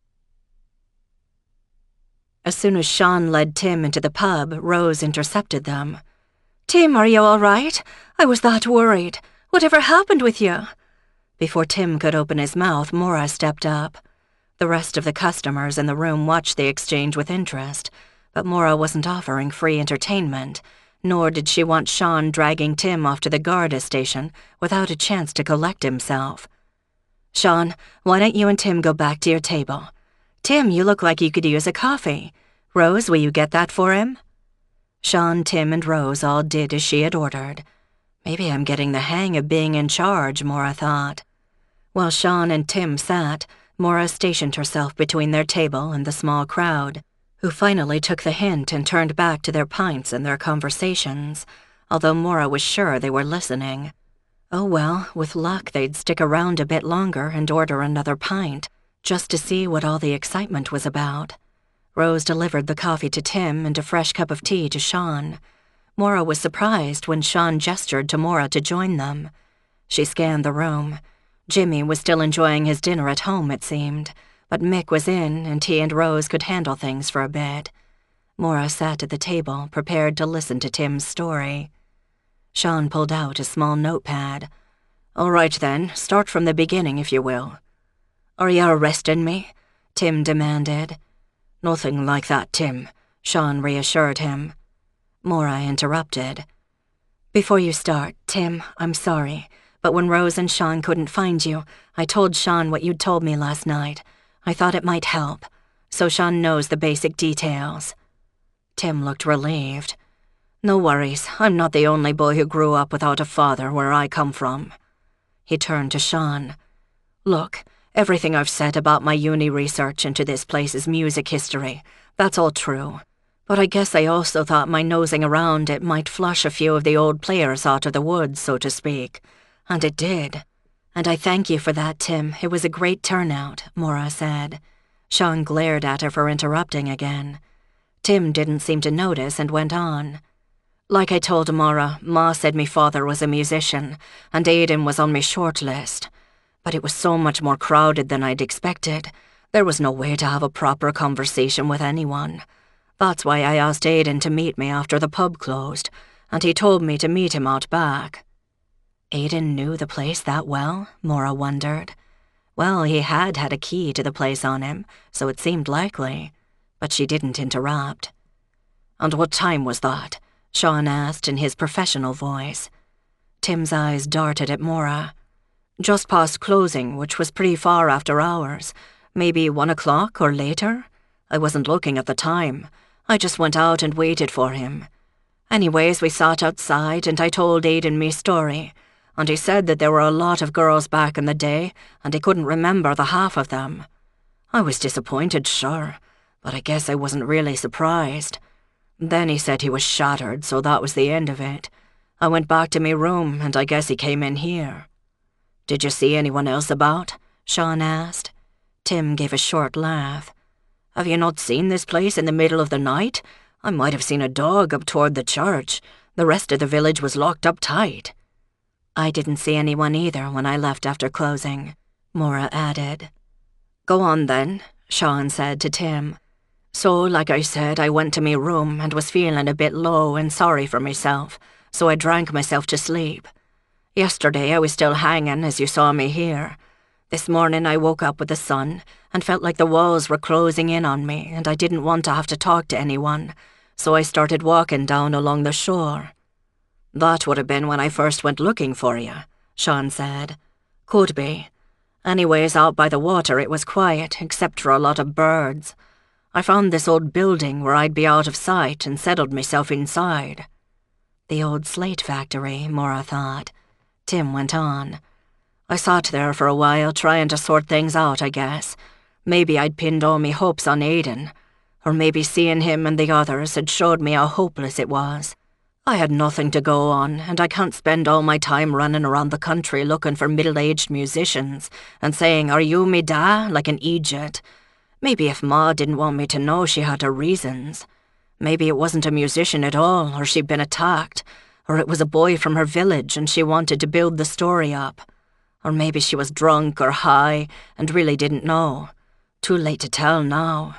As soon as Sean led Tim into the pub, Rose intercepted them. "Tim, are you all right? I was that worried. Whatever happened with you?" Before Tim could open his mouth, Maura stepped up. The rest of the customers in the room watched the exchange with interest, but Maura wasn't offering free entertainment, nor did she want Sean dragging Tim off to the Garda station without a chance to collect himself. "Sean, why don't you and Tim go back to your table? Tim, you look like you could use a coffee. Rose, will you get that for him?" Sean, Tim, and Rose all did as she had ordered. Maybe I'm getting the hang of being in charge, Maura thought. While Sean and Tim sat, Maura stationed herself between their table and the small crowd, who finally took the hint and turned back to their pints and their conversations, although Maura was sure they were listening. Oh well, with luck they'd stick around a bit longer and order another pint, just to see what all the excitement was about. Rose delivered the coffee to Tim and a fresh cup of tea to Sean. Maura was surprised when Sean gestured to Maura to join them. She scanned the room. Jimmy was still enjoying his dinner at home, it seemed, but Mick was in and he and Rose could handle things for a bit. Maura sat at the table, prepared to listen to Tim's story. Sean pulled out a small notepad. "All right then, start from the beginning if you will." "Are you arresting me?" Tim demanded. "Nothing like that, Tim," Sean reassured him. Maura interrupted. "Before you start, Tim, I'm sorry, but when Rose and Sean couldn't find you, I told Sean what you'd told me last night. I thought it might help, so Sean knows the basic details." Tim looked relieved. "No worries, I'm not the only boy who grew up without a father where I come from." He turned to Sean. "Look, everything I've said about my uni research into this place's music history, that's all true. But I guess I also thought my nosing around it might flush a few of the old players out of the woods, so to speak. And it did." "And I thank you for that, Tim. It was a great turnout," Maura said. Sean glared at her for interrupting again. Tim didn't seem to notice and went on. "Like I told Maura, Ma said me father was a musician, and Aidan was on me short list. But it was so much more crowded than I'd expected. There was no way to have a proper conversation with anyone. That's why I asked Aidan to meet me after the pub closed, and he told me to meet him out back." Aidan knew the place that well, Maura wondered. Well, he had a key to the place on him, so it seemed likely. But she didn't interrupt. "And what time was that?" Sean asked in his professional voice. Tim's eyes darted at Maura. "Just past closing, which was pretty far after hours. Maybe 1 o'clock or later. I wasn't looking at the time. I just went out and waited for him. Anyways, we sat outside and I told Aidan me story, and he said that there were a lot of girls back in the day and he couldn't remember the half of them. I was disappointed, sure, but I guess I wasn't really surprised. Then he said he was shattered, so that was the end of it. I went back to me room and I guess he came in here." "Did you see anyone else about?" Sean asked. Tim gave a short laugh. "Have you not seen this place in the middle of the night? I might have seen a dog up toward the church. The rest of the village was locked up tight." "I didn't see anyone either when I left after closing," Maura added. "Go on then," Sean said to Tim. "So, like I said, I went to me room and was feeling a bit low and sorry for myself, so I drank myself to sleep. Yesterday I was still hanging, as you saw me here. This morning I woke up with the sun and felt like the walls were closing in on me and I didn't want to have to talk to anyone, so I started walking down along the shore. That would have been when I first went looking for you, Sean said. Could be. Anyways, out by the water it was quiet, except for a lot of birds. I found this old building where I'd be out of sight and settled myself inside. The old slate factory, Maura thought. Tim went on. I sat there for a while trying to sort things out, I guess. Maybe I'd pinned all me hopes on Aidan, or maybe seeing him and the others had showed me how hopeless it was. I had nothing to go on, and I can't spend all my time running around the country looking for middle-aged musicians and saying, "Are you me da?" like an idiot. Maybe if Ma didn't want me to know, she had her reasons. Maybe it wasn't a musician at all, or she'd been attacked, or it was a boy from her village and she wanted to build the story up. Or maybe she was drunk or high and really didn't know. Too late to tell now.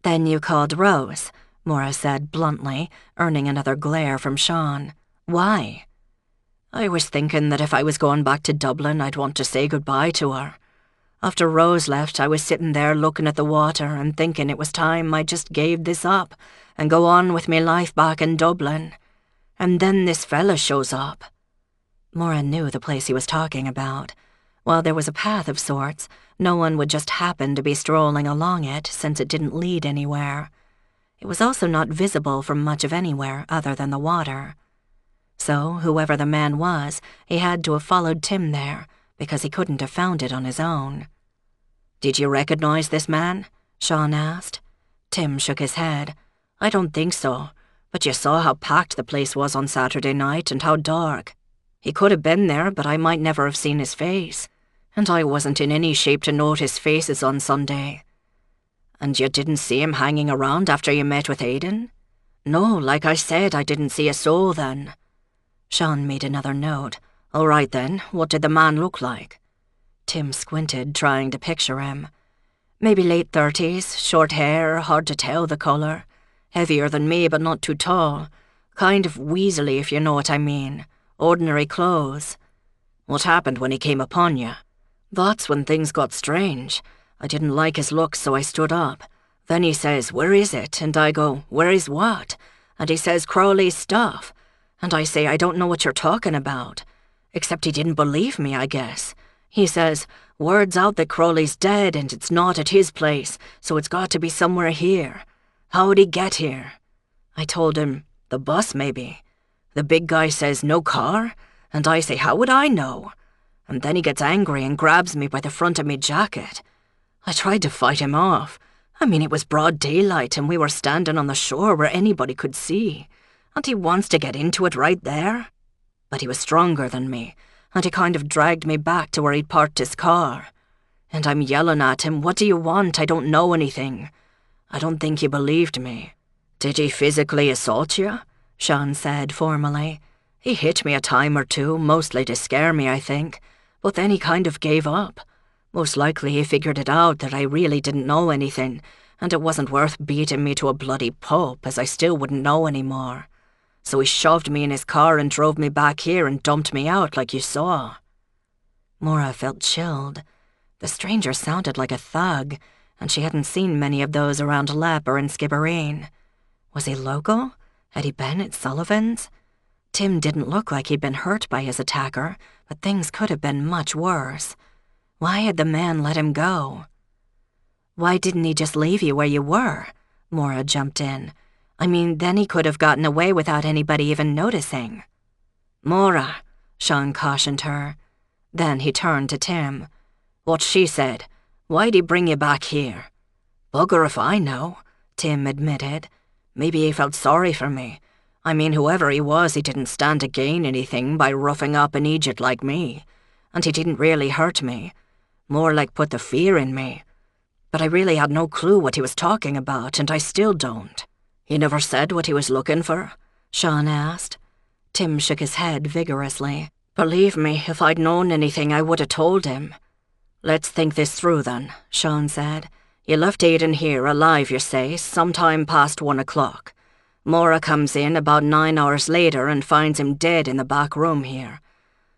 Then you called Rose, Maura said bluntly, earning another glare from Sean. Why? I was thinking that if I was going back to Dublin, I'd want to say goodbye to her. After Rose left, I was sitting there looking at the water and thinking it was time I just gave this up and go on with me life back in Dublin. And then this fella shows up. Maura knew the place he was talking about. While there was a path of sorts, no one would just happen to be strolling along it since it didn't lead anywhere. It was also not visible from much of anywhere other than the water. So, whoever the man was, he had to have followed Tim there, because he couldn't have found it on his own. "Did you recognize this man?" Sean asked. Tim shook his head. "I don't think so, but you saw how packed the place was on Saturday night and how dark. He could have been there, but I might never have seen his face, and I wasn't in any shape to notice faces on Sunday." "And you didn't see him hanging around after you met with Aidan?" "No, like I said, I didn't see a soul then." Sean made another note. "All right then, what did the man look like?" Tim squinted, trying to picture him. "Maybe late 30s, short hair, hard to tell the colour. Heavier than me, but not too tall. Kind of weaselly, if you know what I mean. Ordinary clothes." "What happened when he came upon you?" "That's when things got strange. I didn't like his looks, so I stood up. Then he says, 'Where is it?' And I go, 'Where is what?' And he says, 'Crawley's stuff.' And I say, 'I don't know what you're talking about.' Except he didn't believe me, I guess. He says, 'Word's out that Crawley's dead and it's not at his place, so it's got to be somewhere here. How'd he get here?' I told him, 'The bus, maybe.' The big guy says, 'No car?' And I say, 'How would I know?' And then he gets angry and grabs me by the front of me jacket. I tried to fight him off. I mean, it was broad daylight and we were standing on the shore where anybody could see. And he wants to get into it right there. But he was stronger than me, and he kind of dragged me back to where he'd parked his car. And I'm yelling at him, 'What do you want? I don't know anything.' I don't think he believed me." "Did he physically assault you?" Sean said formally. "He hit me a time or two, mostly to scare me, I think. But then he kind of gave up. Most likely he figured it out that I really didn't know anything, and it wasn't worth beating me to a bloody pulp, as I still wouldn't know anymore. So he shoved me in his car and drove me back here and dumped me out like you saw." Maura felt chilled. The stranger sounded like a thug, and she hadn't seen many of those around Lepp or in Skibbereen. Was he local? Had he been at Sullivan's? Tim didn't look like he'd been hurt by his attacker, but things could have been much worse. Why had the man let him go? "Why didn't he just leave you where you were?" Maura jumped in. "I mean, then he could have gotten away without anybody even noticing." "Maura," Sean cautioned her. Then he turned to Tim. "What she said. Why'd he bring you back here?" "Bugger if I know," Tim admitted. "Maybe he felt sorry for me. I mean, whoever he was, he didn't stand to gain anything by roughing up an idiot like me. And he didn't really hurt me. More like put the fear in me. But I really had no clue what he was talking about, and I still don't." "He never said what he was looking for?" Sean asked. Tim shook his head vigorously. "Believe me, if I'd known anything, I would have told him." "Let's think this through then," Sean said. "You left Aidan here, alive, you say, sometime past 1 o'clock. Maura comes in about 9 hours later and finds him dead in the back room here.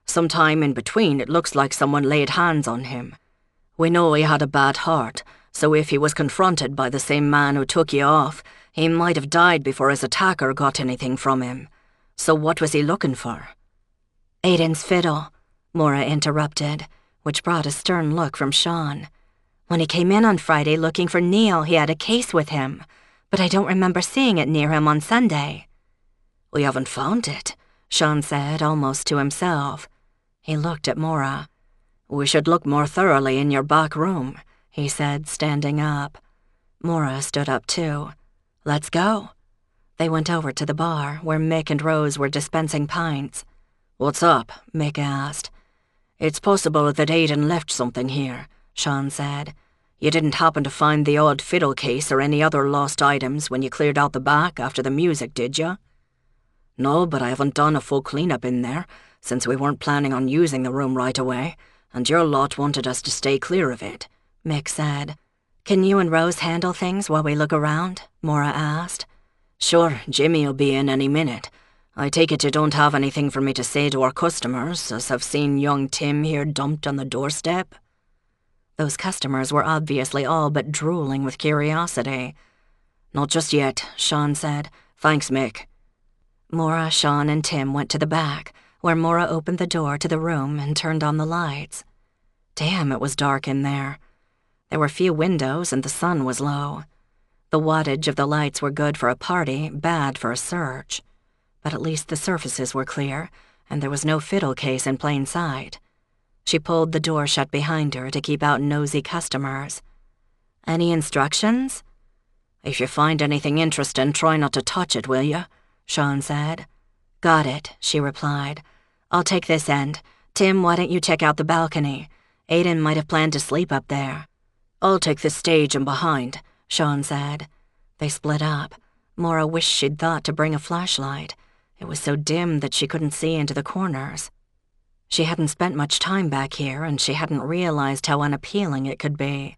Sometime in between, it looks like someone laid hands on him. We know he had a bad heart, so if he was confronted by the same man who took you off, he might have died before his attacker got anything from him. So what was he looking for?" "Aiden's fiddle," Maura interrupted, which brought a stern look from Sean. "When he came in on Friday looking for Neil, he had a case with him, but I don't remember seeing it near him on Sunday." "We haven't found it," Sean said, almost to himself. He looked at Maura. "We should look more thoroughly in your back room," he said, standing up. Maura stood up too. "Let's go." They went over to the bar, where Mick and Rose were dispensing pints. "What's up?" Mick asked. "It's possible that Aiden left something here," Sean said. "You didn't happen to find the odd fiddle case or any other lost items when you cleared out the back after the music, did you?" "No, but I haven't done a full clean-up in there, since we weren't planning on using the room right away, and your lot wanted us to stay clear of it," Mick said. "Can you and Rose handle things while we look around?" Maura asked. "Sure, Jimmy'll be in any minute. I take it you don't have anything for me to say to our customers, as I've seen young Tim here dumped on the doorstep?" Those customers were obviously all but drooling with curiosity. "Not just yet," Sean said. "Thanks, Mick." Maura, Sean, and Tim went to the back, where Maura opened the door to the room and turned on the lights. Damn, it was dark in there. There were few windows and the sun was low. The wattage of the lights were good for a party, bad for a search. But at least the surfaces were clear, and there was no fiddle case in plain sight. She pulled the door shut behind her to keep out nosy customers. "Any instructions?" "If you find anything interesting, try not to touch it, will you?" Sean said. "Got it," she replied. "I'll take this end. Tim, why don't you check out the balcony? Aiden might have planned to sleep up there." "I'll take the stage and behind," Sean said. They split up. Maura wished she'd thought to bring a flashlight. It was so dim that she couldn't see into the corners. She hadn't spent much time back here, and she hadn't realized how unappealing it could be.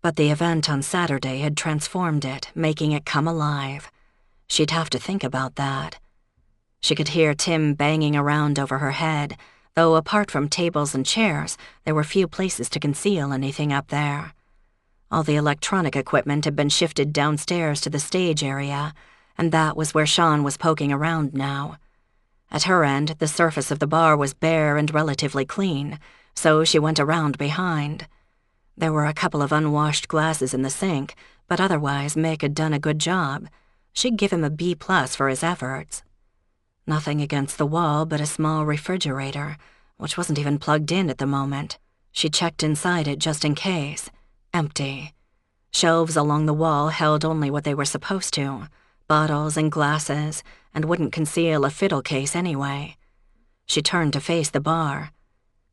But the event on Saturday had transformed it, making it come alive. She'd have to think about that. She could hear Tim banging around over her head, though apart from tables and chairs, there were few places to conceal anything up there. All the electronic equipment had been shifted downstairs to the stage area, and that was where Sean was poking around now. At her end, the surface of the bar was bare and relatively clean, so she went around behind. There were a couple of unwashed glasses in the sink, but otherwise Mick had done a good job. She'd give him a B+ for his efforts. Nothing against the wall but a small refrigerator, which wasn't even plugged in at the moment. She checked inside it just in case. Empty. Shelves along the wall held only what they were supposed to, bottles and glasses, and wouldn't conceal a fiddle case anyway. She turned to face the bar.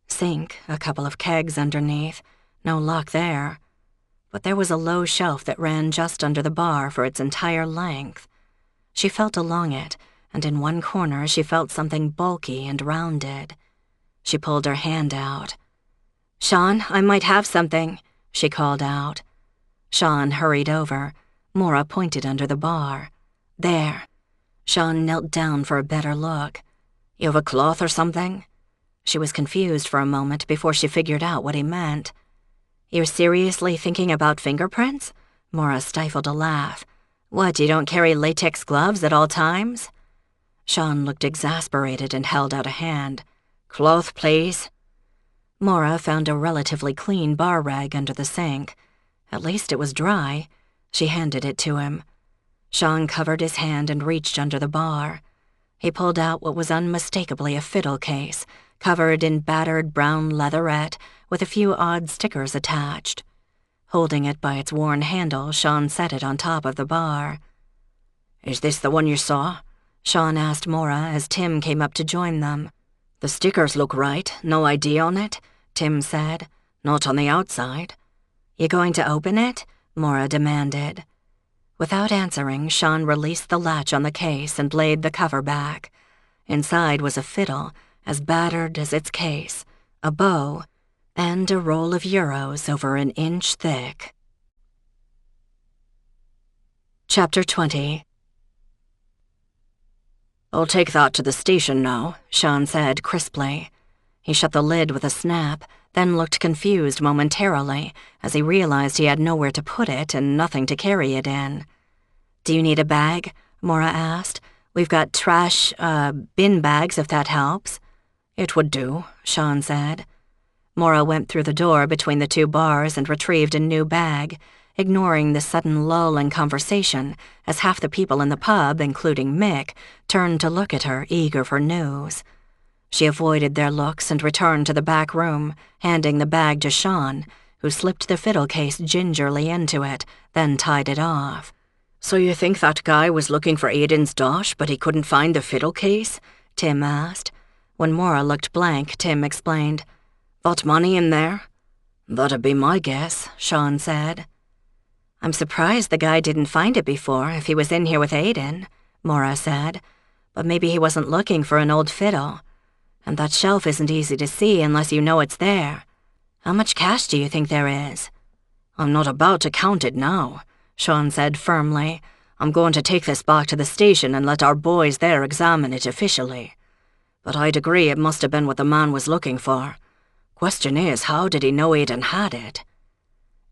Sink, a couple of kegs underneath, no lock there. But there was a low shelf that ran just under the bar for its entire length. She felt along it, and in one corner she felt something bulky and rounded. She pulled her hand out. "Sean, I might have something," she called out. Sean hurried over. Maura pointed under the bar. "There." Sean knelt down for a better look. "You have a cloth or something?" She was confused for a moment before she figured out what he meant. "You're seriously thinking about fingerprints?" Maura stifled a laugh. "What, you don't carry latex gloves at all times?" Sean looked exasperated and held out a hand. "Cloth, please." Maura found a relatively clean bar rag under the sink. At least it was dry. She handed it to him. Sean covered his hand and reached under the bar. He pulled out what was unmistakably a fiddle case, covered in battered brown leatherette with a few odd stickers attached. Holding it by its worn handle, Sean set it on top of the bar. "Is this the one you saw?" Sean asked Maura as Tim came up to join them. "The stickers look right, no ID on it," Tim said. "Not on the outside." "You going to open it?" Maura demanded. Without answering, Sean released the latch on the case and laid the cover back. Inside was a fiddle, as battered as its case, a bow, and a roll of euros over an inch thick. Chapter 20. "I'll take that to the station now," Sean said crisply. He shut the lid with a snap, then looked confused momentarily as he realized he had nowhere to put it and nothing to carry it in. "Do you need a bag?" Maura asked. "We've got bin bags if that helps." "It would do," Sean said. Maura went through the door between the two bars and retrieved a new bag, ignoring the sudden lull in conversation as half the people in the pub, including Mick, turned to look at her, eager for news. She avoided their looks and returned to the back room, handing the bag to Sean, who slipped the fiddle case gingerly into it, then tied it off. "So you think that guy was looking for Aiden's dosh, but he couldn't find the fiddle case?" Tim asked. When Maura looked blank, Tim explained. "Got money in there?" "That'd be my guess," Sean said. "I'm surprised the guy didn't find it before if he was in here with Aiden," Maura said. "But maybe he wasn't looking for an old fiddle. And that shelf isn't easy to see unless you know it's there. How much cash do you think there is?" "I'm not about to count it now," Sean said firmly. "I'm going to take this back to the station and let our boys there examine it officially. But I'd agree it must have been what the man was looking for. Question is, how did he know Aiden had it?"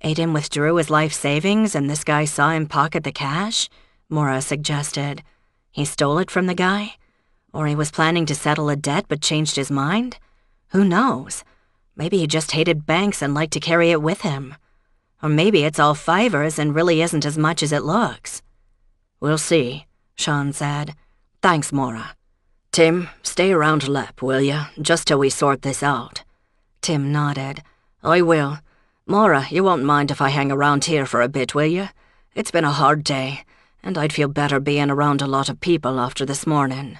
"Aiden withdrew his life savings and this guy saw him pocket the cash?" Maura suggested. "He stole it from the guy? Or he was planning to settle a debt but changed his mind? Who knows? Maybe he just hated banks and liked to carry it with him. Or maybe it's all fivers and really isn't as much as it looks." "We'll see," Sean said. "Thanks, Maura. Tim, stay around Lep, will you, just till we sort this out?" Tim nodded. "I will. Maura, you won't mind if I hang around here for a bit, will you? It's been a hard day, and I'd feel better being around a lot of people after this morning."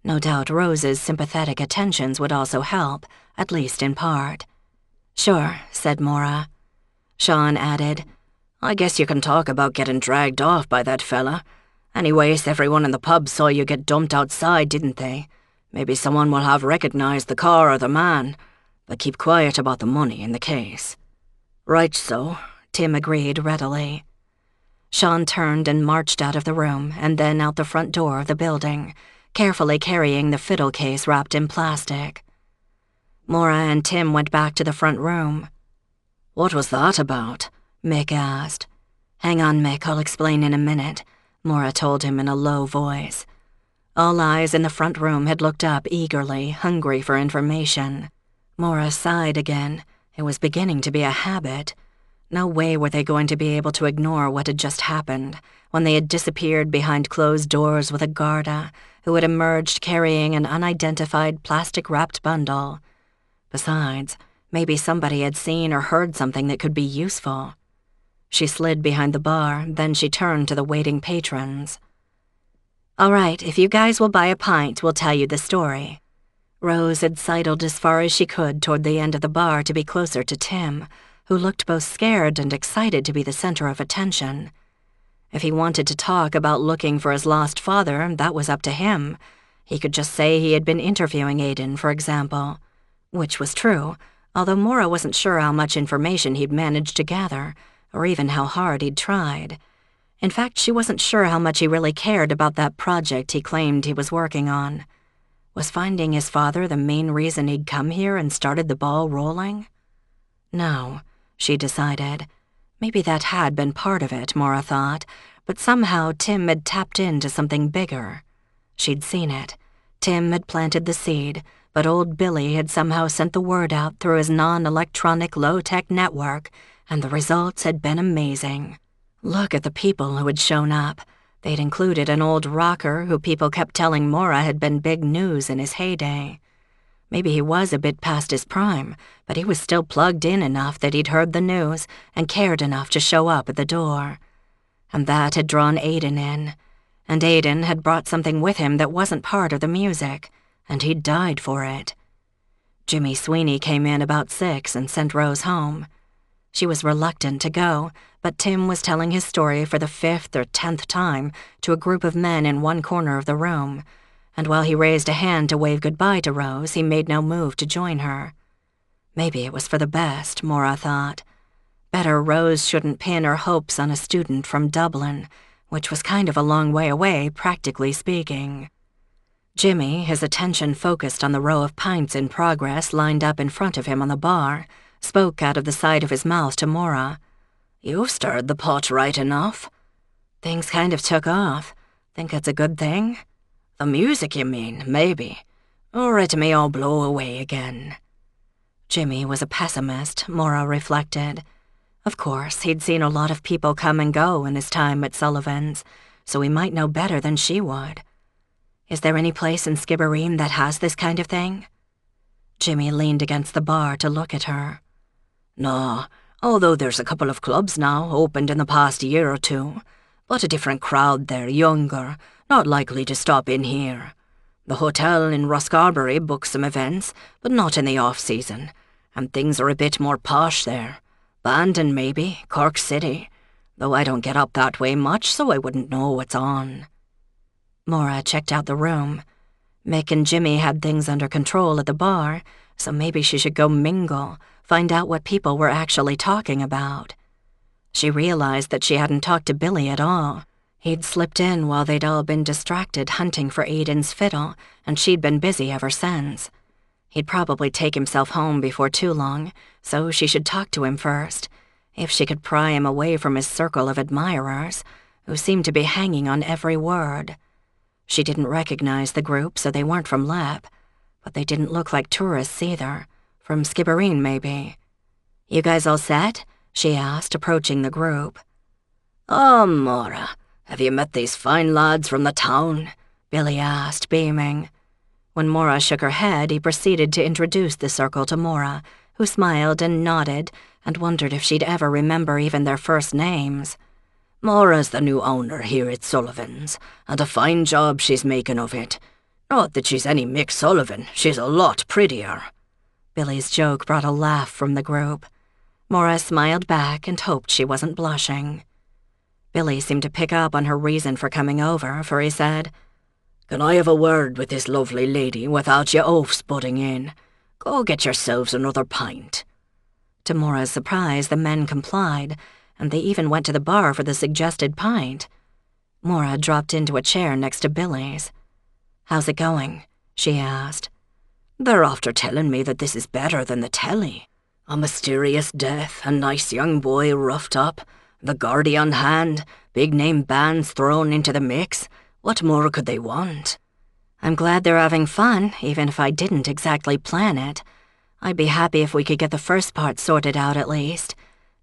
No doubt Rose's sympathetic attentions would also help, at least in part. "Sure," said Maura. Sean added, "I guess you can talk about getting dragged off by that fella. Anyways, everyone in the pub saw you get dumped outside, didn't they? Maybe someone will have recognized the car or the man, but keep quiet about the money in the case." "Right so," Tim agreed readily. Sean turned and marched out of the room and then out the front door of the building, carefully carrying the fiddle case wrapped in plastic. Maura and Tim went back to the front room. "What was that about?" Mick asked. "Hang on, Mick, I'll explain in a minute," Maura told him in a low voice. All eyes in the front room had looked up eagerly, hungry for information. Maura sighed again. It was beginning to be a habit. No way were they going to be able to ignore what had just happened when they had disappeared behind closed doors with a Garda who had emerged carrying an unidentified plastic-wrapped bundle. Besides, maybe somebody had seen or heard something that could be useful. She slid behind the bar, then she turned to the waiting patrons. "All right, if you guys will buy a pint, we'll tell you the story." Rose had sidled as far as she could toward the end of the bar to be closer to Tim, who looked both scared and excited to be the center of attention. If he wanted to talk about looking for his lost father, that was up to him. He could just say he had been interviewing Aiden, for example. Which was true, although Maura wasn't sure how much information he'd managed to gather, or even how hard he'd tried. In fact, she wasn't sure how much he really cared about that project he claimed he was working on. Was finding his father the main reason he'd come here and started the ball rolling? No, she decided. Maybe that had been part of it, Maura thought, but somehow Tim had tapped into something bigger. She'd seen it. Tim had planted the seed, but old Billy had somehow sent the word out through his non-electronic low-tech network, and the results had been amazing. Look at the people who had shown up. They'd included an old rocker who people kept telling Maura had been big news in his heyday. Maybe he was a bit past his prime, but he was still plugged in enough that he'd heard the news and cared enough to show up at the door. And that had drawn Aiden in. And Aiden had brought something with him that wasn't part of the music, and he'd died for it. Jimmy Sweeney came in about 6 and sent Rose home. She was reluctant to go, but Tim was telling his story for the 5th or 10th time to a group of men in one corner of the room, and while he raised a hand to wave goodbye to Rose, he made no move to join her. Maybe it was for the best, Maura thought. Better Rose shouldn't pin her hopes on a student from Dublin, which was kind of a long way away, practically speaking. Jimmy, his attention focused on the row of pints in progress lined up in front of him on the bar, spoke out of the side of his mouth to Maura. "You've stirred the pot right enough." "Things kind of took off. Think it's a good thing?" "The music, you mean, maybe. Or it may all blow away again." Jimmy was a pessimist, Maura reflected. Of course, he'd seen a lot of people come and go in his time at Sullivan's, so he might know better than she would. "Is there any place in Skibbereen that has this kind of thing?" Jimmy leaned against the bar to look at her. "No, although there's a couple of clubs now opened in the past year or two, but a different crowd there, younger, not likely to stop in here. The hotel in Rosscarbery books some events, but not in the off-season, and things are a bit more posh there. Bandon, maybe, Cork City, though I don't get up that way much, so I wouldn't know what's on." Maura checked out the room. Mick and Jimmy had things under control at the bar, so maybe she should go mingle, find out what people were actually talking about. She realized that she hadn't talked to Billy at all. He'd slipped in while they'd all been distracted hunting for Aiden's fiddle, and she'd been busy ever since. He'd probably take himself home before too long, so she should talk to him first, if she could pry him away from his circle of admirers, who seemed to be hanging on every word. She didn't recognize the group, so they weren't from Lep, but they didn't look like tourists either. From Skibbereen, maybe. "You guys all set?" she asked, approaching the group. "Oh, Maura, have you met these fine lads from the town?" Billy asked, beaming. When Maura shook her head, he proceeded to introduce the circle to Maura, who smiled and nodded and wondered if she'd ever remember even their first names. "Maura's the new owner here at Sullivan's, and a fine job she's making of it. Not that she's any Mick Sullivan, she's a lot prettier." Billy's joke brought a laugh from the group. Maura smiled back and hoped she wasn't blushing. Billy seemed to pick up on her reason for coming over, for he said, "Can I have a word with this lovely lady without you oafs butting in? Go get yourselves another pint." To Maura's surprise, the men complied, and they even went to the bar for the suggested pint. Maura dropped into a chair next to Billy's. "How's it going?" she asked. "They're after telling me that this is better than the telly. A mysterious death, a nice young boy roughed up, the Gardaí on hand, big-name bands thrown into the mix. What more could they want?" "I'm glad they're having fun, even if I didn't exactly plan it. I'd be happy if we could get the first part sorted out at least.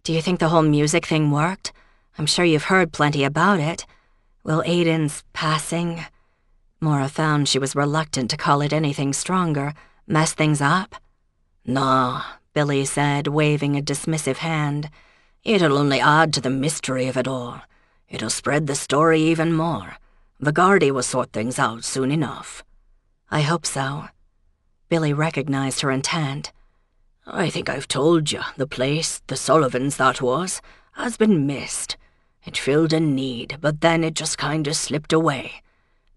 Do you think the whole music thing worked? I'm sure you've heard plenty about it. Will Aiden's passing—" Maura found she was reluctant to call it anything stronger, mess things up. "Nah," Billy said, waving a dismissive hand. "It'll only add to the mystery of it all. It'll spread the story even more. The Gardaí will sort things out soon enough." "I hope so." Billy recognized her intent. "I think I've told you, the place, the Sullivans that was, has been missed. It filled a need, but then it just kinda slipped away.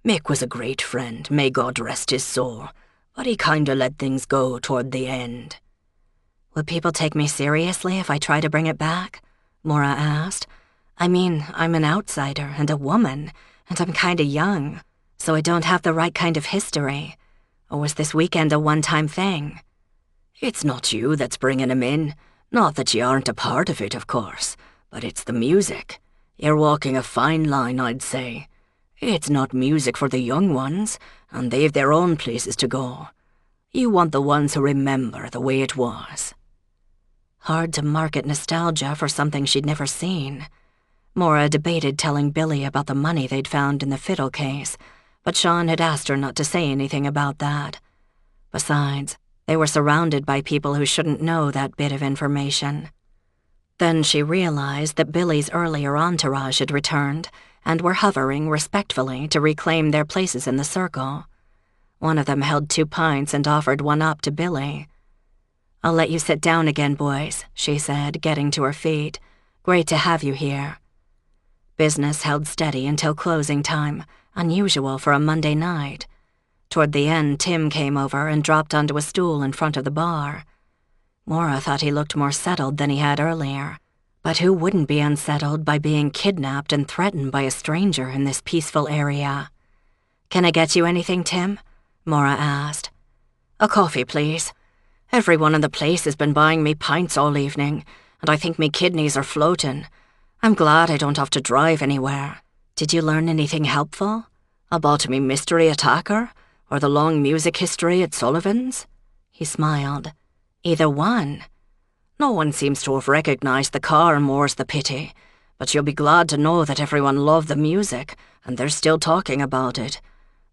Mick was a great friend, may God rest his soul, but he kinda let things go toward the end." "Will people take me seriously if I try to bring it back?" Maura asked. "I mean, I'm an outsider and a woman, and I'm kinda young, so I don't have the right kind of history. Or was this weekend a one-time thing?" "It's not you that's bringing him in. Not that you aren't a part of it, of course, but it's the music. You're walking a fine line, I'd say. It's not music for the young ones, and they've their own places to go. You want the ones who remember the way it was." Hard to market nostalgia for something she'd never seen. Maura debated telling Billy about the money they'd found in the fiddle case, but Sean had asked her not to say anything about that. Besides, they were surrounded by people who shouldn't know that bit of information. Then she realized that Billy's earlier entourage had returned and were hovering respectfully to reclaim their places in the circle. One of them held 2 pints and offered one up to Billy. "I'll let you sit down again, boys," she said, getting to her feet. "Great to have you here." Business held steady until closing time, unusual for a Monday night. Toward the end, Tim came over and dropped onto a stool in front of the bar. Maura thought he looked more settled than he had earlier. But who wouldn't be unsettled by being kidnapped and threatened by a stranger in this peaceful area? "Can I get you anything, Tim?" Maura asked. "A coffee, please. Everyone in the place has been buying me pints all evening, and I think me kidneys are floating. I'm glad I don't have to drive anywhere. Did you learn anything helpful? About me mystery attacker? Or the long music history at Sullivan's?" He smiled. "Either one. No one seems to have recognized the car, more's the pity. But you'll be glad to know that everyone loved the music, and they're still talking about it.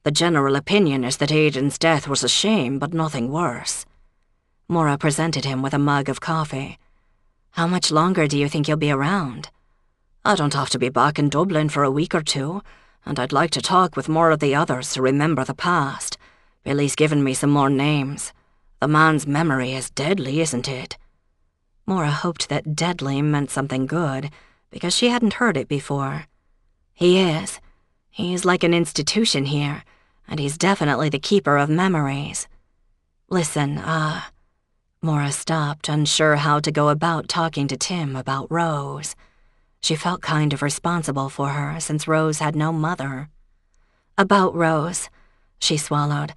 The general opinion is that Aidan's death was a shame, but nothing worse." Maura presented him with a mug of coffee. "How much longer do you think you'll be around?" "I don't have to be back in Dublin for a week or two, and I'd like to talk with more of the others to remember the past. Billy's given me some more names. The man's memory is deadly, isn't it?" Maura hoped that deadly meant something good, because she hadn't heard it before. "He is. He's like an institution here, and he's definitely the keeper of memories. Listen, Maura stopped, unsure how to go about talking to Tim about Rose. She felt kind of responsible for her, since Rose had no mother. "About Rose," she swallowed.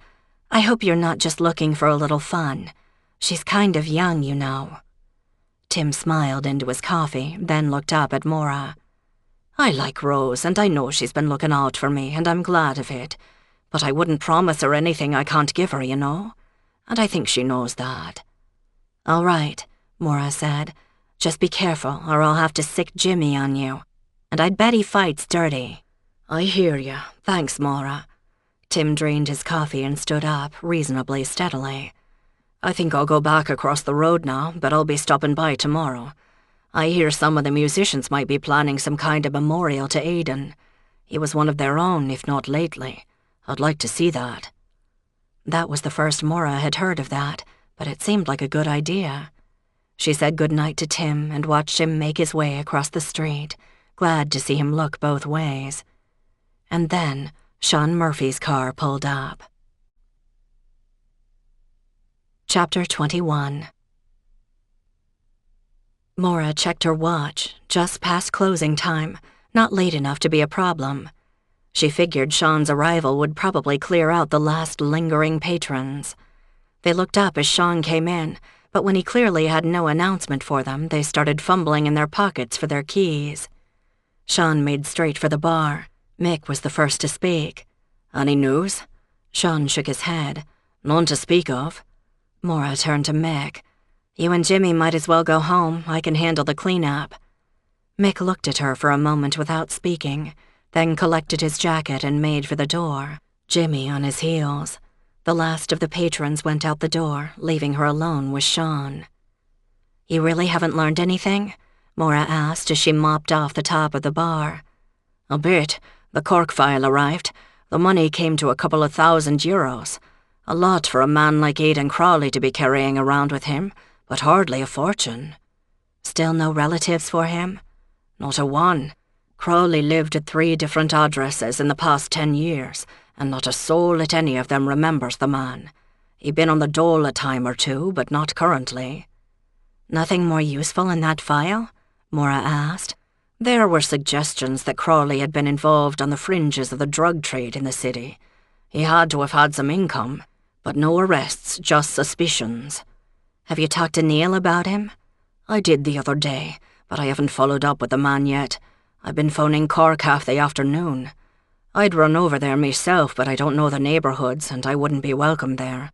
"I hope you're not just looking for a little fun. She's kind of young, you know." Tim smiled into his coffee, then looked up at Maura. "I like Rose, and I know she's been looking out for me, and I'm glad of it. But I wouldn't promise her anything I can't give her, you know. And I think she knows that." "All right," Maura said. "Just be careful, or I'll have to sick Jimmy on you. And I'd bet he fights dirty." "I hear you. Thanks, Maura." Tim drained his coffee and stood up, reasonably steadily. "I think I'll go back across the road now, but I'll be stopping by tomorrow. I hear some of the musicians might be planning some kind of memorial to Aidan. He was one of their own, if not lately. I'd like to see that." That was the first Maura had heard of that, but it seemed like a good idea. She said goodnight to Tim and watched him make his way across the street, glad to see him look both ways. And then Sean Murphy's car pulled up. Chapter 21. Maura checked her watch, just past closing time, not late enough to be a problem. She figured Sean's arrival would probably clear out the last lingering patrons. They looked up as Sean came in, but when he clearly had no announcement for them, they started fumbling in their pockets for their keys. Sean made straight for the bar. Mick was the first to speak. "Any news?" Sean shook his head. "None to speak of." Maura turned to Mick. "You and Jimmy might as well go home. I can handle the cleanup." Mick looked at her for a moment without speaking, then collected his jacket and made for the door, Jimmy on his heels. The last of the patrons went out the door, leaving her alone with Sean. "You really haven't learned anything?" Maura asked as she mopped off the top of the bar. "A bit. The Cork file arrived. The money came to a couple of €1,000. A lot for a man like Aidan Crawley to be carrying around with him, but hardly a fortune." "Still no relatives for him?" "Not a one. Crawley lived at 3 different addresses in the past 10 years, and not a soul at any of them remembers the man. He'd been on the dole a time or two, but not currently." "Nothing more useful in that file?" Maura asked. "There were suggestions that Crawley had been involved on the fringes of the drug trade in the city. He had to have had some income, but no arrests, just suspicions." "Have you talked to Neil about him?" "I did the other day, but I haven't followed up with the man yet. I've been phoning Cork half the afternoon. I'd run over there myself, but I don't know the neighbourhoods, and I wouldn't be welcome there.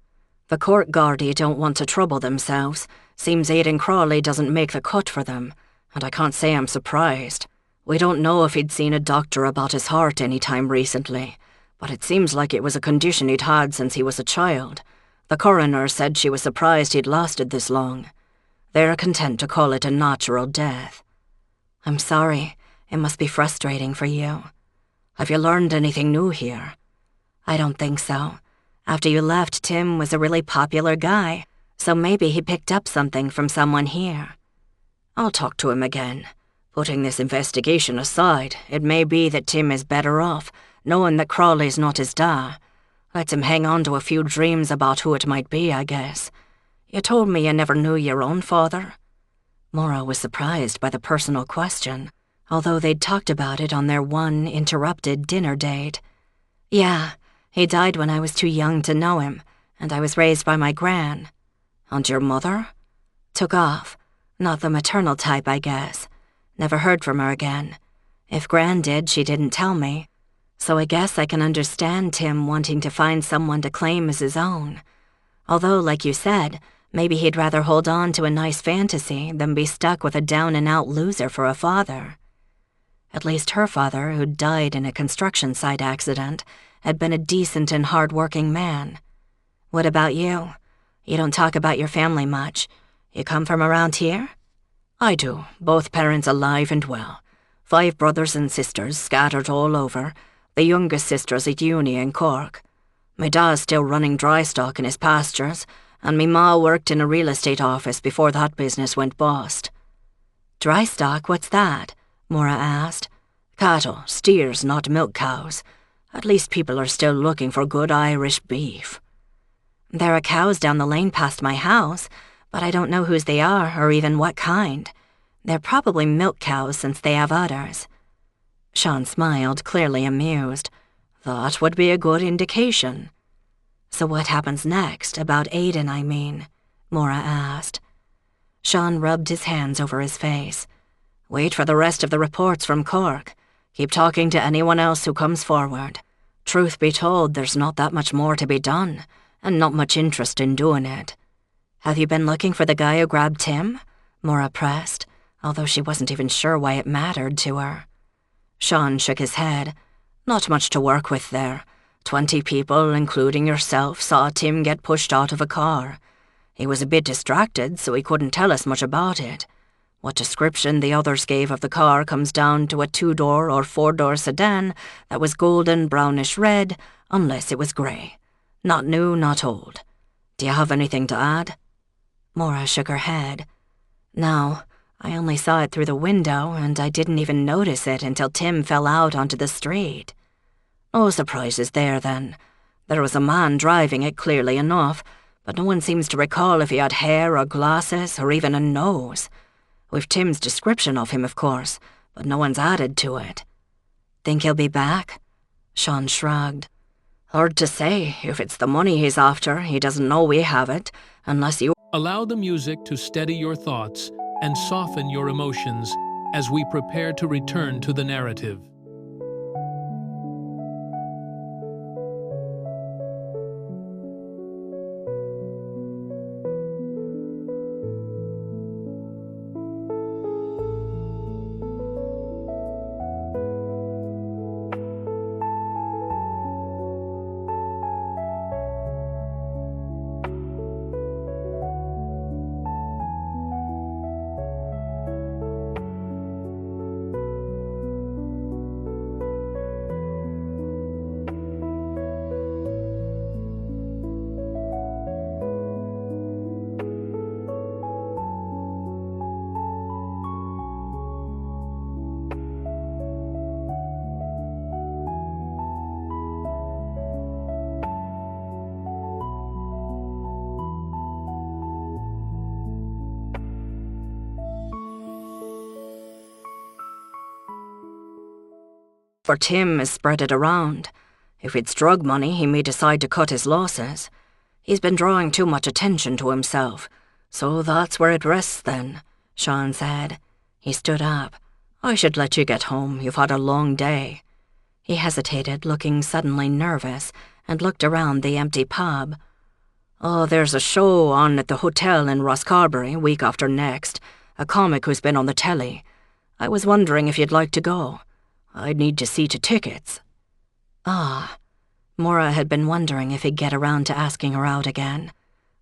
The Cork Gardaí don't want to trouble themselves. Seems Aidan Crawley doesn't make the cut for them, and I can't say I'm surprised. We don't know if he'd seen a doctor about his heart any time recently, but it seems like it was a condition he'd had since he was a child. The coroner said she was surprised he'd lasted this long. They're content to call it a natural death." "I'm sorry. It must be frustrating for you." "Have you learned anything new here?" "I don't think so. After you left, Tim was a really popular guy, so maybe he picked up something from someone here." "I'll talk to him again. Putting this investigation aside, it may be that Tim is better off, knowing that Crawley's not his da. Lets him hang on to a few dreams about who it might be, I guess. You told me you never knew your own father?" Maura was surprised by the personal question, although they'd talked about it on their one interrupted dinner date. "Yeah, He died when I was too young to know him, and I was raised by my gran. And your mother? Took off. Not the maternal type, I guess. Never heard from her again. If Gran did, she didn't tell me. So I guess I can understand Tim wanting to find someone to claim as his own. Although, like you said, maybe he'd rather hold on to a nice fantasy than be stuck with a down-and-out loser for a father. At least her father, who died in a construction site accident, had been a decent and hard-working man. What about you? You don't talk about your family much. You come from around here? I do, both parents alive and well. 5 brothers and sisters scattered all over. The youngest sister's at uni in Cork. My dad's still running dry stock in his pastures, and me ma worked in a real estate office before that business went bust. Dry stock, what's that? Maura asked. Cattle, steers, not milk cows. At least people are still looking for good Irish beef. There are cows down the lane past my house, but I don't know whose they are or even what kind. They're probably milk cows since they have udders. Sean smiled, clearly amused. That would be a good indication. So what happens next, about Aidan, I mean? Maura asked. Sean rubbed his hands over his face. Wait for the rest of the reports from Cork. Keep talking to anyone else who comes forward. Truth be told, there's not that much more to be done, and not much interest in doing it. Have you been looking for the guy who grabbed Tim? Maura pressed, although she wasn't even sure why it mattered to her. Sean shook his head. Not much to work with there. 20 people, including yourself, saw Tim get pushed out of a car. He was a bit distracted, so he couldn't tell us much about it. What description the others gave of the car comes down to a 2-door or 4-door sedan that was golden brownish red, unless it was grey. Not new, not old. Do you have anything to add? Maura shook her head. No, I only saw it through the window, and I didn't even notice it until Tim fell out onto the street. No surprises there, then. There was a man driving it clearly enough, but no one seems to recall if he had hair or glasses or even a nose. We've Tim's description of him, of course, but no one's added to it. Think he'll be back? Sean shrugged. Hard to say. If it's the money he's after, he doesn't know we have it, unless you... Allow the music to steady your thoughts and soften your emotions as we prepare to return to the narrative. For Tim is spread it around. If it's drug money, he may decide to cut his losses. He's been drawing too much attention to himself, so that's where it rests then, Sean said. He stood up. I should let you get home. You've had a long day. He hesitated, looking suddenly nervous, and looked around the empty pub. Oh, there's a show on at the hotel in Roscarbery week after next, a comic who's been on the telly. I was wondering if you'd like to go. I'd need to see to tickets. Ah. Maura had been wondering if he'd get around to asking her out again.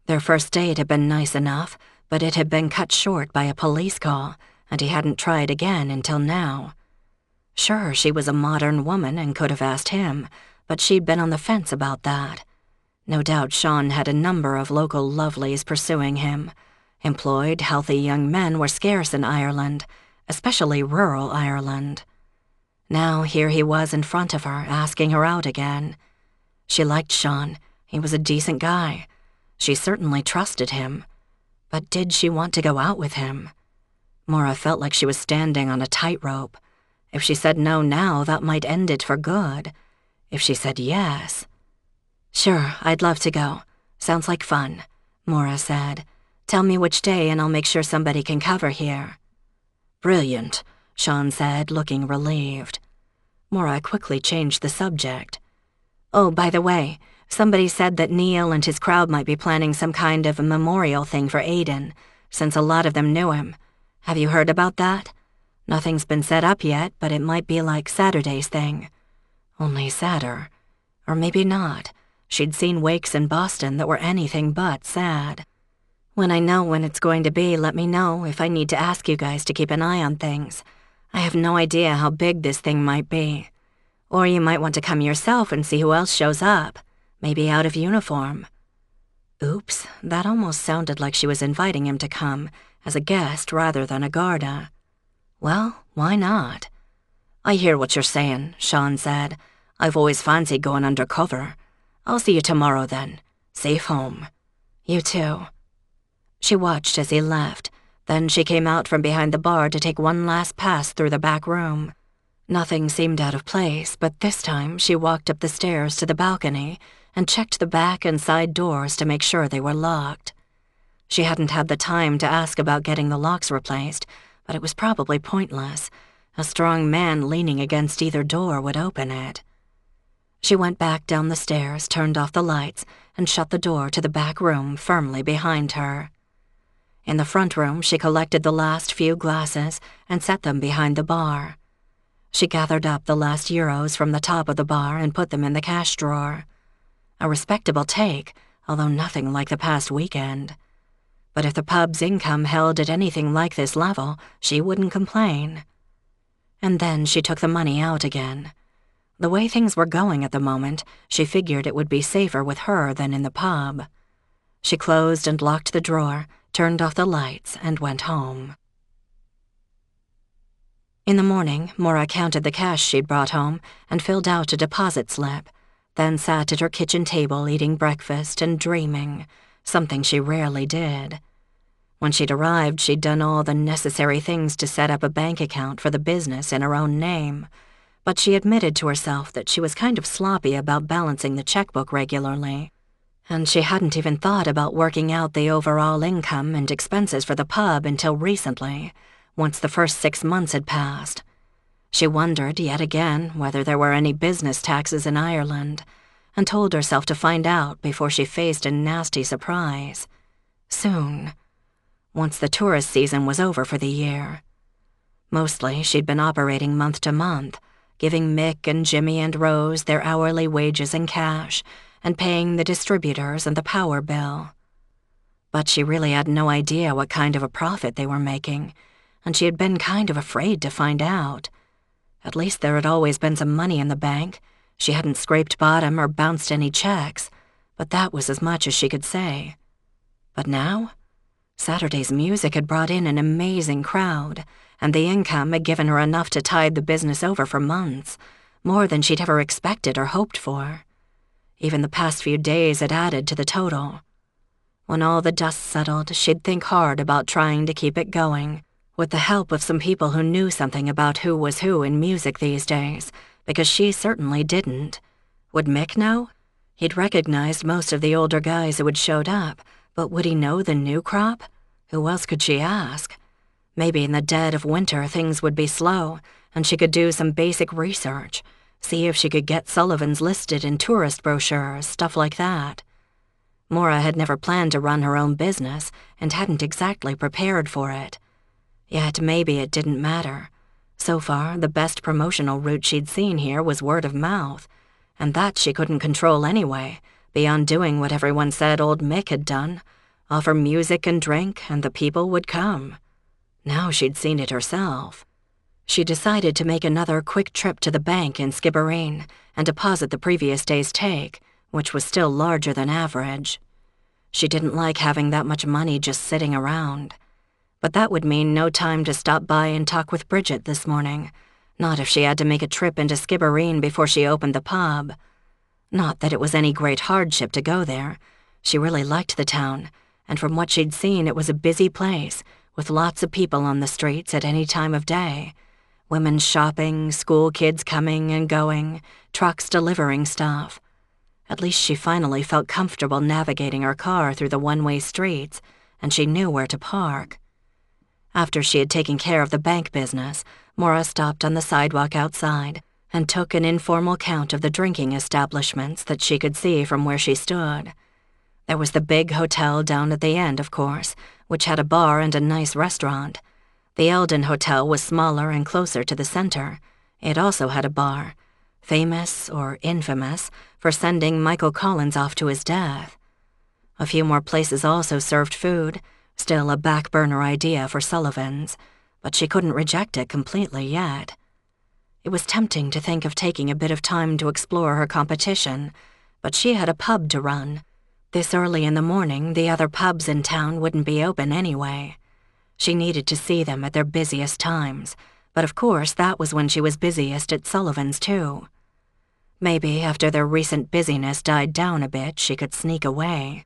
Their first date had been nice enough, but it had been cut short by a police call, and he hadn't tried again until now. Sure, she was a modern woman and could have asked him, but she'd been on the fence about that. No doubt Sean had a number of local lovelies pursuing him. Employed, healthy young men were scarce in Ireland, especially rural Ireland. Now here he was in front of her, asking her out again. She liked Sean. He was a decent guy. She certainly trusted him. But did she want to go out with him? Maura felt like she was standing on a tightrope. If she said no now, that might end it for good. If she said yes... "Sure, I'd love to go. Sounds like fun," Maura said. "Tell me which day and I'll make sure somebody can cover here." "Brilliant," Sean said, looking relieved. Maura quickly changed the subject. "Oh, by the way, somebody said that Neil and his crowd might be planning some kind of a memorial thing for Aiden, since a lot of them knew him. Have you heard about that? Nothing's been set up yet, but it might be like Saturday's thing. Only sadder. Or maybe not. She'd seen wakes in Boston that were anything but sad. When I know when it's going to be, let me know if I need to ask you guys to keep an eye on things. I have no idea how big this thing might be. Or you might want to come yourself and see who else shows up, maybe out of uniform." Oops, that almost sounded like she was inviting him to come, as a guest rather than a Garda. Well, why not? "I hear what you're saying," Sean said. "I've always fancied going undercover. I'll see you tomorrow then. Safe home." "You too." She watched as he left. Then she came out from behind the bar to take one last pass through the back room. Nothing seemed out of place, but this time she walked up the stairs to the balcony and checked the back and side doors to make sure they were locked. She hadn't had the time to ask about getting the locks replaced, but it was probably pointless. A strong man leaning against either door would open it. She went back down the stairs, turned off the lights, and shut the door to the back room firmly behind her. In the front room, she collected the last few glasses and set them behind the bar. She gathered up the last euros from the top of the bar and put them in the cash drawer. A respectable take, although nothing like the past weekend. But if the pub's income held at anything like this level, she wouldn't complain. And then she took the money out again. The way things were going at the moment, she figured it would be safer with her than in the pub. She closed and locked the drawer, turned off the lights, and went home. In the morning, Maura counted the cash she'd brought home and filled out a deposit slip, then sat at her kitchen table eating breakfast and dreaming, something she rarely did. When she'd arrived, she'd done all the necessary things to set up a bank account for the business in her own name, but she admitted to herself that she was kind of sloppy about balancing the checkbook regularly. And she hadn't even thought about working out the overall income and expenses for the pub until recently, once the first 6 months had passed. She wondered yet again whether there were any business taxes in Ireland, and told herself to find out before she faced a nasty surprise. Soon. Once the tourist season was over for the year. Mostly, she'd been operating month to month, giving Mick and Jimmy and Rose their hourly wages in cash, and paying the distributors and the power bill. But she really had no idea what kind of a profit they were making, and she had been kind of afraid to find out. At least there had always been some money in the bank. She hadn't scraped bottom or bounced any checks, but that was as much as she could say. But now? Saturday's music had brought in an amazing crowd, and the income had given her enough to tide the business over for months, more than she'd ever expected or hoped for. Even the past few days had added to the total. When all the dust settled, she'd think hard about trying to keep it going, with the help of some people who knew something about who was who in music these days, because she certainly didn't. Would Mick know? He'd recognized most of the older guys who had showed up, but would he know the new crop? Who else could she ask? Maybe in the dead of winter things would be slow, and she could do some basic research, see if she could get Sullivan's listed in tourist brochures, stuff like that. Maura had never planned to run her own business and hadn't exactly prepared for it. Yet maybe it didn't matter. So far, the best promotional route she'd seen here was word of mouth, and that she couldn't control anyway, beyond doing what everyone said old Mick had done, offer music and drink, and the people would come. Now she'd seen it herself. She decided to make another quick trip to the bank in Skibbereen and deposit the previous day's take, which was still larger than average. She didn't like having that much money just sitting around. But that would mean no time to stop by and talk with Bridget this morning, not if she had to make a trip into Skibbereen before she opened the pub. Not that it was any great hardship to go there. She really liked the town, and from what she'd seen it was a busy place, with lots of people on the streets at any time of day. Women shopping, school kids coming and going, trucks delivering stuff. At least she finally felt comfortable navigating her car through the one-way streets, and she knew where to park. After she had taken care of the bank business, Maura stopped on the sidewalk outside and took an informal count of the drinking establishments that she could see from where she stood. There was the big hotel down at the end, of course, which had a bar and a nice restaurant. The Eldon Hotel was smaller and closer to the center. It also had a bar, famous or infamous for sending Michael Collins off to his death. A few more places also served food, still a back-burner idea for Sullivan's, but she couldn't reject it completely yet. It was tempting to think of taking a bit of time to explore her competition, but she had a pub to run. This early in the morning, the other pubs in town wouldn't be open anyway. She needed to see them at their busiest times, but of course that was when she was busiest at Sullivan's too. Maybe after their recent busyness died down a bit, she could sneak away.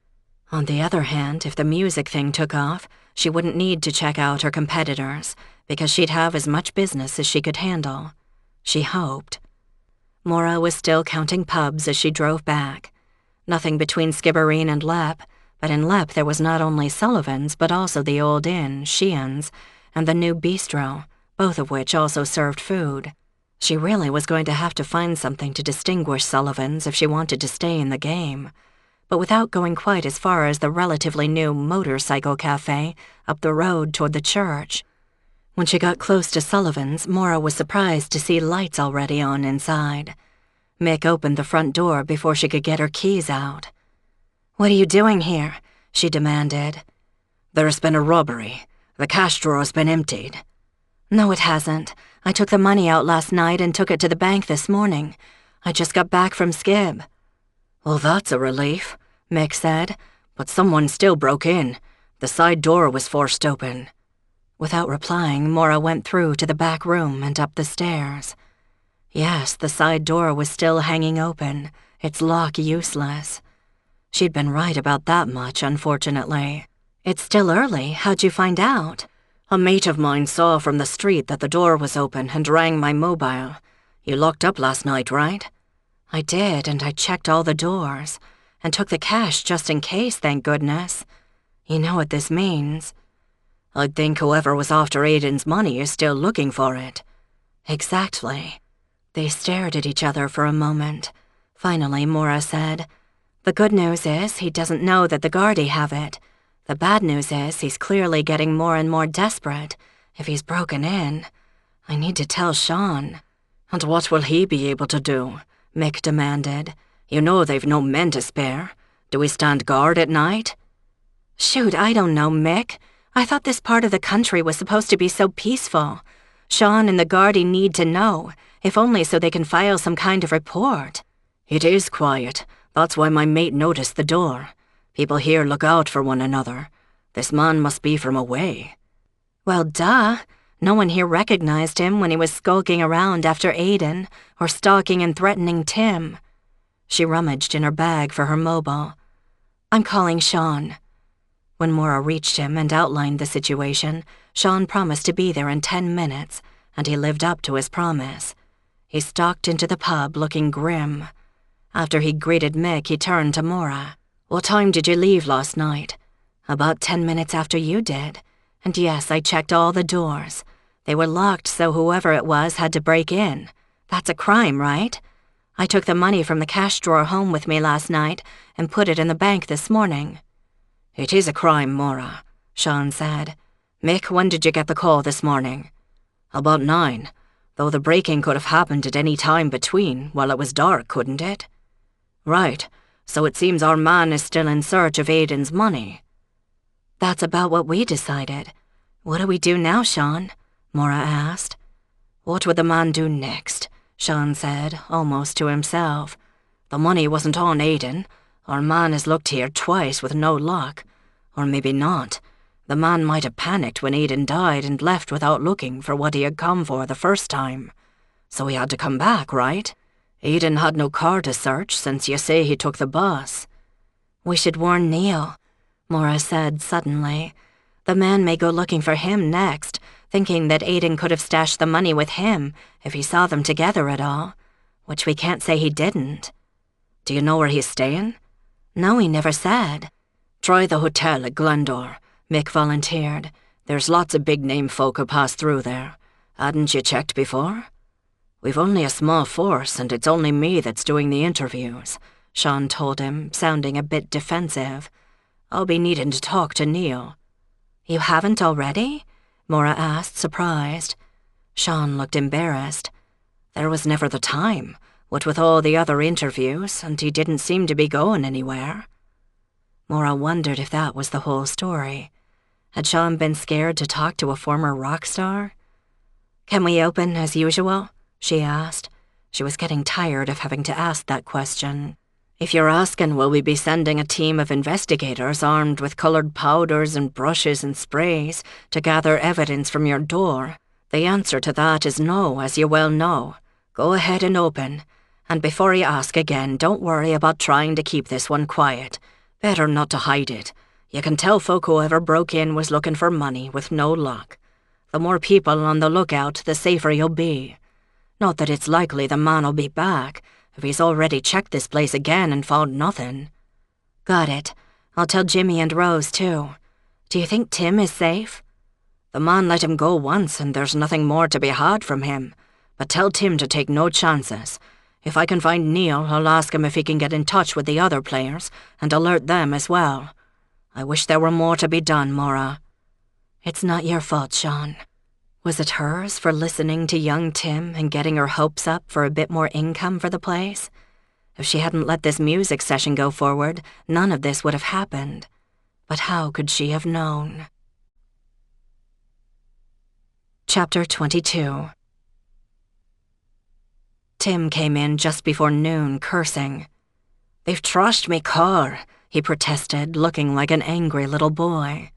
On the other hand, if the music thing took off, she wouldn't need to check out her competitors, because she'd have as much business as she could handle. She hoped. Maura was still counting pubs as she drove back. Nothing between Skibbereen and Lepp, but in Lepp there was not only Sullivan's but also the Old Inn, Sheehan's, and the new bistro, both of which also served food. She really was going to have to find something to distinguish Sullivan's if she wanted to stay in the game, but without going quite as far as the relatively new motorcycle cafe up the road toward the church. When she got close to Sullivan's, Maura was surprised to see lights already on inside. Mick opened the front door before she could get her keys out. "What are you doing here?" she demanded. "There's been a robbery. The cash drawer's been emptied." "No, it hasn't. I took the money out last night and took it to the bank this morning. I just got back from Skib." "Well, that's a relief," Mick said, "but someone still broke in. The side door was forced open." Without replying, Maura went through to the back room and up the stairs. Yes, the side door was still hanging open, its lock useless. She'd been right about that much, unfortunately. "It's still early. How'd you find out?" "A mate of mine saw from the street that the door was open and rang my mobile. You locked up last night, right?" "I did, and I checked all the doors, and took the cash just in case, thank goodness. You know what this means." "I'd think whoever was after Aidan's money is still looking for it." "Exactly." They stared at each other for a moment. Finally, Maura said, "The good news is he doesn't know that the Gardaí have it. The bad news is he's clearly getting more and more desperate. If he's broken in, I need to tell Sean." "And what will he be able to do?" Mick demanded. "You know they've no men to spare. Do we stand guard at night?" "Shoot, I don't know, Mick. I thought this part of the country was supposed to be so peaceful. Sean and the Gardaí need to know, if only so they can file some kind of report." "It is quiet. That's why my mate noticed the door. People here look out for one another. This man must be from away." "Well, duh. No one here recognized him when he was skulking around after Aidan or stalking and threatening Tim." She rummaged in her bag for her mobile. "I'm calling Sean." When Maura reached him and outlined the situation, Sean promised to be there in 10 minutes, and he lived up to his promise. He stalked into the pub looking grim. After he greeted Mick, he turned to Maura. "What time did you leave last night?" "About 10 minutes after you did. And yes, I checked all the doors. They were locked, so whoever it was had to break in. That's a crime, right? I took the money from the cash drawer home with me last night and put it in the bank this morning." "It is a crime, Maura," Sean said. "Mick, when did you get the call this morning?" "About 9, though the break-in could have happened at any time between, while it was dark, couldn't it?" "Right, so it seems our man is still in search of Aidan's money." "That's about what we decided. What do we do now, Sean?" Maura asked. "What would the man do next?" Sean said, almost to himself. "The money wasn't on Aidan. Our man has looked here twice with no luck. Or maybe not. The man might have panicked when Aidan died and left without looking for what he had come for the first time. So he had to come back, right? Aidan had no car to search since you say he took the bus." "We should warn Neil," Maura said suddenly. "The man may go looking for him next, thinking that Aidan could have stashed the money with him if he saw them together at all, which we can't say he didn't." Do you know where he's staying? No, he never said. Try the hotel at Glendore, Mick volunteered. There's lots of big-name folk who pass through there. Hadn't you checked before? We've only a small force, and it's only me that's doing the interviews, Sean told him, sounding a bit defensive. I'll be needing to talk to Neil. You haven't already? Maura asked, surprised. Sean looked embarrassed. There was never the time, what with all the other interviews, and he didn't seem to be going anywhere. Maura wondered if that was the whole story. Had Sean been scared to talk to a former rock star? Can we open as usual? She asked. She was getting tired of having to ask that question. If you're asking, will we be sending a team of investigators armed with coloured powders and brushes and sprays to gather evidence from your door, the answer to that is no, as you well know. Go ahead and open. And before you ask again, don't worry about trying to keep this one quiet. Better not to hide it. You can tell folk whoever broke in was looking for money with no luck. The more people on the lookout, the safer you'll be. Not that it's likely the man'll be back, if he's already checked this place again and found nothing. Got it. I'll tell Jimmy and Rose, too. Do you think Tim is safe? The man let him go once, and there's nothing more to be had from him. But tell Tim to take no chances. If I can find Neil, I'll ask him if he can get in touch with the other players, and alert them as well. I wish there were more to be done, Maura. It's not your fault, Sean. Was it hers for listening to young Tim and getting her hopes up for a bit more income for the place? If she hadn't let this music session go forward, none of this would have happened. But how could she have known? Chapter 22. Tim came in just before noon, cursing. "They've trashed me car," he protested, looking like an angry little boy.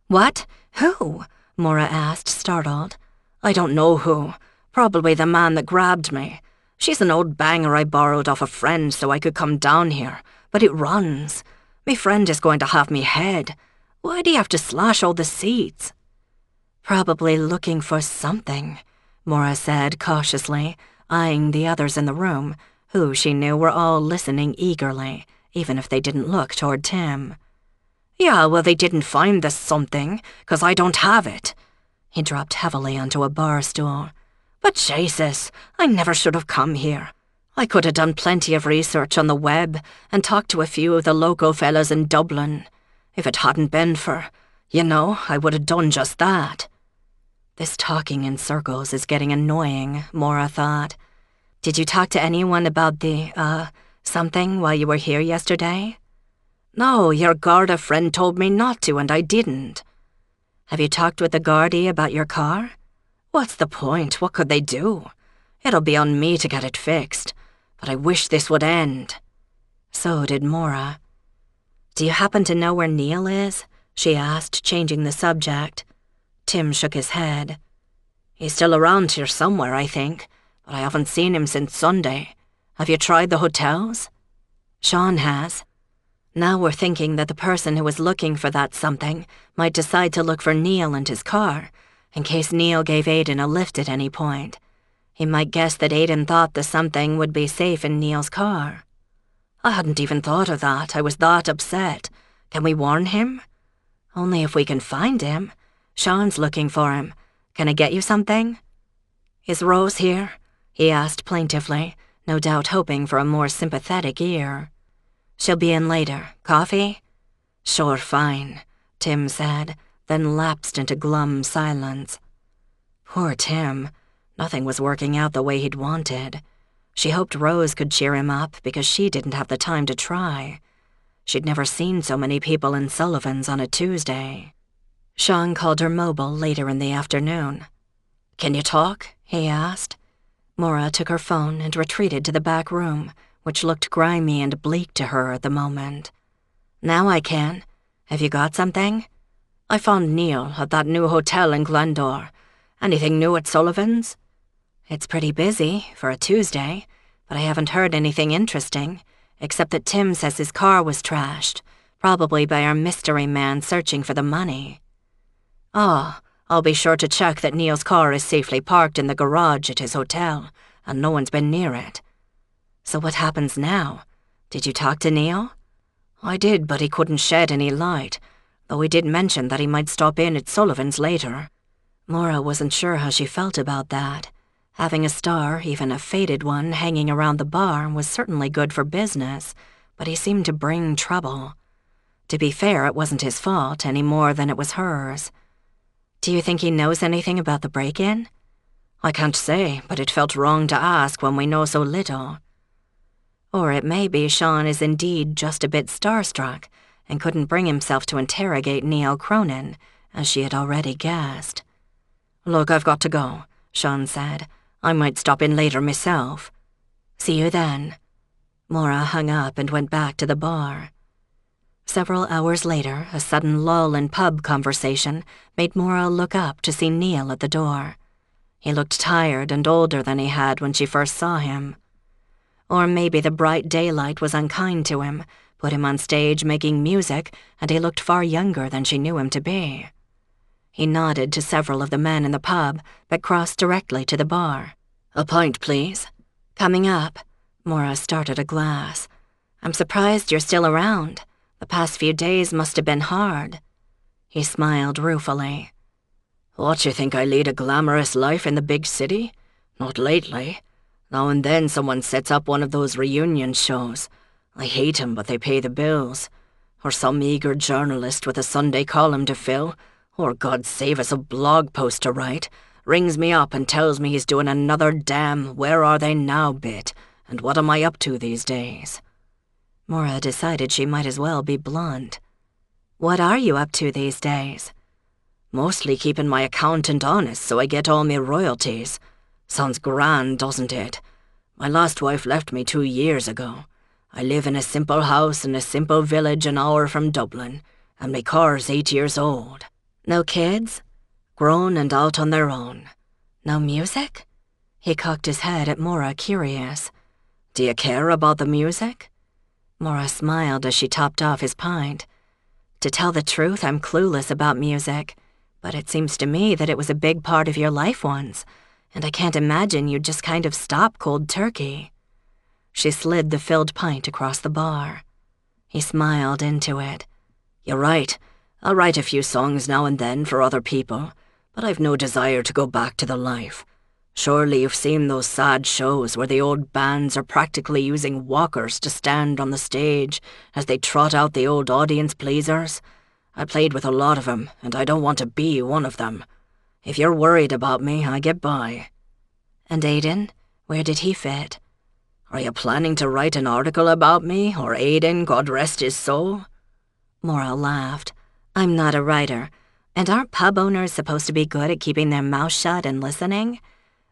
What? Who? Maura asked, startled. "I don't know who. Probably the man that grabbed me. She's an old banger I borrowed off a friend so I could come down here, but it runs. Me friend is going to have me head. Why do you have to slash all the seats?" Probably looking for something, Maura said cautiously, eyeing the others in the room, who she knew were all listening eagerly, even if they didn't look toward Tim. "Yeah, well, they didn't find the something, 'cause I don't have it." He dropped heavily onto a bar stool. "But Jesus, I never should have come here. I could have done plenty of research on the web and talked to a few of the local fellas in Dublin. If it hadn't been for, I would have done just that." This talking in circles is getting annoying, Maura thought. Did you talk to anyone about the, something while you were here yesterday? No, your Garda friend told me not to, and I didn't. Have you talked with the Gardaí about your car? What's the point? What could they do? It'll be on me to get it fixed, but I wish this would end. So did Maura. Do you happen to know where Neil is? She asked, changing the subject. Tim shook his head. He's still around here somewhere, I think, but I haven't seen him since Sunday. Have you tried the hotels? Sean has. Now we're thinking that the person who was looking for that something might decide to look for Neil and his car, in case Neil gave Aiden a lift at any point. He might guess that Aiden thought the something would be safe in Neil's car. I hadn't even thought of that. I was that upset. Can we warn him? Only if we can find him. Sean's looking for him. Can I get you something? Is Rose here? He asked plaintively, no doubt hoping for a more sympathetic ear. She'll be in later. Coffee? Sure, fine, Tim said, then lapsed into glum silence. Poor Tim. Nothing was working out the way he'd wanted. She hoped Rose could cheer him up because she didn't have the time to try. She'd never seen so many people in Sullivan's on a Tuesday. Sean called her mobile later in the afternoon. "Can you talk?" he asked. Maura took her phone and retreated to the back room, which looked grimy and bleak to her at the moment. "Now I can. Have you got something?" "I found Neil at that new hotel in Glendore. Anything new at Sullivan's?" "It's pretty busy for a Tuesday, but I haven't heard anything interesting, except that Tim says his car was trashed, probably by our mystery man searching for the money." "Oh, I'll be sure to check that Neil's car is safely parked in the garage at his hotel, and no one's been near it." "So what happens now? Did you talk to Neil? I did, but he couldn't shed any light, though he did mention that he might stop in at Sullivan's later. Maura wasn't sure how she felt about that. Having a star, even a faded one, hanging around the bar was certainly good for business, but he seemed to bring trouble. To be fair, it wasn't his fault any more than it was hers. Do you think he knows anything about the break-in? I can't say, but it felt wrong to ask when we know so little. Or it may be Sean is indeed just a bit starstruck and couldn't bring himself to interrogate Neil Cronin, as she had already guessed. Look, I've got to go, Sean said. I might stop in later myself. See you then. Maura hung up and went back to the bar. Several hours later, a sudden lull in pub conversation made Maura look up to see Neil at the door. He looked tired and older than he had when she first saw him. Or maybe the bright daylight was unkind to him, put him on stage making music, and he looked far younger than she knew him to be. He nodded to several of the men in the pub, but crossed directly to the bar. A pint, please. Coming up. Maura started a glass. I'm surprised you're still around. The past few days must have been hard. He smiled ruefully. What, you think I lead a glamorous life in the big city? Not lately. Now and then someone sets up one of those reunion shows. I hate 'em, but they pay the bills. Or some eager journalist with a Sunday column to fill, or God save us, a blog post to write, rings me up and tells me he's doing another damn "where are they now" bit, and what am I up to these days? Maura decided she might as well be blunt. What are you up to these days? Mostly keeping my accountant honest so I get all me royalties. Sounds grand, doesn't it? My last wife left me 2 years ago. I live in a simple house in a simple village an hour from Dublin, and my car's 8 years old. No kids? Grown and out on their own. No music? He cocked his head at Maura, curious. Do you care about the music? Maura smiled as she topped off his pint. To tell the truth, I'm clueless about music, but it seems to me that it was a big part of your life once, and I can't imagine you'd just kind of stop cold turkey. She slid the filled pint across the bar. He smiled into it. You're right. I'll write a few songs now and then for other people, but I've no desire to go back to the life. Surely you've seen those sad shows where the old bands are practically using walkers to stand on the stage as they trot out the old audience pleasers. I played with a lot of them, and I don't want to be one of them. If you're worried about me, I get by. And Aidan? Where did he fit? Are you planning to write an article about me, or Aidan, God rest his soul? Maura laughed. I'm not a writer, and aren't pub owners supposed to be good at keeping their mouth shut and listening?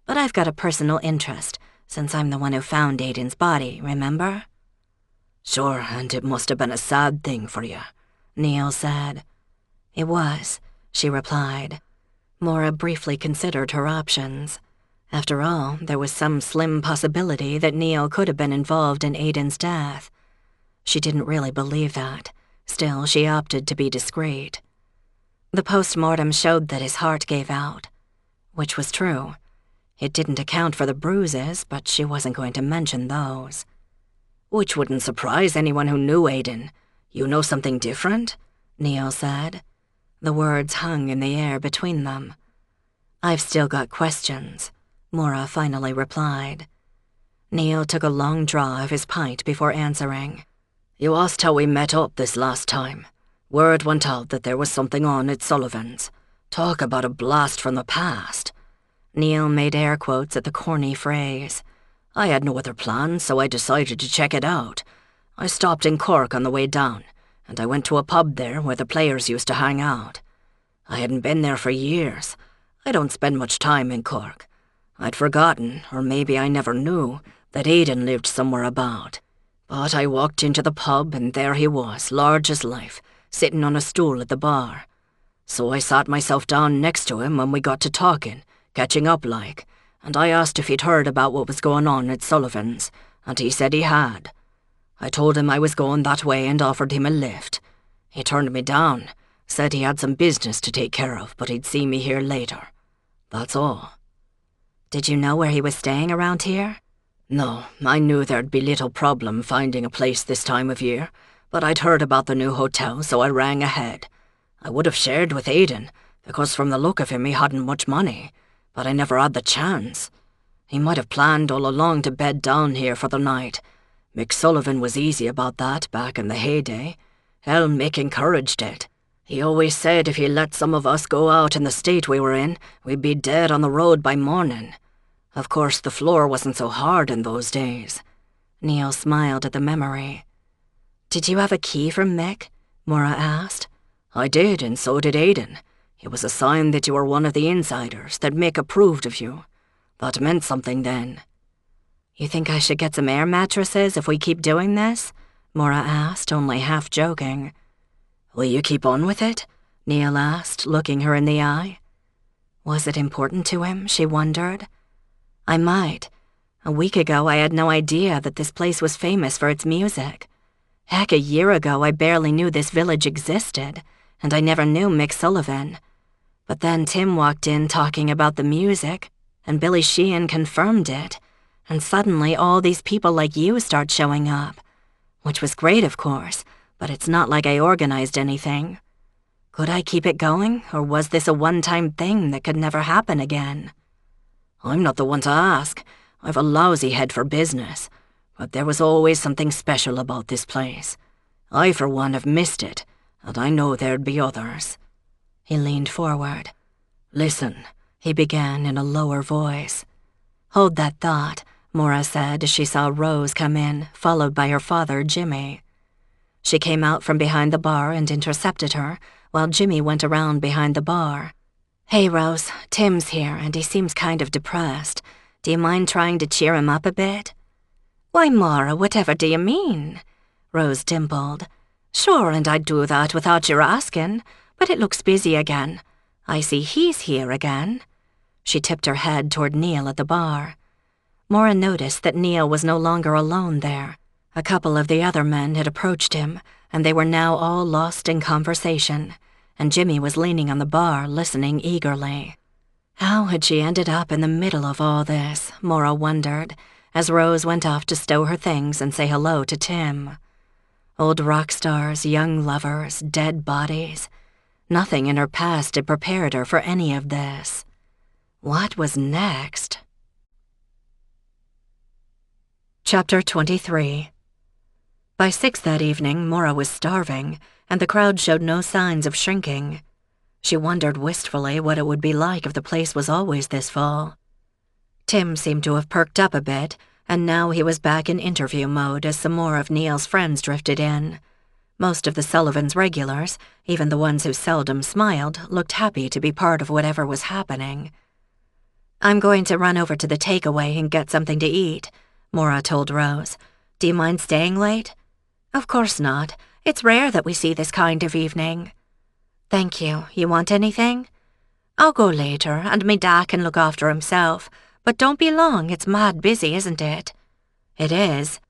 But I've got a personal interest, since I'm the one who found Aidan's body, remember? Sure, and it must have been a sad thing for you, Neil said. It was, she replied. Maura briefly considered her options. After all, there was some slim possibility that Neil could have been involved in Aidan's death. She didn't really believe that. Still, she opted to be discreet. The post-mortem showed that his heart gave out, which was true. It didn't account for the bruises, but she wasn't going to mention those. Which wouldn't surprise anyone who knew Aidan. You know something different? Neil said. The words hung in the air between them. I've still got questions, Maura finally replied. Neil took a long draw of his pint before answering. You asked how we met up this last time. Word went out that there was something on at Sullivan's. Talk about a blast from the past. Neil made air quotes at the corny phrase. I had no other plans, so I decided to check it out. I stopped in Cork on the way down, and I went to a pub there where the players used to hang out. I hadn't been there for years. I don't spend much time in Cork. I'd forgotten, or maybe I never knew, that Aidan lived somewhere about. But I walked into the pub and there he was, large as life, sitting on a stool at the bar. So I sat myself down next to him when we got to talking, catching up like, and I asked if he'd heard about what was going on at Sullivan's, and he said he had. I told him I was going that way and offered him a lift. He turned me down, said he had some business to take care of, but he'd see me here later. That's all. Did you know where he was staying around here? No, I knew there'd be little problem finding a place this time of year, but I'd heard about the new hotel, so I rang ahead. I would have shared with Aidan, because from the look of him he hadn't much money, but I never had the chance. He might have planned all along to bed down here for the night. Mick Sullivan was easy about that back in the heyday. Hell, Mick encouraged it. He always said if he let some of us go out in the state we were in, we'd be dead on the road by morning. Of course, the floor wasn't so hard in those days. Neil smiled at the memory. Did you have a key from Mick? Maura asked. I did, and so did Aidan. It was a sign that you were one of the insiders, that Mick approved of you. That meant something then. You think I should get some air mattresses if we keep doing this? Maura asked, only half joking. Will you keep on with it? Neil asked, looking her in the eye. Was it important to him, she wondered. I might. A week ago I had no idea that this place was famous for its music. Heck, a year ago I barely knew this village existed, and I never knew Mick Sullivan. But then Tim walked in talking about the music, and Billy Sheehan confirmed it, and suddenly all these people like you start showing up. Which was great, of course, but it's not like I organized anything. Could I keep it going, or was this a one-time thing that could never happen again? I'm not the one to ask. I've a lousy head for business, but there was always something special about this place. I, for one, have missed it, and I know there'd be others. He leaned forward. Listen, he began in a lower voice. Hold that thought, Maura said as she saw Rose come in, followed by her father, Jimmy. She came out from behind the bar and intercepted her, while Jimmy went around behind the bar. Hey, Rose, Tim's here, and he seems kind of depressed. Do you mind trying to cheer him up a bit? Why, Maura, whatever do you mean? Rose dimpled. Sure, and I'd do that without your asking, but it looks busy again. I see he's here again. She tipped her head toward Neil at the bar. Maura noticed that Neil was no longer alone there. A couple of the other men had approached him, and they were now all lost in conversation, and Jimmy was leaning on the bar, listening eagerly. How had she ended up in the middle of all this, Maura wondered, as Rose went off to stow her things and say hello to Tim. Old rock stars, young lovers, dead bodies. Nothing in her past had prepared her for any of this. What was next? Chapter 23. By 6 that evening, Maura was starving, and the crowd showed no signs of shrinking. She wondered wistfully what it would be like if the place was always this full. Tim seemed to have perked up a bit, and now he was back in interview mode as some more of Neil's friends drifted in. Most of the Sullivans' regulars, even the ones who seldom smiled, looked happy to be part of whatever was happening. I'm going to run over to the takeaway and get something to eat, Maura told Rose. Do you mind staying late? Of course not. It's rare that we see this kind of evening. Thank you. You want anything? I'll go later, and me dad can look after himself. But don't be long, it's mad busy, isn't it? It is.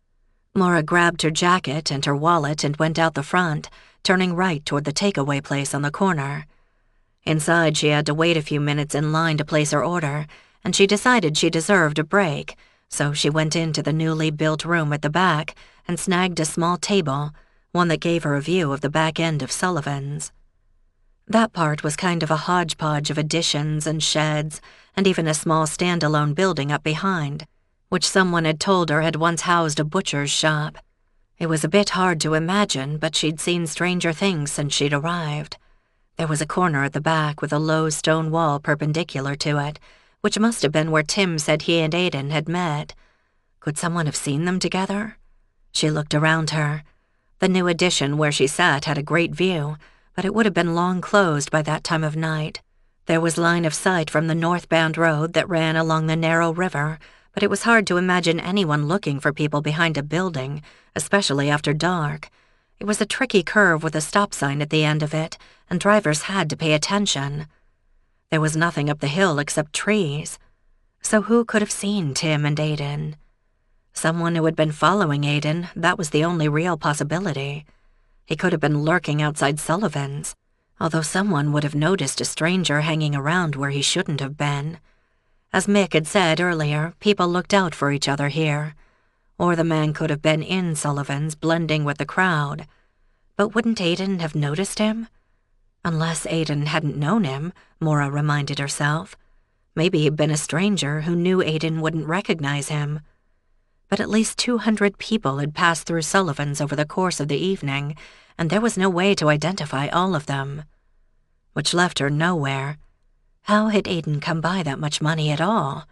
Maura grabbed her jacket and her wallet and went out the front, turning right toward the takeaway place on the corner. Inside, she had to wait a few minutes in line to place her order, and she decided she deserved a break, so she went into the newly built room at the back and snagged a small table, one that gave her a view of the back end of Sullivan's. That part was kind of a hodgepodge of additions and sheds, and even a small standalone building up behind, which someone had told her had once housed a butcher's shop. It was a bit hard to imagine, but she'd seen stranger things since she'd arrived. There was a corner at the back with a low stone wall perpendicular to it, which must have been where Tim said he and Aidan had met. Could someone have seen them together? She looked around her. The new addition where she sat had a great view, but it would have been long closed by that time of night. There was line of sight from the northbound road that ran along the narrow river, but it was hard to imagine anyone looking for people behind a building, especially after dark. It was a tricky curve with a stop sign at the end of it, and drivers had to pay attention. There was nothing up the hill except trees. So who could have seen Tim and Aidan? Someone who had been following Aidan, that was the only real possibility. He could have been lurking outside Sullivan's, although someone would have noticed a stranger hanging around where he shouldn't have been. As Mick had said earlier, people looked out for each other here. Or the man could have been in Sullivan's, blending with the crowd. But wouldn't Aidan have noticed him? Unless Aidan hadn't known him, Maura reminded herself. Maybe he'd been a stranger who knew Aidan wouldn't recognize him. But at least 200 people had passed through Sullivan's over the course of the evening, and there was no way to identify all of them. Which left her nowhere. How had Aidan come by that much money at all?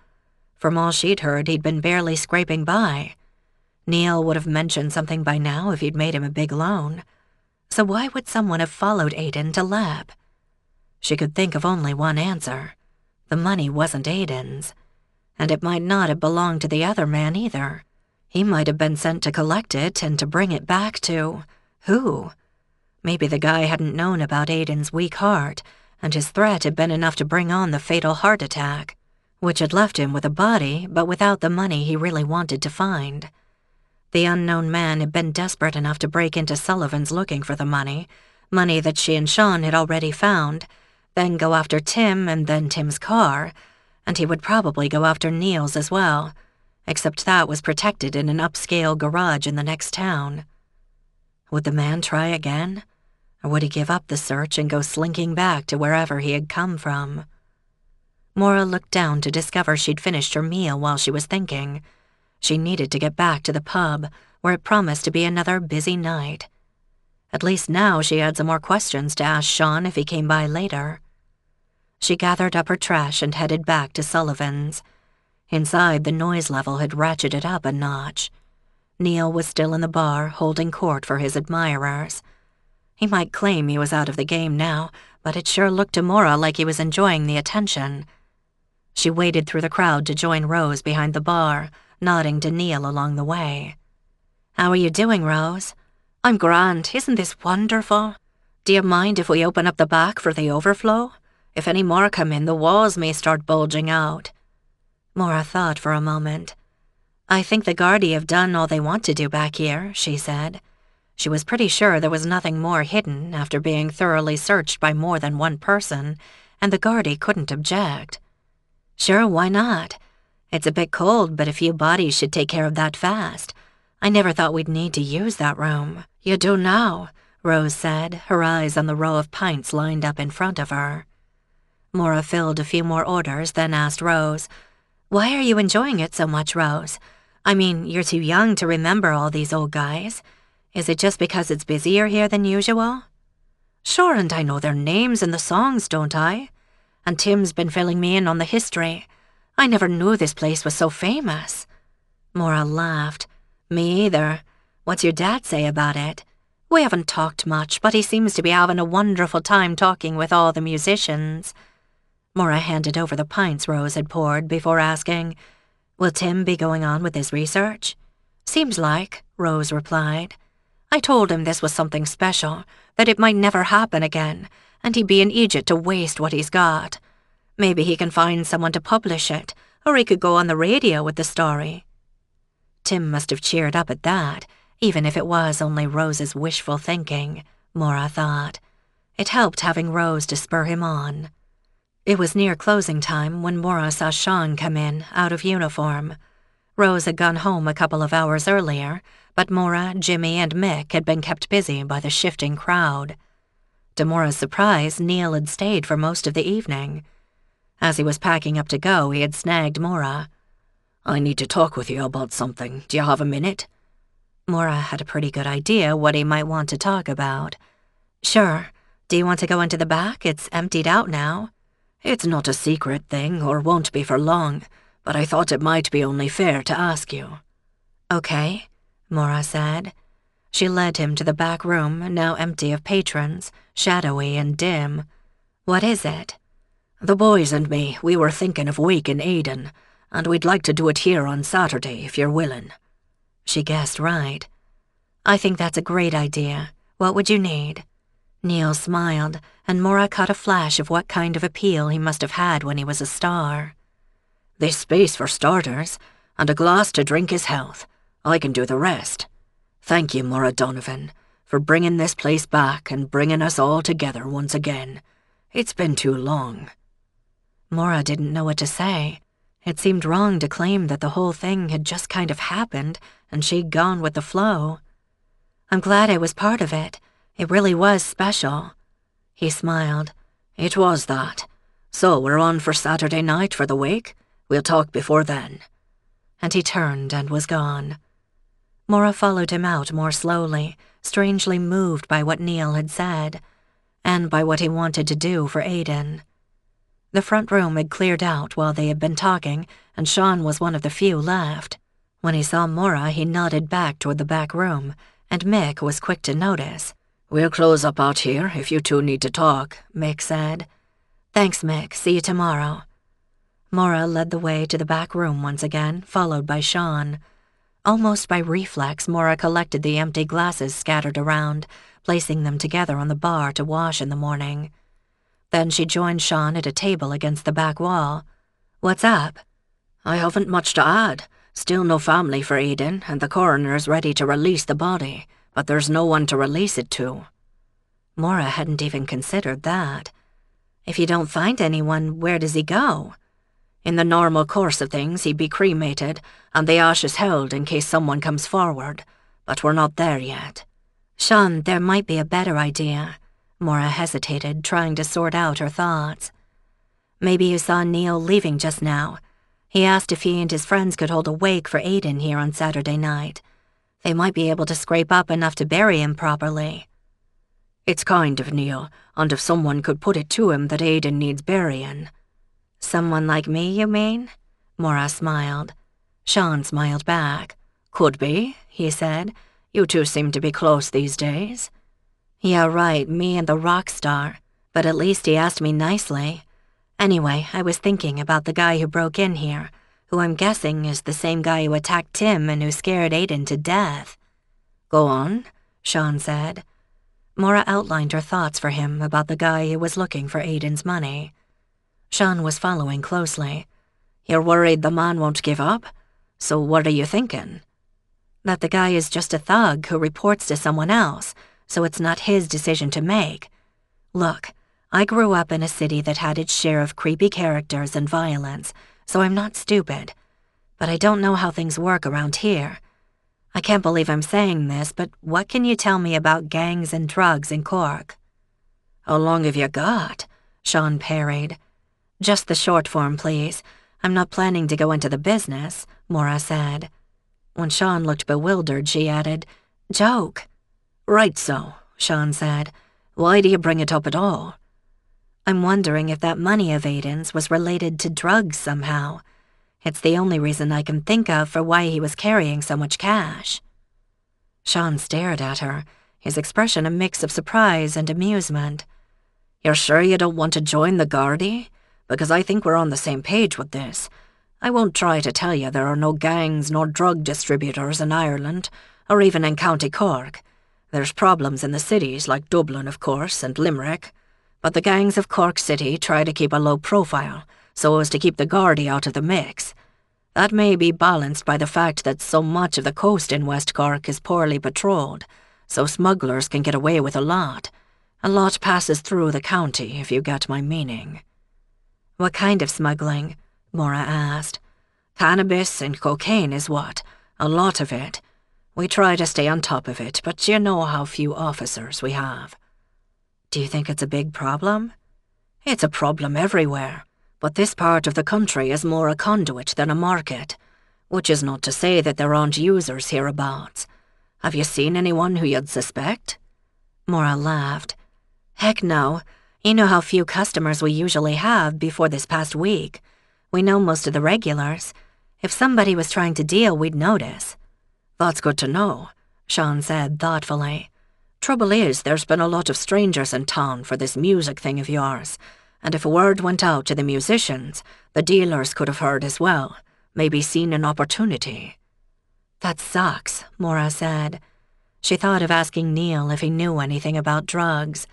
From all she'd heard, he'd been barely scraping by. Neil would have mentioned something by now if he'd made him a big loan. So why would someone have followed Aidan to Lab? She could think of only one answer. The money wasn't Aidan's. And it might not have belonged to the other man either. He might have been sent to collect it and to bring it back to... who? Maybe the guy hadn't known about Aidan's weak heart, and his threat had been enough to bring on the fatal heart attack, which had left him with a body but without the money he really wanted to find. The unknown man had been desperate enough to break into Sullivan's looking for the money that she and Sean had already found, then go after Tim and then Tim's car, and he would probably go after Neil's as well, except that was protected in an upscale garage in the next town. Would the man try again? Or would he give up the search and go slinking back to wherever he had come from? Maura looked down to discover she'd finished her meal while she was thinking. She needed to get back to the pub, where it promised to be another busy night. At least now she had some more questions to ask Sean if he came by later. She gathered up her trash and headed back to Sullivan's. Inside, the noise level had ratcheted up a notch. Neil was still in the bar, holding court for his admirers. He might claim he was out of the game now, but it sure looked to Maura like he was enjoying the attention. She waded through the crowd to join Rose behind the bar, nodding to Neil along the way. "How are you doing, Rose?" "I'm grand. Isn't this wonderful? Do you mind if we open up the back for the overflow? If any more come in, the walls may start bulging out." Maura thought for a moment. "I think the Gardaí have done all they want to do back here," she said. She was pretty sure there was nothing more hidden after being thoroughly searched by more than one person, and the Gardaí couldn't object. "Sure, why not? It's a bit cold, but a few bodies should take care of that fast. I never thought we'd need to use that room." "You do now," Rose said, her eyes on the row of pints lined up in front of her. Maura filled a few more orders, then asked Rose, "Why are you enjoying it so much, Rose? I mean, you're too young to remember all these old guys. Is it just because it's busier here than usual?" "Sure, and I know their names and the songs, don't I? And Tim's been filling me in on the history. I never knew this place was so famous." Maura laughed. "Me either. What's your dad say about it?" "We haven't talked much, but he seems to be having a wonderful time talking with all the musicians." Maura handed over the pints Rose had poured before asking, "Will Tim be going on with his research?" "Seems like," Rose replied. "I told him this was something special, that it might never happen again, and he'd be in Egypt to waste what he's got. Maybe he can find someone to publish it, or he could go on the radio with the story." Tim must have cheered up at that, even if it was only Rose's wishful thinking, Maura thought. It helped having Rose to spur him on. It was near closing time when Maura saw Sean come in, out of uniform. Rose had gone home a couple of hours earlier, but Maura, Jimmy, and Mick had been kept busy by the shifting crowd. To Maura's surprise, Neil had stayed for most of the evening. As he was packing up to go, he had snagged Maura. "I need to talk with you about something. Do you have a minute?" Maura had a pretty good idea what he might want to talk about. "Sure. Do you want to go into the back? It's emptied out now." "It's not a secret thing, or won't be for long, but I thought it might be only fair to ask you." "Okay," Maura said. She led him to the back room, now empty of patrons, shadowy and dim. "What is it?" "The boys and me, we were thinking of waking Aidan, and we'd like to do it here on Saturday if you're willing." She guessed right. "I think that's a great idea. What would you need?" Neil smiled, and Maura caught a flash of what kind of appeal he must have had when he was a star. "There's space for starters, and a glass to drink his health. I can do the rest. Thank you, Maura Donovan, for bringing this place back and bringing us all together once again. It's been too long." Maura didn't know what to say. It seemed wrong to claim that the whole thing had just kind of happened and she'd gone with the flow. I'm glad I was part of it. It really was special. He smiled. It was that. So we're on for Saturday night for the wake? We'll talk before then. And he turned and was gone. Maura followed him out more slowly, strangely moved by what Neil had said, and by what he wanted to do for Aidan. The front room had cleared out while they had been talking, and Sean was one of the few left. When he saw Maura, he nodded back toward the back room, and Mick was quick to notice. We'll close up out here if you two need to talk, Mick said. Thanks, Mick. See you tomorrow. Maura led the way to the back room once again, followed by Sean. Almost by reflex, Maura collected the empty glasses scattered around, placing them together on the bar to wash in the morning. Then she joined Sean at a table against the back wall. What's up? I haven't much to add. Still no family for Aidan, and the coroner's ready to release the body, but there's no one to release it to. Maura hadn't even considered that. If you don't find anyone, where does he go? In the normal course of things, he'd be cremated, and the ashes held in case someone comes forward, but we're not there yet. Sean, there might be a better idea. Maura hesitated, trying to sort out her thoughts. Maybe you saw Neil leaving just now. He asked if he and his friends could hold a wake for Aidan here on Saturday night. They might be able to scrape up enough to bury him properly. It's kind of Neil, and if someone could put it to him that Aidan needs burying. Someone like me, you mean? Maura smiled. Sean smiled back. Could be, he said. You two seem to be close these days. Yeah, right, me and the rock star. But at least he asked me nicely. Anyway, I was thinking about the guy who broke in here, who I'm guessing is the same guy who attacked Tim and who scared Aidan to death. Go on, Sean said. Maura outlined her thoughts for him about the guy who was looking for Aidan's money. Sean was following closely. You're worried the man won't give up? So what are you thinking? That the guy is just a thug who reports to someone else, so it's not his decision to make. Look, I grew up in a city that had its share of creepy characters and violence, so I'm not stupid. But I don't know how things work around here. I can't believe I'm saying this, but what can you tell me about gangs and drugs in Cork? How long have you got? Sean parried. Just the short form, please. I'm not planning to go into the business, Maura said. When Sean looked bewildered, she added, Joke. Right so, Sean said. Why do you bring it up at all? I'm wondering if that money of Aidan's was related to drugs somehow. It's the only reason I can think of for why he was carrying so much cash. Sean stared at her, his expression a mix of surprise and amusement. You're sure you don't want to join the Gardaí? Because I think we're on the same page with this. I won't try to tell you there are no gangs nor drug distributors in Ireland, or even in County Cork. There's problems in the cities like Dublin, of course, and Limerick. But the gangs of Cork City try to keep a low profile, so as to keep the Gardaí out of the mix. That may be balanced by the fact that so much of the coast in West Cork is poorly patrolled, so smugglers can get away with a lot. A lot passes through the county, if you get my meaning. What kind of smuggling? Maura asked. Cannabis and cocaine is what? A lot of it. We try to stay on top of it, but you know how few officers we have. Do you think it's a big problem? It's a problem everywhere, but this part of the country is more a conduit than a market, which is not to say that there aren't users hereabouts. Have you seen anyone who you'd suspect? Maura laughed. Heck no. You know how few customers we usually have before this past week. We know most of the regulars. If somebody was trying to deal, we'd notice. That's good to know, Sean said thoughtfully. Trouble is, there's been a lot of strangers in town for this music thing of yours, and if a word went out to the musicians, the dealers could have heard as well, maybe seen an opportunity. That sucks, Maura said. She thought of asking Neil if he knew anything about drugs,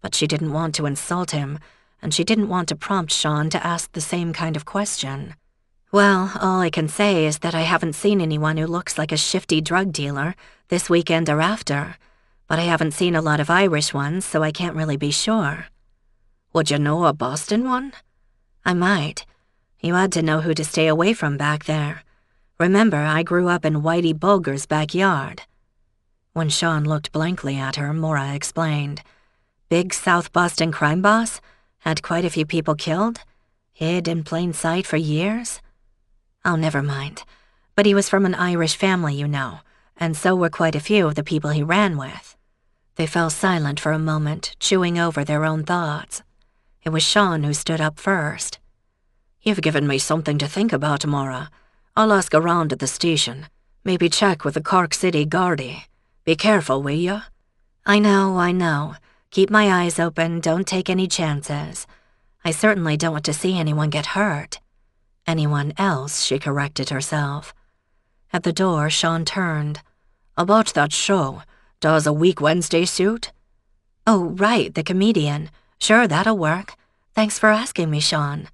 but she didn't want to insult him, and she didn't want to prompt Sean to ask the same kind of question. Well, all I can say is that I haven't seen anyone who looks like a shifty drug dealer this weekend or after, but I haven't seen a lot of Irish ones, so I can't really be sure. Would you know a Boston one? I might. You had to know who to stay away from back there. Remember, I grew up in Whitey Bulger's backyard." When Sean looked blankly at her, Maura explained. "Big South Boston crime boss? Had quite a few people killed? Hid in plain sight for years?" "Oh, never mind. But he was from an Irish family, you know, and so were quite a few of the people he ran with." They fell silent for a moment, chewing over their own thoughts. It was Sean who stood up first. "You've given me something to think about, Maura. I'll ask around at the station. Maybe check with the Cork City Gardaí. Be careful, will you?" I know. Keep my eyes open, don't take any chances. I certainly don't want to see anyone get hurt." Anyone else, she corrected herself. At the door, Sean turned. "About that show, does a Week Wednesday suit?" "Oh, right, the comedian. Sure, that'll work. Thanks for asking me, Sean."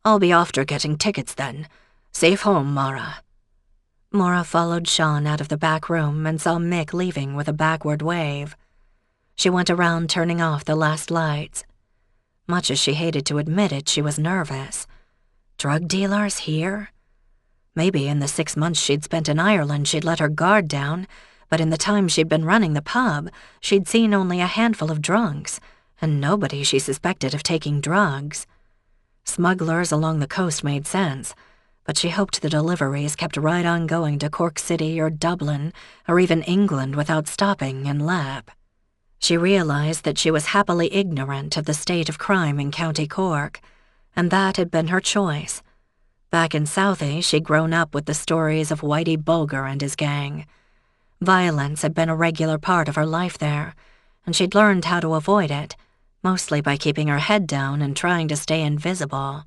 "I'll be after getting tickets then. Safe home, Maura." Maura followed Sean out of the back room and saw Mick leaving with a backward wave. She went around turning off the last lights. Much as she hated to admit it, she was nervous. Drug dealers here? Maybe in the 6 months she'd spent in Ireland she'd let her guard down, but in the time she'd been running the pub, she'd seen only a handful of drunks, and nobody she suspected of taking drugs. Smugglers along the coast made sense, but she hoped the deliveries kept right on going to Cork City or Dublin or even England without stopping in Lap. She realized that she was happily ignorant of the state of crime in County Cork, and that had been her choice. Back in Southie, she'd grown up with the stories of Whitey Bulger and his gang. Violence had been a regular part of her life there, and she'd learned how to avoid it, mostly by keeping her head down and trying to stay invisible.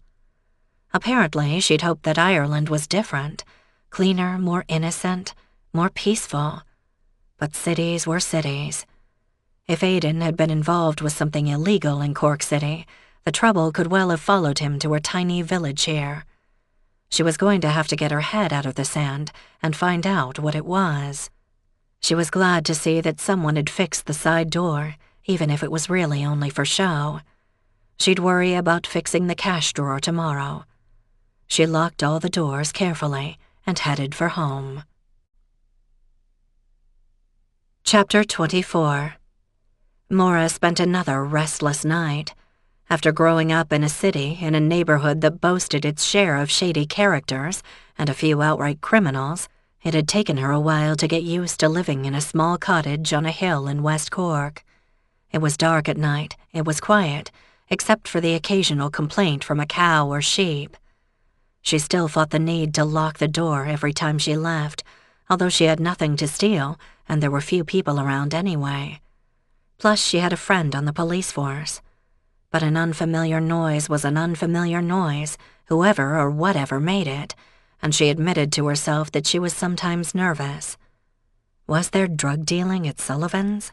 Apparently, she'd hoped that Ireland was different, cleaner, more innocent, more peaceful. But cities were cities. If Aidan had been involved with something illegal in Cork City, the trouble could well have followed him to her tiny village here. She was going to have to get her head out of the sand and find out what it was. She was glad to see that someone had fixed the side door, even if it was really only for show. She'd worry about fixing the cash drawer tomorrow. She locked all the doors carefully and headed for home. Chapter 24. Maura spent another restless night. After growing up in a city in a neighborhood that boasted its share of shady characters and a few outright criminals, it had taken her a while to get used to living in a small cottage on a hill in West Cork. It was dark at night, it was quiet, except for the occasional complaint from a cow or sheep. She still fought the need to lock the door every time she left, although she had nothing to steal and there were few people around anyway. Plus, she had a friend on the police force. But an unfamiliar noise was an unfamiliar noise, whoever or whatever made it, and she admitted to herself that she was sometimes nervous. Was there drug dealing at Sullivan's?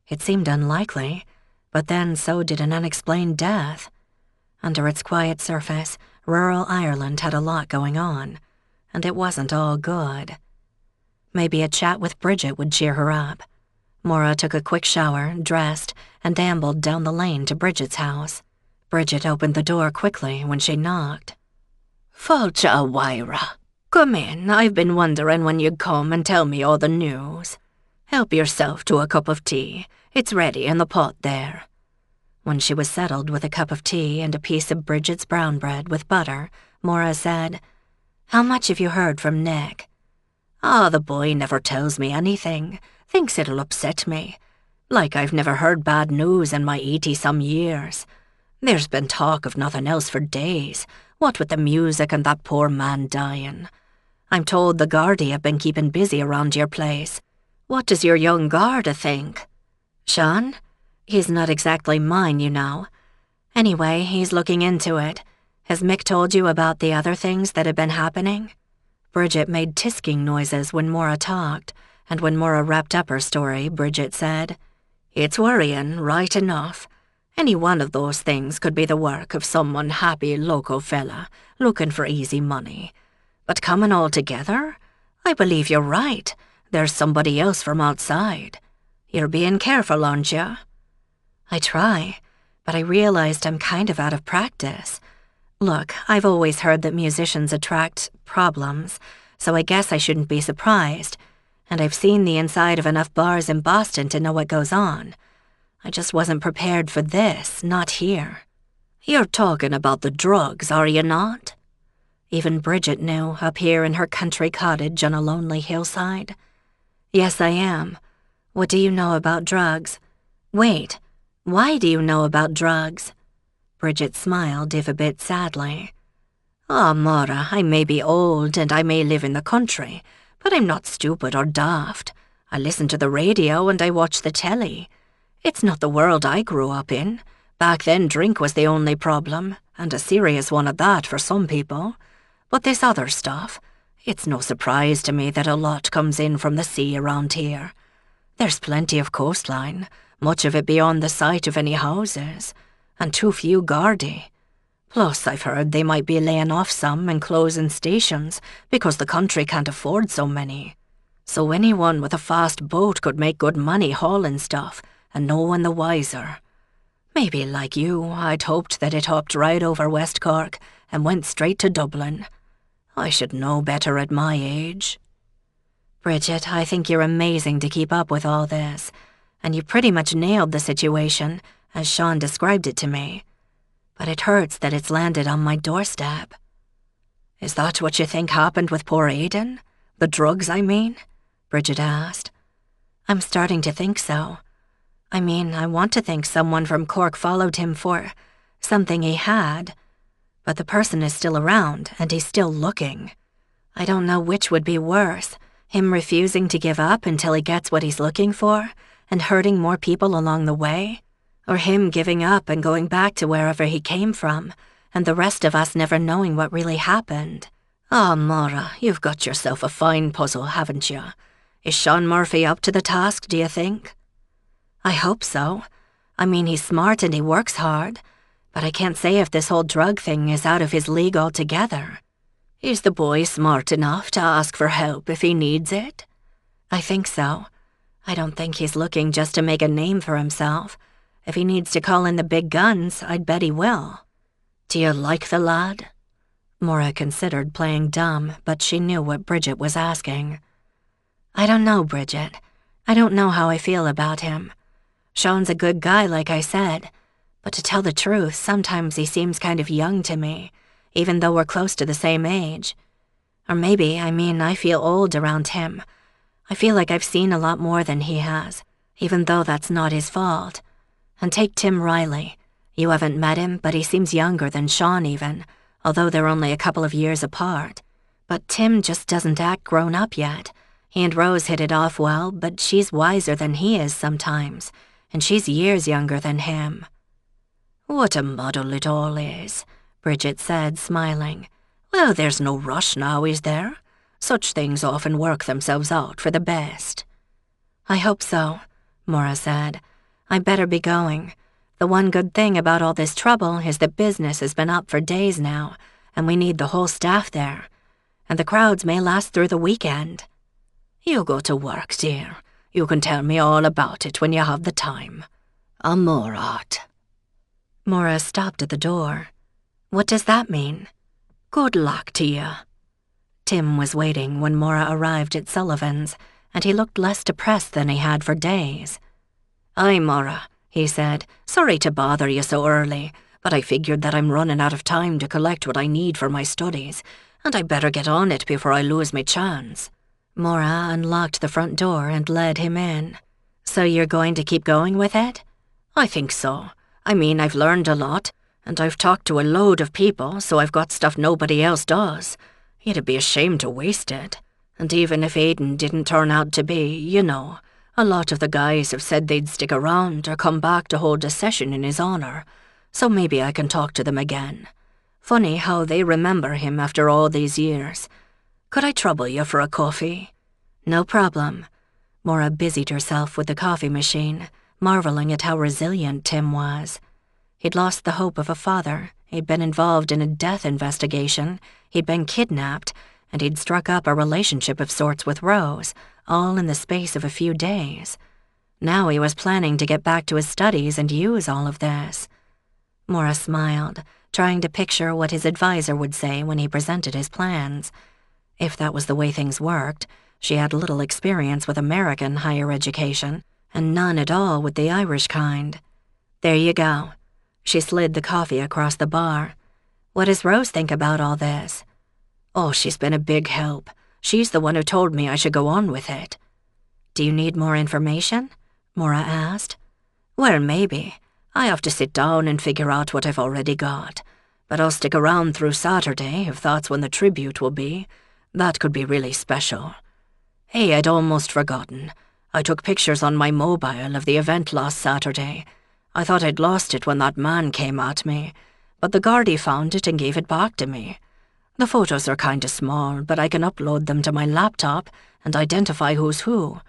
It seemed unlikely, but then so did an unexplained death. Under its quiet surface, rural Ireland had a lot going on, and it wasn't all good. Maybe a chat with Bridget would cheer her up. Maura took a quick shower, dressed, and ambled down the lane to Bridget's house. Bridget opened the door quickly when she knocked. "Fáilte Wyra. Come in, I've been wondering when you'd come and tell me all the news. Help yourself to a cup of tea. It's ready in the pot there." When she was settled with a cup of tea and a piece of Bridget's brown bread with butter, Maura said, "How much have you heard from Nick?" The boy never tells me anything. Thinks it'll upset me. Like I've never heard bad news in my 80-some years. There's been talk of nothing else for days, what with the music and that poor man dying. I'm told the Gardaí have been keeping busy around your place. What does your young Garda think?" "Sean? He's not exactly mine, you know. Anyway, he's looking into it. Has Mick told you about the other things that have been happening?" Bridget made tisking noises when Maura talked, and when Maura wrapped up her story, Bridget said, "It's worrying, right enough. Any one of those things could be the work of some unhappy local fella looking for easy money. But coming all together, I believe you're right. There's somebody else from outside. You're being careful, aren't you?" "I try, but I realized I'm kind of out of practice. Look, I've always heard that musicians attract problems, so I guess I shouldn't be surprised. And I've seen the inside of enough bars in Boston to know what goes on. I just wasn't prepared for this, not here. You're talking about the drugs, are you not? Even Bridget knew, up here in her country cottage on a lonely hillside. Yes, I am. What do you know about drugs? Wait, why do you know about drugs? Bridget smiled, if a bit sadly. Ah, Maura, I may be old and I may live in the country, but I'm not stupid or daft. I listen to the radio and I watch the telly. It's not the world I grew up in. Back then, drink was the only problem, and a serious one at that for some people. But this other stuff, it's no surprise to me that a lot comes in from the sea around here. There's plenty of coastline, much of it beyond the sight of any houses, and too few Gardaí. Plus, I've heard they might be laying off some and closing stations because the country can't afford so many. So anyone with a fast boat could make good money hauling stuff, and no one the wiser. Maybe like you, I'd hoped that it hopped right over West Cork and went straight to Dublin. I should know better at my age. Bridget, I think you're amazing to keep up with all this, and you pretty much nailed the situation as Sean described it to me. But it hurts that it's landed on my doorstep. Is that what you think happened with poor Aidan? The drugs, I mean? Bridget asked. I'm starting to think so. I mean, I want to think someone from Cork followed him for something he had, but the person is still around and he's still looking. I don't know which would be worse, him refusing to give up until he gets what he's looking for and hurting more people along the way, or him giving up and going back to wherever he came from, and the rest of us never knowing what really happened. Ah, Maura, you've got yourself a fine puzzle, haven't you? Is Sean Murphy up to the task, do you think? I hope so. I mean, he's smart and he works hard, but I can't say if this whole drug thing is out of his league altogether. Is the boy smart enough to ask for help if he needs it? I think so. I don't think he's looking just to make a name for himself. If he needs to call in the big guns, I'd bet he will. Do you like the lad? Maura considered playing dumb, but she knew what Bridget was asking. I don't know, Bridget. I don't know how I feel about him. Sean's a good guy, like I said, but to tell the truth, sometimes he seems kind of young to me, even though we're close to the same age. Or maybe, I feel old around him. I feel like I've seen a lot more than he has, even though that's not his fault. And take Tim Riley. You haven't met him, but he seems younger than Sean even, although they're only a couple of years apart. But Tim just doesn't act grown up yet. He and Rose hit it off well, but she's wiser than he is sometimes, and she's years younger than him. What a muddle it all is, Bridget said, smiling. Well, there's no rush now, is there? Such things often work themselves out for the best. I hope so, Maura said. I better be going. The one good thing about all this trouble is that business has been up for days now, and we need the whole staff there. And the crowds may last through the weekend. You go to work, dear. You can tell me all about it when you have the time. Amorat. Maura stopped at the door. What does that mean? Good luck to you. Tim was waiting when Maura arrived at Sullivan's, and he looked less depressed than he had for days. Aye, Maura, he said. Sorry to bother you so early, but I figured that I'm running out of time to collect what I need for my studies, and I better get on it before I lose my chance. Maura unlocked the front door and led him in. So you're going to keep going with it? I think so. I've learned a lot, and I've talked to a load of people, so I've got stuff nobody else does. It'd be a shame to waste it. And even if Aidan didn't turn out to be, a lot of the guys have said they'd stick around or come back to hold a session in his honour, so maybe I can talk to them again. Funny how they remember him after all these years. Could I trouble you for a coffee? No problem. Maura busied herself with the coffee machine, marveling at how resilient Tim was. He'd lost the hope of a father, he'd been involved in a death investigation, he'd been kidnapped, and he'd struck up a relationship of sorts with Rose, all in the space of a few days. Now he was planning to get back to his studies and use all of this. Maura smiled, trying to picture what his advisor would say when he presented his plans. If that was the way things worked, she had little experience with American higher education, and none at all with the Irish kind. There you go. She slid the coffee across the bar. What does Rose think about all this? Oh, she's been a big help. She's the one who told me I should go on with it. Do you need more information? Maura asked. Well, maybe. I have to sit down and figure out what I've already got. But I'll stick around through Saturday if that's when the tribute will be. That could be really special. Hey, I'd almost forgotten. I took pictures on my mobile of the event last Saturday. I thought I'd lost it when that man came at me, but the Gardaí found it and gave it back to me. The photos are kinda small, but I can upload them to my laptop and identify who's who.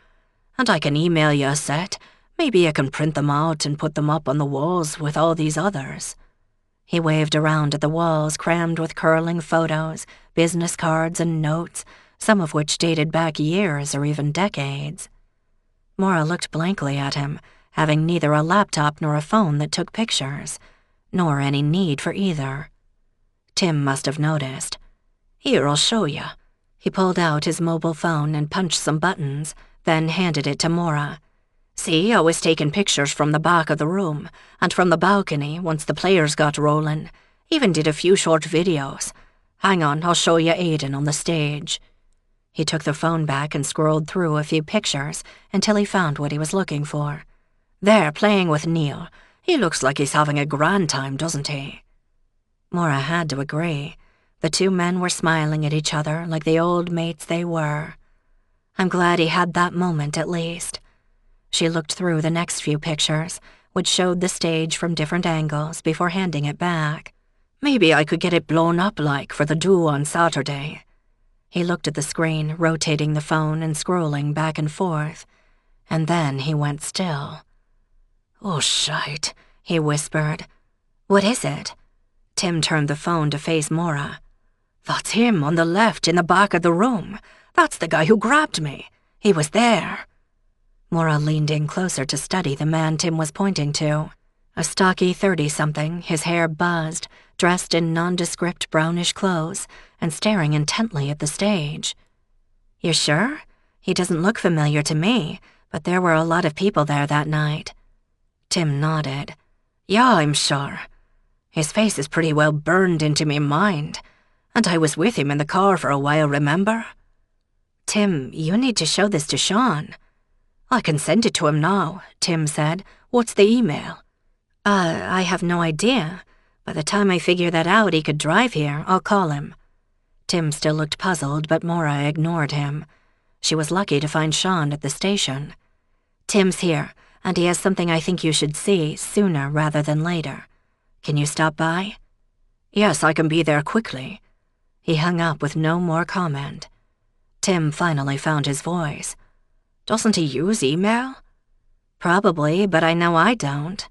And I can email you a set. Maybe I can print them out and put them up on the walls with all these others. He waved around at the walls crammed with curling photos, business cards and notes, some of which dated back years or even decades. Maura looked blankly at him, having neither a laptop nor a phone that took pictures, nor any need for either. Tim must have noticed. Here, I'll show you. He pulled out his mobile phone and punched some buttons, then handed it to Maura. See, I was taking pictures from the back of the room, and from the balcony once the players got rolling. Even did a few short videos. Hang on, I'll show you Aidan on the stage. He took the phone back and scrolled through a few pictures until he found what he was looking for. There, playing with Neil. He looks like he's having a grand time, doesn't he? Maura had to agree. The two men were smiling at each other like the old mates they were. I'm glad he had that moment at least. She looked through the next few pictures, which showed the stage from different angles before handing it back. Maybe I could get it blown up like for the do on Saturday. He looked at the screen, rotating the phone and scrolling back and forth. And then he went still. Oh, shite, he whispered. What is it? Tim turned the phone to face Maura. That's him on the left in the back of the room. That's the guy who grabbed me. He was there. Maura leaned in closer to study the man Tim was pointing to. A stocky 30-something, his hair buzzed, dressed in nondescript brownish clothes, and staring intently at the stage. You're sure? He doesn't look familiar to me, but there were a lot of people there that night. Tim nodded. Yeah, I'm sure. His face is pretty well burned into me mind, and I was with him in the car for a while, remember? Tim, you need to show this to Sean. I can send it to him now, Tim said. What's the email? I have no idea. By the time I figure that out he could drive here, I'll call him. Tim still looked puzzled, but Maura ignored him. She was lucky to find Sean at the station. Tim's here, and he has something I think you should see sooner rather than later. Can you stop by? Yes, I can be there quickly. He hung up with no more comment. Tim finally found his voice. Doesn't he use email? Probably, but I know I don't.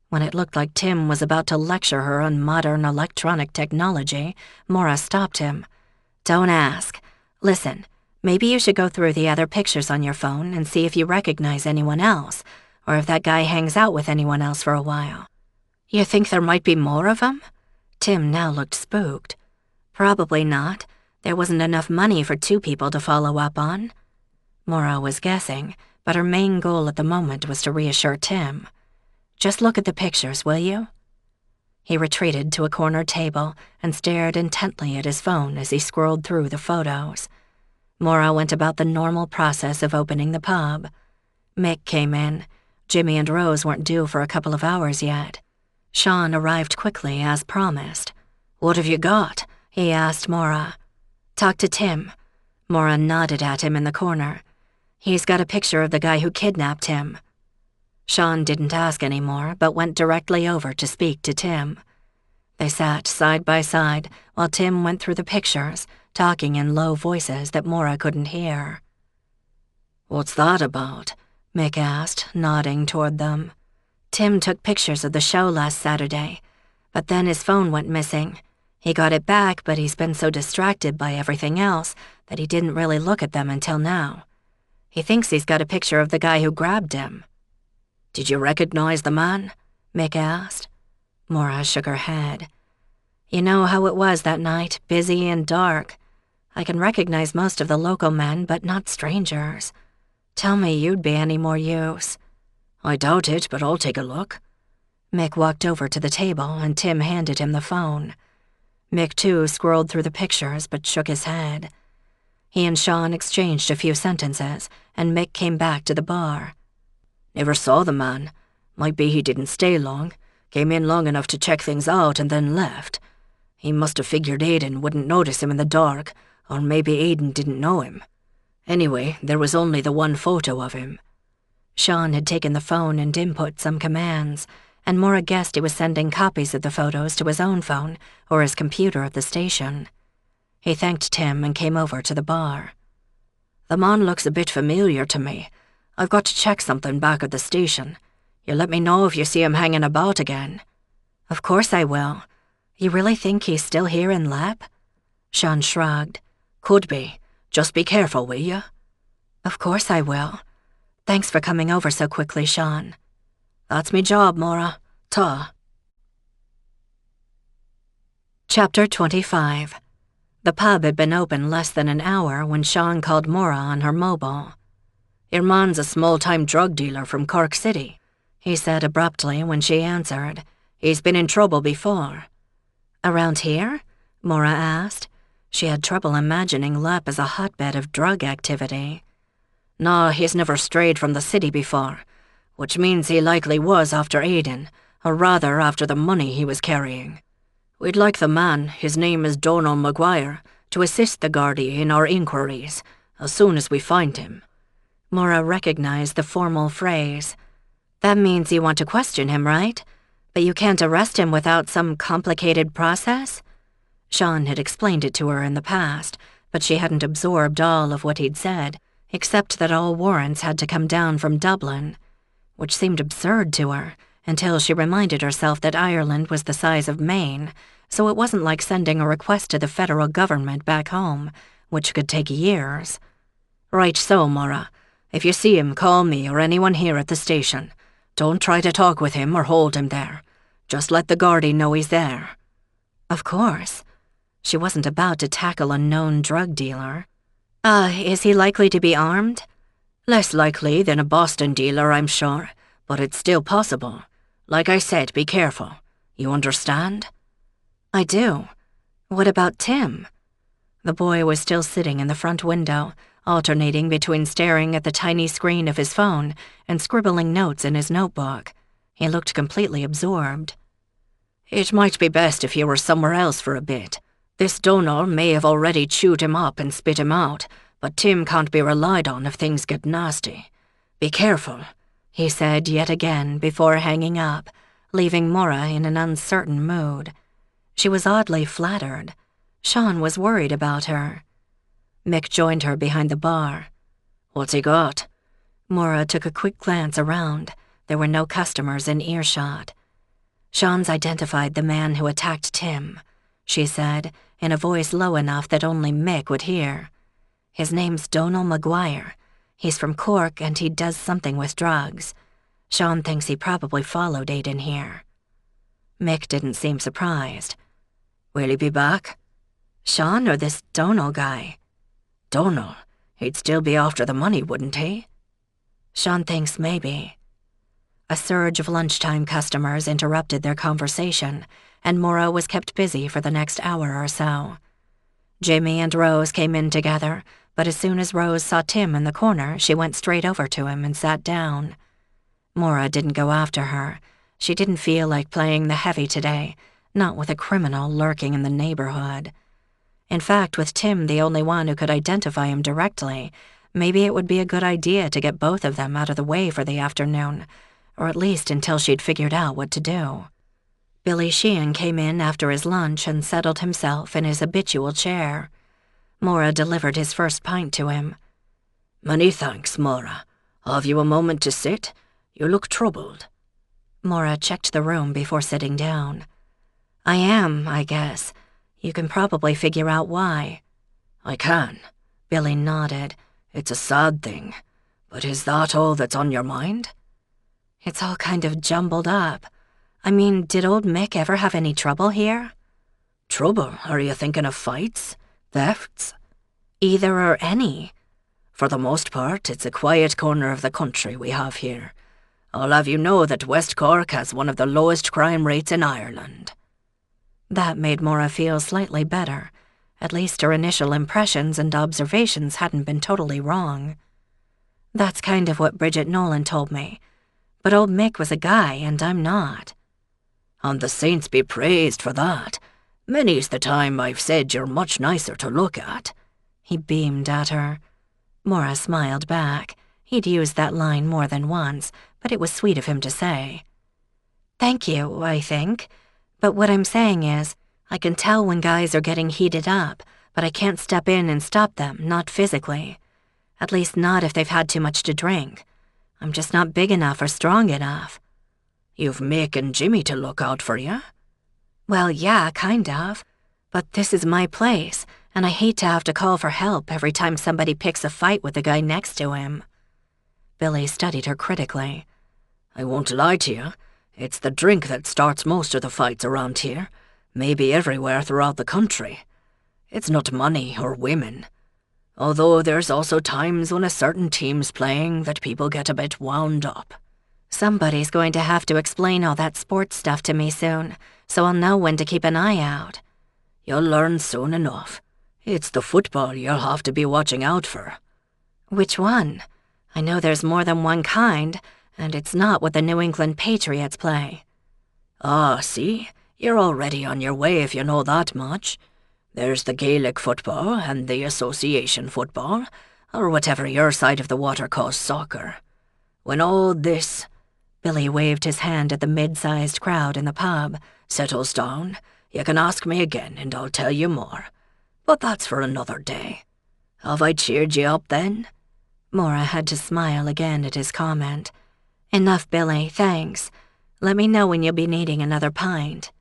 When it looked like Tim was about to lecture her on modern electronic technology, Maura stopped him. Don't ask. Listen, maybe you should go through the other pictures on your phone and see if you recognize anyone else, or if that guy hangs out with anyone else for a while. You think there might be more of them? Tim now looked spooked. Probably not. There wasn't enough money for two people to follow up on. Maura was guessing, but her main goal at the moment was to reassure Tim. Just look at the pictures, will you? He retreated to a corner table and stared intently at his phone as he scrolled through the photos. Maura went about the normal process of opening the pub. Mick came in. Jimmy and Rose weren't due for a couple of hours yet. Sean arrived quickly as promised. What have you got? He asked Maura. Talk to Tim. Maura nodded at him in the corner. He's got a picture of the guy who kidnapped him. Sean didn't ask any more, but went directly over to speak to Tim. They sat side by side while Tim went through the pictures, talking in low voices that Maura couldn't hear. What's that about? Mick asked, nodding toward them. Tim took pictures of the show last Saturday, but then his phone went missing. He got it back, but he's been so distracted by everything else that he didn't really look at them until now. He thinks he's got a picture of the guy who grabbed him. Did you recognize the man? Mick asked. Maura shook her head. You know how it was that night, busy and dark. I can recognize most of the local men, but not strangers. Tell me you'd be any more use." "I doubt it, but I'll take a look." Mick walked over to the table and Tim handed him the phone. Mick too scrolled through the pictures but shook his head. He and Sean exchanged a few sentences and Mick came back to the bar. "Never saw the man. Might be he didn't stay long. Came in long enough to check things out and then left. He must have figured Aidan wouldn't notice him in the dark, or maybe Aidan didn't know him. Anyway, there was only the one photo of him." Sean had taken the phone and input some commands, and Maura guessed he was sending copies of the photos to his own phone or his computer at the station. He thanked Tim and came over to the bar. "The man looks a bit familiar to me. I've got to check something back at the station. You'll let me know if you see him hanging about again." "Of course I will. You really think he's still here in Lep?" Sean shrugged. "Could be. Just be careful, will you?" "Of course I will. Thanks for coming over so quickly, Sean." "That's me job, Maura. Ta." Chapter 25. The pub had been open less than an hour when Sean called Maura on her mobile. "Your man's a small-time drug dealer from Cork City," he said abruptly when she answered. "He's been in trouble before." "Around here?" Maura asked. She had trouble imagining Lep as a hotbed of drug activity. "No, he's never strayed from the city before, which means he likely was after Aidan, or rather after the money he was carrying. We'd like the man, his name is Donal Maguire, to assist the Gardaí in our inquiries, as soon as we find him." Maura recognized the formal phrase. "That means you want to question him, right? But you can't arrest him without some complicated process?" Sean had explained it to her in the past, but she hadn't absorbed all of what he'd said, except that all warrants had to come down from Dublin, which seemed absurd to her, until she reminded herself that Ireland was the size of Maine, so it wasn't like sending a request to the federal government back home, which could take years. "Right so, Maura. If you see him, call me or anyone here at the station. Don't try to talk with him or hold him there. Just let the Gardaí know he's there." Of course. She wasn't about to tackle a known drug dealer. Is he likely to be armed?" "Less likely than a Boston dealer, I'm sure, but it's still possible. Like I said, be careful. You understand?" "I do. What about Tim?" The boy was still sitting in the front window, alternating between staring at the tiny screen of his phone and scribbling notes in his notebook. He looked completely absorbed. "It might be best if you were somewhere else for a bit. This Donal may have already chewed him up and spit him out, but Tim can't be relied on if things get nasty. Be careful," he said yet again before hanging up, leaving Maura in an uncertain mood. She was oddly flattered. Sean was worried about her. Mick joined her behind the bar. "What's he got?" Maura took a quick glance around. There were no customers in earshot. "Sean's identified the man who attacked Tim," she said, in a voice low enough that only Mick would hear. "His name's Donal Maguire. He's from Cork and he does something with drugs. Sean thinks he probably followed Aidan here." Mick didn't seem surprised. "Will he be back?" "Sean or this Donal guy?" "Donal? He'd still be after the money, wouldn't he?" "Sean thinks maybe." A surge of lunchtime customers interrupted their conversation, and Maura was kept busy for the next hour or so. Jimmy and Rose came in together, but as soon as Rose saw Tim in the corner, she went straight over to him and sat down. Maura didn't go after her. She didn't feel like playing the heavy today, not with a criminal lurking in the neighborhood. In fact, with Tim the only one who could identify him directly, maybe it would be a good idea to get both of them out of the way for the afternoon, or at least until she'd figured out what to do. Billy Sheehan came in after his lunch and settled himself in his habitual chair. Maura delivered his first pint to him. "Many thanks, Maura. Have you a moment to sit? You look troubled." Maura checked the room before sitting down. "I am, I guess. You can probably figure out why." "I can." Billy nodded. "It's a sad thing. But is that all that's on your mind?" "It's all kind of jumbled up. I mean, did old Mick ever have any trouble here?" Trouble? Are you thinking of fights? Thefts? Either or any. For the most part, it's a quiet corner of the country we have here. I'll have you know that West Cork has one of the lowest crime rates in Ireland. That made Maura feel slightly better. At least her initial impressions and observations hadn't been totally wrong. That's kind of what Bridget Nolan told me. But old Mick was a guy, and I'm not. And the saints be praised for that. Many's the time I've said you're much nicer to look at. He beamed at her. Maura smiled back. He'd used that line more than once, but it was sweet of him to say. Thank you, I think. But what I'm saying is, I can tell when guys are getting heated up, but I can't step in and stop them, not physically. At least not if they've had too much to drink. I'm just not big enough or strong enough. You've Mick and Jimmy to look out for you? Well, yeah, kind of. But this is my place, and I hate to have to call for help every time somebody picks a fight with the guy next to him. Billy studied her critically. I won't lie to you. It's the drink that starts most of the fights around here, maybe everywhere throughout the country. It's not money or women. Although there's also times when a certain team's playing that people get a bit wound up. Somebody's going to have to explain all that sports stuff to me soon, so I'll know when to keep an eye out. You'll learn soon enough. It's the football you'll have to be watching out for. Which one? I know there's more than one kind, and it's not what the New England Patriots play. Ah, see? You're already on your way if you know that much. There's the Gaelic football and the association football, or whatever your side of the water calls soccer. When all this, Billy waved his hand at the mid-sized crowd in the pub, settles down, you can ask me again and I'll tell you more. But that's for another day. Have I cheered you up then? Maura had to smile again at his comment. Enough, Billy, thanks. Let me know when you'll be needing another pint.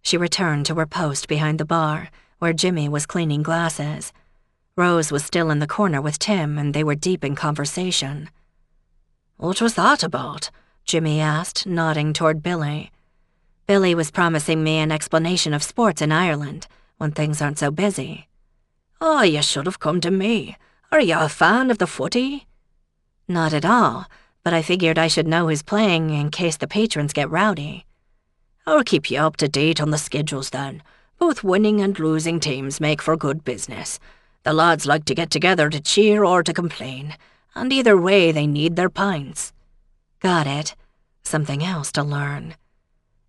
She returned to her post behind the bar, where Jimmy was cleaning glasses. Rose was still in the corner with Tim, and they were deep in conversation. What was that about? Jimmy asked, nodding toward Billy. Billy was promising me an explanation of sports in Ireland, when things aren't so busy. Oh, you should have come to me. Are you a fan of the footy? Not at all, but I figured I should know who's playing in case the patrons get rowdy. I'll keep you up to date on the schedules then. Both winning and losing teams make for good business. The lads like to get together to cheer or to complain, and either way they need their pints. Got it. Something else to learn.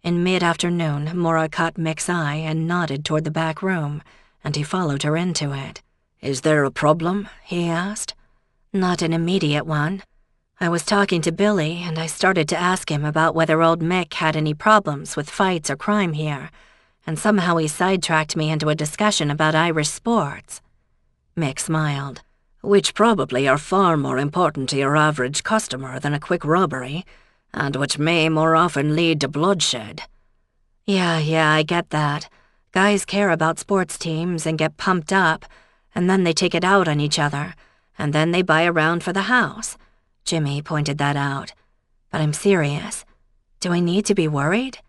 In mid-afternoon, Maura caught Mick's eye and nodded toward the back room, and he followed her into it. Is there a problem? He asked. Not an immediate one. I was talking to Billy, and I started to ask him about whether old Mick had any problems with fights or crime here, and somehow he sidetracked me into a discussion about Irish sports. Mick smiled. Which probably are far more important to your average customer than a quick robbery, and which may more often lead to bloodshed. Yeah, I get that. Guys care about sports teams and get pumped up, and then they take it out on each other, and then they buy a round for the house. Jimmy pointed that out. But I'm serious. Do I need to be worried?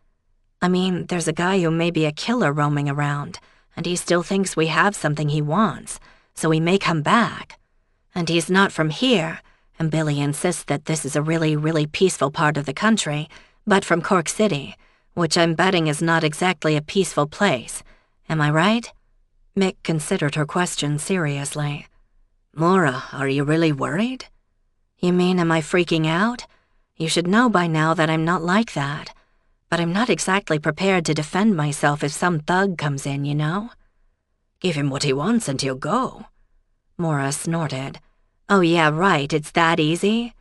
I mean, there's a guy who may be a killer roaming around, and he still thinks we have something he wants, so he may come back. And he's not from here, and Billy insists that this is a really, really peaceful part of the country, but from Cork City, which I'm betting is not exactly a peaceful place. Am I right? Mick considered her question seriously. Maura, are you really worried? You mean, am I freaking out? You should know by now that I'm not like that. But I'm not exactly prepared to defend myself if some thug comes in, you know? Give him what he wants and he'll go. Maura snorted. Oh yeah, right, it's that easy?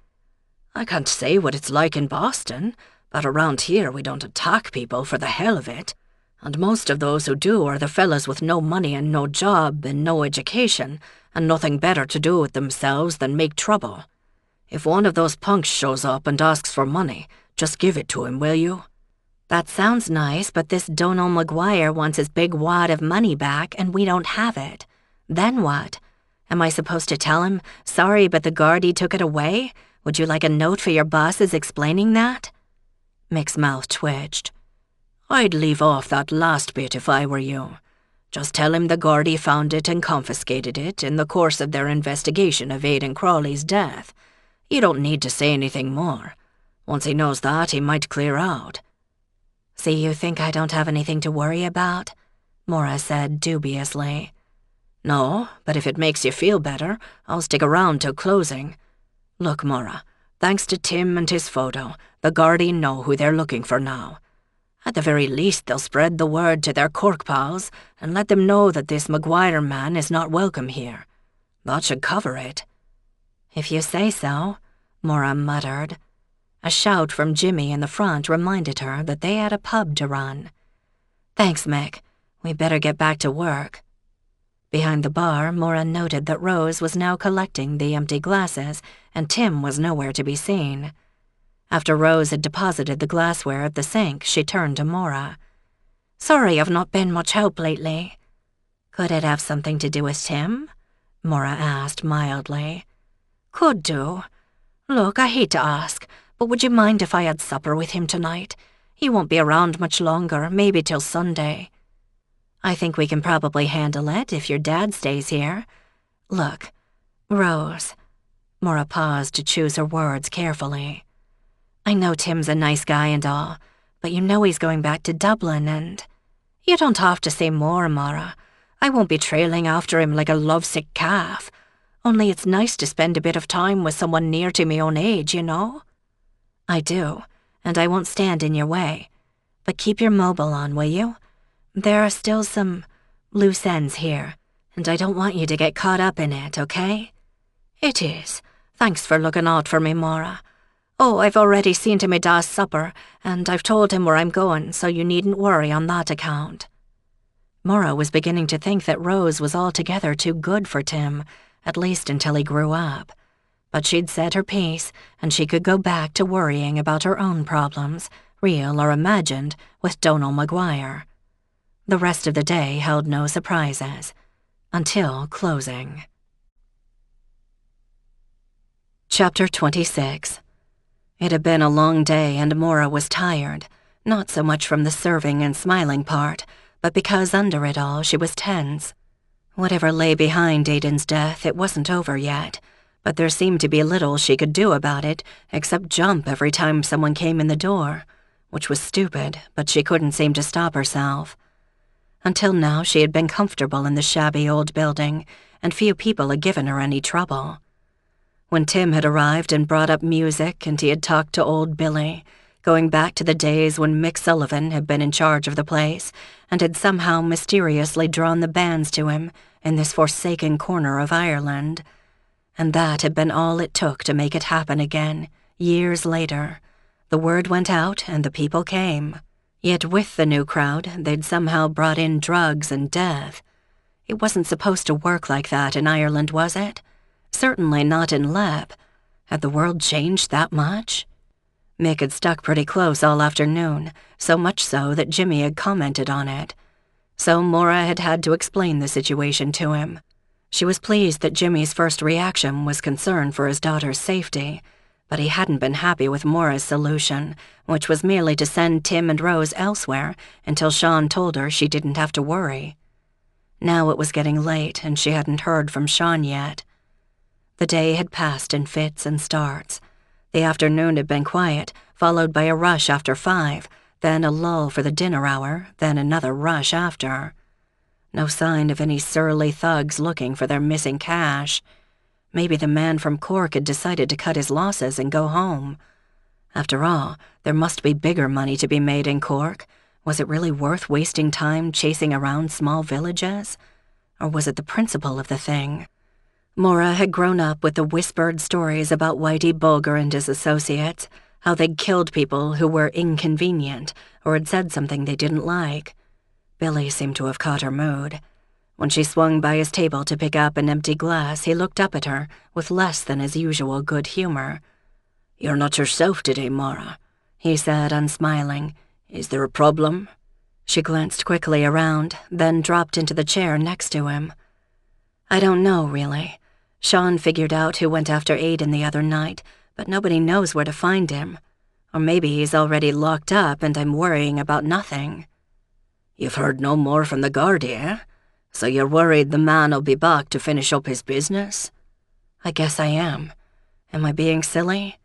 I can't say what it's like in Boston, but around here we don't attack people for the hell of it. And most of those who do are the fellas with no money and no job and no education and nothing better to do with themselves than make trouble. If one of those punks shows up and asks for money, just give it to him, will you? That sounds nice, but this Donal Maguire wants his big wad of money back and we don't have it. Then what? Am I supposed to tell him, sorry, but the Gardaí took it away? Would you like a note for your bosses explaining that? Mick's mouth twitched. I'd leave off that last bit if I were you. Just tell him the Gardaí found it and confiscated it in the course of their investigation of Aidan Crawley's death. You don't need to say anything more. Once he knows that, he might clear out." "So you think I don't have anything to worry about?" Maura said dubiously. "No, but if it makes you feel better, I'll stick around till closing. Look, Maura, thanks to Tim and his photo, the Gardaí know who they're looking for now. At the very least, they'll spread the word to their Cork pals and let them know that this Maguire man is not welcome here. That should cover it." "If you say so," Maura muttered. A shout from Jimmy in the front reminded her that they had a pub to run. "Thanks, Mick. We better get back to work." Behind the bar, Maura noted that Rose was now collecting the empty glasses, and Tim was nowhere to be seen. After Rose had deposited the glassware at the sink, she turned to Maura. "Sorry I've not been much help lately." "Could it have something to do with Tim?" Maura asked mildly. "Could do. Look, I hate to ask, but would you mind if I had supper with him tonight? He won't be around much longer, maybe till Sunday." "I think we can probably handle it if your dad stays here. Look, Rose." Maura paused to choose her words carefully. "I know Tim's a nice guy and all, but you know he's going back to Dublin and—" "You don't have to say more, Maura. I won't be trailing after him like a lovesick calf. Only it's nice to spend a bit of time with someone near to me own age, you know?" "I do, and I won't stand in your way. But keep your mobile on, will you? There are still some loose ends here, and I don't want you to get caught up in it, okay?" "It is. Thanks for looking out for me, Maura. Oh, I've already seen to my dad's supper, and I've told him where I'm going, so you needn't worry on that account." Maura was beginning to think that Rose was altogether too good for Tim, at least until he grew up. But she'd said her piece, and she could go back to worrying about her own problems, real or imagined, with Donal Maguire. The rest of the day held no surprises, until closing. Chapter 26. It had been a long day and Maura was tired, not so much from the serving and smiling part, but because under it all she was tense. Whatever lay behind Aidan's death, it wasn't over yet, but there seemed to be little she could do about it except jump every time someone came in the door, which was stupid, but she couldn't seem to stop herself. Until now she had been comfortable in the shabby old building, and few people had given her any trouble. When Tim had arrived and brought up music and he had talked to old Billy, going back to the days when Mick Sullivan had been in charge of the place and had somehow mysteriously drawn the bands to him in this forsaken corner of Ireland. And that had been all it took to make it happen again, years later. The word went out and the people came. Yet with the new crowd, they'd somehow brought in drugs and death. It wasn't supposed to work like that in Ireland, was it? Certainly not in Lep. Had the world changed that much? Mick had stuck pretty close all afternoon, so much so that Jimmy had commented on it. So Maura had had to explain the situation to him. She was pleased that Jimmy's first reaction was concern for his daughter's safety, but he hadn't been happy with Maura's solution, which was merely to send Tim and Rose elsewhere until Sean told her she didn't have to worry. Now it was getting late and she hadn't heard from Sean yet. The day had passed in fits and starts. The afternoon had been quiet, followed by a rush after 5, then a lull for the dinner hour, then another rush after. No sign of any surly thugs looking for their missing cash. Maybe the man from Cork had decided to cut his losses and go home. After all, there must be bigger money to be made in Cork. Was it really worth wasting time chasing around small villages? Or was it the principle of the thing? Maura had grown up with the whispered stories about Whitey Bulger and his associates, how they'd killed people who were inconvenient or had said something they didn't like. Billy seemed to have caught her mood. When she swung by his table to pick up an empty glass, he looked up at her with less than his usual good humor. "You're not yourself today, Maura," he said, unsmiling. "Is there a problem?" She glanced quickly around, then dropped into the chair next to him. "I don't know, really. Sean figured out who went after Aidan the other night, but nobody knows where to find him. Or maybe he's already locked up and I'm worrying about nothing. You've heard no more from the Gardaí, eh? So you're worried the man'll be back to finish up his business? I guess I am. Am I being silly?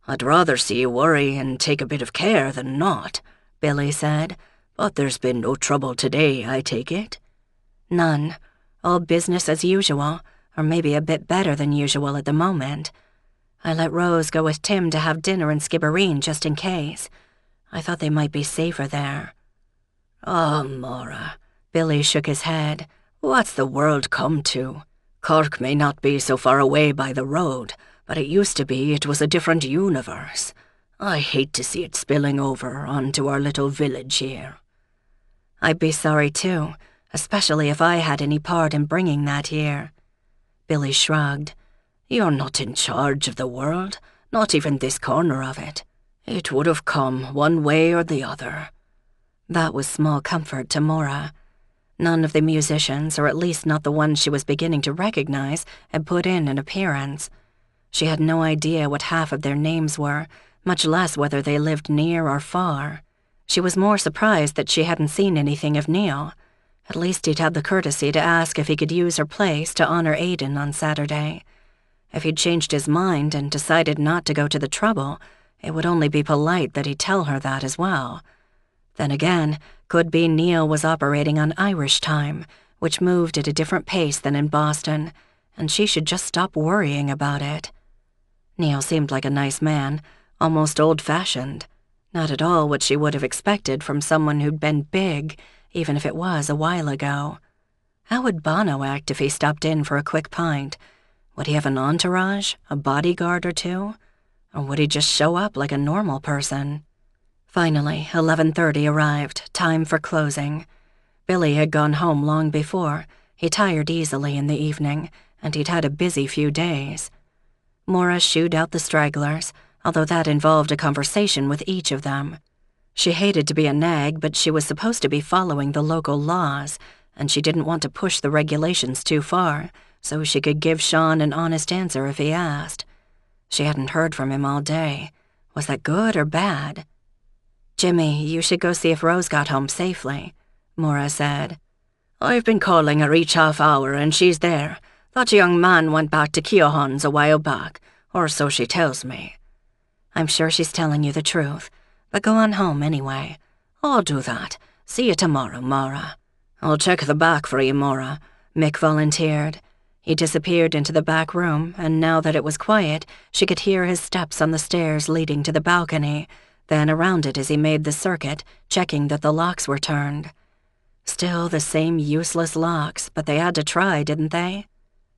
I'd rather see you worry and take a bit of care than not, Billy said. But there's been no trouble today, I take it? None. All business as usual, or maybe a bit better than usual at the moment. I let Rose go with Tim to have dinner in Skibbereen just in case. I thought they might be safer there. Oh, Maura, Billy shook his head. What's the world come to? Cork may not be so far away by the road, but it used to be it was a different universe. I hate to see it spilling over onto our little village here. I'd be sorry too, especially if I had any part in bringing that here. Billy shrugged. You're not in charge of the world, not even this corner of it. It would have come one way or the other. That was small comfort to Maura. None of the musicians, or at least not the ones she was beginning to recognize, had put in an appearance. She had no idea what half of their names were, much less whether they lived near or far. She was more surprised that she hadn't seen anything of Neil. At least he'd had the courtesy to ask if he could use her place to honor Aidan on Saturday. If he'd changed his mind and decided not to go to the trouble, it would only be polite that he tell her that as well. Then again, could be Neil was operating on Irish time, which moved at a different pace than in Boston, and she should just stop worrying about it. Neil seemed like a nice man, almost old-fashioned. Not at all what she would have expected from someone who'd been big, even if it was a while ago. How would Bono act if he stopped in for a quick pint? Would he have an entourage, a bodyguard or two? Or would he just show up like a normal person? Finally, 11:30 arrived, time for closing. Billy had gone home long before. He tired easily in the evening, and he'd had a busy few days. Maura shooed out the stragglers, although that involved a conversation with each of them. She hated to be a nag, but she was supposed to be following the local laws, and she didn't want to push the regulations too far, so she could give Sean an honest answer if he asked. She hadn't heard from him all day. Was that good or bad? "Jimmy, you should go see if Rose got home safely," Maura said. "I've been calling her each half hour and she's there. That young man went back to Keohan's a while back, or so she tells me." "I'm sure she's telling you the truth, but go on home anyway." "I'll do that. See you tomorrow, Maura." "I'll check the back for you, Maura," Mick volunteered. He disappeared into the back room, and now that it was quiet, she could hear his steps on the stairs leading to the balcony, then around it as he made the circuit, checking that the locks were turned. Still the same useless locks, but they had to try, didn't they?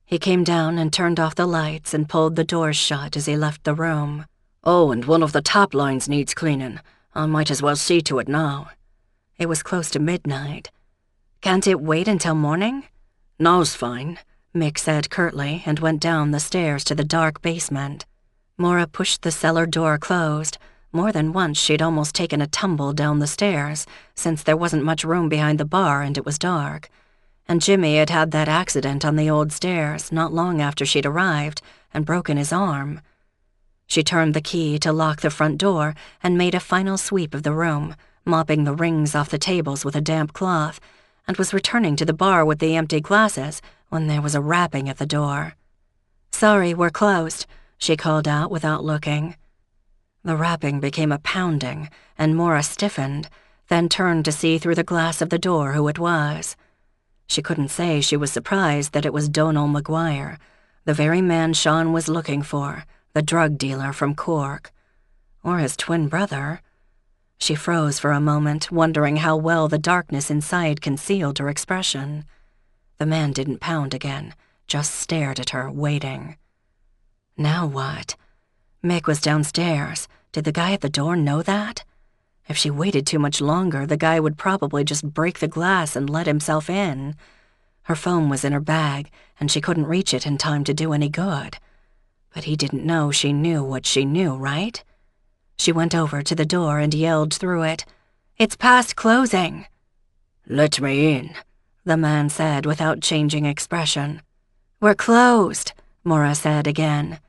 He came down and turned off the lights and pulled the doors shut as he left the room. "Oh, and one of the tap lines needs cleaning. I might as well see to it now." It was close to midnight. "Can't it wait until morning?" "Now's fine," Mick said curtly and went down the stairs to the dark basement. Maura pushed the cellar door closed. More than once she'd almost taken a tumble down the stairs, since there wasn't much room behind the bar and it was dark. And Jimmy had had that accident on the old stairs not long after she'd arrived and broken his arm. She turned the key to lock the front door and made a final sweep of the room, mopping the rings off the tables with a damp cloth, and was returning to the bar with the empty glasses when there was a rapping at the door. "Sorry, we're closed," she called out without looking. The rapping became a pounding, and Maura stiffened, then turned to see through the glass of the door who it was. She couldn't say she was surprised that it was Donal Maguire, the very man Sean was looking for, the drug dealer from Cork. Or his twin brother. She froze for a moment, wondering how well the darkness inside concealed her expression. The man didn't pound again, just stared at her, waiting. Now what? Mick was downstairs. Did the guy at the door know that? If she waited too much longer, the guy would probably just break the glass and let himself in. Her phone was in her bag, and she couldn't reach it in time to do any good. But he didn't know she knew what she knew, right? She went over to the door and yelled through it, "It's past closing." "Let me in," the man said without changing expression. "We're closed," Maura said again.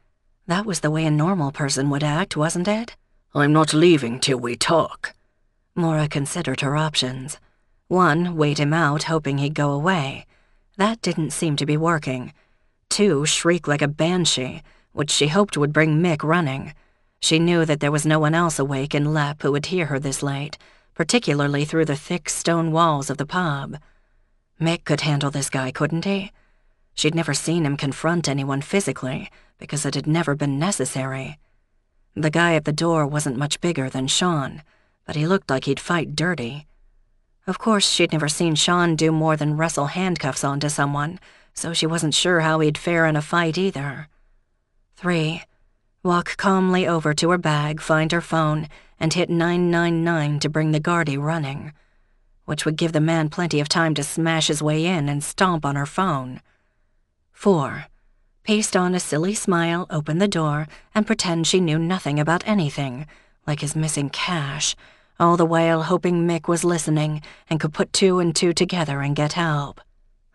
That was the way a normal person would act, wasn't it? I'm not leaving till we talk. Maura considered her options. 1, wait him out, hoping he'd go away. That didn't seem to be working. 2, shriek like a banshee, which she hoped would bring Mick running. She knew that there was no one else awake in Lepp who would hear her this late, particularly through the thick stone walls of the pub. Mick could handle this guy, couldn't he? She'd never seen him confront anyone physically, because it had never been necessary. The guy at the door wasn't much bigger than Sean, but he looked like he'd fight dirty. Of course, she'd never seen Sean do more than wrestle handcuffs onto someone, so she wasn't sure how he'd fare in a fight either. 3, walk calmly over to her bag, find her phone, and hit 999 to bring the Gardaí running, which would give the man plenty of time to smash his way in and stomp on her phone. 4, paste on a silly smile, open the door, and pretend she knew nothing about anything, like his missing cash, all the while hoping Mick was listening and could put 2 and 2 together and get help.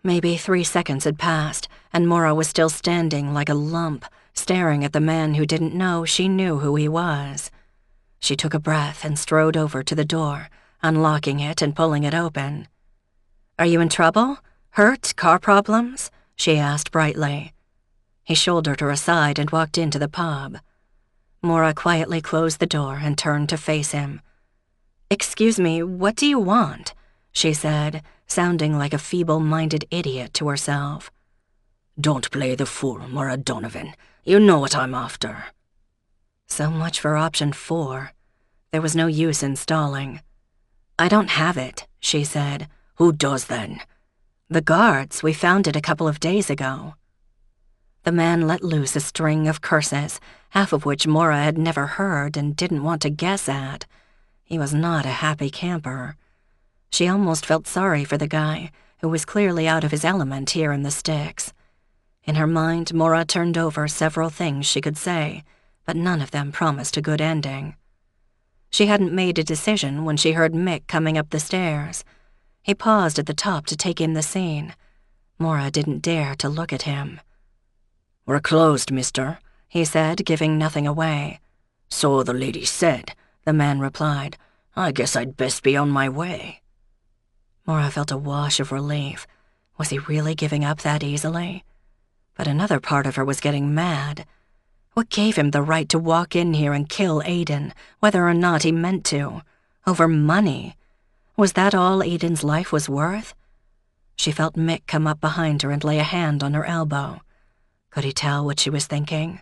Maybe 3 seconds had passed, and Maura was still standing like a lump, staring at the man who didn't know she knew who he was. She took a breath and strode over to the door, unlocking it and pulling it open. "Are you in trouble? Hurt? Car problems?" she asked brightly. He shouldered her aside and walked into the pub. Maura quietly closed the door and turned to face him. "Excuse me, what do you want?" she said, sounding like a feeble-minded idiot to herself. Don't play the fool, Maura Donovan. You know what I'm after. So much for option 4. There was no use in stalling. "I don't have it," she said. Who does then? "The guards. We found it a couple of days ago." The man let loose a string of curses, half of which Maura had never heard and didn't want to guess at. He was not a happy camper. She almost felt sorry for the guy, who was clearly out of his element here in the sticks. In her mind, Maura turned over several things she could say, but none of them promised a good ending. She hadn't made a decision when she heard Mick coming up the stairs. He paused at the top to take in the scene. Maura didn't dare to look at him. "We're closed, mister," he said, giving nothing away. "So the lady said," the man replied. "I guess I'd best be on my way." Maura felt a wash of relief. Was he really giving up that easily? But another part of her was getting mad. What gave him the right to walk in here and kill Aiden, whether or not he meant to? Over money? Was that all Aiden's life was worth? She felt Mick come up behind her and lay a hand on her elbow. Could he tell what she was thinking?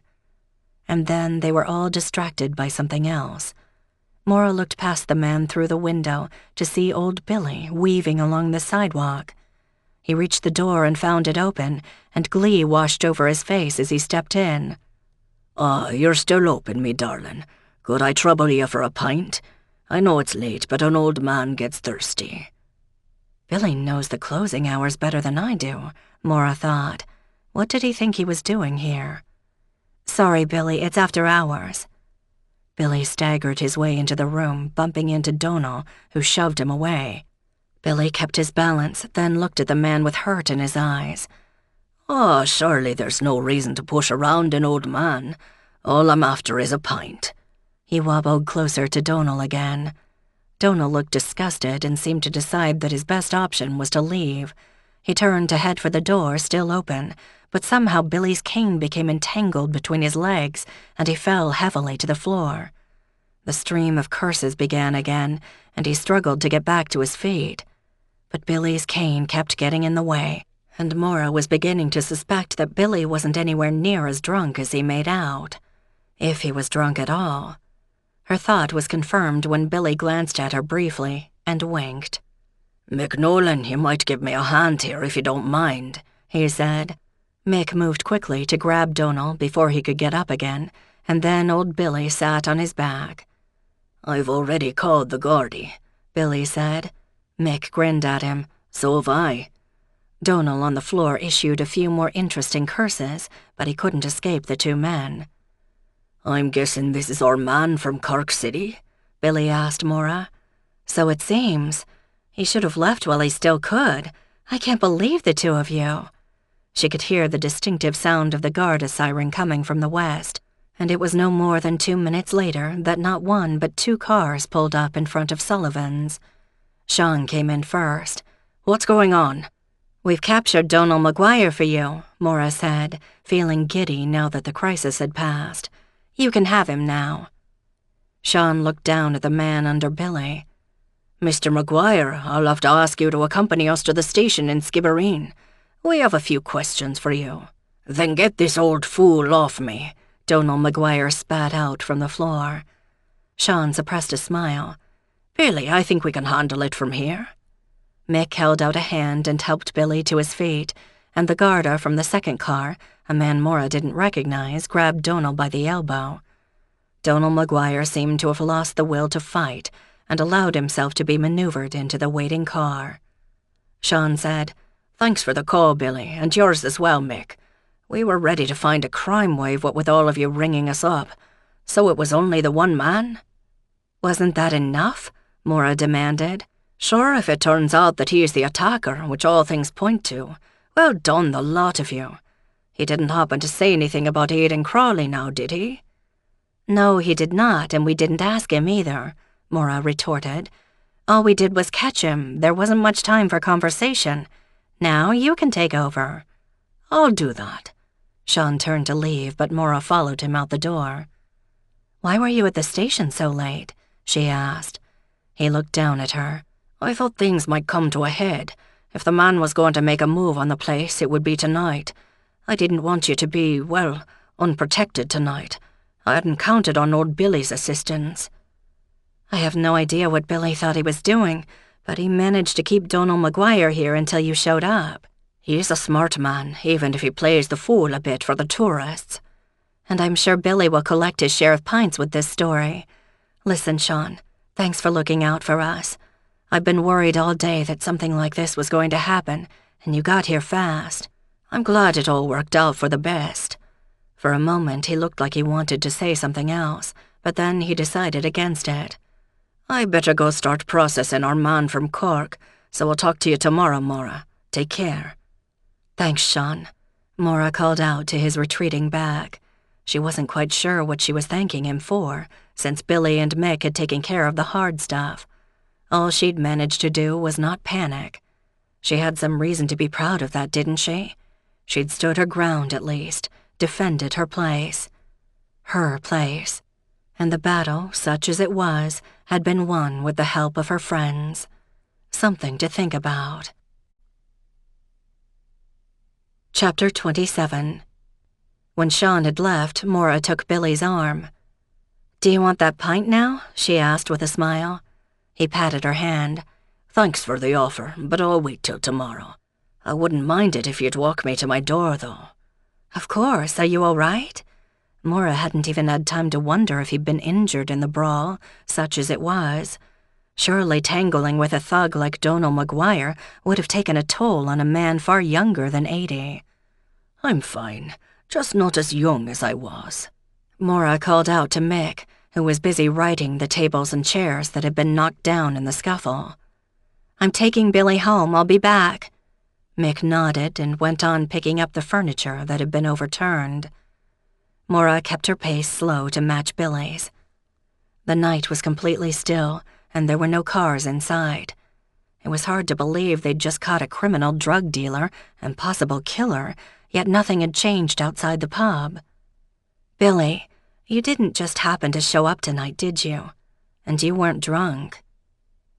And then they were all distracted by something else. Maura looked past the man through the window to see old Billy weaving along the sidewalk. He reached the door and found it open, and glee washed over his face as he stepped in. "Ah, you're still open, me darling. Could I trouble you for a pint? I know it's late, but an old man gets thirsty." Billy knows the closing hours better than I do, Maura thought. What did he think he was doing here? "Sorry, Billy, it's after hours." Billy staggered his way into the room, bumping into Donal, who shoved him away. Billy kept his balance, then looked at the man with hurt in his eyes. "Oh, surely there's no reason to push around an old man. All I'm after is a pint." He wobbled closer to Donal again. Donal looked disgusted and seemed to decide that his best option was to leave. He turned to head for the door, still open, but somehow Billy's cane became entangled between his legs, and he fell heavily to the floor. The stream of curses began again, and he struggled to get back to his feet. But Billy's cane kept getting in the way, and Maura was beginning to suspect that Billy wasn't anywhere near as drunk as he made out. If he was drunk at all. Her thought was confirmed when Billy glanced at her briefly and winked. "Mick Nolan, you might give me a hand here if you don't mind," he said. Mick moved quickly to grab Donal before he could get up again, and then old Billy sat on his back. "I've already called the Gardaí," Billy said. Mick grinned at him. "So have I." Donal on the floor issued a few more interesting curses, but he couldn't escape the two men. "I'm guessing this is our man from Cork City?" Billy asked Maura. "So it seems. He should have left while he still could. I can't believe the two of you." She could hear the distinctive sound of the Garda siren coming from the west, and it was no more than 2 minutes later that not one but 2 cars pulled up in front of Sullivan's. Sean came in first. "What's going on?" "We've captured Donal Maguire for you," Maura said, feeling giddy now that the crisis had passed. "You can have him now." Sean looked down at the man under Billy. "Mr. Maguire, I'll have to ask you to accompany us to the station in Skibbereen. We have a few questions for you." "Then get this old fool off me," Donal Maguire spat out from the floor. Sean suppressed a smile. "Billy, I think we can handle it from here." Mick held out a hand and helped Billy to his feet, and the Garda from the second car, a man Maura didn't recognize, grabbed Donal by the elbow. Donal Maguire seemed to have lost the will to fight and allowed himself to be maneuvered into the waiting car. Sean said, "Thanks for the call, Billy, and yours as well, Mick. We were ready to find a crime wave, what with all of you ringing us up. So it was only the one man?" "Wasn't that enough?" Maura demanded. "Sure, if it turns out that he is the attacker, which all things point to. Well done, the lot of you. He didn't happen to say anything about Aidan Crawley now, did he?" "No, he did not, and we didn't ask him either," Maura retorted. "All we did was catch him. There wasn't much time for conversation. Now you can take over." "I'll do that." Sean turned to leave, but Maura followed him out the door. "Why were you at the station so late?" she asked. He looked down at her. "I thought things might come to a head. If the man was going to make a move on the place, it would be tonight. I didn't want you to be, well, unprotected tonight. I hadn't counted on old Billy's assistance." "I have no idea what Billy thought he was doing, but he managed to keep Donal Maguire here until you showed up." "He's a smart man, even if he plays the fool a bit for the tourists." "And I'm sure Billy will collect his share of pints with this story. Listen, Sean, thanks for looking out for us. I've been worried all day that something like this was going to happen, and you got here fast." "I'm glad it all worked out for the best." For a moment he looked like he wanted to say something else, but then he decided against it. "I better go start processing our man from Cork, so I'll talk to you tomorrow, Maura. Take care." "Thanks, Sean," Maura called out to his retreating back. She wasn't quite sure what she was thanking him for, since Billy and Mick had taken care of the hard stuff. All she'd managed to do was not panic. She had some reason to be proud of that, didn't she? She'd stood her ground at least, defended her place. Her place. And the battle, such as it was, had been won with the help of her friends. Something to think about. Chapter 27. When Sean had left, Maura took Billy's arm. "Do you want that pint now?" she asked with a smile. He patted her hand. "Thanks for the offer, but I'll wait till tomorrow. I wouldn't mind it if you'd walk me to my door, though." "Of course. Are you all right?" Maura hadn't even had time to wonder if he'd been injured in the brawl, such as it was. Surely tangling with a thug like Donal Maguire would have taken a toll on a man far younger than 80. "I'm fine, just not as young as I was." Maura called out to Mick, who was busy righting the tables and chairs that had been knocked down in the scuffle. "I'm taking Billy home. I'll be back." Mick nodded and went on picking up the furniture that had been overturned. Maura kept her pace slow to match Billy's. The night was completely still, and there were no cars inside. It was hard to believe they'd just caught a criminal drug dealer and possible killer, yet nothing had changed outside the pub. "Billy, you didn't just happen to show up tonight, did you? And you weren't drunk."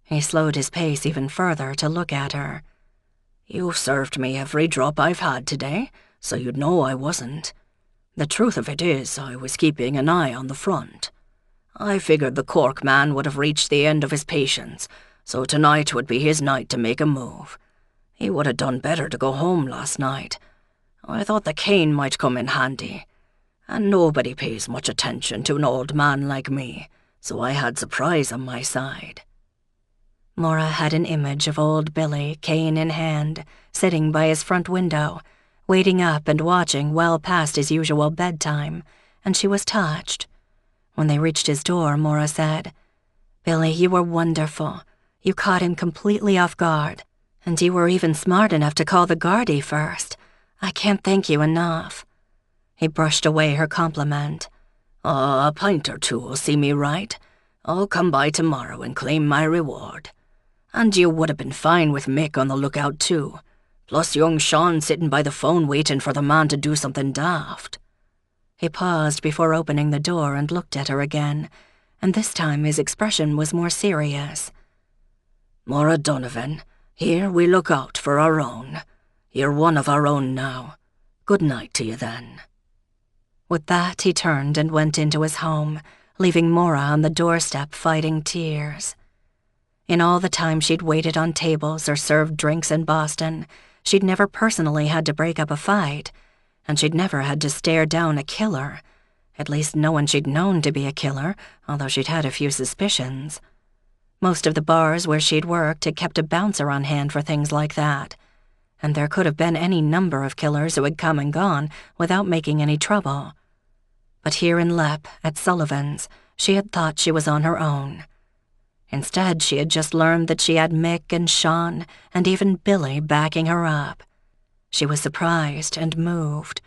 He slowed his pace even further to look at her. "You've served me every drop I've had today, so you'd know I wasn't. The truth of it is, I was keeping an eye on the front. I figured the Cork man would have reached the end of his patience, so tonight would be his night to make a move. He would have done better to go home last night. I thought the cane might come in handy. And nobody pays much attention to an old man like me, so I had surprise on my side." Maura had an image of old Billy, cane in hand, sitting by his front window, waiting up and watching well past his usual bedtime, and she was touched. When they reached his door, Maura said, "Billy, you were wonderful. You caught him completely off guard, and you were even smart enough to call the Gardaí first. I can't thank you enough." He brushed away her compliment. A pint or two will see me right. I'll come by tomorrow and claim my reward. And you would have been fine with Mick on the lookout too. Plus young Sean sitting by the phone waiting for the man to do something daft." He paused before opening the door and looked at her again, and this time his expression was more serious. "Maura Donovan, here we look out for our own. You're one of our own now. Good night to you then." With that, he turned and went into his home, leaving Maura on the doorstep fighting tears. In all the time she'd waited on tables or served drinks in Boston, she'd never personally had to break up a fight, and she'd never had to stare down a killer. At least no one she'd known to be a killer, although she'd had a few suspicions. Most of the bars where she'd worked had kept a bouncer on hand for things like that, and there could have been any number of killers who had come and gone without making any trouble. But here in Lepp, at Sullivan's, she had thought she was on her own. Instead, she had just learned that she had Mick and Sean and even Billy backing her up. She was surprised and moved.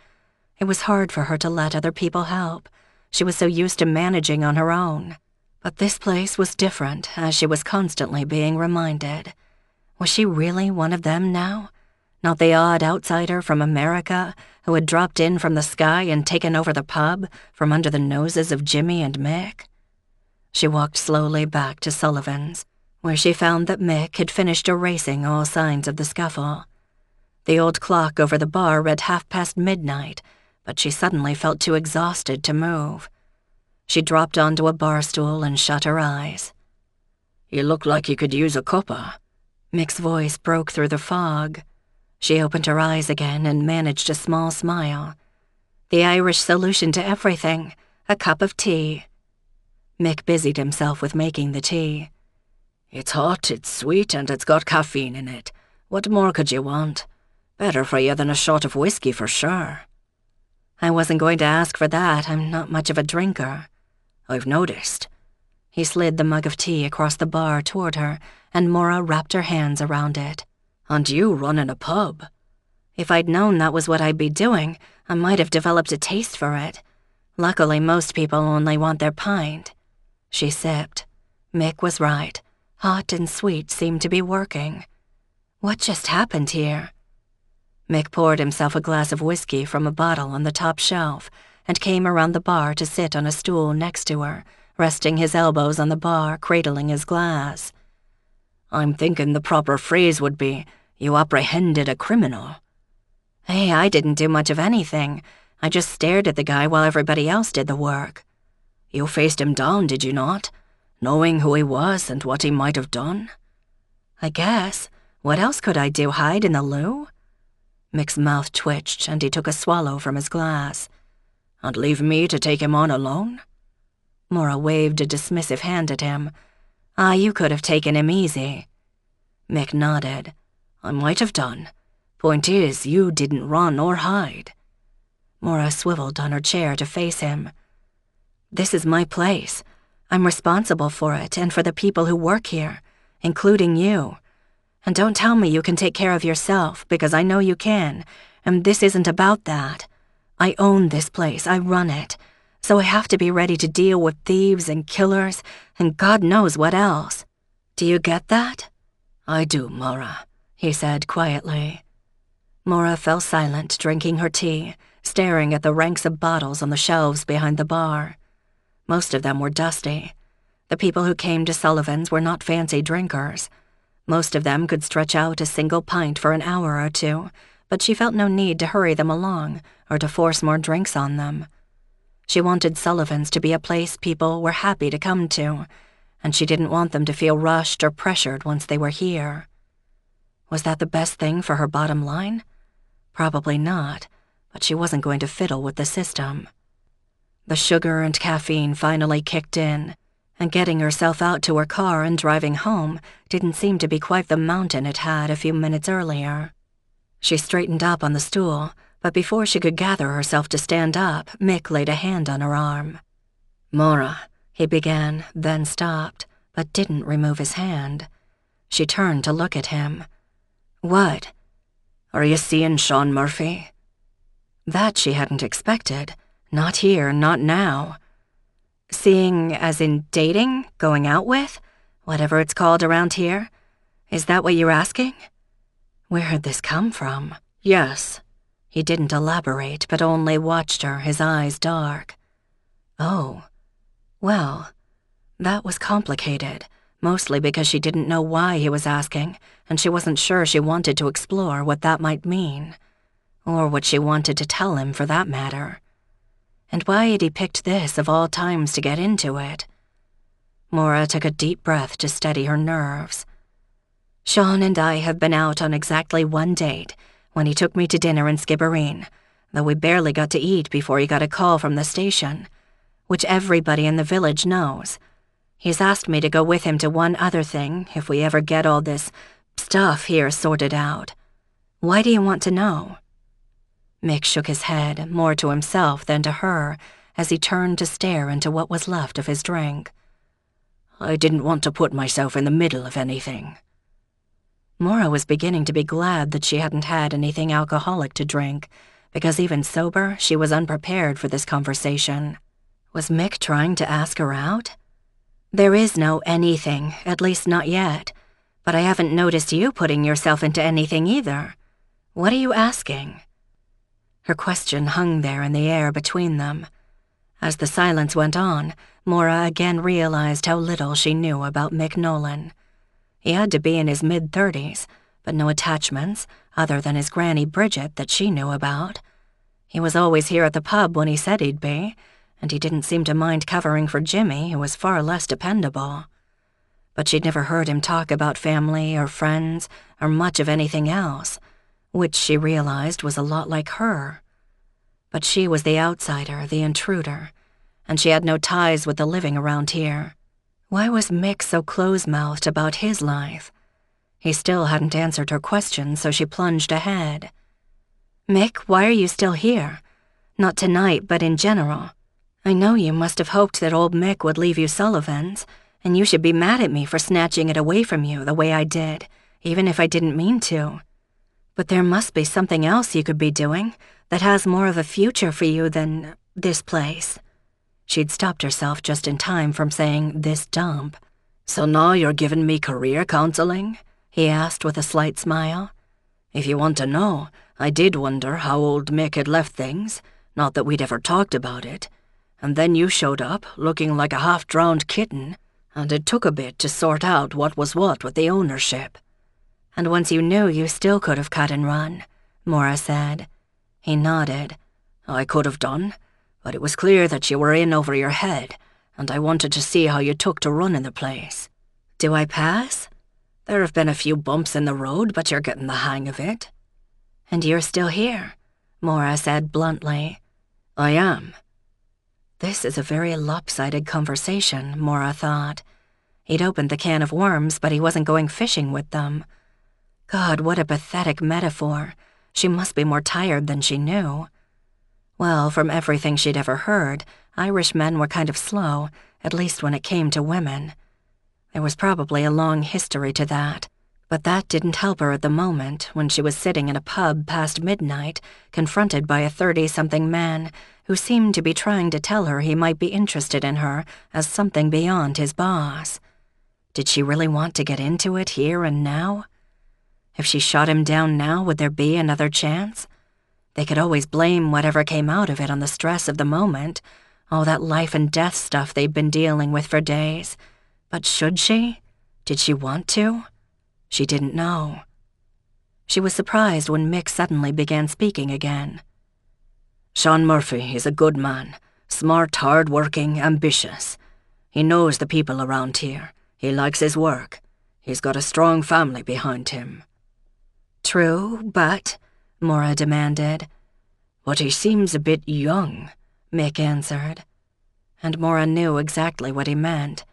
It was hard for her to let other people help. She was so used to managing on her own. But this place was different, as she was constantly being reminded. Was she really one of them now? Not the odd outsider from America who had dropped in from the sky and taken over the pub from under the noses of Jimmy and Mick? She walked slowly back to Sullivan's, where she found that Mick had finished erasing all signs of the scuffle. The old clock over the bar read midnight, but she suddenly felt too exhausted to move. She dropped onto a bar stool and shut her eyes. "You look like you could use a cuppa." Mick's voice broke through the fog. She opened her eyes again and managed a small smile. "The Irish solution to everything, a cup of tea." Mick busied himself with making the tea. "It's hot, it's sweet, and it's got caffeine in it. What more could you want? Better for you than a shot of whiskey for sure." "I wasn't going to ask for that. I'm not much of a drinker." "I've noticed." He slid the mug of tea across the bar toward her, and Maura wrapped her hands around it. "And you running a pub." "If I'd known that was what I'd be doing, I might have developed a taste for it. Luckily, most people only want their pint." She sipped. Mick was right. Hot and sweet seemed to be working. What just happened here? Mick poured himself a glass of whiskey from a bottle on the top shelf and came around the bar to sit on a stool next to her, resting his elbows on the bar, cradling his glass. "I'm thinking the proper phrase would be, you apprehended a criminal." "Hey, I didn't do much of anything. I just stared at the guy while everybody else did the work." "You faced him down, did you not? Knowing who he was and what he might have done?" "I guess. What else could I do, hide in the loo?" Mick's mouth twitched and he took a swallow from his glass. "And leave me to take him on alone?" Maura waved a dismissive hand at him. You could have taken him easy." Mick nodded. "I might have done. Point is, you didn't run or hide." Maura swiveled on her chair to face him. "This is my place. I'm responsible for it and for the people who work here, including you. And don't tell me you can take care of yourself, because I know you can, and this isn't about that. I own this place, I run it, so I have to be ready to deal with thieves and killers and God knows what else. Do you get that?" "I do, Maura," he said quietly. Maura fell silent, drinking her tea, staring at the ranks of bottles on the shelves behind the bar. Most of them were dusty. The people who came to Sullivan's were not fancy drinkers. Most of them could stretch out a single pint for an hour or two, but she felt no need to hurry them along or to force more drinks on them. She wanted Sullivan's to be a place people were happy to come to, and she didn't want them to feel rushed or pressured once they were here. Was that the best thing for her bottom line? Probably not, but she wasn't going to fiddle with the system. The sugar and caffeine finally kicked in, and getting herself out to her car and driving home didn't seem to be quite the mountain it had a few minutes earlier. She straightened up on the stool, but before she could gather herself to stand up, Mick laid a hand on her arm. "Maura," he began, then stopped, but didn't remove his hand. She turned to look at him. "What?" "Are you seeing Sean Murphy?" That she hadn't expected. Not here, not now. Seeing as in dating, going out with, whatever it's called around here? Is that what you're asking? Where had this come from? Yes. He didn't elaborate, but only watched her, his eyes dark. Oh. Well, that was complicated, mostly because she didn't know why he was asking, and she wasn't sure she wanted to explore what that might mean. Or what she wanted to tell him, for that matter. And why had he picked this of all times to get into it? Maura took a deep breath to steady her nerves. Sean and I have been out on exactly one date, when he took me to dinner in Skibbereen, though we barely got to eat before he got a call from the station, which everybody in the village knows. He's asked me to go with him to one other thing if we ever get all this stuff here sorted out. Why do you want to know? Mick shook his head, more to himself than to her, as he turned to stare into what was left of his drink. I didn't want to put myself in the middle of anything. Maura was beginning to be glad that she hadn't had anything alcoholic to drink, because even sober, she was unprepared for this conversation. Was Mick trying to ask her out? There is no anything, at least not yet, but I haven't noticed you putting yourself into anything either. What are you asking? Her question hung there in the air between them. As the silence went on, Maura again realized how little she knew about Mick Nolan. He had to be in his mid-30s, but no attachments, other than his granny Bridget that she knew about. He was always here at the pub when he said he'd be, and he didn't seem to mind covering for Jimmy, who was far less dependable. But she'd never heard him talk about family or friends or much of anything else, which she realized was a lot like her. But she was the outsider, the intruder, and she had no ties with the living around here. Why was Mick so close-mouthed about his life? He still hadn't answered her question, so she plunged ahead. Mick, why are you still here? Not tonight, but in general. I know you must have hoped that old Mick would leave you Sullivan's, and you should be mad at me for snatching it away from you the way I did, even if I didn't mean to. But there must be something else you could be doing that has more of a future for you than this place. She'd stopped herself just in time from saying this dump. So now you're giving me career counseling? He asked with a slight smile. If you want to know, I did wonder how old Mick had left things, not that we'd ever talked about it. And then you showed up, looking like a half-drowned kitten, and it took a bit to sort out what was what with the ownership. And once you knew, you still could have cut and run, Maura said. He nodded. I could have done, but it was clear that you were in over your head, and I wanted to see how you took to running the place. Do I pass? There have been a few bumps in the road, but you're getting the hang of it. And you're still here, Maura said bluntly. I am. This is a very lopsided conversation, Maura thought. He'd opened the can of worms, but he wasn't going fishing with them. God, what a pathetic metaphor. She must be more tired than she knew. Well, from everything she'd ever heard, Irish men were kind of slow, at least when it came to women. There was probably a long history to that, but that didn't help her at the moment when she was sitting in a pub past midnight, confronted by a 30-something man who seemed to be trying to tell her he might be interested in her as something beyond his boss. Did she really want to get into it here and now? If she shot him down now, would there be another chance? They could always blame whatever came out of it on the stress of the moment, all that life and death stuff they'd been dealing with for days. But should she? Did she want to? She didn't know. She was surprised when Mick suddenly began speaking again. Sean Murphy is a good man, smart, hard-working, ambitious. He knows the people around here. He likes his work. He's got a strong family behind him. True, but, Maura demanded. But he seems a bit young, Mick answered. And Maura knew exactly what he meant.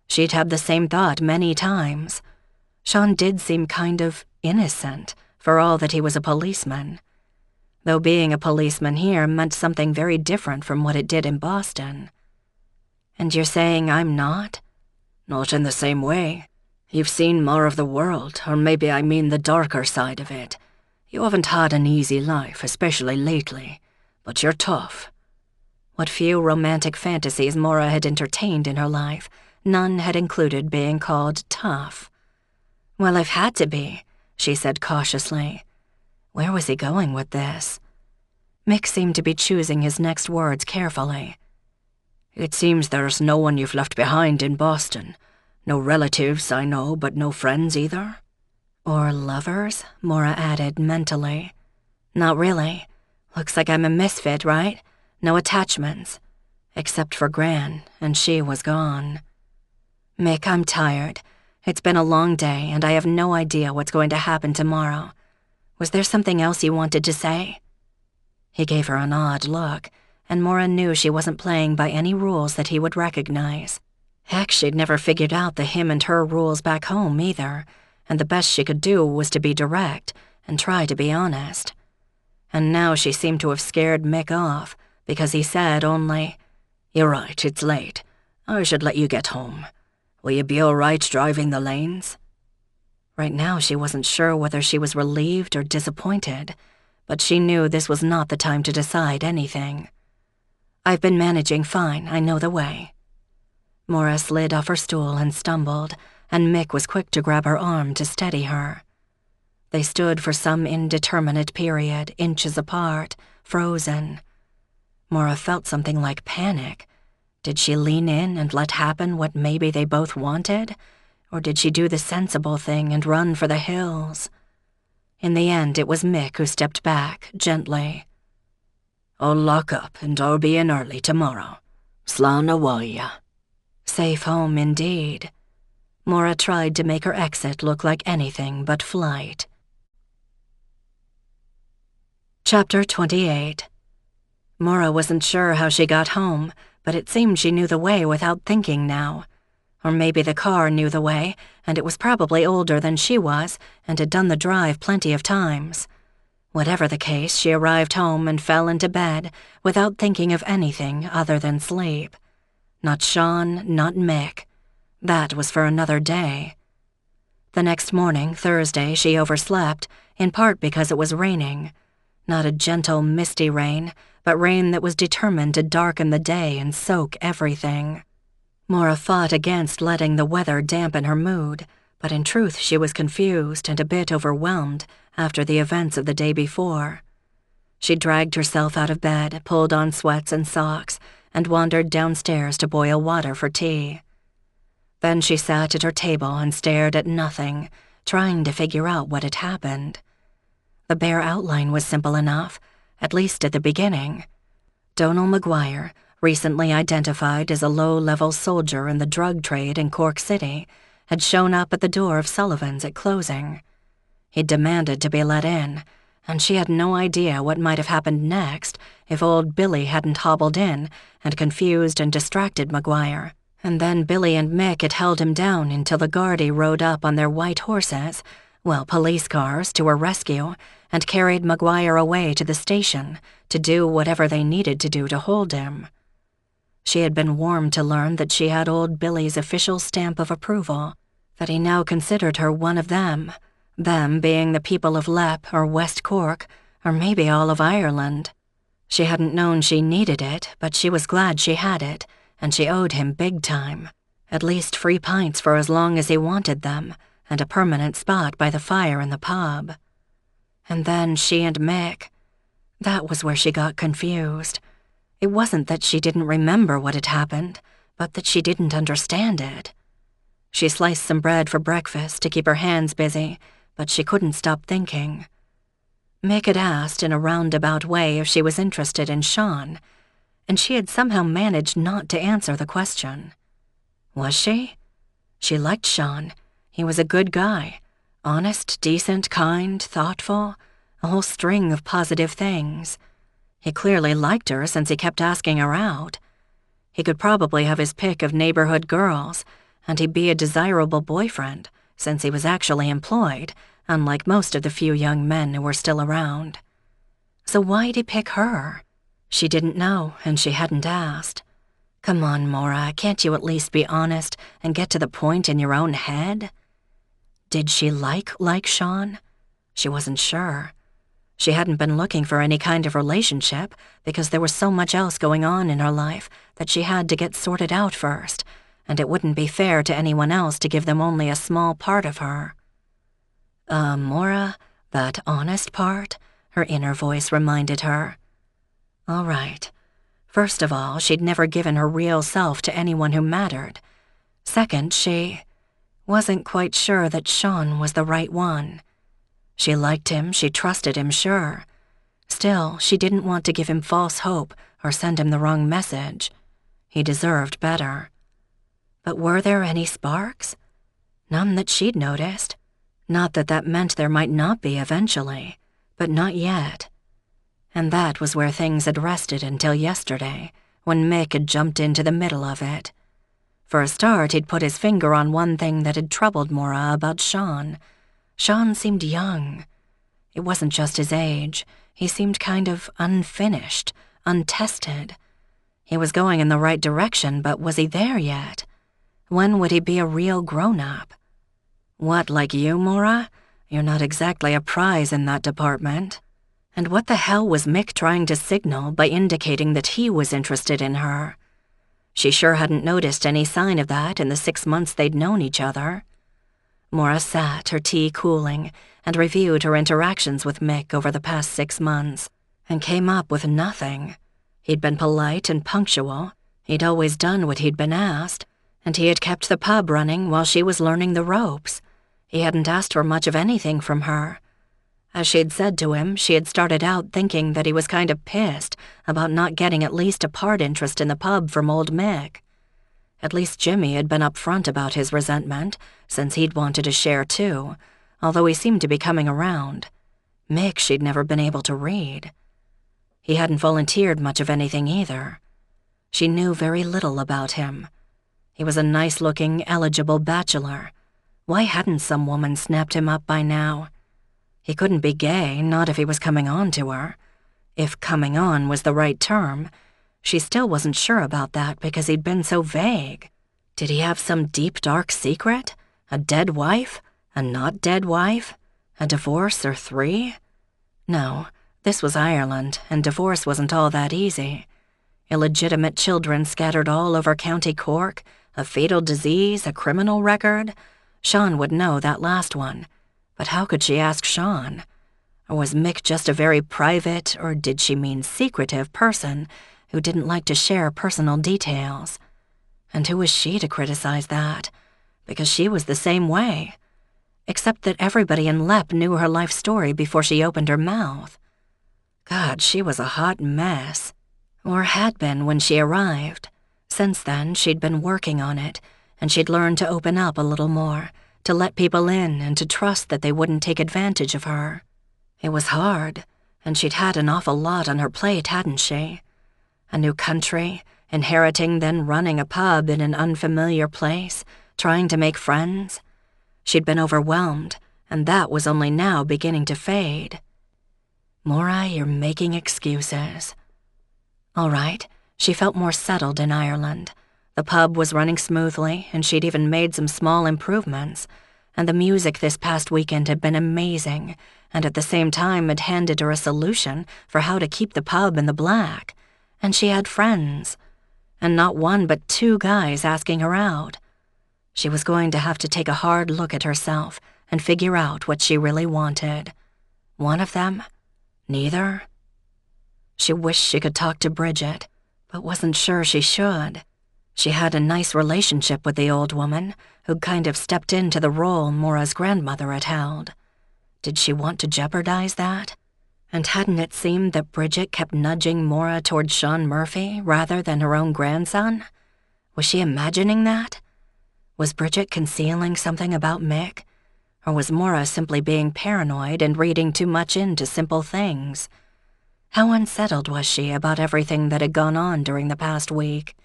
She'd had the same thought many times. Sean did seem kind of innocent, for all that he was a policeman. Though being a policeman here meant something very different from what it did in Boston. And you're saying I'm not? Not in the same way. You've seen more of the world, or maybe I mean the darker side of it. You haven't had an easy life, especially lately, but you're tough. What few romantic fantasies Maura had entertained in her life, none had included being called tough. "Well, I've had to be," she said cautiously. Where was he going with this? Mick seemed to be choosing his next words carefully. "It seems there's no one you've left behind in Boston. No relatives, I know, but no friends either?" "Or lovers," Maura added mentally. "Not really. Looks like I'm a misfit, right? No attachments. Except for Gran, and she was gone. Mick, I'm tired. It's been a long day, and I have no idea what's going to happen tomorrow. Was there something else you wanted to say?" He gave her an odd look, and Maura knew she wasn't playing by any rules that he would recognize. Heck, she'd never figured out the him and her rules back home either, and the best she could do was to be direct and try to be honest. And now she seemed to have scared Mick off, because he said only, "You're right, it's late. I should let you get home. Will you be all right driving the lanes?" Right now she wasn't sure whether she was relieved or disappointed, but she knew this was not the time to decide anything. "I've been managing fine, I know the way." Maura slid off her stool and stumbled, and Mick was quick to grab her arm to steady her. They stood for some indeterminate period, inches apart, frozen. Maura felt something like panic. Did she lean in and let happen what maybe they both wanted? Or did she do the sensible thing and run for the hills? In the end, it was Mick who stepped back, gently. "I'll lock up and I'll be in early tomorrow. Slán awaya." Safe home indeed. Maura tried to make her exit look like anything but flight. Chapter 28. Maura wasn't sure how she got home, but it seemed she knew the way without thinking now. Or maybe the car knew the way, and it was probably older than she was and had done the drive plenty of times. Whatever the case, she arrived home and fell into bed without thinking of anything other than sleep. Not Sean, not Mick. That was for another day. The next morning, Thursday, she overslept, in part because it was raining. Not a gentle, misty rain, but rain that was determined to darken the day and soak everything. Maura fought against letting the weather dampen her mood, but in truth she was confused and a bit overwhelmed after the events of the day before. She dragged herself out of bed, pulled on sweats and socks, and wandered downstairs to boil water for tea. Then she sat at her table and stared at nothing, trying to figure out what had happened. The bare outline was simple enough, at least at the beginning. Donal Maguire, recently identified as a low-level soldier in the drug trade in Cork City, had shown up at the door of Sullivan's at closing. He demanded to be let in, and she had no idea what might have happened next if old Billy hadn't hobbled in and confused and distracted Maguire. And then Billy and Mick had held him down until the Gardaí rode up on their white horses, police cars, to her rescue, and carried Maguire away to the station to do whatever they needed to do to hold him. She had been warmed to learn that she had old Billy's official stamp of approval, that he now considered her one of them being the people of Leap or West Cork, or maybe all of Ireland. She hadn't known she needed it, but she was glad she had it, and she owed him big time. At least free pints for as long as he wanted them, and a permanent spot by the fire in the pub. And then she and Mick. That was where she got confused. It wasn't that she didn't remember what had happened, but that she didn't understand it. She sliced some bread for breakfast to keep her hands busy, but she couldn't stop thinking. Mick had asked in a roundabout way if she was interested in Sean, and she had somehow managed not to answer the question. Was she? She liked Sean. He was a good guy. Honest, decent, kind, thoughtful, a whole string of positive things. He clearly liked her since he kept asking her out. He could probably have his pick of neighborhood girls, and he'd be a desirable boyfriend since he was actually employed, unlike most of the few young men who were still around. So why'd he pick her? She didn't know, and she hadn't asked. Come on, Maura, can't you at least be honest and get to the point in your own head? Did she like Sean? She wasn't sure. She hadn't been looking for any kind of relationship because there was so much else going on in her life that she had to get sorted out first, and it wouldn't be fair to anyone else to give them only a small part of her. Maura, that honest part, her inner voice reminded her. All right. First of all, she'd never given her real self to anyone who mattered. Second, she wasn't quite sure that Sean was the right one. She liked him, she trusted him, sure. Still, she didn't want to give him false hope or send him the wrong message. He deserved better. But were there any sparks? None that she'd noticed. Not that that meant there might not be eventually, but not yet. And that was where things had rested until yesterday, when Mick had jumped into the middle of it. For a start, he'd put his finger on one thing that had troubled Maura about Sean. Sean seemed young. It wasn't just his age. He seemed kind of unfinished, untested. He was going in the right direction, but was he there yet? When would he be a real grown-up? What, like you, Maura? You're not exactly a prize in that department. And what the hell was Mick trying to signal by indicating that he was interested in her? She sure hadn't noticed any sign of that in the 6 months they'd known each other. Maura sat, her tea cooling, and reviewed her interactions with Mick over the past 6 months, and came up with nothing. He'd been polite and punctual, he'd always done what he'd been asked, and he had kept the pub running while she was learning the ropes. He hadn't asked for much of anything from her. As she'd said to him, she had started out thinking that he was kind of pissed about not getting at least a part interest in the pub from old Mick. At least Jimmy had been upfront about his resentment, since he'd wanted a share too, although he seemed to be coming around. Mick she'd never been able to read. He hadn't volunteered much of anything either. She knew very little about him. He was a nice-looking, eligible bachelor. Why hadn't some woman snapped him up by now? He couldn't be gay, not if he was coming on to her. If coming on was the right term. She still wasn't sure about that because he'd been so vague. Did he have some deep, dark secret? A dead wife? A not dead wife? A divorce or 3? No, this was Ireland, and divorce wasn't all that easy. Illegitimate children scattered all over County Cork, a fatal disease, a criminal record. Sean would know that last one. But how could she ask Sean? Or was Mick just a very private, or did she mean secretive, person who didn't like to share personal details? And who was she to criticize that? Because she was the same way. Except that everybody in Lep knew her life story before she opened her mouth. God, she was a hot mess. Or had been when she arrived. Since then, she'd been working on it, and she'd learned to open up a little more, to let people in and to trust that they wouldn't take advantage of her. It was hard, and she'd had an awful lot on her plate, hadn't she? A new country, inheriting then running a pub in an unfamiliar place, trying to make friends. She'd been overwhelmed, and that was only now beginning to fade. Maura, you're making excuses. All right, she felt more settled in Ireland. The pub was running smoothly, and she'd even made some small improvements, and the music this past weekend had been amazing, and at the same time had handed her a solution for how to keep the pub in the black. And she had friends, and not one but 2 guys asking her out. She was going to have to take a hard look at herself and figure out what she really wanted. One of them? Neither? She wished she could talk to Bridget, but wasn't sure she should. She had a nice relationship with the old woman, who'd kind of stepped into the role Maura's grandmother had held. Did she want to jeopardize that? And hadn't it seemed that Bridget kept nudging Maura toward Sean Murphy rather than her own grandson? Was she imagining that? Was Bridget concealing something about Mick? Or was Maura simply being paranoid and reading too much into simple things? How unsettled was she about everything that had gone on during the past week?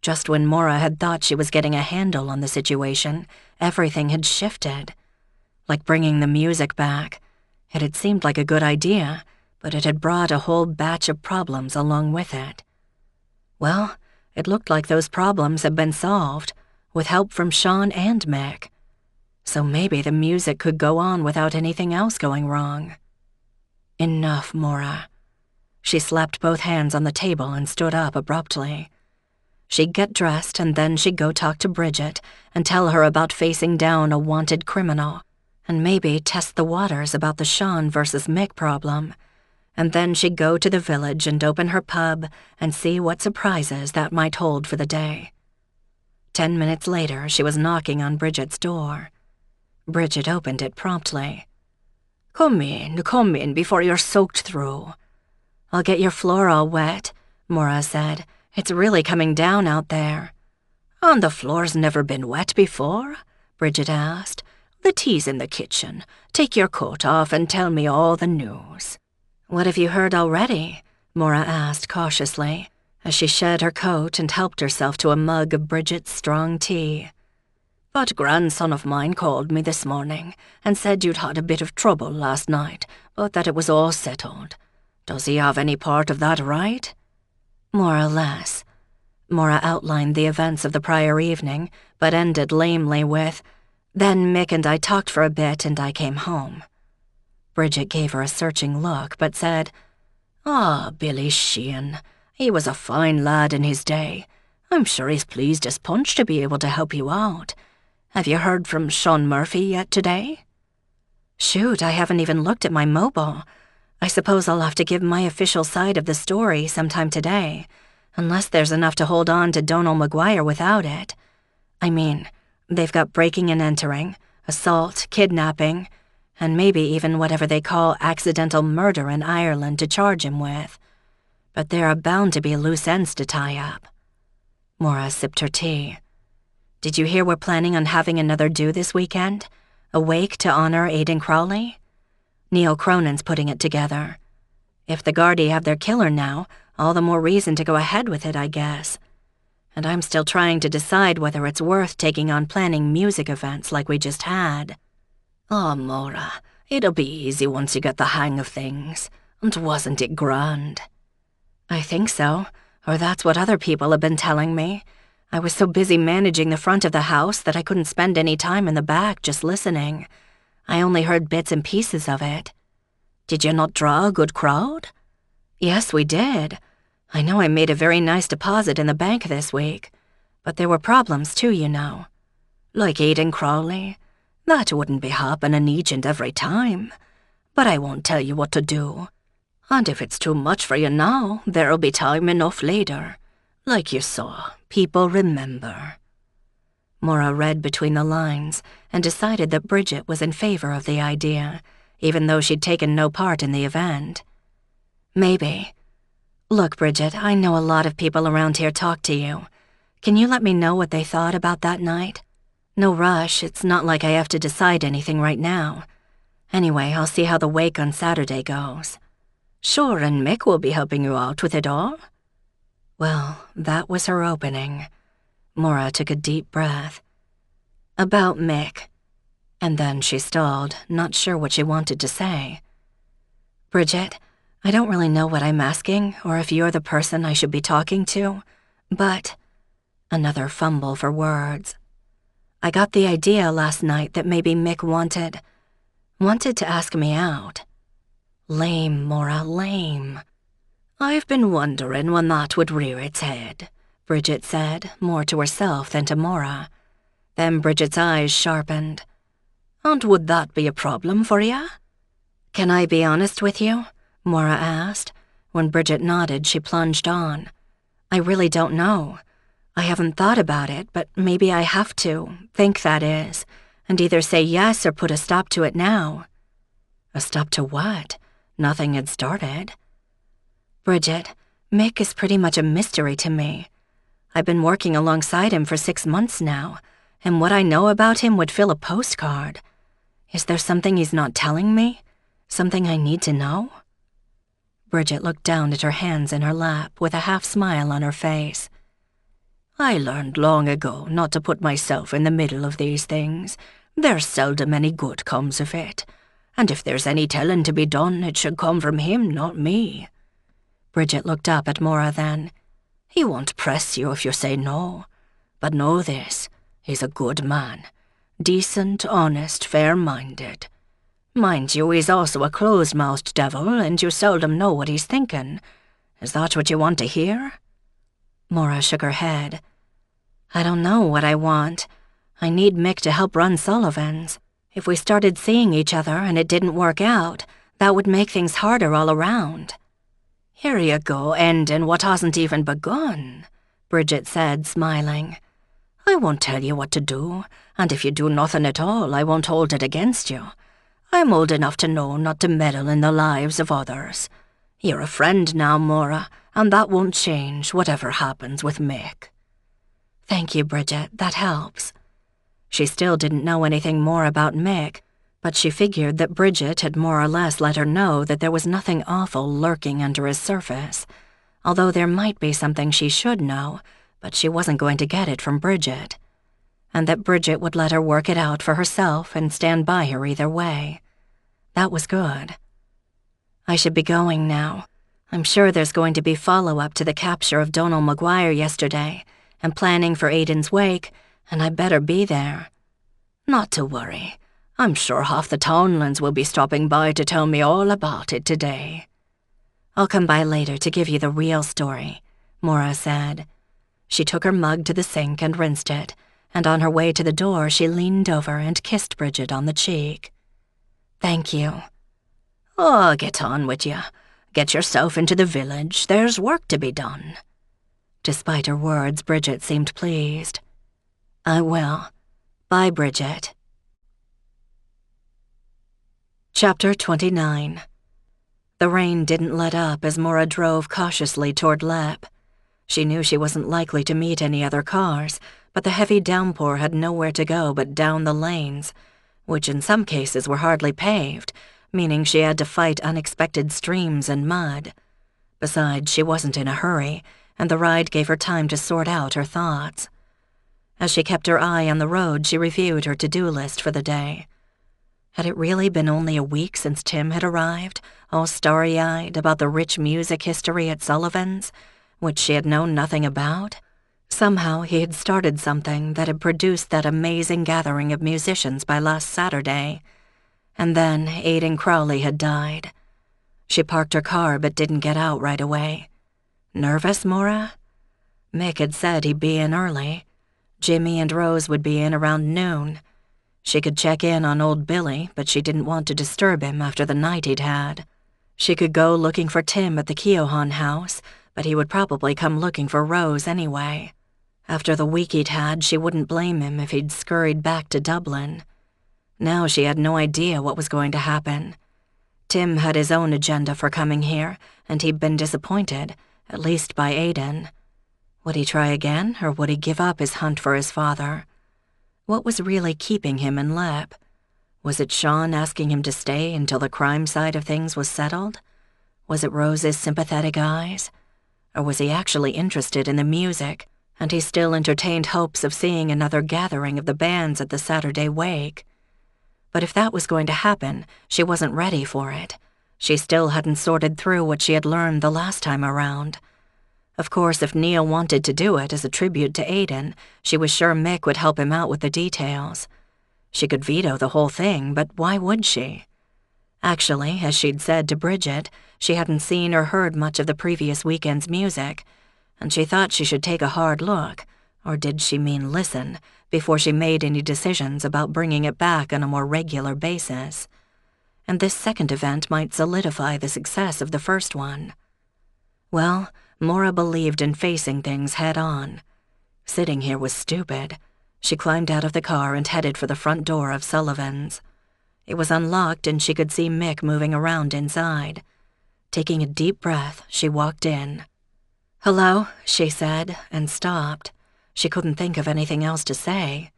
Just when Maura had thought she was getting a handle on the situation, everything had shifted. Like bringing the music back. It had seemed like a good idea, but it had brought a whole batch of problems along with it. Well, it looked like those problems had been solved, with help from Sean and Mick. So maybe the music could go on without anything else going wrong. Enough, Maura. She slapped both hands on the table and stood up abruptly. She'd get dressed and then she'd go talk to Bridget and tell her about facing down a wanted criminal, and maybe test the waters about the Sean versus Mick problem. And then she'd go to the village and open her pub and see what surprises that might hold for the day. 10 minutes later, she was knocking on Bridget's door. Bridget opened it promptly. Come in before you're soaked through." "I'll get your floor all wet," Maura said. "It's really coming down out there." "And the floor's never been wet before?" Bridget asked. "The tea's in the kitchen. Take your coat off and tell me all the news." "What have you heard already?" Maura asked cautiously, as she shed her coat and helped herself to a mug of Bridget's strong tea. "That grandson of mine called me this morning and said you'd had a bit of trouble last night, but that it was all settled. Does he have any part of that right?" "More or less." Maura outlined the events of the prior evening, but ended lamely with, "Then Mick and I talked for a bit and I came home." Bridget gave her a searching look, but said, "Ah, Billy Sheehan. He was a fine lad in his day. I'm sure he's pleased as punch to be able to help you out. Have you heard from Sean Murphy yet today?" "Shoot, I haven't even looked at my mobile. I suppose I'll have to give my official side of the story sometime today, unless there's enough to hold on to Donal Maguire without it. I mean, they've got breaking and entering, assault, kidnapping, and maybe even whatever they call accidental murder in Ireland to charge him with. But there are bound to be loose ends to tie up." Maura sipped her tea. "Did you hear we're planning on having another do this weekend? A wake to honor Aidan Crowley? Neil Cronin's putting it together. If the Gardaí have their killer now, all the more reason to go ahead with it, I guess. And I'm still trying to decide whether it's worth taking on planning music events like we just had." "Oh, Maura, it'll be easy once you get the hang of things. And wasn't it grand?" "I think so, or that's what other people have been telling me. I was so busy managing the front of the house that I couldn't spend any time in the back just listening. I only heard bits and pieces of it." "Did you not draw a good crowd?" "Yes, we did. I know I made a very nice deposit in the bank this week. But there were problems too, you know." "Like Aidan Crowley? That wouldn't be happening each and every time. But I won't tell you what to do. And if it's too much for you now, there'll be time enough later. Like you saw, people remember." Maura read between the lines and decided that Bridget was in favor of the idea, even though she'd taken no part in the event. "Maybe. Look, Bridget, I know a lot of people around here talk to you. Can you let me know what they thought about that night? No rush, it's not like I have to decide anything right now. Anyway, I'll see how the wake on Saturday goes." "Sure, and Mick will be helping you out with it all?" Well, that was her opening. Maura took a deep breath. "About Mick." And then she stalled, not sure what she wanted to say. "Bridget, I don't really know what I'm asking or if you're the person I should be talking to, but—" Another fumble for words. "I got the idea last night that maybe Mick wanted to ask me out." "Lame, Maura, lame." "I've been wondering when that would rear its head," Bridget said, more to herself than to Maura. Then Bridget's eyes sharpened. "And would that be a problem for you?" "Can I be honest with you?" Maura asked. When Bridget nodded, she plunged on. "I really don't know. I haven't thought about it, but maybe I have to, think that is, and either say yes or put a stop to it now." "A stop to what? Nothing had started." "Bridget, Mick is pretty much a mystery to me. I've been working alongside him for 6 months now, and what I know about him would fill a postcard. Is there something he's not telling me? Something I need to know?" Bridget looked down at her hands in her lap with a half-smile on her face. "I learned long ago not to put myself in the middle of these things. There's seldom any good comes of it. And if there's any telling to be done, it should come from him, not me." Bridget looked up at Maura then. "He won't press you if you say no. But know this, he's a good man. Decent, honest, fair-minded. Mind you, he's also a closed-mouthed devil, and you seldom know what he's thinking. Is that what you want to hear?" Maura shook her head. "I don't know what I want. I need Mick to help run Sullivan's. If we started seeing each other and it didn't work out, that would make things harder all around." "Here you go, ending what hasn't even begun," Bridget said, smiling. "I won't tell you what to do, and if you do nothing at all, I won't hold it against you. I'm old enough to know not to meddle in the lives of others. You're a friend now, Maura, and that won't change whatever happens with Mick." "Thank you, Bridget, that helps." She still didn't know anything more about Mick, but she figured that Bridget had more or less let her know that there was nothing awful lurking under his surface, although there might be something she should know, but she wasn't going to get it from Bridget, and that Bridget would let her work it out for herself and stand by her either way. That was good. "I should be going now. I'm sure there's going to be follow-up to the capture of Donal Maguire yesterday, and planning for Aidan's wake, and I better be there." "Not to worry. I'm sure half the townlands will be stopping by to tell me all about it today." "I'll come by later to give you the real story," Maura said. She took her mug to the sink and rinsed it, and on her way to the door she leaned over and kissed Bridget on the cheek. "Thank you." "Oh, get on with you. Get yourself into the village. There's work to be done." Despite her words, Bridget seemed pleased. "I will. Bye, Bridget." Chapter 29. The rain didn't let up as Maura drove cautiously toward Lepp. She knew she wasn't likely to meet any other cars, but the heavy downpour had nowhere to go but down the lanes, which in some cases were hardly paved, meaning she had to fight unexpected streams and mud. Besides, she wasn't in a hurry, and the ride gave her time to sort out her thoughts. As she kept her eye on the road, she reviewed her to-do list for the day. Had it really been only a week since Tim had arrived, all starry-eyed about the rich music history at Sullivan's, which she had known nothing about? Somehow he had started something that had produced that amazing gathering of musicians by last Saturday. And then Aidan Crowley had died. She parked her car but didn't get out right away. Nervous, Maura? Mick had said he'd be in early. Jimmy and Rose would be in around noon. She could check in on old Billy, but she didn't want to disturb him after the night he'd had. She could go looking for Tim at the Keohane house, but he would probably come looking for Rose anyway. After the week he'd had, she wouldn't blame him if he'd scurried back to Dublin. Now she had no idea what was going to happen. Tim had his own agenda for coming here, and he'd been disappointed, at least by Aidan. Would he try again, or would he give up his hunt for his father? What was really keeping him in Lepp? Was it Sean asking him to stay until the crime side of things was settled? Was it Rose's sympathetic eyes? Or was he actually interested in the music, and he still entertained hopes of seeing another gathering of the bands at the Saturday wake? But if that was going to happen, she wasn't ready for it. She still hadn't sorted through what she had learned the last time around. Of course, if Neil wanted to do it as a tribute to Aidan, she was sure Mick would help him out with the details. She could veto the whole thing, but why would she? Actually, as she'd said to Bridget, she hadn't seen or heard much of the previous weekend's music, and she thought she should take a hard look, or did she mean listen, before she made any decisions about bringing it back on a more regular basis. And this second event might solidify the success of the first one. Well, Maura believed in facing things head-on. Sitting here was stupid. She climbed out of the car and headed for the front door of Sullivan's. It was unlocked and she could see Mick moving around inside. Taking a deep breath, she walked in. "Hello," she said, and stopped. She couldn't think of anything else to say.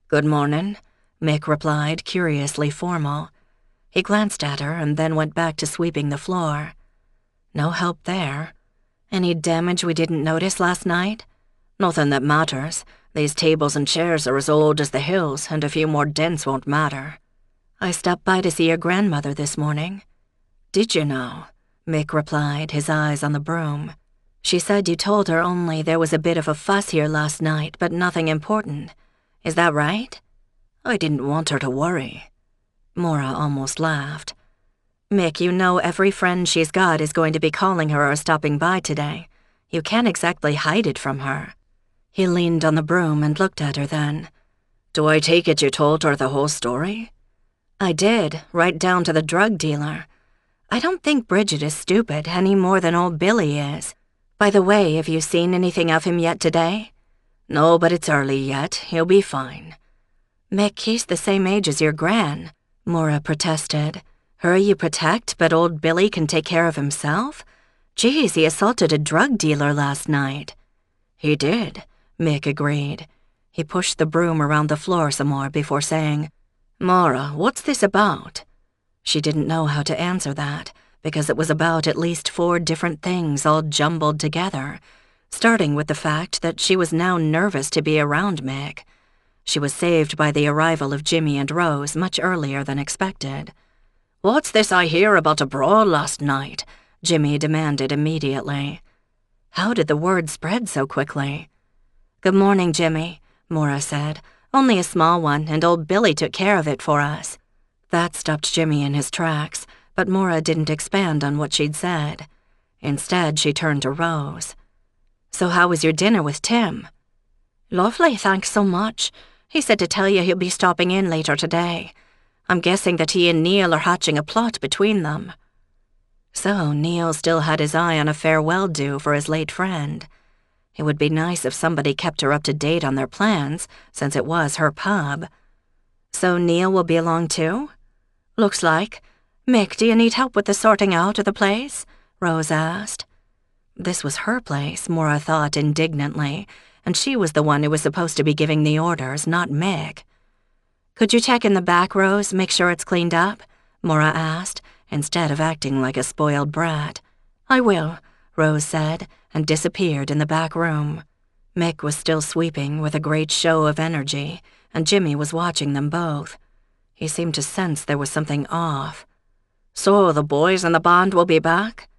"Good morning," Mick replied, curiously formal. He glanced at her and then went back to sweeping the floor. No help there. "Any damage we didn't notice last night?" "Nothing that matters. These tables and chairs are as old as the hills, and a few more dents won't matter." "I stopped by to see your grandmother this morning." "Did you now?" Mick replied, his eyes on the broom. "She said you told her only there was a bit of a fuss here last night, but nothing important. Is that right?" "I didn't want her to worry." Maura almost laughed. Mick, you know every friend she's got is going to be calling her or stopping by today. You can't exactly hide it from her. He leaned on the broom and looked at her then. Do I take it you told her the whole story? I did, right down to the drug dealer. I don't think Bridget is stupid any more than old Billy is. By the way, have you seen anything of him yet today? No, but it's early yet. He'll be fine. Mick, he's the same age as your gran, Maura protested. Her you protect, but old Billy can take care of himself? Geez, he assaulted a drug dealer last night. He did, Mick agreed. He pushed the broom around the floor some more before saying, Maura, what's this about? She didn't know how to answer that, because it was about at least 4 different things all jumbled together, starting with the fact that she was now nervous to be around Mick. She was saved by the arrival of Jimmy and Rose much earlier than expected. What's this I hear about a brawl last night? Jimmy demanded immediately. How did the word spread so quickly? Good morning, Jimmy, Maura said. Only a small one, and old Billy took care of it for us. That stopped Jimmy in his tracks, but Maura didn't expand on what she'd said. Instead, she turned to Rose. So how was your dinner with Tim? Lovely, thanks so much. He said to tell you he'll be stopping in later today. I'm guessing that he and Neil are hatching a plot between them. So Neil still had his eye on a farewell due for his late friend. It would be nice if somebody kept her up to date on their plans, since it was her pub. So Neil will be along too? Looks like. Mick, do you need help with the sorting out of the place? Rose asked. This was her place, Maura thought indignantly, and she was the one who was supposed to be giving the orders, not Mick. Could you check in the back, Rose, make sure it's cleaned up? Maura asked, instead of acting like a spoiled brat. I will, Rose said, and disappeared in the back room. Mick was still sweeping with a great show of energy, and Jimmy was watching them both. He seemed to sense there was something off. So the boys and the band will be back?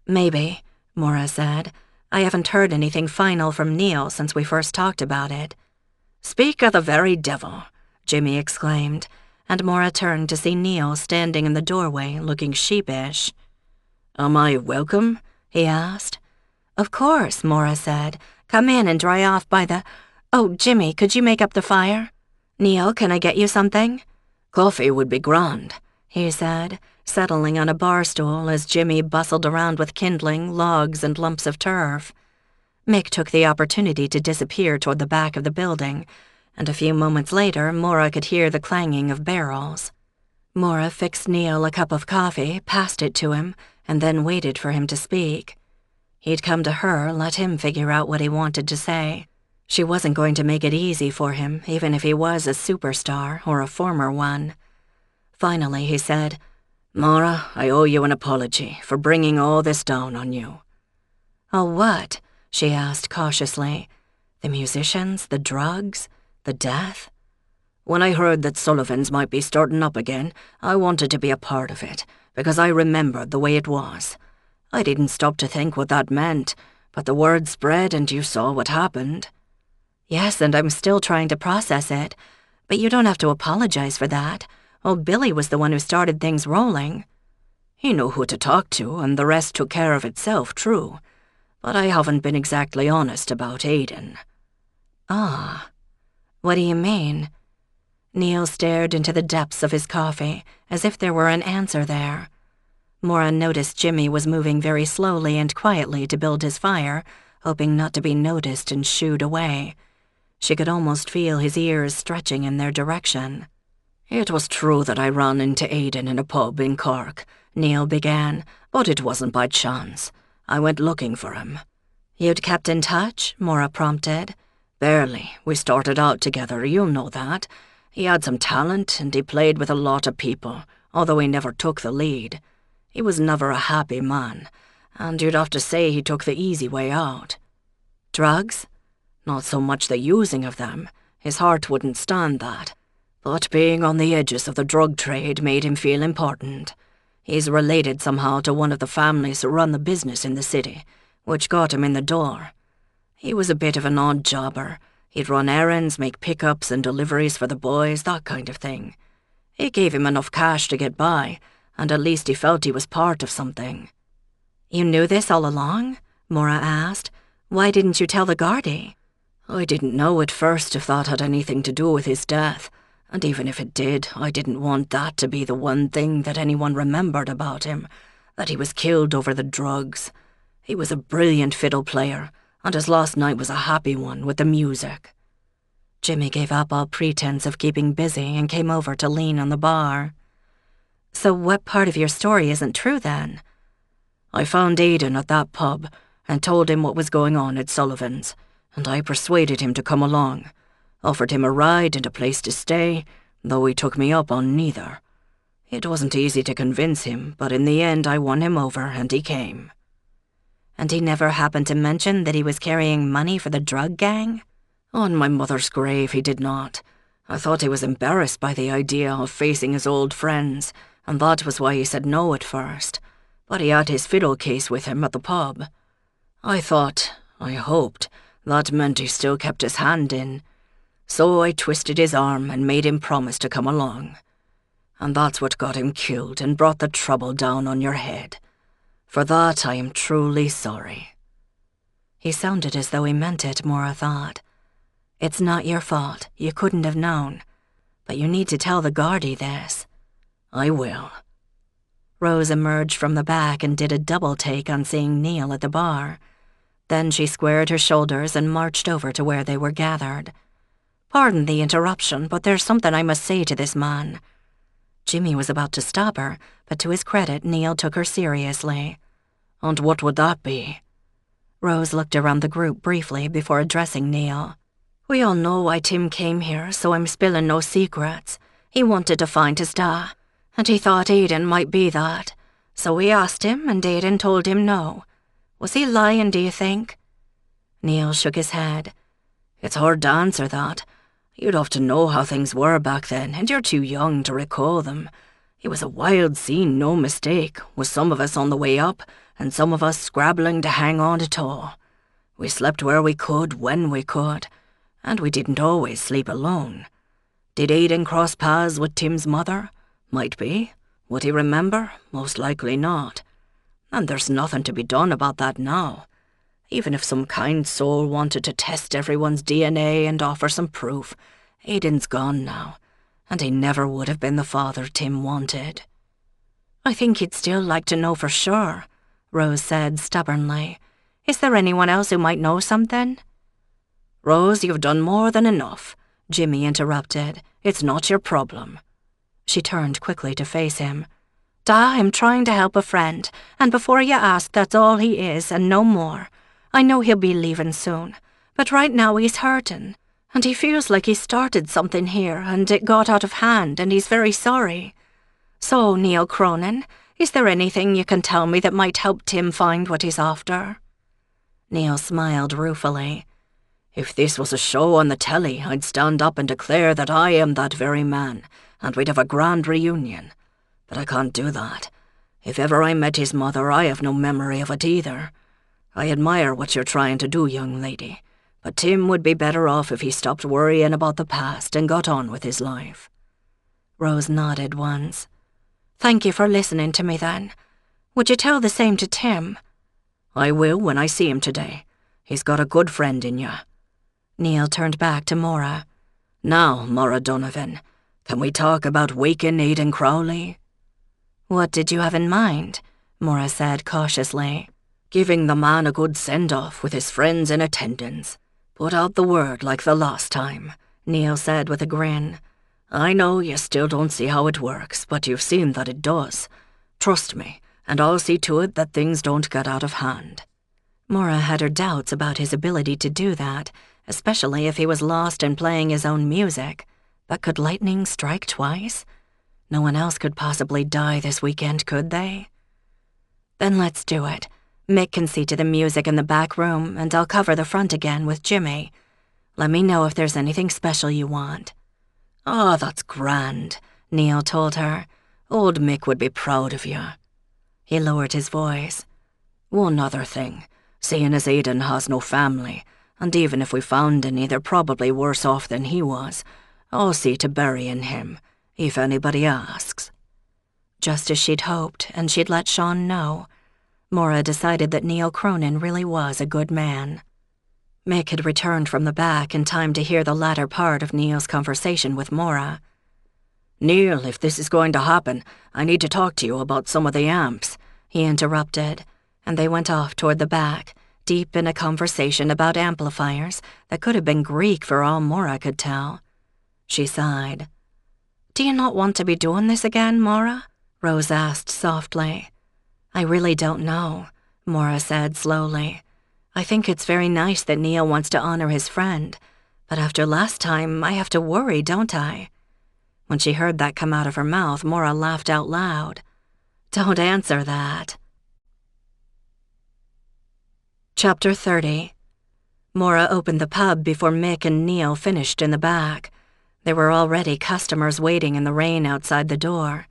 Maybe, Maura said. I haven't heard anything final from Neil since we first talked about it. Speak of the very devil, Jimmy exclaimed, and Maura turned to see Neil standing in the doorway looking sheepish. Am I welcome? He asked. Of course, Maura said. Come in and dry off by the... Oh, Jimmy, could you make up the fire? Neil, can I get you something? Coffee would be grand, he said, settling on a bar stool as Jimmy bustled around with kindling, logs, and lumps of turf. Mick took the opportunity to disappear toward the back of the building, and a few moments later, Maura could hear the clanging of barrels. Maura fixed Neil a cup of coffee, passed it to him, and then waited for him to speak. He'd come to her, let him figure out what he wanted to say. She wasn't going to make it easy for him, even if he was a superstar or a former one. Finally, he said, Maura, I owe you an apology for bringing all this down on you. Oh, what? She asked cautiously. The musicians, the drugs, the death? When I heard that Sullivan's might be starting up again, I wanted to be a part of it, because I remembered the way it was. I didn't stop to think what that meant, but the word spread and you saw what happened. Yes, and I'm still trying to process it, but you don't have to apologize for that. Old Billy was the one who started things rolling. He knew who to talk to, and the rest took care of itself, true. But I haven't been exactly honest about Aiden. Ah, what do you mean? Neil stared into the depths of his coffee, as if there were an answer there. Maura noticed Jimmy was moving very slowly and quietly to build his fire, hoping not to be noticed and shooed away. She could almost feel his ears stretching in their direction. It was true that I ran into Aiden in a pub in Cork, Neil began, but it wasn't by chance. I went looking for him. You'd kept in touch? Maura prompted. Barely. We started out together, you know that. He had some talent, and he played with a lot of people, although he never took the lead. He was never a happy man, and you'd have to say he took the easy way out. Drugs? Not so much the using of them. His heart wouldn't stand that. But being on the edges of the drug trade made him feel important. He's related somehow to one of the families who run the business in the city, which got him in the door. He was a bit of an odd jobber. He'd run errands, make pickups and deliveries for the boys, that kind of thing. It gave him enough cash to get by, and at least he felt he was part of something. You knew this all along? Maura asked. Why didn't you tell the Gardaí? I didn't know at first if that had anything to do with his death, and even if it did, I didn't want that to be the one thing that anyone remembered about him, that he was killed over the drugs. He was a brilliant fiddle player, and his last night was a happy one with the music. Jimmy gave up all pretense of keeping busy and came over to lean on the bar. So what part of your story isn't true then? I found Aidan at that pub and told him what was going on at Sullivan's, and I persuaded him to come along, offered him a ride and a place to stay, though he took me up on neither. It wasn't easy to convince him, but in the end I won him over and he came. And he never happened to mention that he was carrying money for the drug gang? On my mother's grave he did not. I thought he was embarrassed by the idea of facing his old friends, and that was why he said no at first. But he had his fiddle case with him at the pub. I hoped, that meant he still kept his hand in. So I twisted his arm and made him promise to come along. And that's what got him killed and brought the trouble down on your head. For that I am truly sorry. He sounded as though he meant it, Maura thought. It's not your fault, you couldn't have known. But you need to tell the Gardaí this. I will. Rose emerged from the back and did a double take on seeing Neil at the bar. Then she squared her shoulders and marched over to where they were gathered. Pardon the interruption, but there's something I must say to this man. Jimmy was about to stop her, but to his credit, Neil took her seriously. And what would that be? Rose looked around the group briefly before addressing Neil. We all know why Tim came here, so I'm spilling no secrets. He wanted to find his dad, and he thought Aidan might be that. So we asked him, and Aidan told him no. Was he lying, do you think? Neil shook his head. It's hard to answer that. You'd have to know how things were back then, and you're too young to recall them. It was a wild scene, no mistake, with some of us on the way up, and some of us scrabbling to hang on at all. We slept where we could, when we could, and we didn't always sleep alone. Did Aidan cross paths with Tim's mother? Might be. Would he remember? Most likely not. And there's nothing to be done about that now. Even if some kind soul wanted to test everyone's DNA and offer some proof, Aidan's gone now, and he never would have been the father Tim wanted. I think he'd still like to know for sure, Rose said stubbornly. Is there anyone else who might know something? Rose, you've done more than enough, Jimmy interrupted. It's not your problem. She turned quickly to face him. Da, I'm trying to help a friend, and before you ask, that's all he is, and no more. I know he'll be leaving soon, but right now he's hurting, and he feels like he started something here, and it got out of hand, and he's very sorry. So, Neil Cronin, is there anything you can tell me that might help Tim find what he's after? Neil smiled ruefully. If this was a show on the telly, I'd stand up and declare that I am that very man, and we'd have a grand reunion. But I can't do that. If ever I met his mother, I have no memory of it either. I admire what you're trying to do, young lady, but Tim would be better off if he stopped worrying about the past and got on with his life. Rose nodded once. Thank you for listening to me then. Would you tell the same to Tim? I will when I see him today. He's got a good friend in you. Neil turned back to Maura. Now, Maura Donovan, can we talk about waking Aidan Crowley? What did you have in mind? Maura said cautiously. Giving the man a good send-off with his friends in attendance. Put out the word like the last time, Neil said with a grin. I know you still don't see how it works, but you've seen that it does. Trust me, and I'll see to it that things don't get out of hand. Maura had her doubts about his ability to do that, especially if he was lost in playing his own music. But could lightning strike twice? No one else could possibly die this weekend, could they? Then let's do it. Mick can see to the music in the back room, and I'll cover the front again with Jimmy. Let me know if there's anything special you want. Oh, that's grand, Neil told her. Old Mick would be proud of you. He lowered his voice. One other thing, seeing as Aidan has no family, and even if we found any, they're probably worse off than he was, I'll see to burying him, if anybody asks." Just as she'd hoped, and she'd let Sean know. Maura decided that Neil Cronin really was a good man. Mick had returned from the back in time to hear the latter part of Neil's conversation with Maura. "Neil, if this is going to happen, I need to talk to you about some of the amps," he interrupted, and they went off toward the back, deep in a conversation about amplifiers that could have been Greek for all Maura could tell. She sighed. "Do you not want to be doing this again, Maura?" Rose asked softly. "I really don't know," Maura said slowly. "I think it's very nice that Neil wants to honor his friend, but after last time, I have to worry, don't I?" When she heard that come out of her mouth, Maura laughed out loud. "Don't answer that." Chapter 30. Maura opened the pub before Mick and Neil finished in the back. There were already customers waiting in the rain outside the door.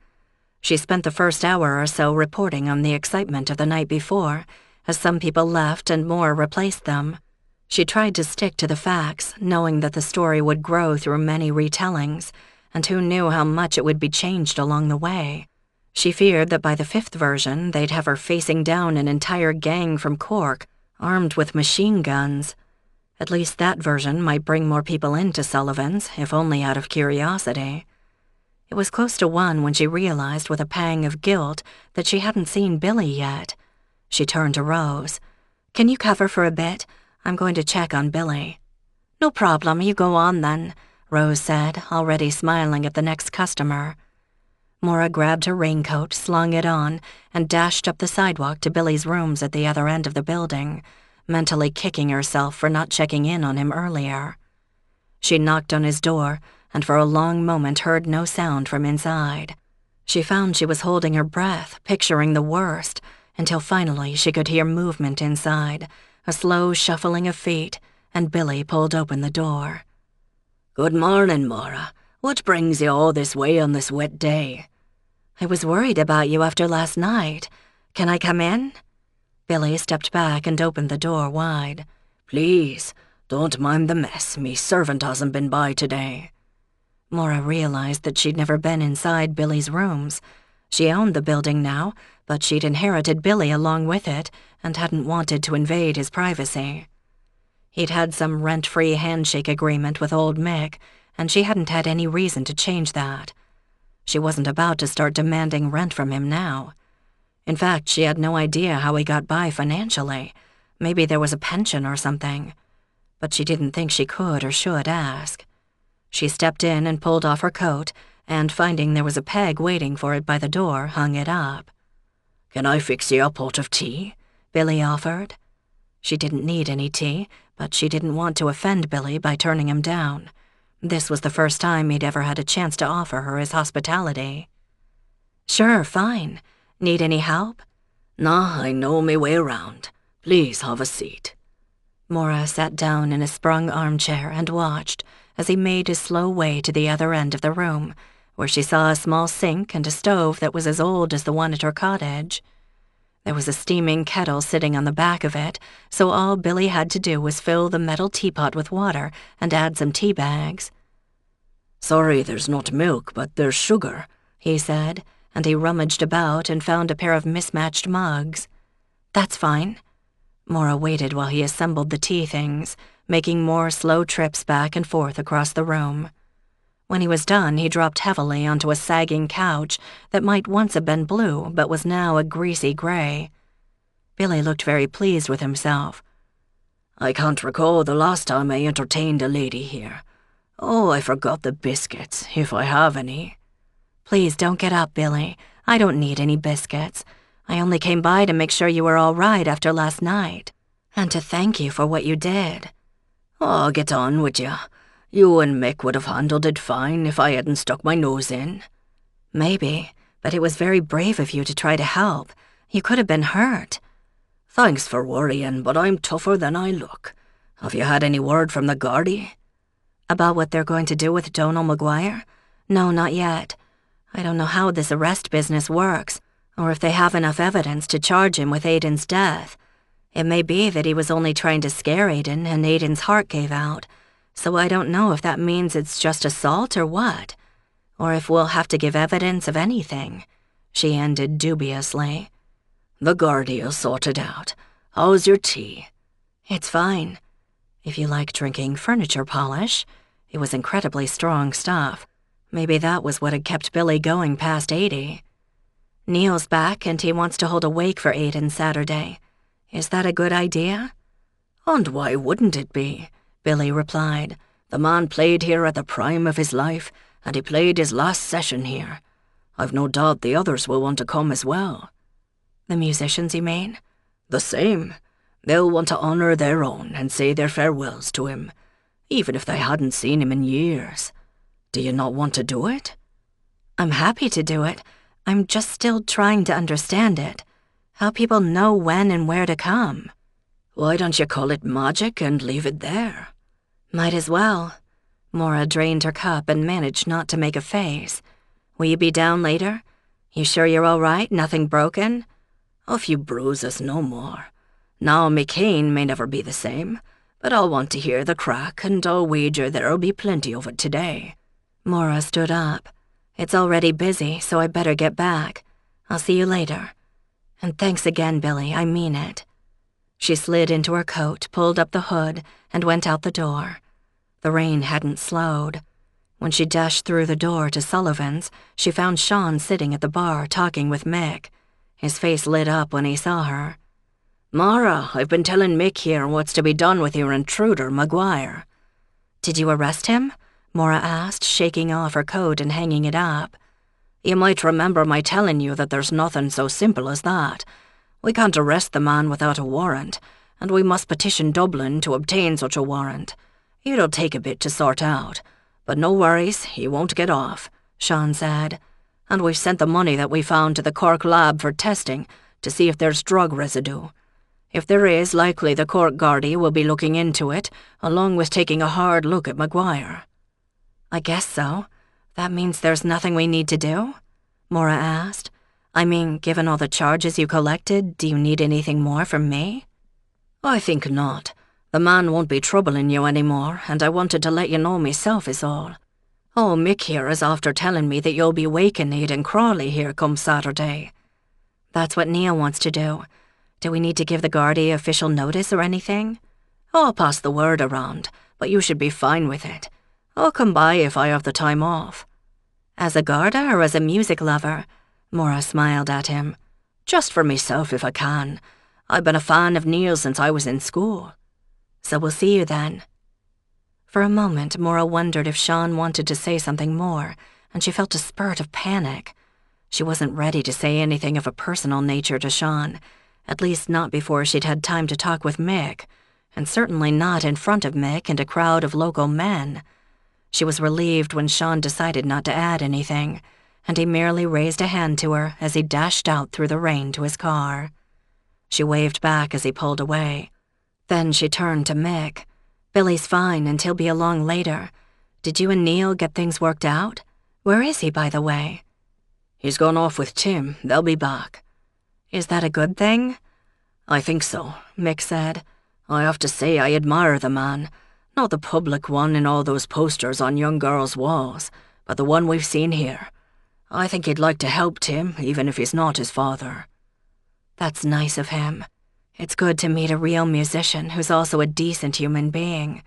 She spent the first hour or so reporting on the excitement of the night before, as some people left and more replaced them. She tried to stick to the facts, knowing that the story would grow through many retellings, and who knew how much it would be changed along the way. She feared that by the 5th version, they'd have her facing down an entire gang from Cork, armed with machine guns. At least that version might bring more people into Sullivan's, if only out of curiosity. It was close to 1 when she realized with a pang of guilt that she hadn't seen Billy yet. She turned to Rose. "Can you cover for a bit? I'm going to check on Billy." "No problem, you go on then," Rose said, already smiling at the next customer. Maura grabbed her raincoat, slung it on, and dashed up the sidewalk to Billy's rooms at the other end of the building, mentally kicking herself for not checking in on him earlier. She knocked on his door, and for a long moment heard no sound from inside. She found she was holding her breath, picturing the worst, until finally she could hear movement inside, a slow shuffling of feet, and Billy pulled open the door. "Good morning, Maura. What brings you all this way on this wet day?" "I was worried about you after last night. Can I come in?" Billy stepped back and opened the door wide. "Please, don't mind the mess. Me servant hasn't been by today." Maura realized that she'd never been inside Billy's rooms. She owned the building now, but she'd inherited Billy along with it and hadn't wanted to invade his privacy. He'd had some rent-free handshake agreement with old Mick, and she hadn't had any reason to change that. She wasn't about to start demanding rent from him now. In fact, she had no idea how he got by financially. Maybe there was a pension or something. But she didn't think she could or should ask. She stepped in and pulled off her coat, and finding there was a peg waiting for it by the door, hung it up. "Can I fix you a pot of tea?" Billy offered. She didn't need any tea, but she didn't want to offend Billy by turning him down. This was the first time he'd ever had a chance to offer her his hospitality. "Sure, fine. Need any help?" "Nah, I know me way around. Please have a seat." Maura sat down in a sprung armchair and watched as he made his slow way to the other end of the room, where she saw a small sink and a stove that was as old as the one at her cottage. There was a steaming kettle sitting on the back of it, so all Billy had to do was fill the metal teapot with water and add some tea bags. "Sorry there's not milk, but there's sugar," he said, and he rummaged about and found a pair of mismatched mugs. "That's fine." Maura waited while he assembled the tea things, making more slow trips back and forth across the room. When he was done, he dropped heavily onto a sagging couch that might once have been blue but was now a greasy gray. Billy looked very pleased with himself. "I can't recall the last time I entertained a lady here. Oh, I forgot the biscuits, if I have any." "Please don't get up, Billy. I don't need any biscuits. I only came by to make sure you were all right after last night, and to thank you for what you did." "Oh, get on with ya. You and Mick would have handled it fine if I hadn't stuck my nose in." "Maybe, but it was very brave of you to try to help. You could have been hurt." "Thanks for worrying, but I'm tougher than I look. Have you had any word from the Gardaí?" "About what they're going to do with Donal Maguire? No, not yet. I don't know how this arrest business works, or if they have enough evidence to charge him with Aidan's death. It may be that he was only trying to scare Aidan and Aidan's heart gave out, so I don't know if that means it's just assault or what. or if we'll have to give evidence of anything," she ended dubiously. "The Guardia'll sort it out. How's your tea?" "It's fine. If you like drinking furniture polish." It was incredibly strong stuff. Maybe that was what had kept Billy going past 80. "Neil's back and he wants to hold a wake for Aiden Saturday. Is that a good idea?" "And why wouldn't it be?" Billy replied. "The man played here at the prime of his life, and he played his last session here. I've no doubt the others will want to come as well." "The musicians, you mean?" "The same. They'll want to honour their own and say their farewells to him, even if they hadn't seen him in years. Do you not want to do it?" "I'm happy to do it. I'm just still trying to understand it. How people know when and where to come." "Why don't you call it magic and leave it there?" "Might as well." Maura drained her cup and managed not to make a face. "Will you be down later? You sure you're all right? Nothing broken?" "A few bruises, no more. Now me cane may never be the same, but I'll want to hear the crack, and I'll wager there'll be plenty of it today." Maura stood up. "It's already busy, so I better get back. I'll see you later. And thanks again, Billy, I mean it." She slid into her coat, pulled up the hood, and went out the door. The rain hadn't slowed. When she dashed through the door to Sullivan's, she found Sean sitting at the bar talking with Mick. His face lit up when he saw her. "Maura, I've been telling Mick here what's to be done with your intruder, Maguire." "Did you arrest him?" Maura asked, shaking off her coat and hanging it up. "You might remember my telling you that there's nothing so simple as that. We can't arrest the man without a warrant, and we must petition Dublin to obtain such a warrant. It'll take a bit to sort out, but no worries, he won't get off," Sean said. "And we've sent the money that we found to the Cork lab for testing to see if there's drug residue. If there is, likely the Cork Gardaí will be looking into it, along with taking a hard look at Maguire." "I guess so. That means there's nothing we need to do?" Maura asked. "I mean, given all the charges you collected, do you need anything more from me?" "I think not. The man won't be troubling you anymore, and I wanted to let you know myself is all. Oh, Mick here is after telling me that you'll be waking Aidan Crawley here come Saturday." "That's what Neil wants to do. Do we need to give the Gardaí official notice or anything?" "I'll pass the word around, but you should be fine with it. I'll come by if I have the time off." "As a Garda or as a music lover?" Maura smiled at him. "Just for myself if I can. I've been a fan of Neil since I was in school." "So we'll see you then." For a moment, Maura wondered if Sean wanted to say something more, and she felt a spurt of panic. She wasn't ready to say anything of a personal nature to Sean, at least not before she'd had time to talk with Mick, and certainly not in front of Mick and a crowd of local men. She was relieved when Sean decided not to add anything, and he merely raised a hand to her as he dashed out through the rain to his car. She waved back as he pulled away. Then she turned to Mick. "Billy's fine, and he'll be along later. Did you and Neil get things worked out? Where is he, by the way?" "He's gone off with Tim. They'll be back." "Is that a good thing?" "I think so," Mick said. "I have to say I admire the man. Not the public one in all those posters on young girls' walls, but the one we've seen here. I think he'd like to help Tim, even if he's not his father." "That's nice of him. It's good to meet a real musician who's also a decent human being.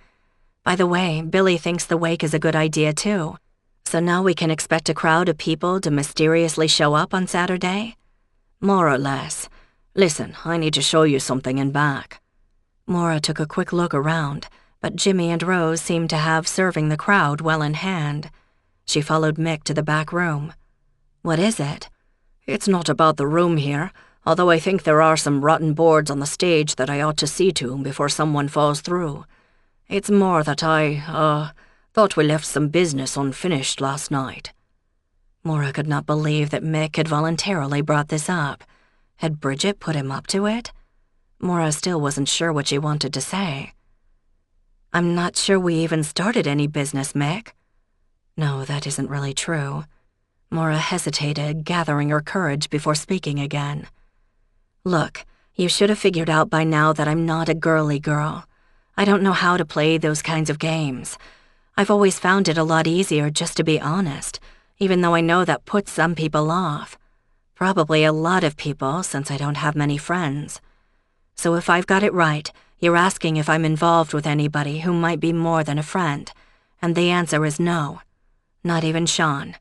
By the way, Billy thinks the wake is a good idea too. So now we can expect a crowd of people to mysteriously show up on Saturday?" "More or less. Listen, I need to show you something in back." Maura took a quick look around, but Jimmy and Rose seemed to have serving the crowd well in hand. She followed Mick to the back room. "What is it?" "It's not about the room here, although I think there are some rotten boards on the stage that I ought to see to before someone falls through. It's more that I thought we left some business unfinished last night." Maura could not believe that Mick had voluntarily brought this up. Had Bridget put him up to it? Maura still wasn't sure what she wanted to say. "I'm not sure we even started any business, Mick." No, that isn't really true. Maura hesitated, gathering her courage before speaking again. "Look, you should have figured out by now that I'm not a girly girl. I don't know how to play those kinds of games. I've always found it a lot easier just to be honest, even though I know that puts some people off. Probably a lot of people, since I don't have many friends. So if I've got it right, you're asking if I'm involved with anybody who might be more than a friend, and the answer is no. Not even Sean.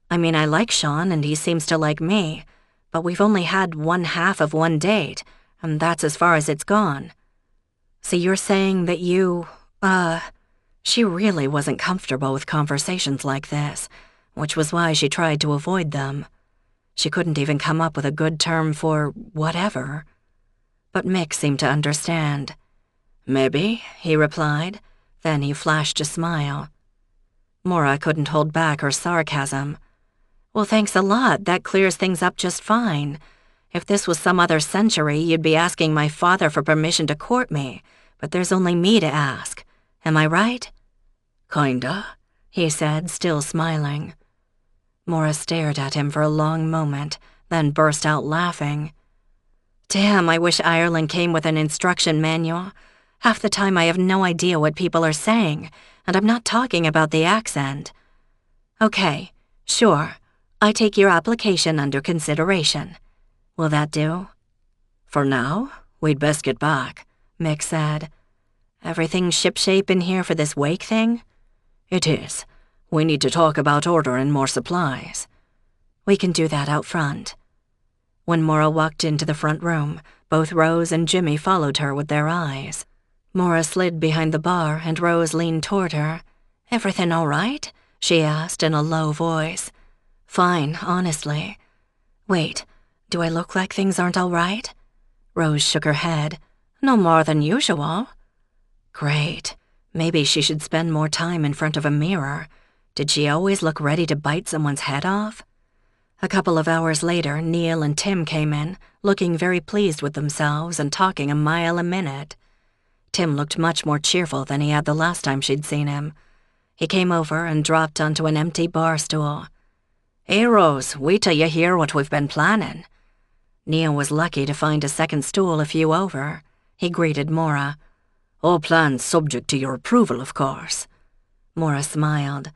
I mean, I like Sean and he seems to like me, but we've only had one half of one date, and that's as far as it's gone. So you're saying that you, She really wasn't comfortable with conversations like this, which was why she tried to avoid them. She couldn't even come up with a good term for whatever. But Mick seemed to understand. Maybe, he replied. Then he flashed a smile. Maura couldn't hold back her sarcasm. Well, thanks a lot. That clears things up just fine. If this was some other century, you'd be asking my father for permission to court me, but there's only me to ask. Am I right? Kinda, he said, still smiling. Maura stared at him for a long moment, then burst out laughing. Damn, I wish Ireland came with an instruction manual. Half the time I have no idea what people are saying, and I'm not talking about the accent. Okay, sure. I take your application under consideration. Will that do? For now, we'd best get back, Mick said. Everything shipshape in here for this wake thing? It is. We need to talk about ordering more supplies. We can do that out front. When Maura walked into the front room, both Rose and Jimmy followed her with their eyes. Maura slid behind the bar and Rose leaned toward her. Everything all right? She asked in a low voice. Fine, honestly. Wait, do I look like things aren't all right? Rose shook her head. No more than usual. Great. Maybe she should spend more time in front of a mirror. Did she always look ready to bite someone's head off? A couple of hours later, Neil and Tim came in, looking very pleased with themselves and talking a mile a minute. Tim looked much more cheerful than he had the last time she'd seen him. He came over and dropped onto an empty bar stool. Hey, Rose, wait till you hear what we've been planning. Neil was lucky to find a second stool a few over. He greeted Maura. All plans subject to your approval, of course. Maura smiled.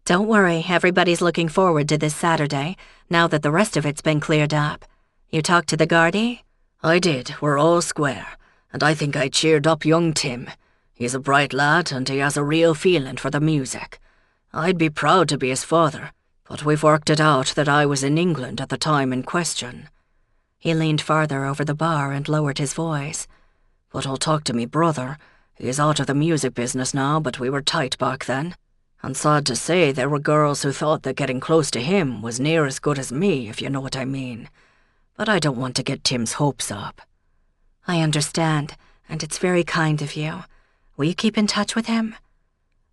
Don't worry, everybody's looking forward to this Saturday, now that the rest of it's been cleared up. You talked to the Gardaí? I did, we're all square, and I think I cheered up young Tim. He's a bright lad and he has a real feeling for the music. I'd be proud to be his father, but we've worked it out that I was in England at the time in question. He leaned farther over the bar and lowered his voice. But I'll talk to me brother. He's out of the music business now, but we were tight back then. And sad to say, there were girls who thought that getting close to him was near as good as me, if you know what I mean. But I don't want to get Tim's hopes up. I understand, and it's very kind of you. Will you keep in touch with him?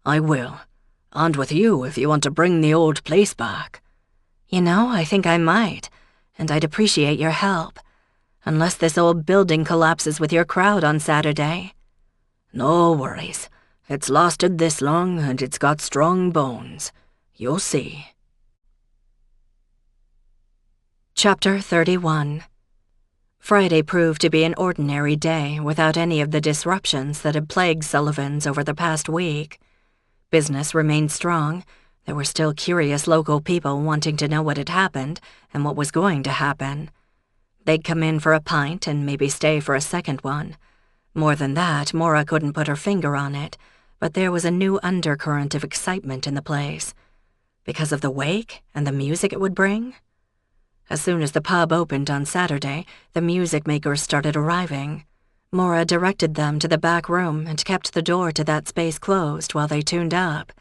I will. And with you, if you want to bring the old place back. You know, I think I might, and I'd appreciate your help. Unless this old building collapses with your crowd on Saturday. No worries. It's lasted this long and it's got strong bones. You'll see. Chapter 31. Friday proved to be an ordinary day without any of the disruptions that had plagued Sullivan's over the past week. Business remained strong. There were still curious local people wanting to know what had happened and what was going to happen. They'd come in for a pint and maybe stay for a second one. More than that, Maura couldn't put her finger on it, but there was a new undercurrent of excitement in the place. Because of the wake and the music it would bring? As soon as the pub opened on Saturday, the music makers started arriving. Maura directed them to the back room and kept the door to that space closed while they tuned up.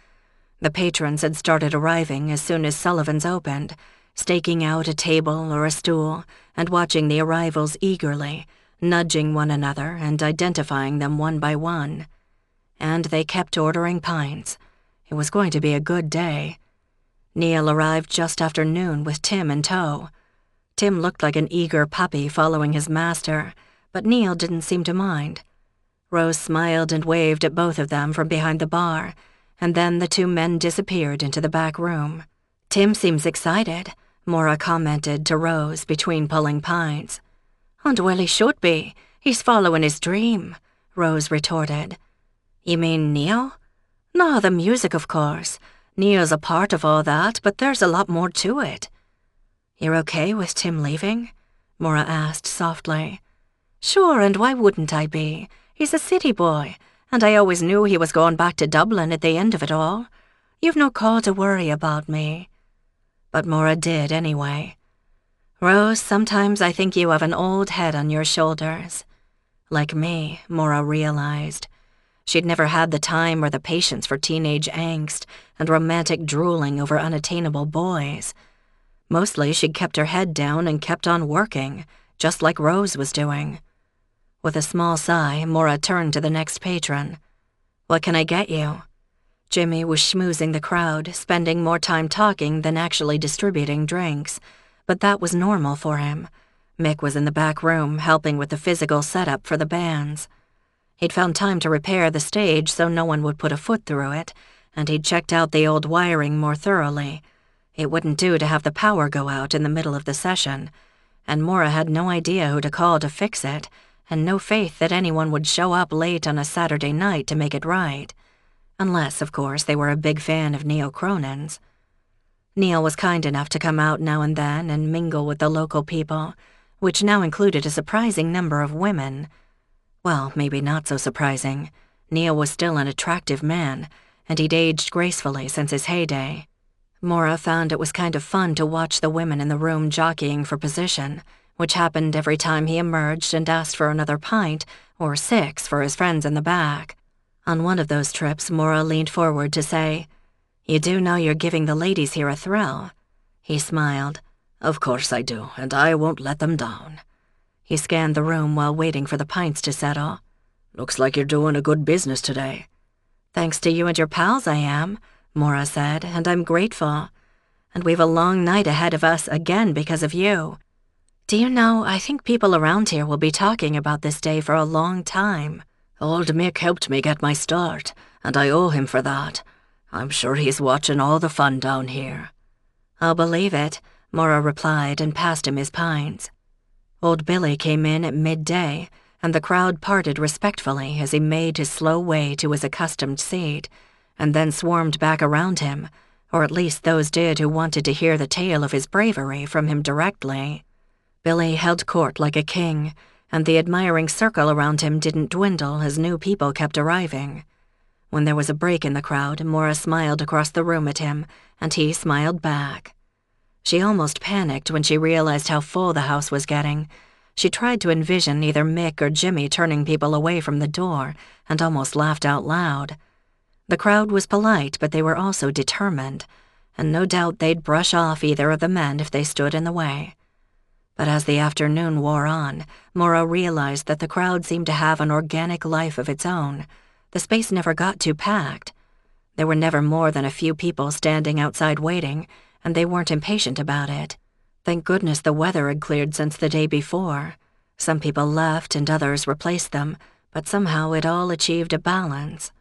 The patrons had started arriving as soon as Sullivan's opened, staking out a table or a stool and watching the arrivals eagerly, nudging one another and identifying them one by one. And they kept ordering pints. It was going to be a good day. Neil arrived just after noon with Tim in tow. Tim looked like an eager puppy following his master, but Neil didn't seem to mind. Rose smiled and waved at both of them from behind the bar, and then the two men disappeared into the back room. Tim seems excited, Maura commented to Rose between pulling pints. And well, he should be. He's following his dream, Rose retorted. You mean Neil? No, the music, of course. Neil's a part of all that, but there's a lot more to it." "You're okay with Tim leaving?" Maura asked softly. "Sure, and why wouldn't I be? He's a city boy, and I always knew he was going back to Dublin at the end of it all. You've no call to worry about me." But Maura did anyway. "Rose, sometimes I think you have an old head on your shoulders." Like me, Maura realized. She'd never had the time or the patience for teenage angst and romantic drooling over unattainable boys. Mostly she'd kept her head down and kept on working, just like Rose was doing. With a small sigh, Maura turned to the next patron. "What can I get you?" Jimmy was schmoozing the crowd, spending more time talking than actually distributing drinks, but that was normal for him. Mick was in the back room helping with the physical setup for the bands. He'd found time to repair the stage so no one would put a foot through it, and he'd checked out the old wiring more thoroughly. It wouldn't do to have the power go out in the middle of the session, and Maura had no idea who to call to fix it, and no faith that anyone would show up late on a Saturday night to make it right. Unless, of course, they were a big fan of Neil Cronin's. Neil was kind enough to come out now and then and mingle with the local people, which now included a surprising number of women. Well, maybe not so surprising. Neil was still an attractive man, and he'd aged gracefully since his heyday. Maura found it was kind of fun to watch the women in the room jockeying for position, which happened every time he emerged and asked for another pint or 6 for his friends in the back. On one of those trips, Maura leaned forward to say, "You do know you're giving the ladies here a thrill?" He smiled. "Of course I do, and I won't let them down." He scanned the room while waiting for the pints to settle. "Looks like you're doing a good business today." "Thanks to you and your pals, I am," Maura said, "and I'm grateful. And we've a long night ahead of us again because of you. Do you know, I think people around here will be talking about this day for a long time." "Old Mick helped me get my start, and I owe him for that. I'm sure he's watching all the fun down here." "I'll believe it," Maura replied and passed him his pints. Old Billy came in at midday, and the crowd parted respectfully as he made his slow way to his accustomed seat, and then swarmed back around him, or at least those did who wanted to hear the tale of his bravery from him directly. Billy held court like a king, and the admiring circle around him didn't dwindle as new people kept arriving. When there was a break in the crowd, Maura smiled across the room at him, and he smiled back. She almost panicked when she realized how full the house was getting. She tried to envision either Mick or Jimmy turning people away from the door, and almost laughed out loud. The crowd was polite, but they were also determined, and no doubt they'd brush off either of the men if they stood in the way. But as the afternoon wore on, Maura realized that the crowd seemed to have an organic life of its own. The space never got too packed. There were never more than a few people standing outside waiting, and they weren't impatient about it. Thank goodness the weather had cleared since the day before. Some people left and others replaced them, but somehow it all achieved a balance.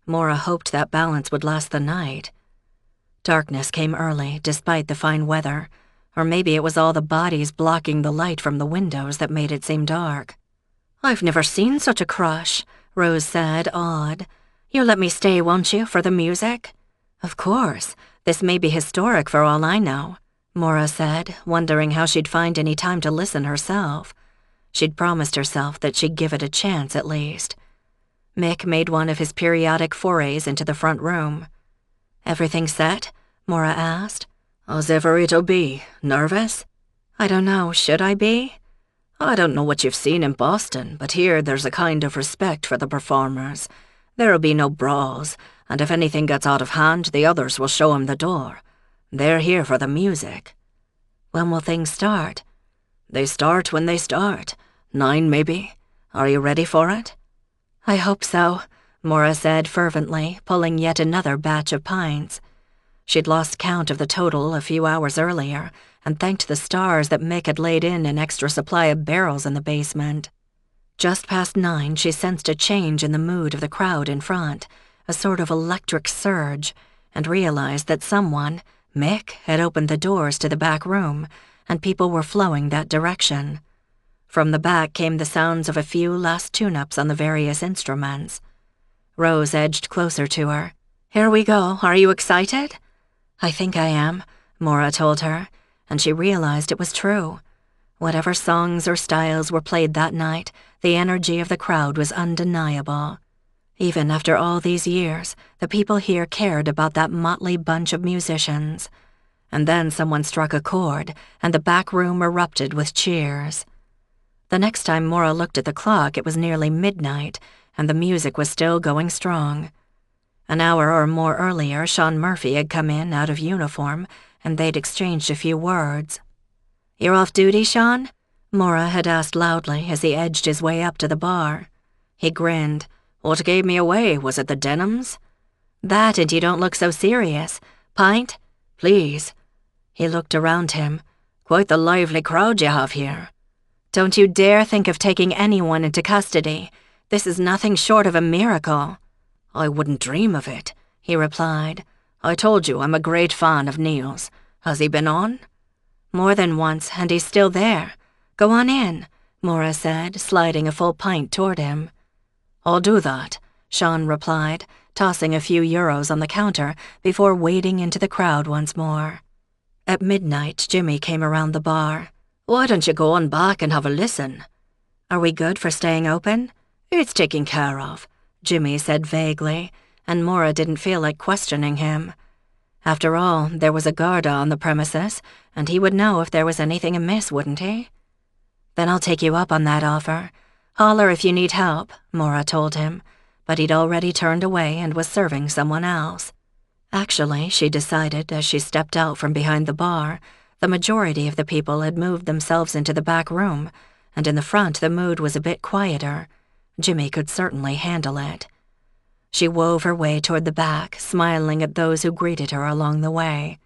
Maura hoped that balance would last the night. Darkness came early, despite the fine weather, or maybe it was all the bodies blocking the light from the windows that made it seem dark. "I've never seen such a crush," Rose said, awed. "You'll let me stay, won't you, for the music?" "Of course. This may be historic for all I know," Maura said, wondering how she'd find any time to listen herself. She'd promised herself that she'd give it a chance at least. Mick made one of his periodic forays into the front room. "Everything set?" Maura asked. "As ever it'll be. Nervous?" "I don't know, should I be?" "I don't know what you've seen in Boston, but here there's a kind of respect for the performers. There'll be no brawls, and if anything gets out of hand, the others will show 'em the door. They're here for the music." "When will things start?" "They start when they start. 9, maybe. Are you ready for it?" "I hope so," Maura said fervently, pulling yet another batch of pints. She'd lost count of the total a few hours earlier, and thanked the stars that Mick had laid in an extra supply of barrels in the basement. Just past 9, she sensed a change in the mood of the crowd in front, a sort of electric surge, and realized that someone, Mick, had opened the doors to the back room, and people were flowing that direction. From the back came the sounds of a few last tune-ups on the various instruments. Rose edged closer to her. Here we go. Are you excited? I think I am, Maura told her, and she realized it was true. Whatever songs or styles were played that night, the energy of the crowd was undeniable. Even after all these years, the people here cared about that motley bunch of musicians. And then someone struck a chord, and the back room erupted with cheers. The next time Maura looked at the clock, it was nearly midnight, and the music was still going strong. An hour or more earlier, Sean Murphy had come in out of uniform, and they'd exchanged a few words. "You're off duty, Sean?" Maura had asked loudly as he edged his way up to the bar. He grinned. "What gave me away? Was it the denims?" "That, and you don't look so serious. Pint? Please." He looked around him. "Quite the lively crowd you have here." "Don't you dare think of taking anyone into custody. This is nothing short of a miracle." "I wouldn't dream of it," he replied. "I told you I'm a great fan of Neil's. Has he been on?" "More than once, and he's still there. Go on in," Maura said, sliding a full pint toward him. "I'll do that," Sean replied, tossing a few euros on the counter before wading into the crowd once more. At midnight, Jimmy came around the bar. "Why don't you go on back and have a listen?" "Are we good for staying open?" "It's taken care of," Jimmy said vaguely, and Maura didn't feel like questioning him. After all, there was a Garda on the premises, and he would know if there was anything amiss, wouldn't he? "Then I'll take you up on that offer. Holler if you need help," Maura told him, but he'd already turned away and was serving someone else. Actually, she decided as she stepped out from behind the bar, the majority of the people had moved themselves into the back room, and in the front the mood was a bit quieter. Jimmy could certainly handle it. She wove her way toward the back, smiling at those who greeted her along the way.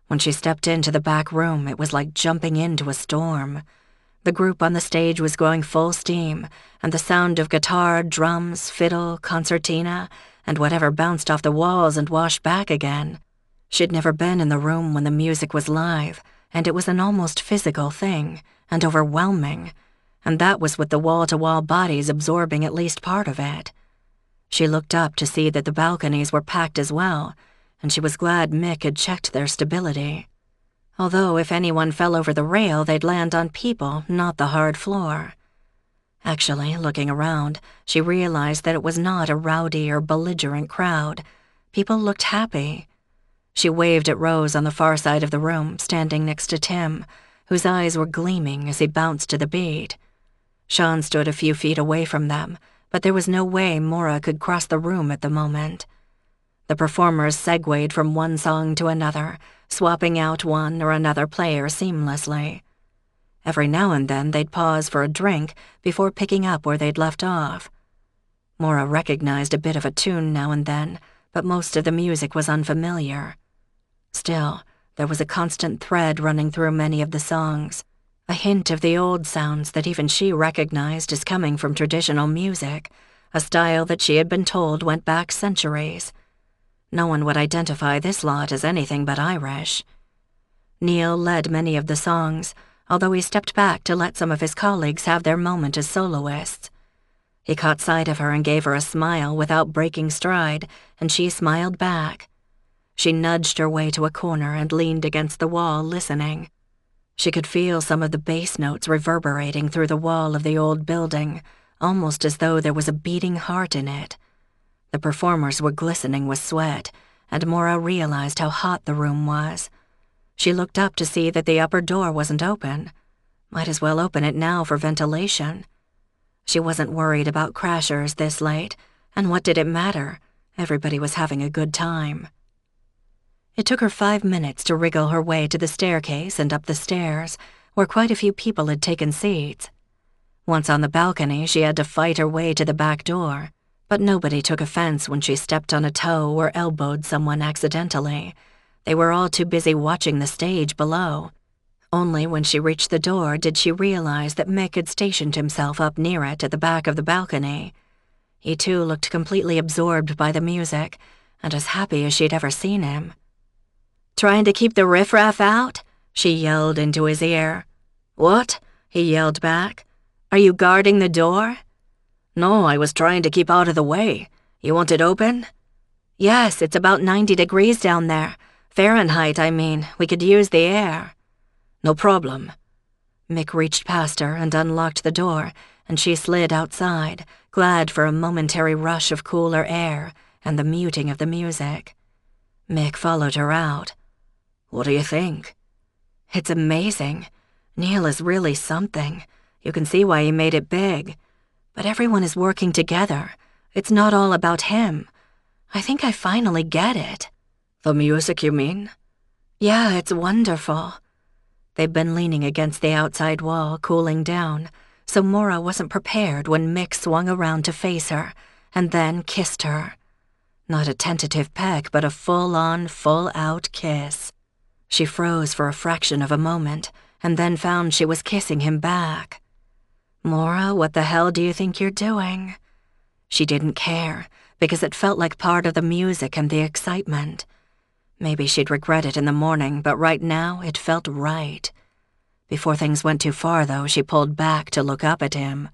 When she stepped into the back room, it was like jumping into a storm. The group on the stage was going full steam, and the sound of guitar, drums, fiddle, concertina, and whatever bounced off the walls and washed back again. She'd never been in the room when the music was live, and it was an almost physical thing, and overwhelming, and that was with the wall-to-wall bodies absorbing at least part of it. She looked up to see that the balconies were packed as well, and she was glad Mick had checked their stability. Although if anyone fell over the rail, they'd land on people, not the hard floor. Actually, looking around, she realized that it was not a rowdy or belligerent crowd. People looked happy. She waved at Rose on the far side of the room, standing next to Tim, whose eyes were gleaming as he bounced to the beat. Sean stood a few feet away from them, but there was no way Maura could cross the room at the moment. The performers segued from one song to another, swapping out one or another player seamlessly. Every now and then they'd pause for a drink before picking up where they'd left off. Maura recognized a bit of a tune now and then, but most of the music was unfamiliar. Still, there was a constant thread running through many of the songs, a hint of the old sounds that even she recognized as coming from traditional music, a style that she had been told went back centuries. No one would identify this lot as anything but Irish. Neil led many of the songs, although he stepped back to let some of his colleagues have their moment as soloists. He caught sight of her and gave her a smile without breaking stride, and she smiled back. She nudged her way to a corner and leaned against the wall, listening. She could feel some of the bass notes reverberating through the wall of the old building, almost as though there was a beating heart in it. The performers were glistening with sweat, and Maura realized how hot the room was. She looked up to see that the upper door wasn't open. Might as well open it now for ventilation. She wasn't worried about crashers this late, and what did it matter? Everybody was having a good time. It took her 5 minutes to wriggle her way to the staircase and up the stairs, where quite a few people had taken seats. Once on the balcony, she had to fight her way to the back door, but nobody took offense when she stepped on a toe or elbowed someone accidentally. They were all too busy watching the stage below. Only when she reached the door did she realize that Mick had stationed himself up near it at the back of the balcony. He too looked completely absorbed by the music, and as happy as she'd ever seen him. "Trying to keep the riffraff out?" she yelled into his ear. "What?" he yelled back. "Are you guarding the door?" "No, I was trying to keep out of the way. You want it open?" Yes, it's about 90 degrees down there. Fahrenheit, I mean. We could use the air. No problem. Mick reached past her and unlocked the door, and she slid outside, glad for a momentary rush of cooler air and the muting of the music. Mick followed her out. What do you think? It's amazing. Neil is really something. You can see why he made it big. But everyone is working together. It's not all about him. I think I finally get it. The music, you mean? Yeah, it's wonderful. They'd been leaning against the outside wall, cooling down, so Maura wasn't prepared when Mick swung around to face her, and then kissed her. Not a tentative peck, but a full-on, full-out kiss. She froze for a fraction of a moment, and then found she was kissing him back. Maura, what the hell do you think you're doing? She didn't care, because it felt like part of the music and the excitement. Maybe she'd regret it in the morning, but right now it felt right. Before things went too far, though, she pulled back to look up at him.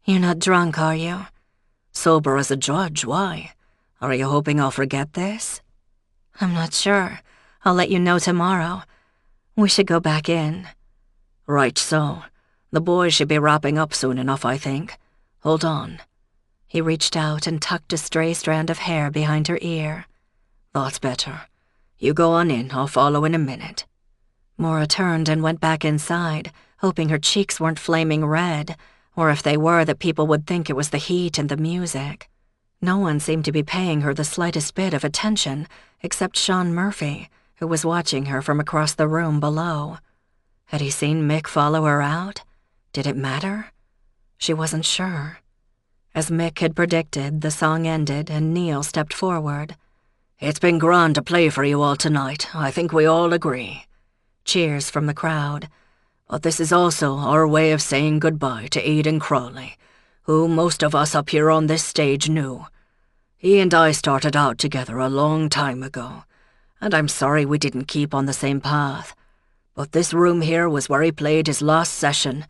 You're not drunk, are you? Sober as a judge, why? Are you hoping I'll forget this? I'm not sure. I'll let you know tomorrow. We should go back in. Right so. The boys should be wrapping up soon enough, I think. Hold on. He reached out and tucked a stray strand of hair behind her ear. That's better. You go on in, I'll follow in a minute. Maura turned and went back inside, hoping her cheeks weren't flaming red, or if they were, that people would think it was the heat and the music. No one seemed to be paying her the slightest bit of attention, except Sean Murphy, who was watching her from across the room below. Had he seen Mick follow her out? Did it matter? She wasn't sure. As Mick had predicted, the song ended and Neil stepped forward. It's been grand to play for you all tonight, I think we all agree. Cheers from the crowd. But this is also our way of saying goodbye to Aidan Crawley, who most of us up here on this stage knew. He and I started out together a long time ago, and I'm sorry we didn't keep on the same path. But this room here was where he played his last session,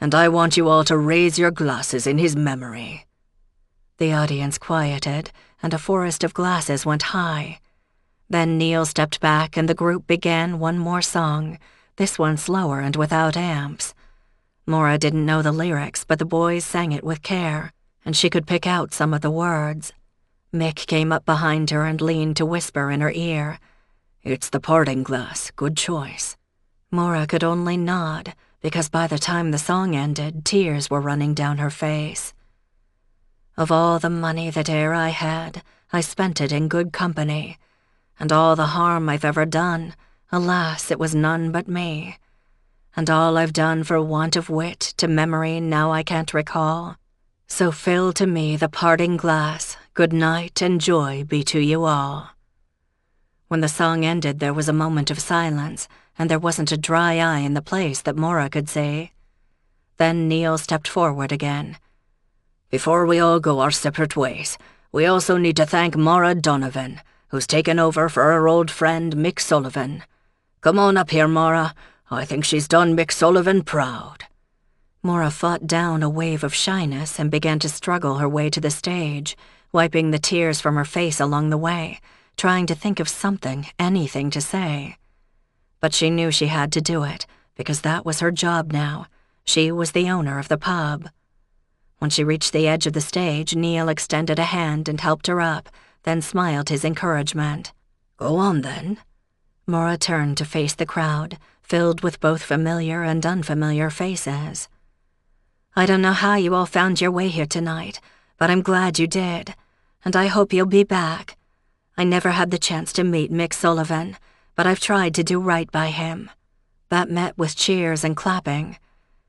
and I want you all to raise your glasses in his memory. The audience quieted, and a forest of glasses went high. Then Neil stepped back and the group began one more song, this one slower and without amps. Maura didn't know the lyrics, but the boys sang it with care, and she could pick out some of the words. Mick came up behind her and leaned to whisper in her ear. It's the parting glass, good choice. Maura could only nod, because by the time the song ended, tears were running down her face. Of all the money that e'er I had, I spent it in good company, and all the harm I've ever done, alas, it was none but me. And all I've done for want of wit to memory now I can't recall. So fill to me the parting glass, good night and joy be to you all. When the song ended, there was a moment of silence, and there wasn't a dry eye in the place that Maura could see. Then Neil stepped forward again. Before we all go our separate ways, we also need to thank Maura Donovan, who's taken over for our old friend Mick Sullivan. Come on up here, Maura. I think she's done Mick Sullivan proud. Maura fought down a wave of shyness and began to struggle her way to the stage, wiping the tears from her face along the way, trying to think of something, anything to say. But she knew she had to do it, because that was her job now. She was the owner of the pub. When she reached the edge of the stage, Neil extended a hand and helped her up, then smiled his encouragement. Go on, then. Maura turned to face the crowd, filled with both familiar and unfamiliar faces. I don't know how you all found your way here tonight, but I'm glad you did, and I hope you'll be back. I never had the chance to meet Mick Sullivan, but I've tried to do right by him. That met with cheers and clapping.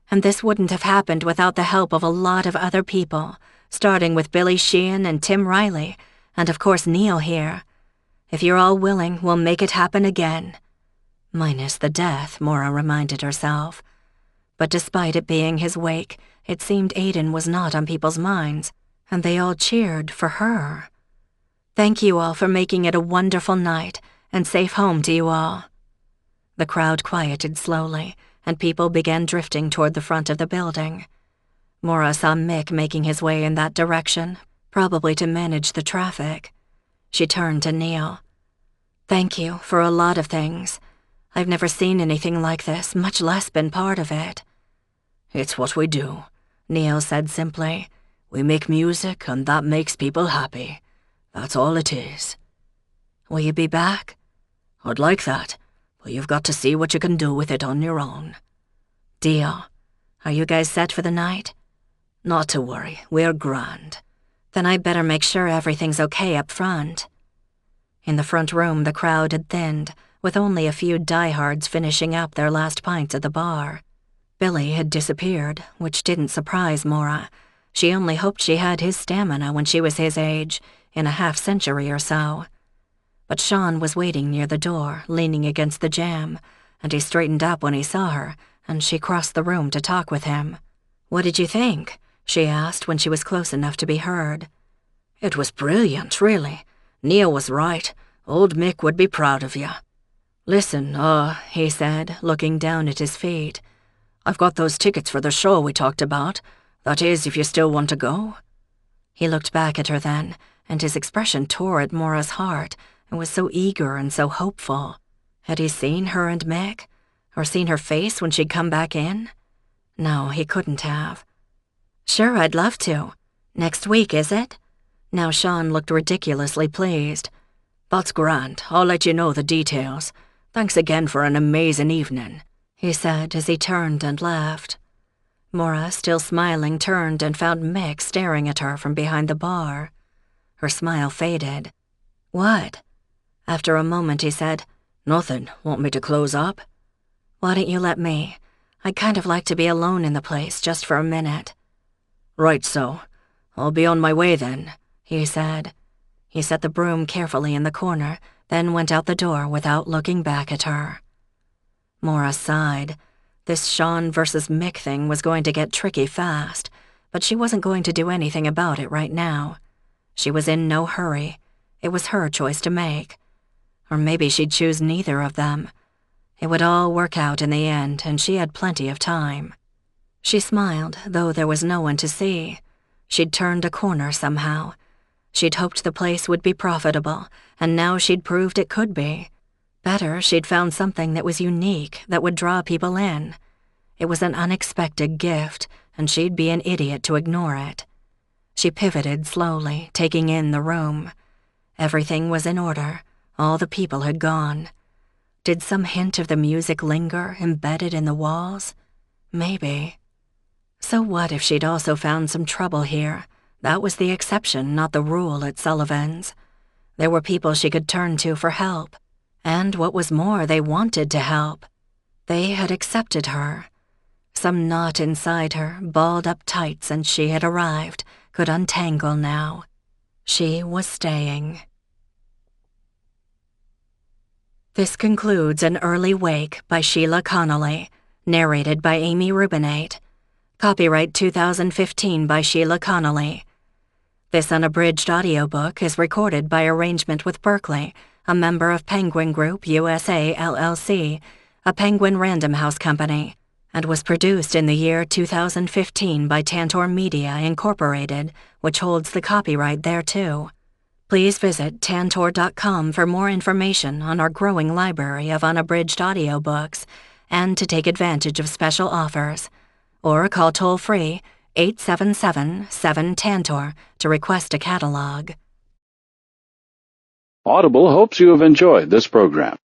And this wouldn't have happened without the help of a lot of other people, starting with Billy Sheehan and Tim Riley, and of course Neil here. If you're all willing, we'll make it happen again. Minus the death, Maura reminded herself. But despite it being his wake, it seemed Aidan was not on people's minds, and they all cheered for her. Thank you all for making it a wonderful night, and safe home to you all. The crowd quieted slowly, and people began drifting toward the front of the building. Maura saw Mick making his way in that direction, probably to manage the traffic. She turned to Neil. "Thank you for a lot of things. I've never seen anything like this, much less been part of it." "It's what we do," Neil said simply. "We make music and that makes people happy. That's all it is." "Will you be back?" "I'd like that, but you've got to see what you can do with it on your own." "Deal. Are you guys set for the night?" "Not to worry, we're grand." "Then I'd better make sure everything's okay up front." In the front room, the crowd had thinned, with only a few diehards finishing up their last pints at the bar. Billy had disappeared, which didn't surprise Maura. She only hoped she had his stamina when she was his age, in a half-century or so. But Sean was waiting near the door, leaning against the jamb, and he straightened up when he saw her, and she crossed the room to talk with him. "What did you think?" she asked when she was close enough to be heard. "It was brilliant, really. Neil was right. Old Mick would be proud of you." "Listen, he said, looking down at his feet. "I've got those tickets for the show we talked about. That is, if you still want to go." He looked back at her then, and his expression tore at Maura's heart and was so eager and so hopeful. Had he seen her and Mick? Or seen her face when she'd come back in? No, he couldn't have. "Sure, I'd love to. Next week, is it?" Now Sean looked ridiculously pleased. "That's grand. I'll let you know the details. Thanks again for an amazing evening," he said as he turned and left. Maura, still smiling, turned and found Mick staring at her from behind the bar. Her smile faded. "What?" After a moment he said, "Nothing. Want me to close up?" "Why don't you let me? I'd kind of like to be alone in the place just for a minute." "Right so. I'll be on my way then," he said. He set the broom carefully in the corner, then went out the door without looking back at her. Maura sighed. This Sean versus Mick thing was going to get tricky fast, but she wasn't going to do anything about it right now. She was in no hurry. It was her choice to make. Or maybe she'd choose neither of them. It would all work out in the end, and she had plenty of time. She smiled, though there was no one to see. She'd turned a corner somehow. She'd hoped the place would be profitable, and now she'd proved it could be. Better, she'd found something that was unique, that would draw people in. It was an unexpected gift, and she'd be an idiot to ignore it. She pivoted slowly, taking in the room. Everything was in order. All the people had gone. Did some hint of the music linger, embedded in the walls? Maybe. So what if she'd also found some trouble here? That was the exception, not the rule at Sullivan's. There were people she could turn to for help. And what was more, they wanted to help. They had accepted her. Some knot inside her, balled up tight since she had arrived, could untangle now. She was staying. This concludes An Early Wake by Sheila Connolly, narrated by Amy Rubinate. Copyright 2015 by Sheila Connolly. This unabridged audiobook is recorded by arrangement with Berkeley, a member of Penguin Group USA LLC, a Penguin Random House company, and was produced in the year 2015 by Tantor Media Incorporated, which holds the copyright thereto. Please visit tantor.com for more information on our growing library of unabridged audiobooks and to take advantage of special offers, or call toll-free 877-7-TANTOR to request a catalog. Audible hopes you have enjoyed this program.